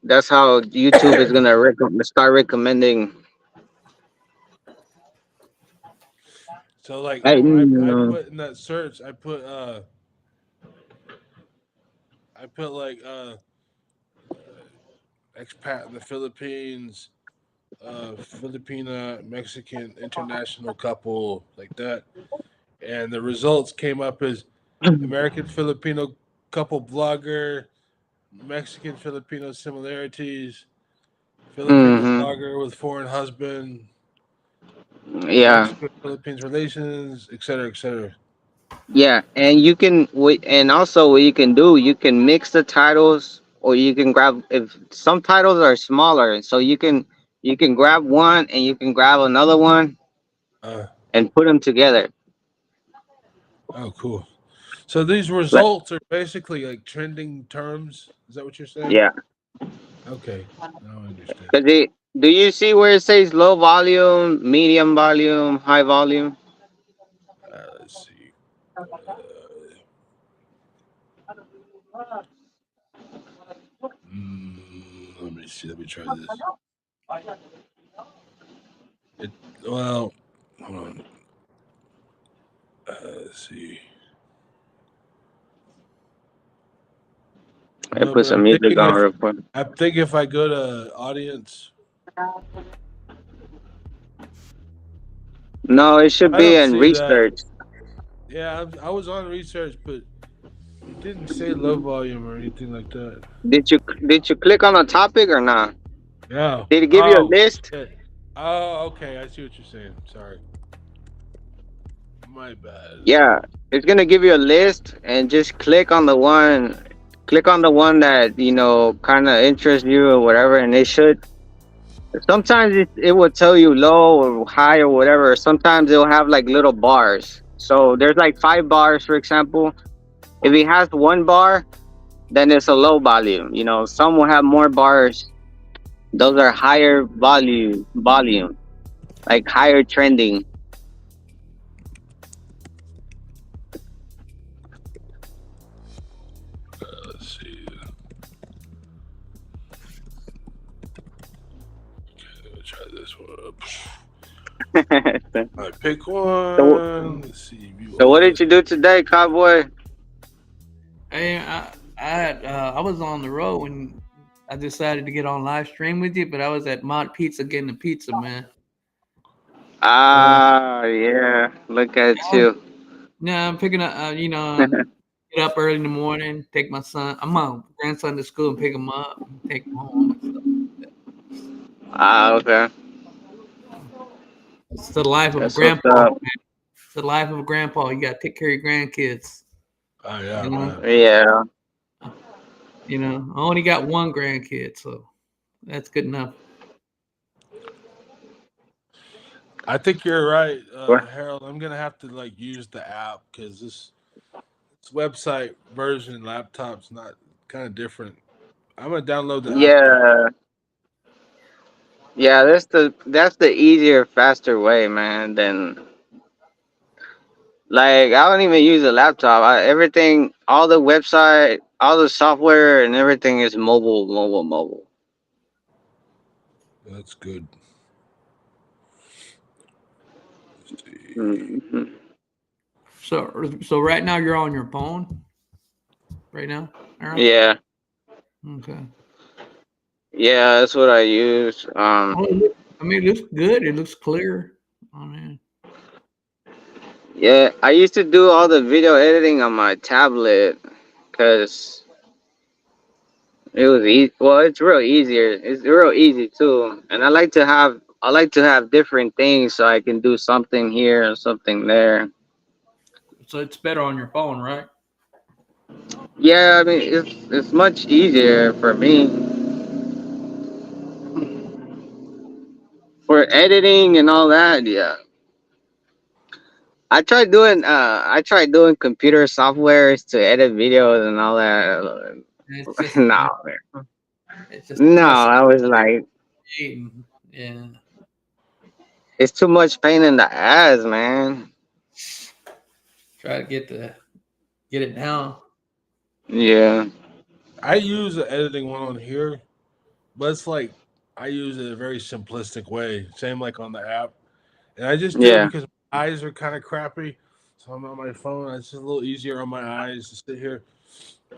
that's how YouTube is gonna start recommending. So like I, I mm, put in that search, I put like expat in the Philippines, Filipina Mexican international couple, like that, and the results came up as American Filipino couple blogger, Mexican Filipino similarities, Filipino hmm blogger with foreign husband, yeah, Mexico Philippines relations, etc., etc. yeah, and and also what you can do, you can mix the titles, or you can grab if some titles are smaller, so you can grab one and you can grab another one Uh, and put them together. oh, cool. So these Like, results are basically like trending terms. Is that what you're saying? yeah, Okay, now I understand. because do you see where it says low volume, medium volume, high volume? Let's see. Let me see. Let me try this. It well, hold on. Let's see. I No, put but some I'm music thinking on if real quick. if I go to audience, No, it should I be don't in see that. research. Yeah, I was on research, but it didn't say low volume or anything like that. Did you click on a topic or not? Yeah. Did it give you a Oh list? shit. Oh, okay. I see what you're saying. Sorry. My bad. Yeah, it's gonna give you a list, and just click on the one that kind of interests you or whatever, and it should. Sometimes it will tell you low or high or whatever. Sometimes it'll have like little bars. So there's like 5 bars, for example. If it has 1 bar, then it's a low volume. Some will have more bars. Those are higher volume, like higher trending. Let's see. Let me try this one. so, All right, pick one. Let's see. View so all what did list. you do today, Cowboy? Hey, I was on the road when I decided to get on live stream with you, but I was at Mod Pizza getting the pizza, man. So Ah, yeah. Look at you. yeah, I'm picking up. Get up early in the morning, take my grandson to school and pick him up, and take him home and stuff like Ah, okay. that. It's the life of a That's what's grandpa, up. man. It's the life of a grandpa. You got to take care of your grandkids. Oh yeah, You know, man. Yeah. I only got one grandkid, so that's good enough. I think you're right, What? Harold. I'm gonna have to like use the app because this website version laptop's not kind of different. I'm gonna download the app though. Yeah. Yeah, that's the easier, faster way, man. Than like I don't even use a laptop. Everything, all the website, all the software, and everything is mobile, mobile, mobile. That's good. Let's see. hmm So right now you're on your phone. Right now, Aaron. Yeah. Okay. Yeah, that's what I use. Well, I mean, it looks good. It looks clear. I mean, Yeah, I used to do all the video editing on my tablet because it was easy. Well, it's real easier. It's real easy too, and I like to have different things so I can do something here and something there. so it's better on your phone, right? Yeah, I mean it's much easier for me for editing and all that. Yeah, I tried doing computer softwares to edit videos and all that. It's just No, man. it's just too No, much I was like, eating. Yeah. it's too much pain in the ass, man. Try to get it down. Yeah, I use the editing one on here, but it's like I use it in a very simplistic way. Same like on the app, and I just do it yeah. because my eyes are kind of crappy. So I'm on my phone. It's just a little easier on my eyes to sit here,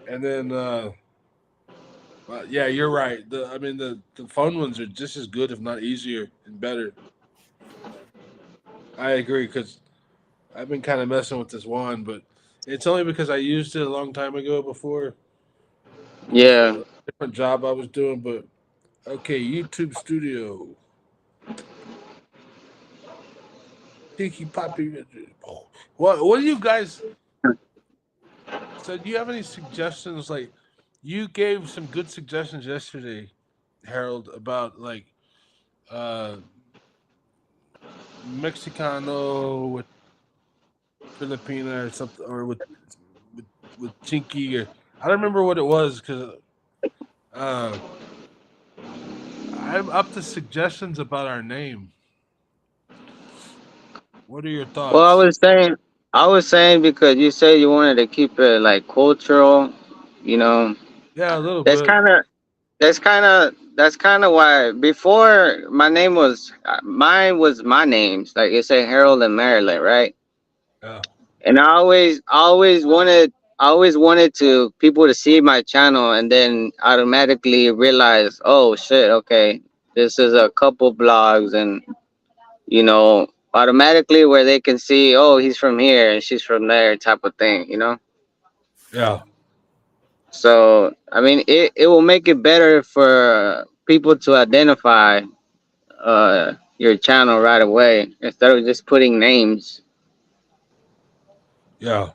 and then yeah, you're right. The phone ones are just as good, if not easier and better. I agree because I've been kind of messing with this one, but it's only because I used it a long time ago before with Yeah. a different job I was doing. But okay, YouTube Studio, Tiki Poppy. What do you guys? So do you have any suggestions? Like, you gave some good suggestions yesterday, Harold, about like uh Mexicano with Filipina or something, or with Chinky, or I don't remember what it was because uh, I'm up to suggestions about our name. What are your Well, thoughts? I was saying because you said you wanted to keep it like cultural, you know. Yeah, a little That's bit. kind of that's kind of why before mine was my names like it said Harold and Maryland, right? Yeah, And I always wanted to people to see my channel and then automatically realize, oh shit, okay, this is a couple blogs and you know automatically where they can see, oh, he's from here and she's from there type of thing, you know. yeah, So I mean, it will make it better for people to identify your channel right away instead of just putting names. yeah.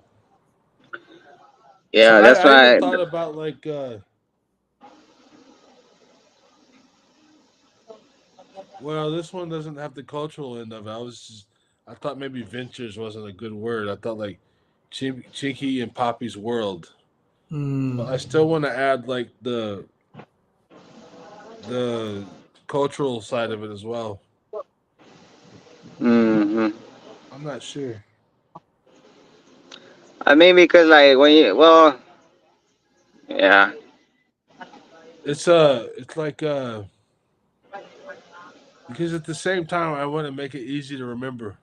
So Yeah, that's I even why. thought about like well, this one doesn't have the cultural end of it. I thought maybe ventures wasn't a good word. I thought like Chinky and Poppy's world. But Mm. I still want to add like the cultural side of it as well. Hmm. I'm not sure. I mean, because like when you well, yeah, It's like because at the same time I want to make it easy to remember.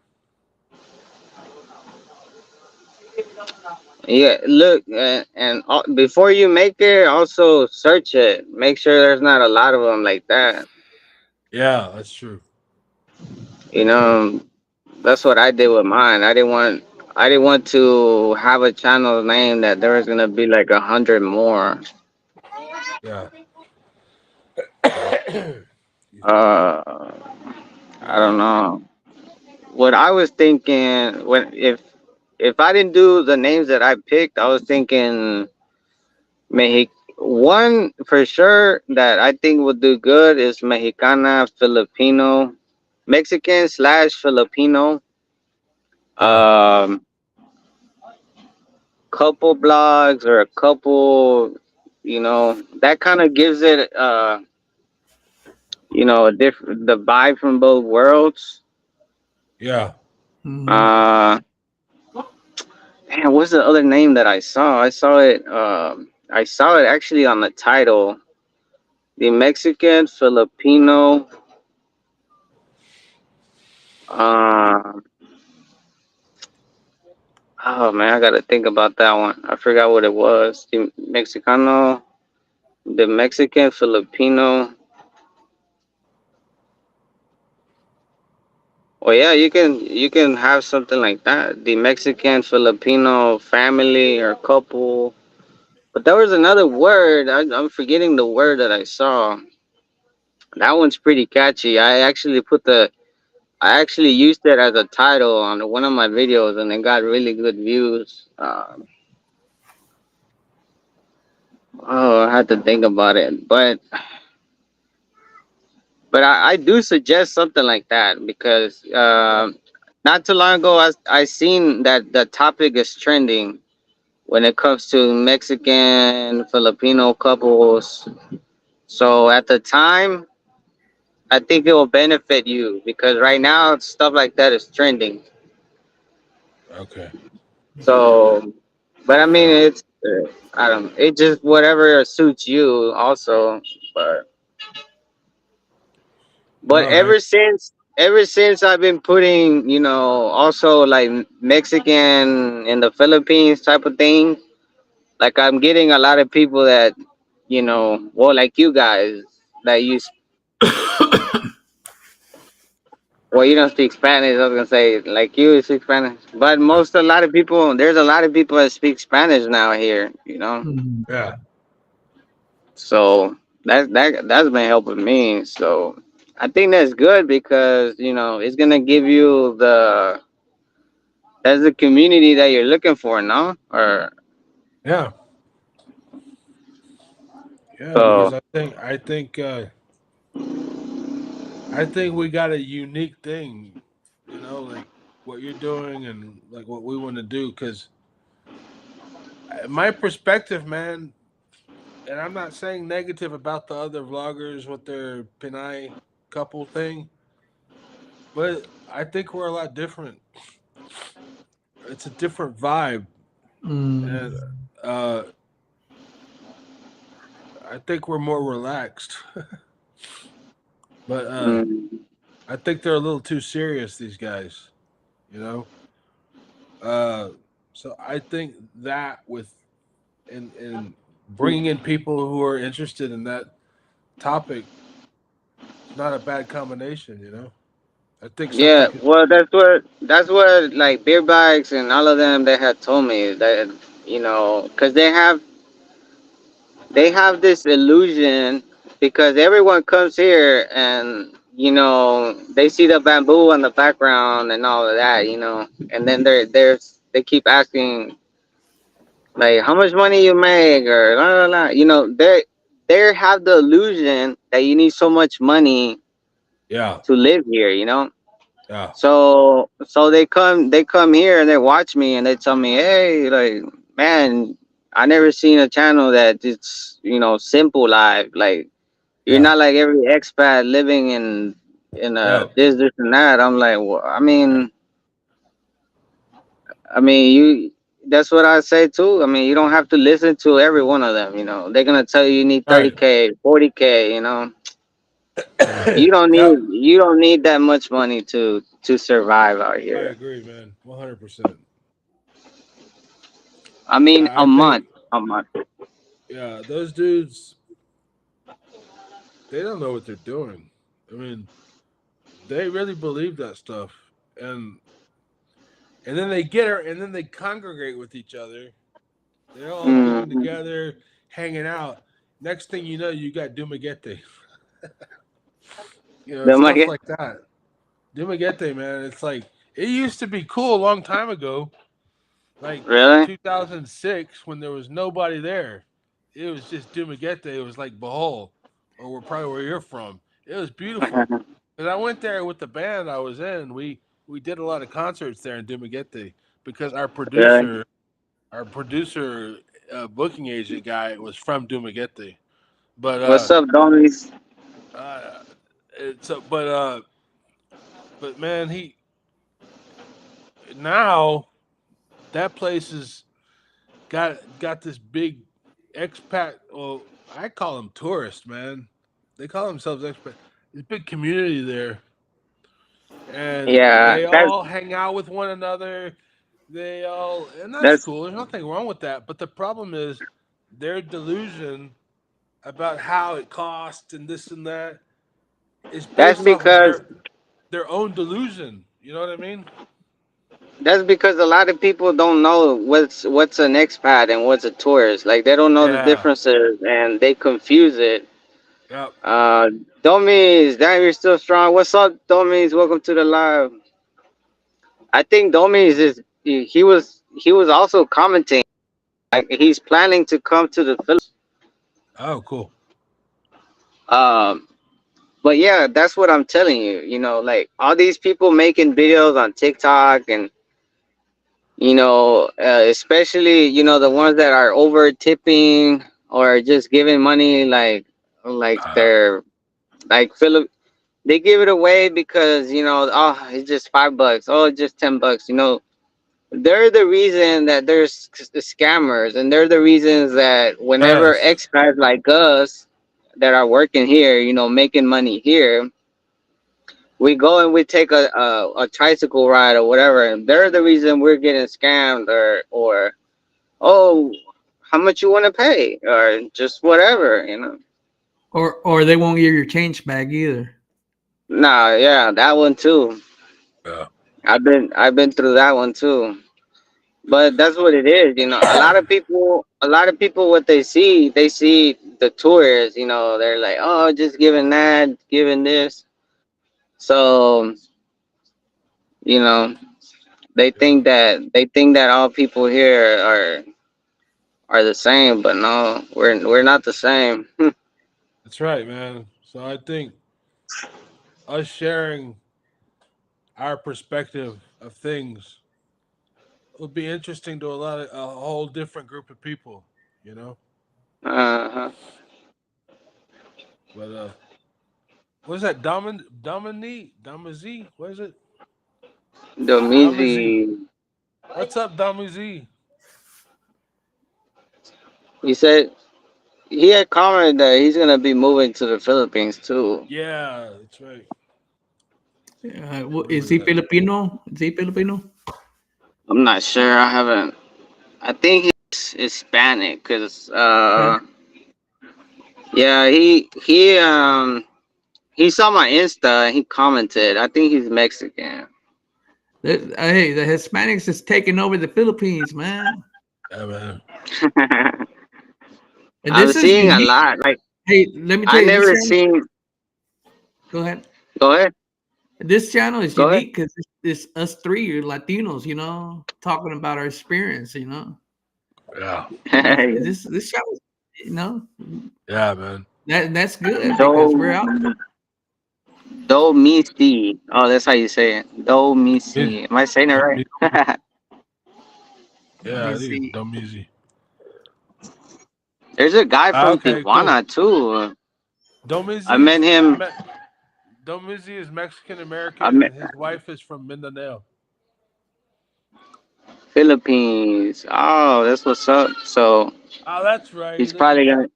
yeah. Look, and before you make it, also search it. Make sure there's not a lot of them like that. Yeah, that's true. You know, that's what I did with mine. I didn't want to have a channel name that there was gonna be like 100 more. Yeah. Uh, I don't Yeah. know. What I was thinking when if I didn't do the names that I picked, I was thinking one for sure that I think would do good is Mexicana, Filipino, Mexican slash Filipino. Yeah. Um, couple blogs or a couple, you know, that kind of gives it you know, a different the vibe from both worlds. Yeah. Mm. Uh, Man, what's the other name that I saw? I saw it actually on the title. The Mexican Filipino. Uh, oh man, I gotta think about that one. I forgot what it was. The Mexicano, the Mexican Filipino. Well, yeah, you can have something like that. The Mexican Filipino family or couple. But there was another word. I'm forgetting the word that I saw. That one's pretty catchy. I actually used it as a title on one of my videos, and it got really good views. Oh, I had to think about it, but I do suggest something like that because not too long ago, I seen that the topic is trending when it comes to Mexican Filipino couples. So at the time, I think it will benefit you because right now stuff like that is trending. Okay. So, but I mean, Yeah. it's I don't. It just whatever suits you, also. But No, I ever since I've been putting, also like Mexican in the Philippines type of thing. Like I'm getting a lot of people that, well, like you guys that well, you don't speak Spanish. I was gonna say like you speak Spanish, but a lot of people. There's a lot of people that speak Spanish now here. Mm. yeah. So that's been helping me. So I think that's good because it's gonna give you that's the community that you're looking for, no? Or Yeah. Yeah, because so I think we got a unique thing, like what you're doing and like what we want to do. Because my perspective, man, and I'm not saying negative about the other vloggers with their Pinay couple thing, but I think we're a lot different. It's a different vibe, Mm. and uh, I think we're more relaxed. But mm, I think they're a little too serious. These guys, you know. Uh, so I think that with and bringing in people who are interested in that topic, it's not a bad combination. I think something yeah, could. well, that's what like beer bikes and all of them they had told me that because they have this illusion because everyone comes here and they see the bamboo in the background and all of that, and then they keep asking like how much money you make or la la la. They have the illusion that you need so much money Yeah, to live here, yeah, so they come here and they watch me and they tell me, hey, like, man, I never seen a channel that it's simple life. Like you're yeah, not like every expat living in yeah. this and that. I'm like, well, I Right, mean, you. That's what I say too. I mean, you don't have to listen to every one of them. They're gonna tell you need right. 30K, 40K. Yeah, You don't need that much money to survive out I here. agree, man. 100%. I mean, I a think, month, a month. yeah, those dudes, they don't know what they're doing. I mean, they really believe that stuff, and and then they get her, and then they congregate with each other. They're all getting Mm-hmm. together, hanging out. Next thing you know, you got Dumaguete. The Stuff money, like that. Dumaguete, man. It's like it used to be cool a long time ago, like in really? 2006 when there was nobody there. It was just Dumaguete. It was like Bohol, or probably where you're from. It was beautiful. And I went there with the band I was in. We did a lot of concerts there in Dumaguete because our Really? producer, booking agent guy was from Dumaguete. But What's up, dummies? uh, it's but man, he now that place is got this big expat. Well, I call them tourists, man. They call themselves expat. This big community there, and Yeah, they that's all hang out with one another. And that's that's cool. There's nothing wrong with that. But the problem is their delusion about how it costs and this and that is that's based off of because their own delusion. You know what I mean? that's because a lot of people don't know what's an expat and what's a tourist. Like they don't know the Yeah. differences and they confuse it. Yep. Uh, Domis, damn, you're still strong. What's up, Domis? Welcome to the live. I think Domis he was also commenting. Like he's planning to come to the Philippines. Oh, cool. Um, But yeah, that's what I'm telling you. You know, like all these people making videos on TikTok and especially the ones that are over tipping or just giving money like they're like Philip. They give it away because oh, it's just $5. Oh, it's just $10. They're the reason that there's the scammers, and they're the reasons that whenever Yes. ex guys like us that are working here, making money here, we go and we take a tricycle ride or whatever, and they're the reason we're getting scammed or oh, how much you want to pay or just whatever. Or they won't give your change back either. Nah, yeah, that one too. Yeah. I've been through that one too. But that's what it is. A lot of people, what they see the tourists. They're like, oh, just giving that, giving this. So you know, Yeah. they think that all people here are the same, but no, we're not the same. That's right, man. So I think us sharing our perspective of things will be interesting to a whole different group of people, you know. Uh-huh. But what is that? Damazi? What is it? Damazi. Domizi, What's up, Damazi? he said he had commented that he's gonna be moving to the Philippines too. Yeah, that's right. Is Remember he that. Filipino? Is he Filipino? I'm not sure. I haven't. I think he's Hispanic, cause Huh? yeah, he saw my Insta and he commented. I think he's Mexican. Hey, the Hispanics is taking over the Philippines, man. Yeah, man. And I'm this is seeing a unique. lot. Like Hey, let me I tell you, this never channel. seen. Go ahead. Go ahead. This channel is Go ahead. unique because it's us three Latinos, talking about our experience. Yeah. This channel, you know, Yeah, man. that's good because we're Do out. do me see. Oh, that's how you say it. Do me Easy. see. Am I saying it right? Let Yeah, me I think it's see. dumb easy. There's a guy from Okay, cool. Tijuana too. I Domizi met is him. Domizi is Mexican I American, met and his wife is from Mindanao. Philippines. Oh, that's what's up. So Oh, that's right. He he's lives in probably gonna California.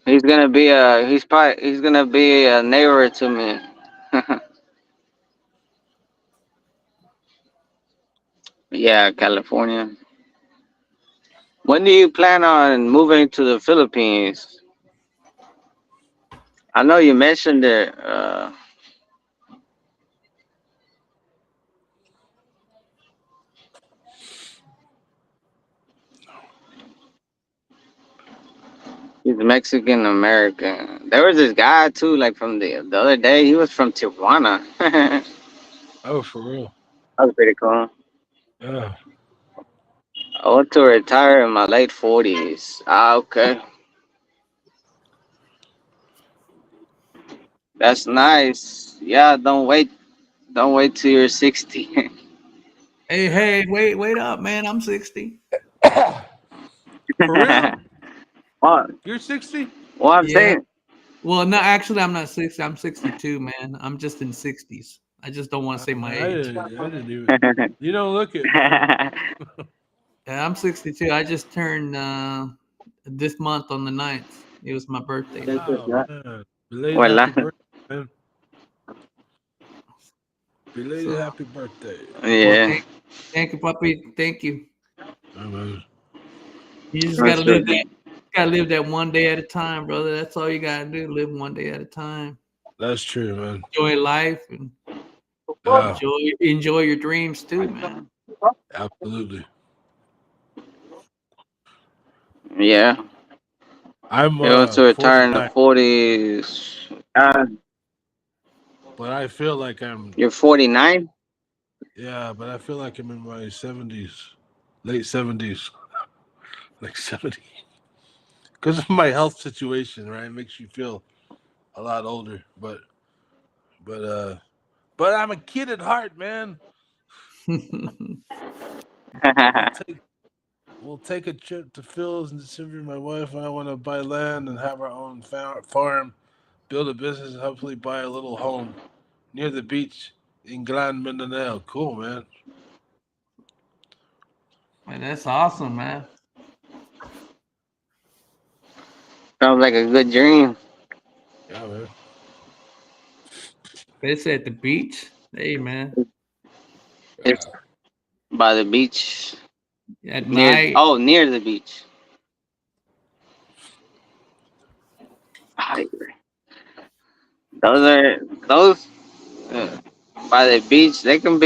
he's gonna be a neighbor to me. Yeah, California. When do you plan on moving to the Philippines? I know you mentioned it. He's Mexican American. There was this guy too, like from the other day. He was from Tijuana. That Oh, for real? was pretty cool. Yeah. I want to retire in my late 40s. Ah, okay. That's nice. Yeah, don't wait till you're 60. Hey, wait up, man. I'm 60. For real? What? You're 60? What I'm Yeah. saying? Well, no, actually, I'm not 60. I'm 62, man. I'm just in 60s. I just don't want to say my age. I didn't even. You don't look it, man. Yeah, I'm 62. I just turned this month on the 9th. It was my birthday. Wow, man. Belated Well, happy birthday, man. Belated So, happy birthday. well, yeah. thank you, puppy. Thank you. Yeah, man. You just That's good. gotta live that one day at a time, brother. That's all you gotta do. Live one day at a time. That's true, man. Enjoy life and Yeah, enjoy your dreams too, man. absolutely. Yeah. I'm He wants to retire in the 49, 40s. but I feel like I'm You're 49? yeah, but I feel like I'm in my 70s, late 70s, like 70, because of my health situation. Right, it makes you feel a lot older, but I'm a kid at heart, man. We'll take a trip to Phil's in December. My wife and I want to buy land and have our own farm, build a business, and hopefully buy a little home near the beach in Gran Mindanao. Cool, man. Man, that's awesome, man. Sounds like a good dream. Yeah, man. It's at the beach. Hey, man. It's by the beach. At Near night. near the beach. Those by the beach. They can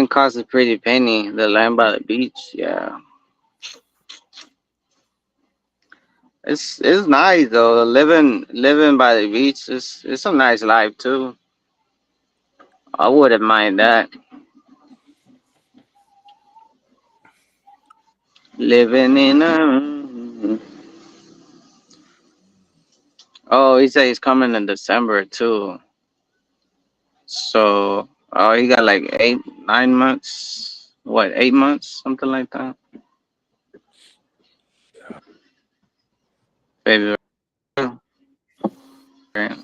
cost a pretty penny. The land by the beach, yeah. It's nice though. Living by the beach it's a nice life too. I wouldn't mind that. Living in a. Oh, he said he's coming in December too. So, oh, he got like 8, 9 months. What, 8 months, something like that. Baby,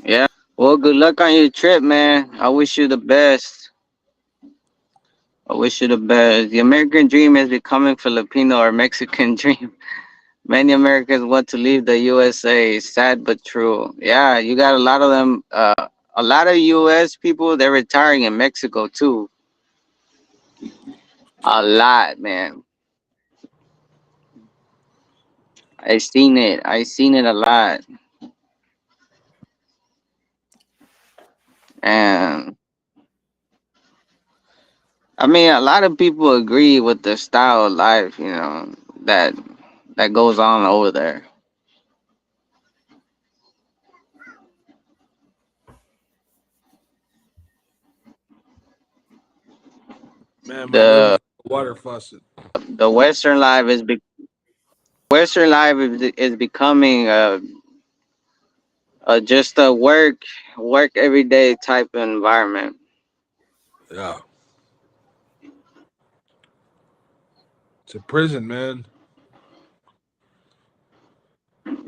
yeah. Well, good luck on your trip, man. I wish you the best. I wish you the best. The American dream is becoming Filipino or Mexican dream. Many Americans want to leave the USA. Sad but true. Yeah, you got a lot of them. A lot of US people, they're retiring in Mexico too. A lot, man. I seen it. I seen it a lot. And I mean, a lot of people agree with the style of life, that goes on over there. Man, my nose The is water faucet. the Western life is becoming just a work everyday type of environment. Yeah. It's a prison, man.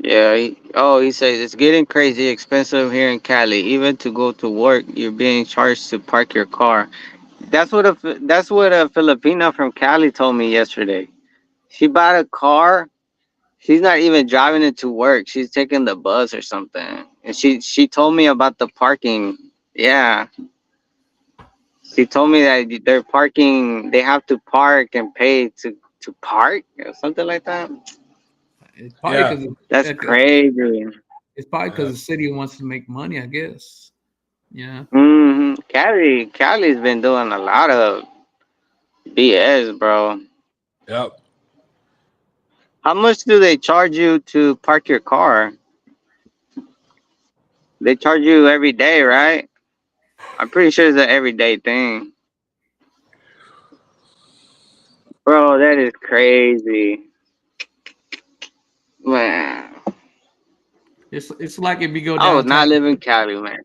Yeah. He says it's getting crazy expensive here in Cali. Even to go to work, you're being charged to park your car. That's what a Filipina from Cali told me yesterday. She bought a car. She's not even driving it to work. She's taking the bus or something. And she told me about the parking. Yeah. She told me that they're parking. They have to park and pay to park or something like that. It's probably Yeah. because That's crazy. it's probably because the city wants to make money, I guess. Yeah. Cali's been doing a lot of BS, bro. Yep. How much do they charge you to park your car? They charge you every day, right? I'm pretty sure it's an everyday thing. Bro, that is crazy. Man, It's like if you go I would not downtown. live in Cali, man.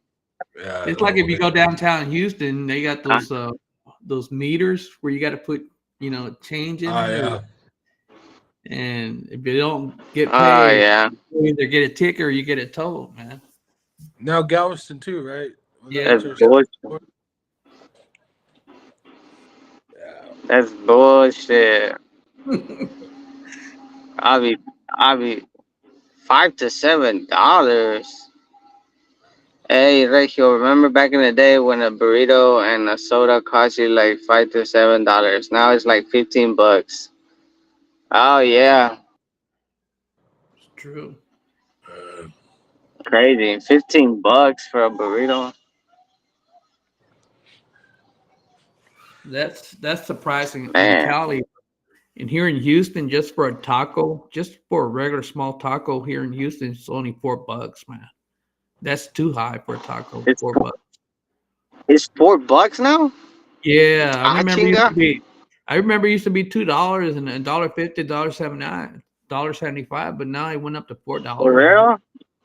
Yeah. It's like No if you way. go downtown Houston, they got Huh? those meters where you got to put change in Oh, there, yeah. and if you don't get Oh paid, yeah. you either get a ticket or you get it towed, man. Now Galveston too, right? Was that Yeah. what That's you were saying bullshit. before? Yeah. That's bullshit. I'll be $5 to $7. Hey, Regio, remember back in the day when a burrito and a soda cost you like $5 to $7? Now it's like $15. Oh yeah, It's true. Uh, crazy. $15 for a burrito. That's surprising in Man, Cali. And here in Houston, just for a taco, just for a regular small taco here in Houston, it's only $4, man. That's too high for a taco. it's $4. it's $4 now. Yeah, I Ah, remember it used chinga. to be. I remember it used to be $2 and $1.50, $1.79. $1.75, but now it went up to $4. For real?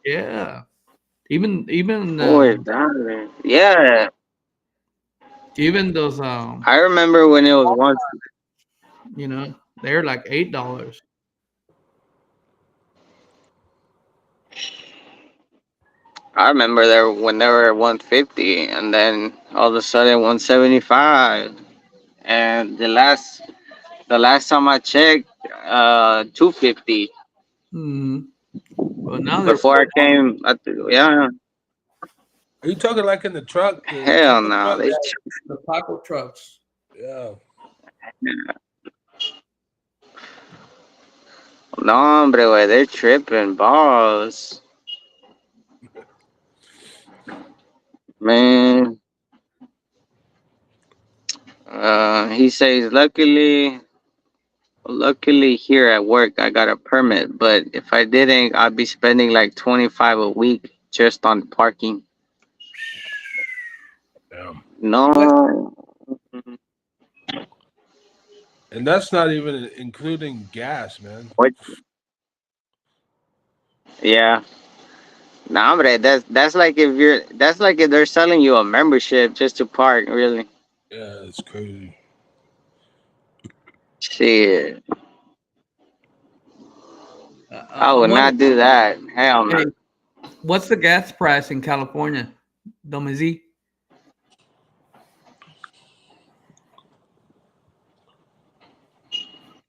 Yeah. Even $4. Yeah. even those I remember when it was one. you know, they're like $8. I remember there when they were 150, and then all of a sudden 175, and the last time I checked, 250. Well, now they're Before I came, yeah, Are you talking like in the truck, the hell taco no, trucks? the taco trucks. Yeah. no, hombre, güey, they're tripping balls, man. He says, luckily here at work I got a permit, but if I didn't, I'd be spending like 25 a week just on parking. Damn. No. And that's not even including gas, man. What? Yeah. Nah, hombre, that's like if they're selling you a membership just to park, really. Yeah, it's crazy. Shit. I I would wonder, not do that. Hell no. hey, what's the gas price in California, Domizzi?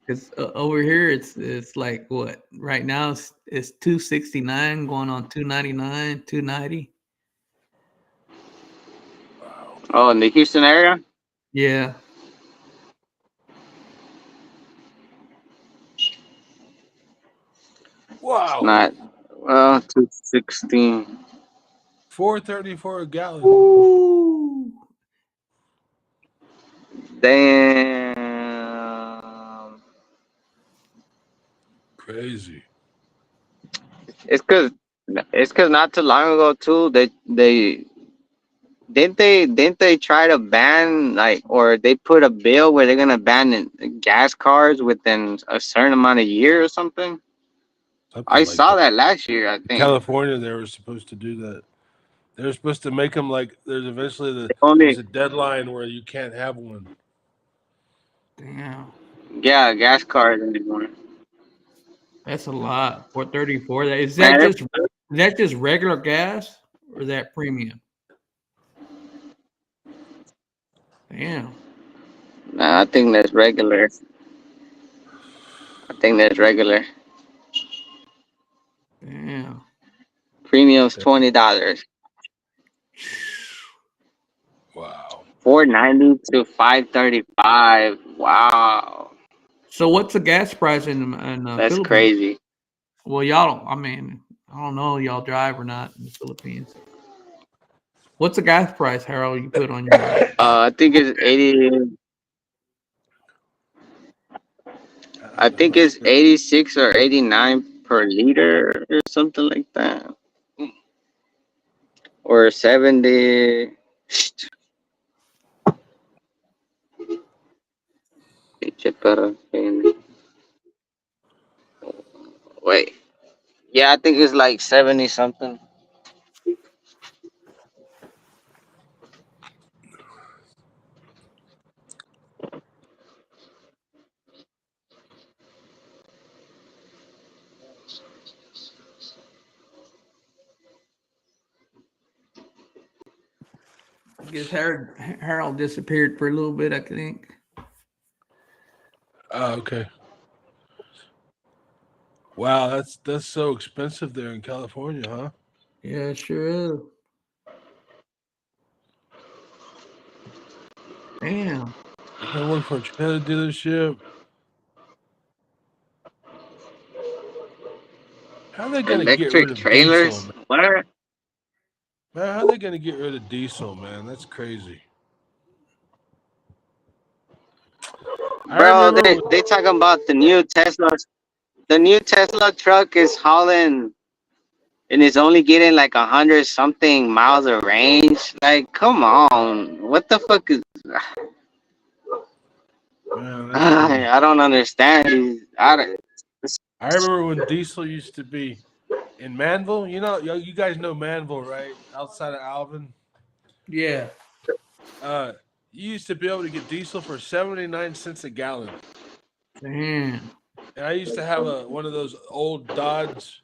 Because over here it's like what right now it's 269 going on 299 290. Oh, in the Houston area? Yeah. Wow. Not, well, 216. $4.34 a gallon. Ooh. Damn. Crazy. It's cause not too long ago too, they didn't they try to ban, like, or they put a bill where they're gonna ban gas cars within a certain amount of years or something? Something I like saw that. that last year, I In think. California, they were supposed to do that. They were supposed to make them like there's eventually there's Only, a deadline where you can't have one. Damn. yeah, gas cars anymore. That's a lot. 434. Man, Is that just regular gas or is that premium? Damn. nah, I think that's regular. I think that's regular. Damn. Premium's $20. Wow. 490 to 535. Wow, So what's the gas price in the that's Philippines? crazy. Well, y'all don't. I mean, I don't know. Y'all drive or not in the Philippines? What's the gas price, Harold? You put on your. I think it's 80. I think it's 86 or 89 per liter or something like that, or 70. Wait, yeah, I think it's like 70 something. I guess Harold disappeared for a little bit. I think. Oh, okay. Wow, that's so expensive there in California, huh? Yeah, sure is. Damn. If I work for a trailer dealership, how are they gonna get rid Electric of diesel, trailers? man? What? Man, how are they gonna get rid of diesel, man? That's crazy. I Bro, remember they talking about the new Tesla. The new Tesla truck is hauling, and it's only getting like 100 something miles of range. Like, come on, what the fuck is? man, that's crazy. I don't understand. I remember when diesel used to be in Manville. You guys know Manville, right? Outside of Alvin. Yeah. Uh, you used to be able to get diesel for 79 cents a gallon. Damn. And I used to have one of those old Dodge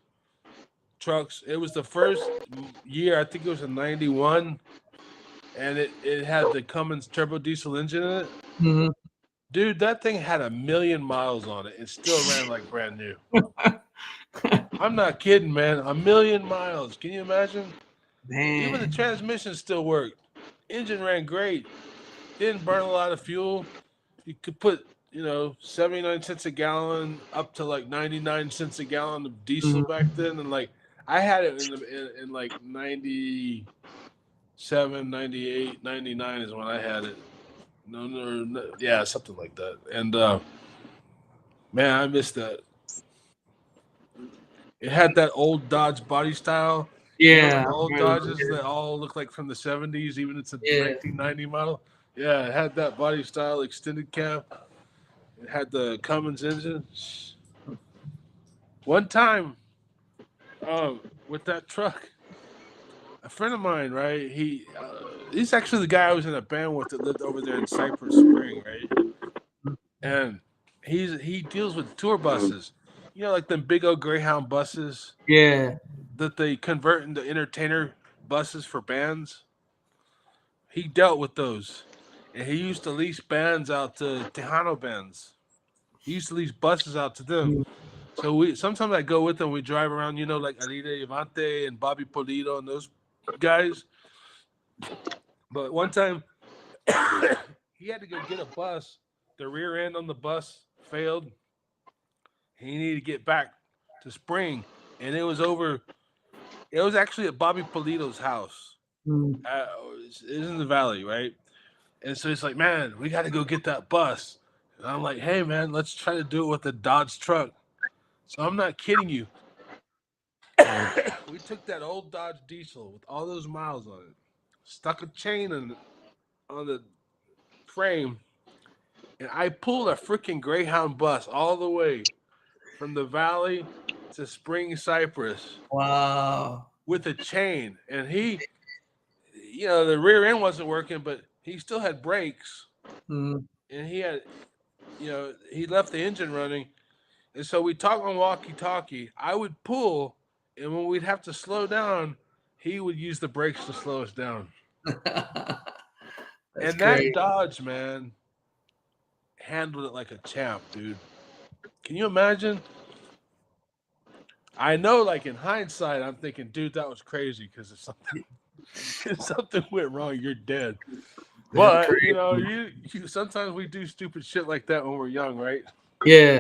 trucks. It was the first year, I think it was in 91, and it had the Cummins turbo diesel engine in it. Mm-hmm. Dude, that thing had 1,000,000 miles on it. It still ran like brand new. I'm not kidding, man. 1,000,000 miles. Can you imagine? Even the Damn. transmission still worked. Engine ran great. Didn't burn a lot of fuel. You could put, 79 cents a gallon up to like 99 cents a gallon of diesel back then. And like, I had it in like 97, 98, 99 is when I had it. No, yeah, something like that. And man, I missed that. It had that old Dodge body style. Yeah. The old Dodges that all look like from the 70s, even it's a 1990 model. Yeah, it had that body style, extended cab. It had the Cummins engine. One time, with that truck, a friend of mine, right? He's actually the guy I was in a band with that lived over there in Cypress Spring, right? And he deals with tour buses, like them big old Greyhound buses. Yeah. That they convert into entertainer buses for bands. He dealt with those, and he used to lease bands out to Tejano bands. He used to lease buses out to them. So sometimes I go with them. We drive around, like Alida Ivante and Bobby Polito and those guys. But one time, he had to go get a bus. The rear end on the bus failed. He needed to get back to Spring, and it was over. It was actually at Bobby Polito's house. It's in the valley, right? And so it's like, man, we got to go get that bus. And I'm like, hey, man, let's try to do it with a Dodge truck. So I'm not kidding you. We took that old Dodge diesel with all those miles on it, stuck a chain on the frame, and I pulled a freaking Greyhound bus all the way from the valley to Spring Cypress. Wow. With a chain. And he, the rear end wasn't working, but he still had brakes. And he had, he left the engine running. And so we talk on walkie-talkie. I would pull, and when we'd have to slow down, he would use the brakes to slow us down. And that Dodge, man, handled it like a champ, dude. Can you imagine? I know, like in hindsight, I'm thinking, dude, that was crazy because if something went wrong, you're dead. But you sometimes we do stupid shit like that when we're young, right? Yeah.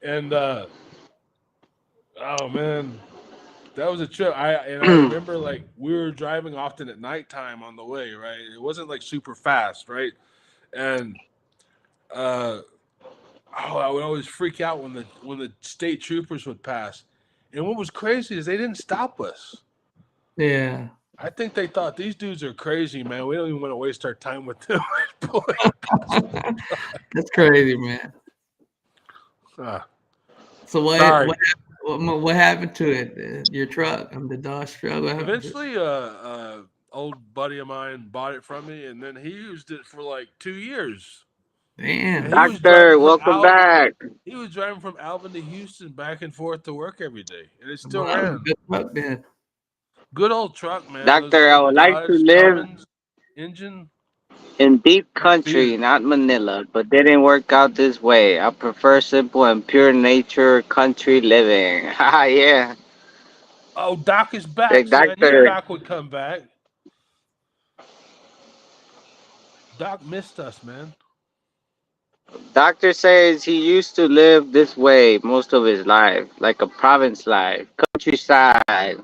And oh man, that was a trip. I remember like we were driving often at nighttime on the way, right? It wasn't like super fast, right? And I would always freak out when the state troopers would pass. And what was crazy is they didn't stop us. Yeah. I think they thought these dudes are crazy, man. We don't even want to waste our time with them. That's crazy, man. So what happened to it? Your truck, the Dodge truck. Eventually, old buddy of mine bought it from me, and then he used it for like 2 years. Damn. Doctor, welcome back. He was driving from Alvin to Houston back and forth to work every day, and it still ran. Good truck, man. Good old truck, man. Doctor, I would like to live Cummins engine in deep country, not Manila, but didn't work out this way. I prefer simple and pure nature country living. Haha, yeah. Oh, Doc is back, Hey, son. Doctor. You Doc would come back. Doc missed us, man. Doctor says he used to live this way most of his life, like a province life, countryside.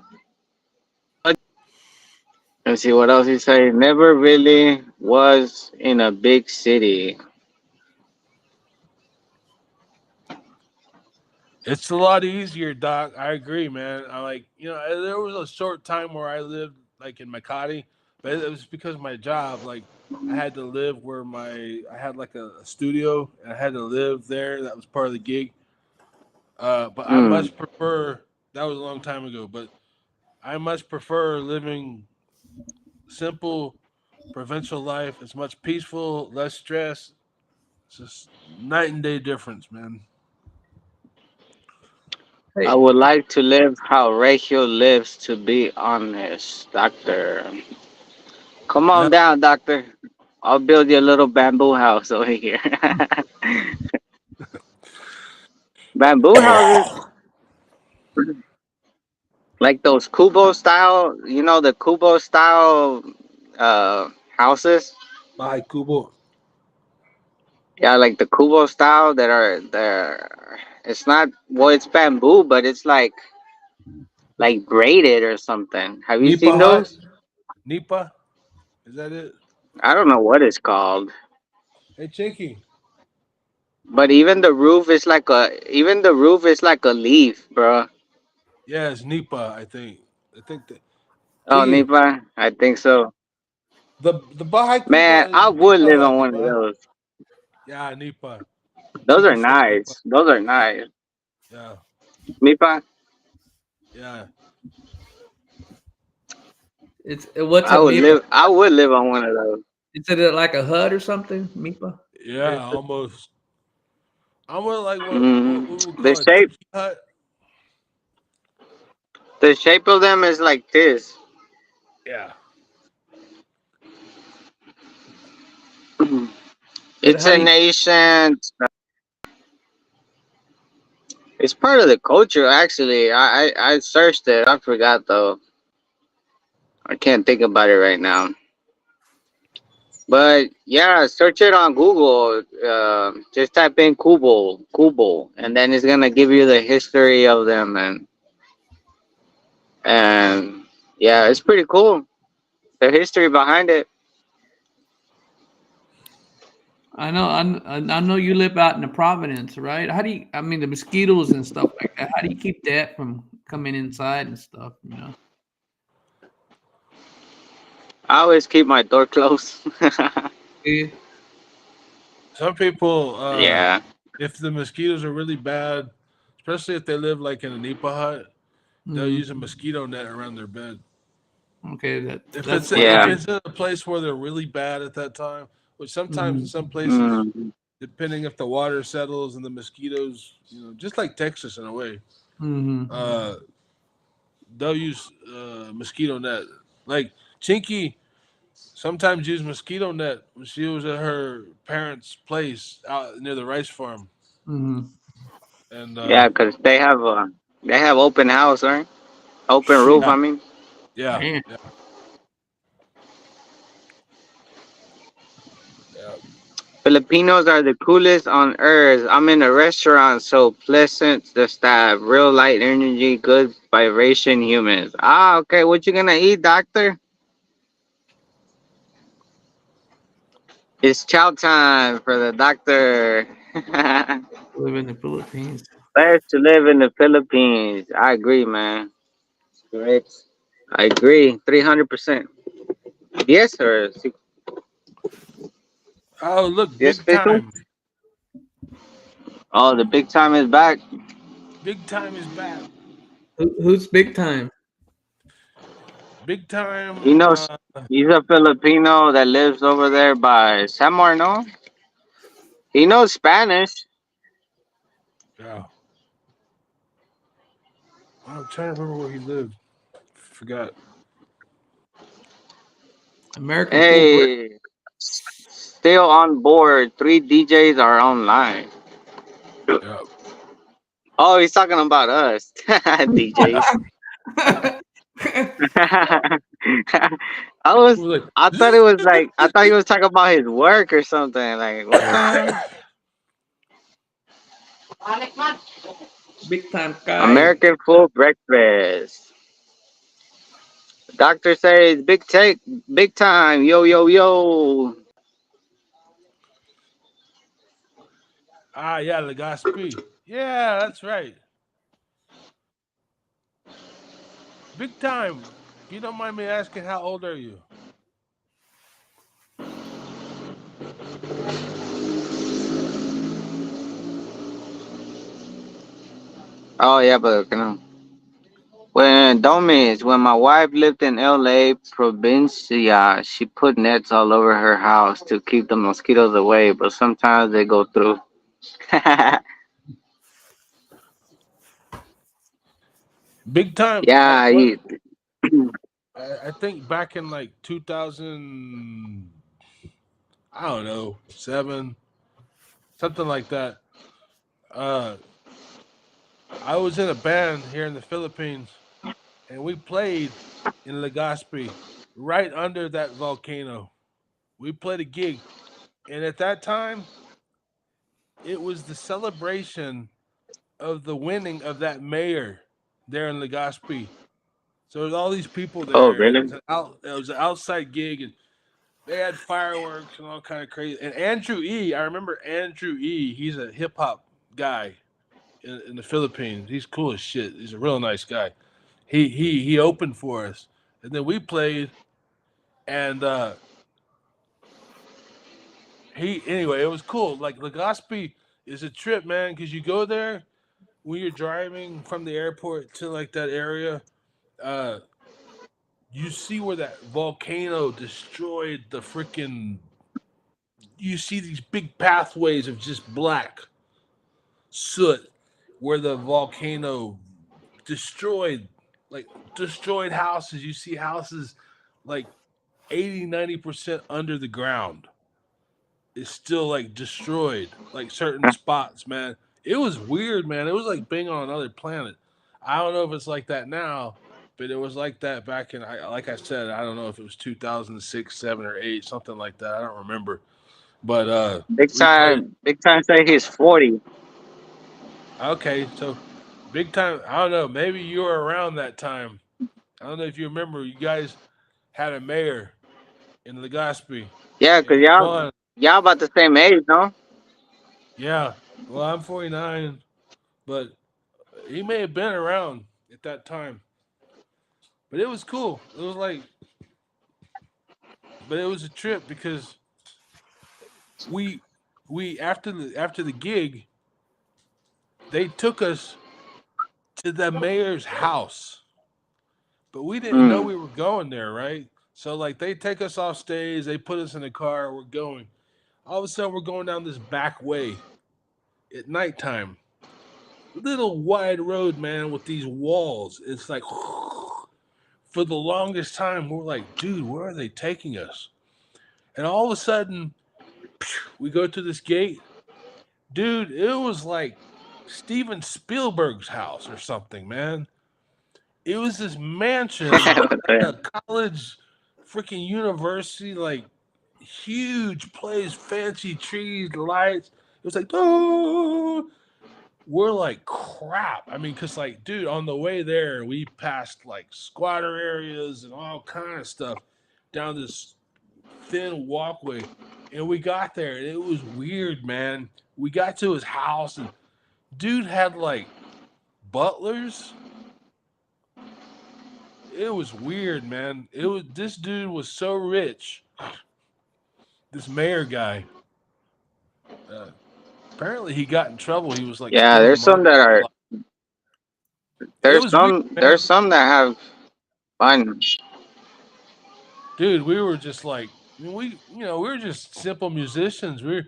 Let's see what else he said. Never really was in a big city. It's a lot easier, Doc. I agree, man. I like, there was a short time where I lived like in Makati, but it was because of my job. Like, I had to live where I had like a studio, and I had to live there. That was part of the gig. But I much prefer. That was a long time ago, but I much prefer living simple, provincial life. It's much peaceful, less stress. It's just night and day difference, man. I Hey, would like to live how Regio lives, to be honest, doctor. Come on Yeah, down, doctor. I'll build you a little bamboo house over here. Bamboo houses, like those Kubo style, the Kubo style houses. bye, Kubo. Yeah, like the Kubo style that are there. It's not, well, it's bamboo, but it's like braided or something. Have you Nipa seen hut. those? Nipa. Is that it? I don't know what it's called. Hey, Chinky. But even the roof is like a leaf, bro. Yeah, it's Nipa. I think. I think that. Oh, Chinky. Nipa, I think so. The Bahay Man, Kuba is I would Nipa live hut, on one of diba? those. Yeah, Nipa. Those are Chinky said Nipa. nice. Those are nice. Yeah, Nipa, yeah. it's what's a Mipa? I would live on one of those. Is it like a hut or something? Mipa? Yeah, almost. Almost like what we The call a shape, tiki hut. the shape of them is like this. Yeah. But It's how do an you? ancient. It's part of the culture, actually. I searched it. I forgot though. I can't think about it right now. But yeah, search it on Google. Just type in Kubo, and then it's gonna give you the history of them, and yeah, it's pretty cool. The history behind it. I know you live out in the Providence, right? How do you? I mean, the mosquitoes and stuff like that. How do you keep that from coming inside and stuff? I always keep my door closed. Some people, Yeah. if the mosquitoes are really bad, especially if they live like in a Nipa hut, they'll Mm, use a mosquito net around their bed. okay, If that's it's what if Yeah. I. it's in a place where they're really bad at that time, which sometimes in Mm, some places, Mm. depending if the water settles and the mosquitoes, just like Texas in a way, mm-hmm. uh, they'll use mosquito net. Like Chinky sometimes used mosquito net when she was at her parents' place out near the rice farm, Mm-hmm. and Yeah, 'cause they have open house, right? Open roof. yeah, I mean, yeah, Man, yeah, yeah. Filipinos are the coolest on earth. I'm in a restaurant, so pleasant. The staff, real light energy, good vibration, humans. Ah, okay. What you gonna eat, doctor? It's chow time for the doctor. live in the Philippines. Best to live in the Philippines. I agree, man. Great. I agree, 300%. Yes, sir. Oh, look, Yes, big Crystal. time, Oh, the big time is back. big time is back. Who's big time? Big He time. knows he's a Filipino that lives over there by San Marno. He knows Spanish. Yeah, I'm trying to remember where he lived. Forgot. American Fool Brick. Hey, still on board. 3 DJs are online. Yeah, Oh, he's talking about us, DJs. I he was, was I thought it was like, I thought he was talking about his work or something. Like, what the like. hell? Big time guy. American full breakfast. Doctor says big take, big time. Yo, yo, yo. Ah, yeah, Legaspi. Yeah, that's right. Big time. If you don't mind me asking, how old are you? Oh yeah, but when my wife lived in LA Provincia, she put nets all over her house to keep the mosquitoes away, but sometimes they go through. Big time. Yeah, I think back in like 2000, I don't know, 7, something like that. Uh, I was in a band here in the Philippines, and we played in Legazpi, right under that volcano. We played a gig, and at that time, it was the celebration of the winning of that mayor there in Legazpi. So there's all these people oh there, and really? it was an outside gig, and they had fireworks and all kind of crazy. And Andrew E, I remember Andrew E. He's a hip hop guy in the Philippines. He's cool as shit. He's a real nice guy. He opened for us, and then we played, and he anyway. It was cool. Like Legazpi is a trip, man, because you go there when you're driving from the airport to like that area. Uh, you see where that volcano destroyed the freaking. You see these big pathways of just black soot where the volcano destroyed, like destroyed houses. You see houses like 80-90% under the ground. It's still like destroyed, like certain spots, man. It was weird, man. It was like being on another planet. I don't know if it's like that now, but it was like that back in, like I said, I don't know if it was 2006, 7, or 8, something like that. I don't remember. But we played. Big time say he's 40. Okay, so big time. I don't know. Maybe you were around that time. I don't know if you remember. You guys had a mayor in Legazpi, Yeah, and cause he won. y'all about the same age, no? Yeah. Well, I'm 49, but he may have been around at that time. But it was cool. It was like, but it was a trip because we we after the gig, they took us to the mayor's house, but we didn't know Mm. we were going there, right? So like they take us off stage, they put us in the car, we're going. All of a sudden, we're going down this back way at nighttime. Little wide road, man, with these walls. It's like for the longest time, we're like, dude, where are they taking us? And all of a sudden, we go to this gate. Dude, it was like Steven Spielberg's house or something, man. It was this mansion, a college, freaking university, like huge place, fancy trees, lights. It was like, oh, we're like crap. I mean, cause like, dude, on the way there, we passed like squatter areas and all kind of stuff down this thin walkway, and we got there, and it was weird, man. We got to his house, and dude had like butlers. It was weird, man. It was this dude was so rich. This mayor guy. Uh, Apparently, he got in trouble. He was like Yeah, stealing money. It was weird, there's man. some that have fun. Dude, we were just like, I mean, we were just simple musicians. We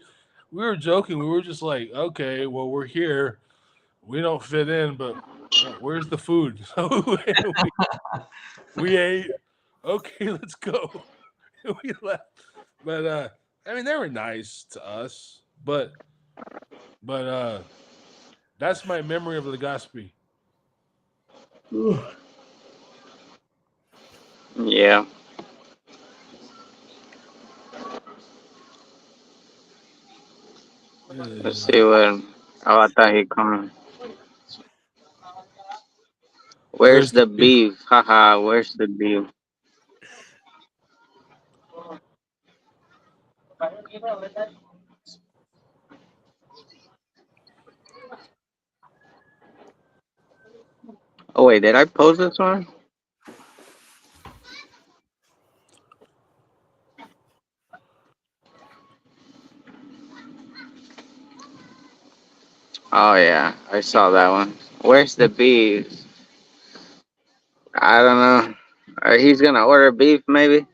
were joking. We were just like, okay, well, we're here. We don't fit in, but where's the food? So we ate. Okay, let's go. We left. But I mean, they were nice to us. But that's my memory of Legazpi. Yeah. Let's see what. Oh, I thought he coming. Where's Where's the the beef? beef? Haha, where's the beef? Oh wait, did I post this one? Oh yeah, I saw that one. Where's the beef? I don't know. He's gonna order beef, maybe.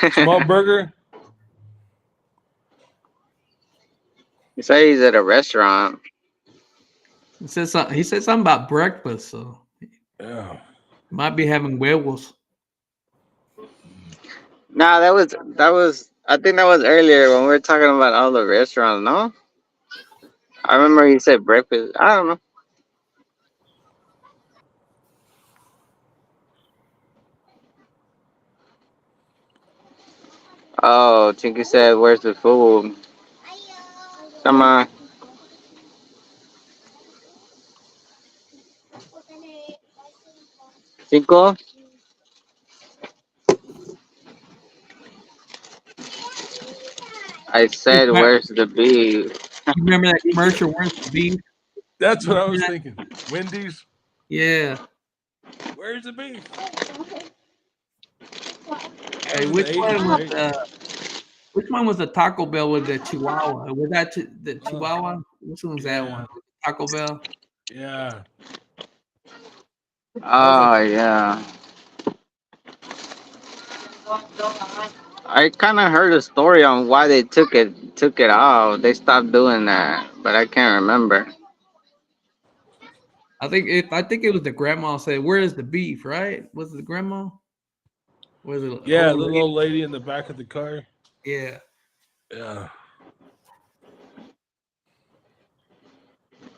Small burger. He said he's at a restaurant. He said something about breakfast, so Yeah. might be having huevos. Nah, that was. I think that was earlier when we were talking about all the restaurants. No, I remember he said breakfast. I don't know. Oh, Chinky said, "Where's the food?" Come on. Cinco. I Hey, said, "Where's the beef?" you remember that commercial? Where's the beef? That's what I was thinking. Wendy's. Yeah. Where's the beef? That Hey, was in the 80s, right? which one was the Taco Bell with the Chihuahua? Was that the Chihuahua? Which one was that Yeah. one? Taco Bell. Yeah. Oh yeah. I kind of heard a story on why they took it off. They stopped doing that, but I can't remember. I think it was the grandma said, "Where is the beef?" Right? Was it the grandma? Was it Yeah, the old little lady? old lady in the back of the car. Yeah. Yeah.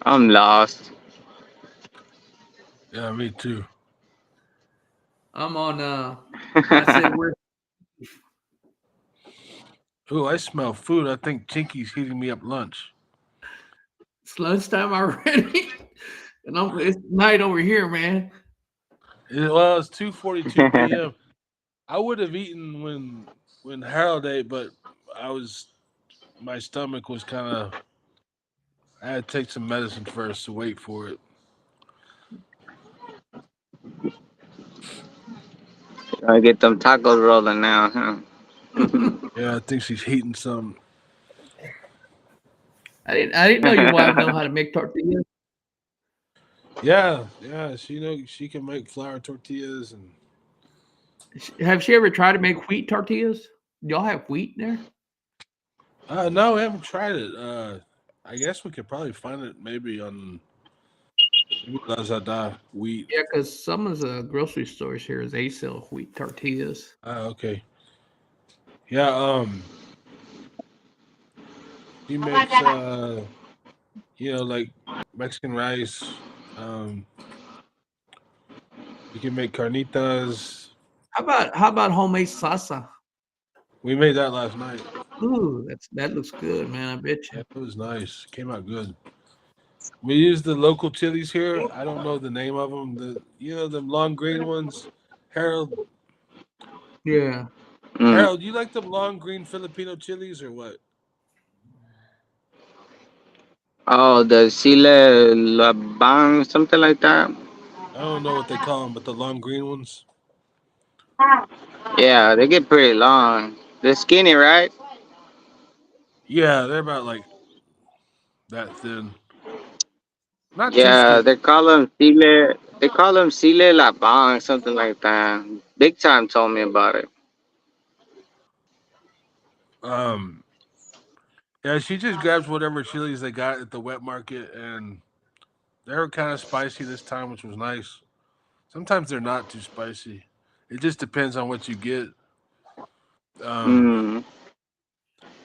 I'm lost. Yeah, me too. I'm on. I said, "Where?" Ooh, I smell food. I think Chinky's heating me up lunch. It's lunchtime already, and it's night over here, man. Well, it's 2:42 p.m. I would have eaten when Harold ate, but my stomach was kind of. I had to take some medicine first to wait for it. I get them tacos rolling now, huh? Yeah, I think she's heating some. I didn't know your wife know how to make tortillas. Yeah, she can make flour tortillas and. Have she ever tried to make wheat tortillas? Y'all have wheat there? No, we haven't tried it. I guess we could probably find it maybe on Lazada wheat. Yeah, because some of the grocery stores here they sell wheat tortillas. Okay. Yeah. She makes like Mexican rice. Um, you can make carnitas. How about homemade salsa? We made that last night. Ooh, that looks good, man. I bet Yeah, you. it was nice. Came out good. We use the local chilies here. I don't know the name of them. The long green ones. Harold, Yeah. Mm. Harold, you like them long green Filipino chilies or what? Oh, the Sile Labang, something like that. I don't know what they call them, but the long green ones. Yeah, they get pretty long. They're skinny, right? Yeah, they're about like that thin. Not too Yeah, skinny. they call them Sile. They call them Sile Labang, something like that. Big Time told me about it. Um, yeah, she just grabs whatever chilies they got at the wet market, and they were kind of spicy this time, which was nice. Sometimes they're not too spicy. It just depends on what you get. Um, Mm.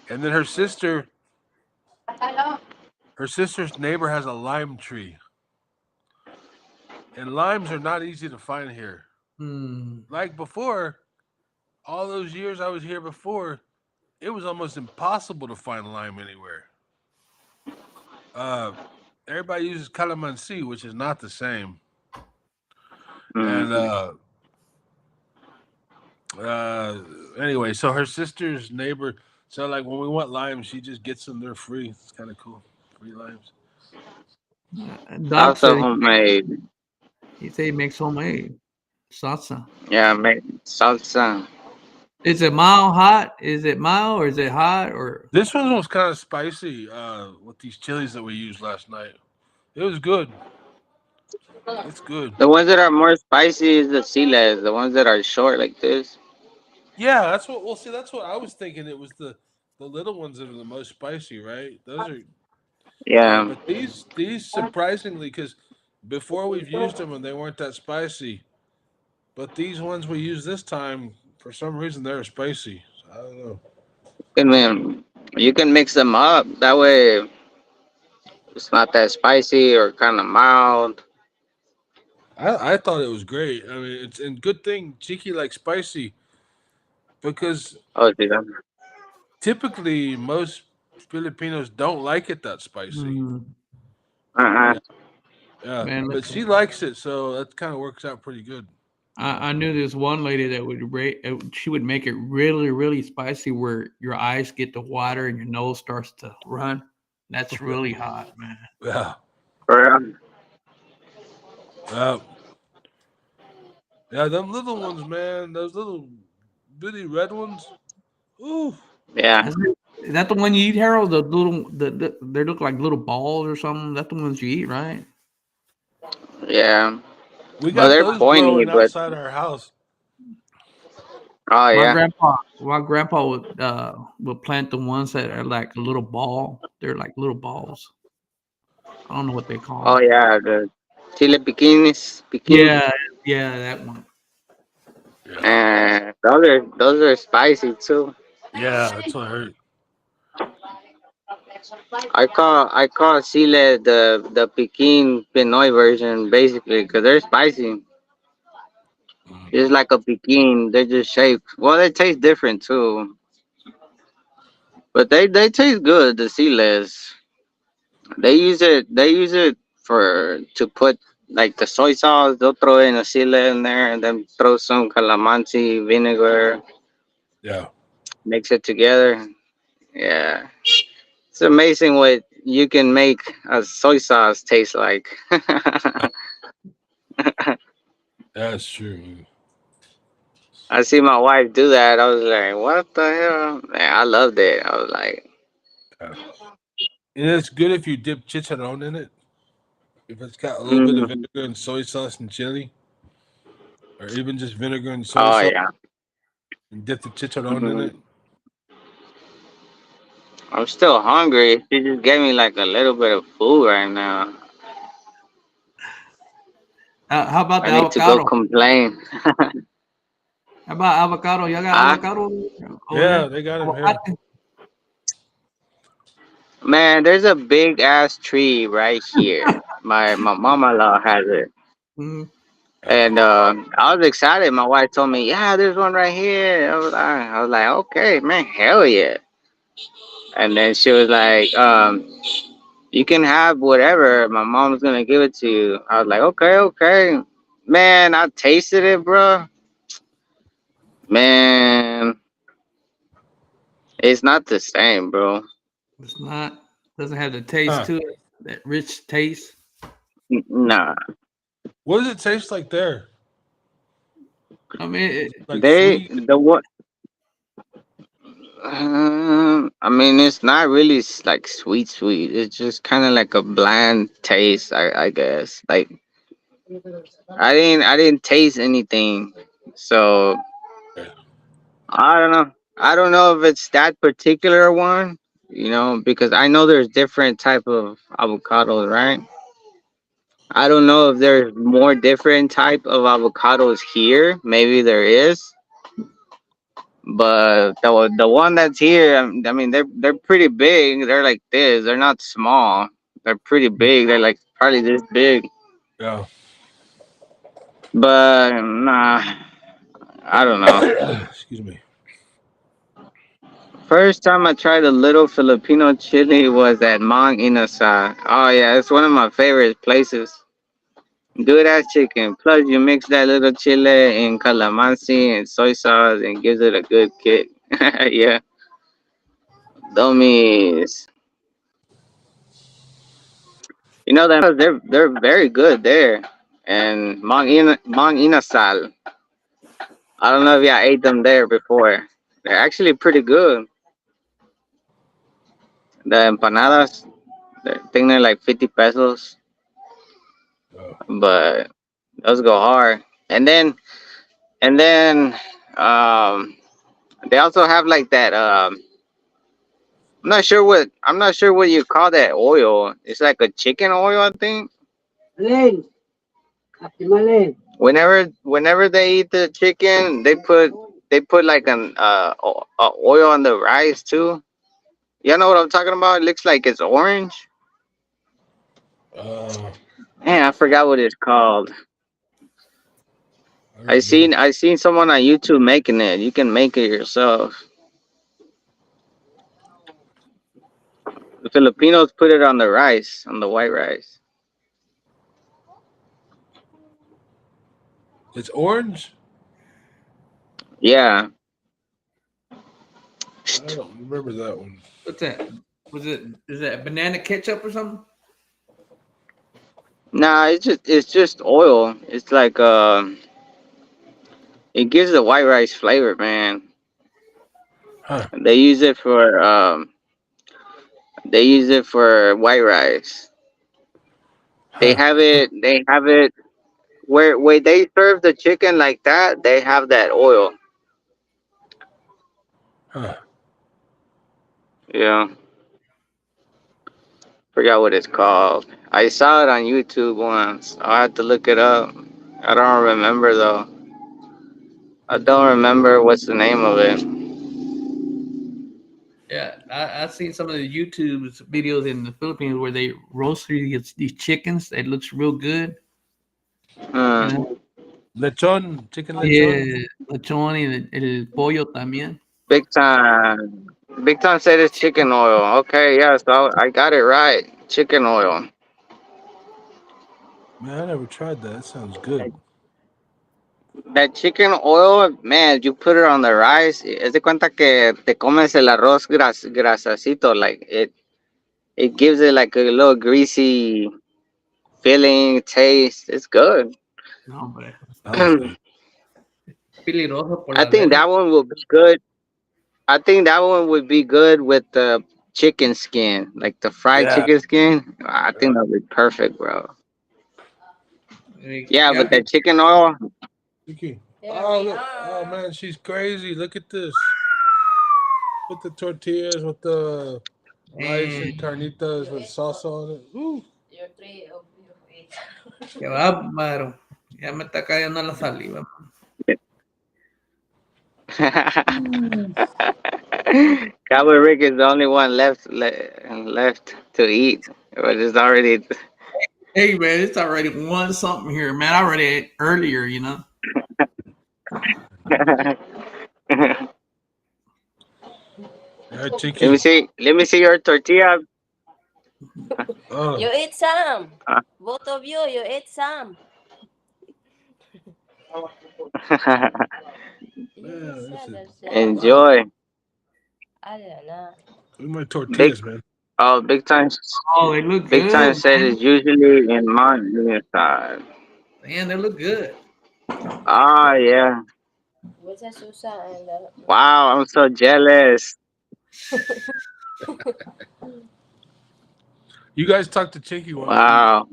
and then her sister's neighbor has a lime tree, and limes are not easy to find here. Hmm. Like before, all those years I was here before, it was almost impossible to find lime anywhere. Uh, Everybody uses calamansi, which is not the same. And Mm. uh, anyway, so her sister's neighbor, so like when we want limes, she just gets them. They're free. It's kind of cool. Free limes. Doc Salsa said homemade. he makes homemade salsa. Yeah, make salsa. Is it mild hot? Is it mild or is it hot or? This one was kind of spicy with these chilies that we used last night. It was good. It's good. The ones that are more spicy is the siles. The ones that are short like this. Yeah, that's what. Well, see, that's what I was thinking. It was the little ones that are the most spicy, right? Those are. Yeah. But these surprisingly, because before we've used them and they weren't that spicy, but these ones we use this time for some reason they're spicy. So I don't know. You can mix them up. That way it's not that spicy or kind of mild. I thought it was great. I mean, it's and good thing Cheeky likes spicy because Oh, dude. typically most Filipinos don't like it that spicy. Mm, Uh-uh. Yeah, yeah, man, but listen. she likes it, so that kind of works out pretty good. I knew this one lady that would rate. She would make it really, really spicy, where your eyes get to water and your nose starts to run. That's really hot, man. Yeah, For real. yeah, yeah. Them little ones, man. Those little bitty red ones. Ooh, Yeah. Is that the one you eat, Harold? The little, they look like little balls or something. That's the ones you eat, right? Yeah. we Well, got they're those pointy, growing but outside our house. oh yeah. My grandpa would plant the ones that are like a little ball. They're like little balls. I don't know what they call Oh them. yeah. The chile bikinis, bikini. Yeah, yeah, that one. Yeah, And those are spicy too. yeah. That's what I heard. I call chile the Pekin Pinoy version basically because they're spicy. It's like a Pekin. They're just shaped. Well, they taste different too, but they taste good. The chiles. They use it for to put like the soy sauce. They'll throw in a chile in there and then throw some calamansi vinegar. Yeah, Mix it together. Yeah, it's amazing what you can make a soy sauce taste like. that's true. I see my wife do that. I was like, what the hell? Man, I loved it. I was like, Yeah. And it's good if you dip chicharron in it. If it's got a little bit of mm, vinegar and soy sauce and chili, or even just vinegar and soy oh sauce, yeah. and dip the chicharron in Hmm. it. I'm still hungry. She just gave me like a little bit of food right now. How about I the need to go avocado? complain. How about avocado? Y'all got Ah, avocado over Yeah, there? they got him here. Aguacate? man, there's a big ass tree right here. My mama-in-law has it. Mm, And I was excited. My wife told me, "Yeah, there's one right here." I was like, "Okay, man, hell yeah!" And then she was like, "You can have whatever. My mom's gonna give it to you." I was like, "Okay, okay." Man, I tasted it, bro. Man, it's not the same, bro. it's not. Doesn't have the taste Huh. to it. That rich taste. Nah, What does it taste like there? I mean, Like sweet? the what? I mean, it's not really like sweet, sweet. It's just kind of like a bland taste, I guess. Like I didn't taste anything, so Yeah. I don't know. I don't know if it's that particular one, because I know there's different type of avocados, right? I don't know if there's more different type of avocados here. Maybe there is, but the one that's here, I mean, they're pretty big. They're like this. They're not small. They're pretty big. They're like probably this big. Yeah. But nah, I don't know. Excuse me. First time I tried a little Filipino chili was at Mang Inasal. Oh yeah, it's one of my favorite places. Good ass chicken. Plus you mix that little chili in calamansi and soy sauce and gives it a good kick. Yeah, dummies. They're very good there. And Mang Inasal. I don't know if y'all ate them there before. They're actually pretty good. The empanadas, I think they're like 50 pesos. but those go hard. And then they also have like that. I'm not sure what you call that oil. It's like a chicken oil, I think. Malin. Ate Malin. Whenever they eat the chicken, they put like an oil on the rice too. You know what I'm talking about? It looks like it's orange. Uh, Man, I forgot what it's called. I don't know. I seen someone on YouTube making it. You can make it yourself. The Filipinos put it on the rice, on the white rice. It's orange. Yeah. I don't remember that one. What's that? Is that banana ketchup or something? Nah, it's just oil. It's like it gives the white rice flavor, man. Huh. They use it for white rice. Huh. They have it where they serve the chicken like that, they have that oil. Huh. Yeah. Forgot what it's called. I saw it on YouTube once. I have to look it up. I don't remember though. I don't remember what's the name of it. Yeah, I've seen some of the YouTube videos in the Philippines where they roast these chickens. It looks real good. You Hmm. know? Lechon, chicken lechon. Yeah, lechon y el pollo también. Big time. Big time said it's chicken oil. Okay, yeah, so I got it right. Chicken oil. Man, I never tried that. That sounds good. That chicken oil, man, you put it on the rice. Es de cuenta que te comes el arroz grasosito. Like it gives it like a little greasy feeling, taste. It's good. No, hombre. Sounds good. Peligroso por I las think venas. that one will be good. I think that one would be good with the chicken skin, like the fried Yeah. chicken skin. I think that would be perfect, bro. Yeah, Yeah, but that chicken oil, Vicky. There Oh, we look. Oh, are. man, she's crazy. Look at this. With the tortillas, with the rice and and carnitas with salsa on it. Ooh. Your three of you ate. qué bárbaro. Ya me está cayendo la saliva. Cowboy Rick is the only one left to eat, but it's already. Hey man, it's already one something here, man. I already ate earlier, you know. Yeah, Let Chicky. me see. Let me see your tortilla. Oh, You ate some. Uh, Both of you ate some. man, this is. Wow. Enjoy. I don't know. Look at my Big tortillas, man. oh, big time. Oh, they look Big time good, said man. it's usually in Montana side. Man, they look good. Ah, yeah. What's that Susan and Wow, I'm so jealous. You guys talk to Chicky while I eat. Wow.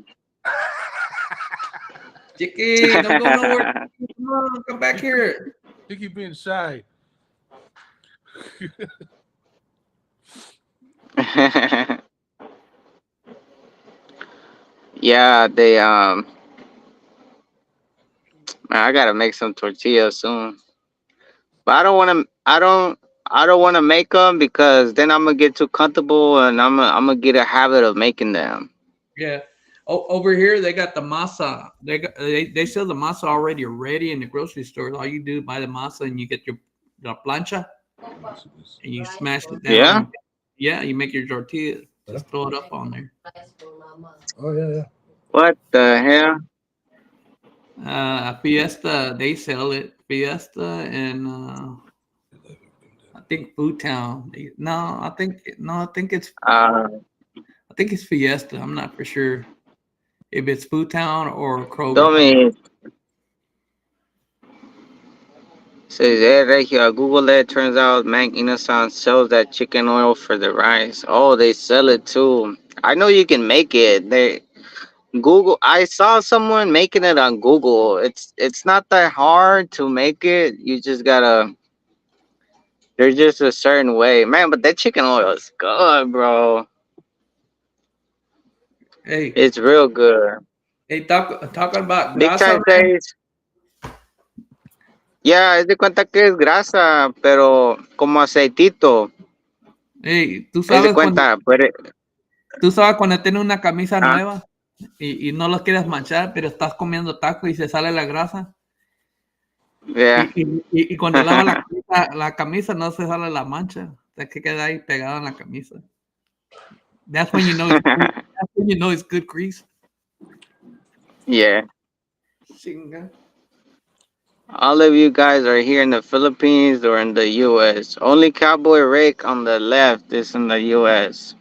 Chicky, don't go nowhere. Come on, come back here. Chicky being shy. Yeah, they man, I gotta make some tortillas soon. But I don't want to. I don't want to make them because then I'm gonna get too comfortable and I'm gonna get a habit of making them. Yeah. Oh, over here they got the masa. They sell the masa already ready in the grocery store. All you do is buy the masa and you get your plancha and you smash it down. Yeah. And, yeah, you make your tortilla. Just throw it up on there. Oh, yeah, yeah. What the hell? Fiesta, they sell it. Fiesta and I think Food Town. No, I think Uh, it's Fiesta. I'm not for sure if it's Food Town or Kroger. Domi says, "Hey, Regio, Google that. Turns out Mang Inasan sells that chicken oil for the rice. Oh, they sell it too. I know you can make it. Google. I saw someone making it on Google. It's not that hard to make it. You just gotta. There's just a certain way, man. But that chicken oil is good, bro. Hey, It's real good. hey, talking about Big grasa, time man. says, yeah, es de cuenta que es grasa, pero como aceitito. Hey, Es de cuenta, pero, tú sabes cuando tienes una camisa ah, nueva y no los quieres manchar, pero estás comiendo taco y se sale la grasa. yeah. Y cuando lavas la camisa no se sale la mancha, se queda ahí pegada en la camisa. That's when you know it's grease. That's when you know it's good grease. Yeah. Chinga. All of you guys are here in the Philippines or in the U.S. Only Cowboy Rick on the left is in the U.S.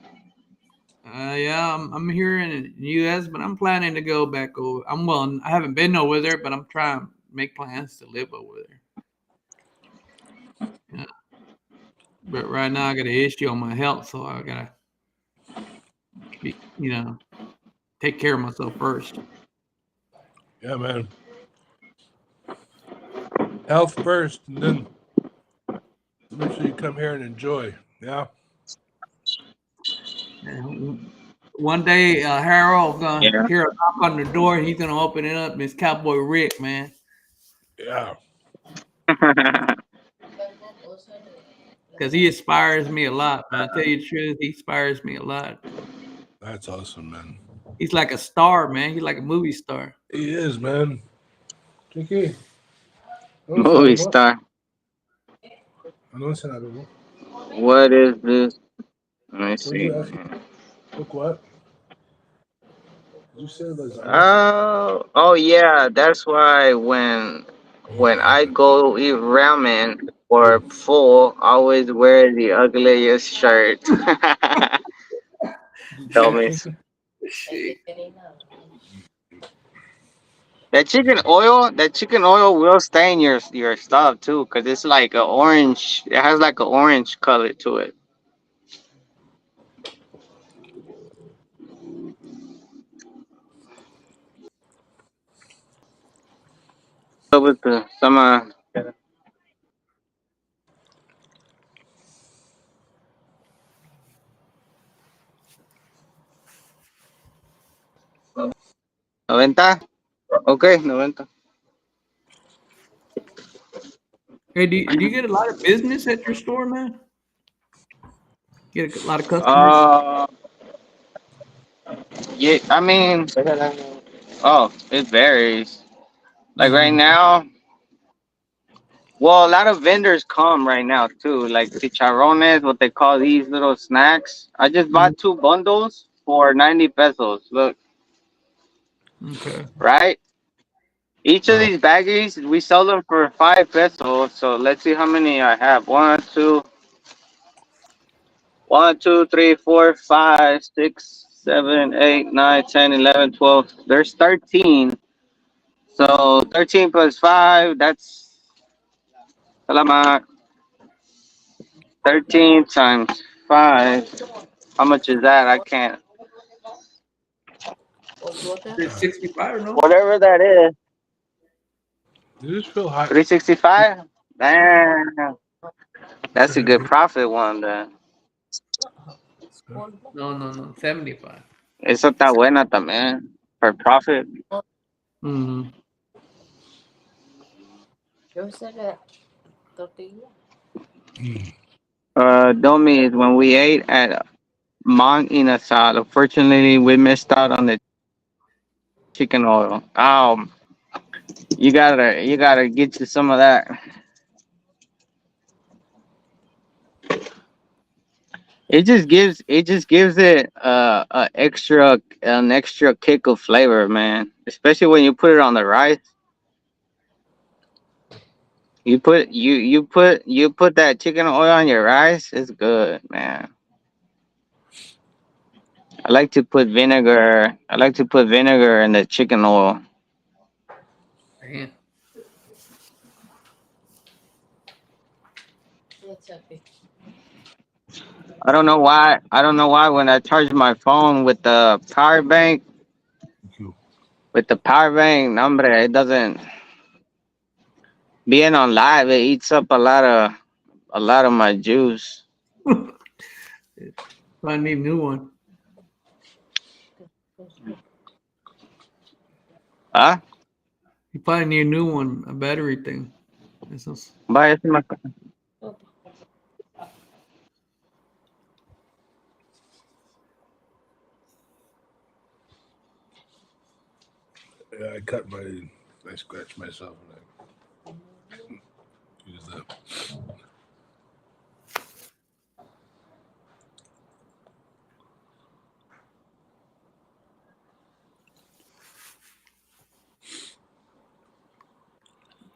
Yeah, I'm here in the U.S., but I'm planning to go back over. I haven't been over there, but I'm trying to make plans to live over there. Yeah. But right now I got an issue on my health, so I gotta be, take care of myself first. Yeah, man. Health first, and then make sure you come here and enjoy. Yeah. And one day, Harold gonna Yeah. hear a knock on the door, and he's gonna open it up. It's Cowboy Rick, man, Yeah. because he inspires me a lot. Man. I tell you the truth, he inspires me a lot. That's awesome, man. He's like a star, man. He's like a movie star. He is, man. Chiqui. Movie star. What is this? Let me see. Look what? Did you say lasagna? Oh yeah. That's why when I go eat ramen or pho, I always wear the ugliest shirt. Tell me. That chicken oil will stain your stuff too, cause it's like a orange. It has like an orange color to it. So with the some ¿90? Okay, 90. Hey, do you get a lot of business at your store, man? Get a lot of customers. Yeah, I mean, oh, it varies. Like right now, well, a lot of vendors come right now too, like chicharrones, what they call these little snacks. I just bought 2 bundles for 90 pesos. Look, Okay. right? Each of these baggies, we sell them for 5 pesos. So let's see how many I have. 1, 2, 3, 4, 5, 6, 7, 8, 9, 10, 11, 12. There's 13. So 13 plus 5, that's salamat. 13 times 5. How much is that? I can't. 65 or no? Whatever that is. You just feel hot. 365? Damn. That's a good profit one then. No. 75. Eso está buena también. For profit. Mm-hmm. Domi is when we ate at Mang Inasal. Unfortunately, we missed out on the chicken oil. You gotta get you some of that. It just gives it an extra kick of flavor, man. Especially when you put it on the rice. You put that chicken oil on your rice. It's good, man. I like to put vinegar. I like to put vinegar in the chicken oil. Damn. I don't know why. When I charge my phone with the power bank, With the power bank, hombre, it doesn't. Being on live, it eats up a lot of my juice. I need a new one. Huh? You probably need a new one, a battery thing. This is, Bye, my. Yeah, I scratched myself and I use that.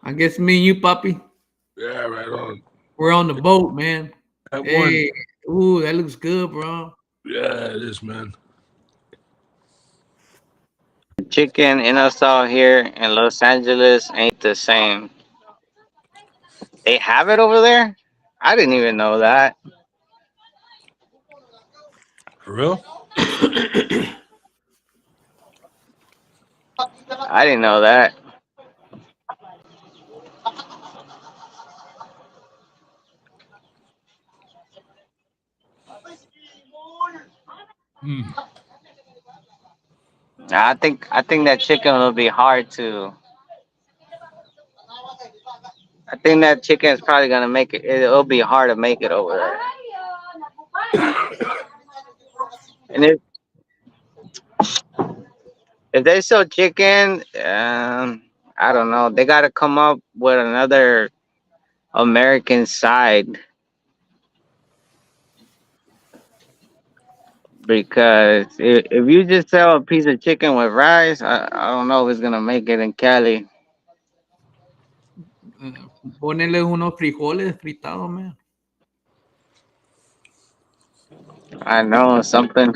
I guess me and you, Poppy, Yeah, right on. we're on the boat, man. That Hey, one. ooh, that looks good, bro. Yeah, it is, man. Chicken in us out here in Los Angeles ain't the same. They have it over there? I didn't even know that. For real? I didn't know that. Hmm. I think that chicken will be hard to. I think that chicken is probably gonna make it. It'll be hard to make it over there. And if they sell chicken, I don't know. They got to come up with another American side because if you just sell a piece of chicken with rice, I don't know if it's gonna make it in Cali. Ponele unos frijoles fritados, man. I know something.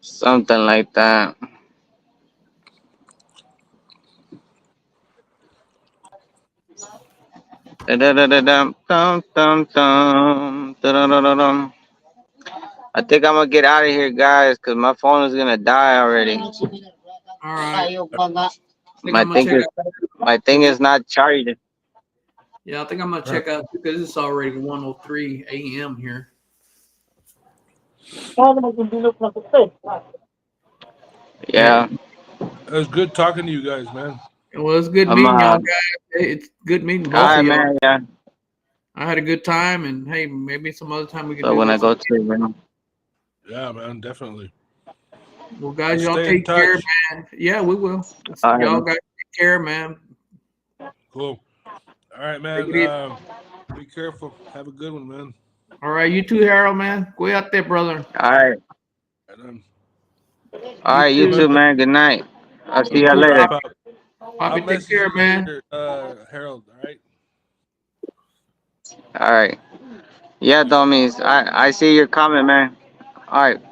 Something like that. Da-da-da-da-dum, dum, dum, dum, da-da-da-da-dum. I think I'm gonna get out of here, guys, because my phone is gonna die already. All right. Ayaw pa nga. I think I'm gonna check out. My thing is not charged. Yeah, I think I'm gonna check out because it's already 1:03 a.m. here. Paano mag-develop na ito? Yeah, It was good talking to you guys, man. Well, it's good I'm meeting y'all guys. Hey, it's good meeting all both right, of y'all. man. Yeah. I had a good time, and hey, maybe some other time we can So do when I this. go to the room, Yeah, man, definitely. Well, guys, Let's y'all stay in take care, touch. man. Yeah, we will. all right, Y'all man. guys take care, man. Cool. All right, man. Take it easy. Be careful. Have a good one, man. All right, you too, Harold, man. Cuídate, brother. All right, Right on. all right. You too. too, man. Good night. I'll see You y'all too, later. Poppy. I'll Poppy, take message care, you man. later, Harold. All right. All right. Yeah, dummies. I see your comment, man. All right.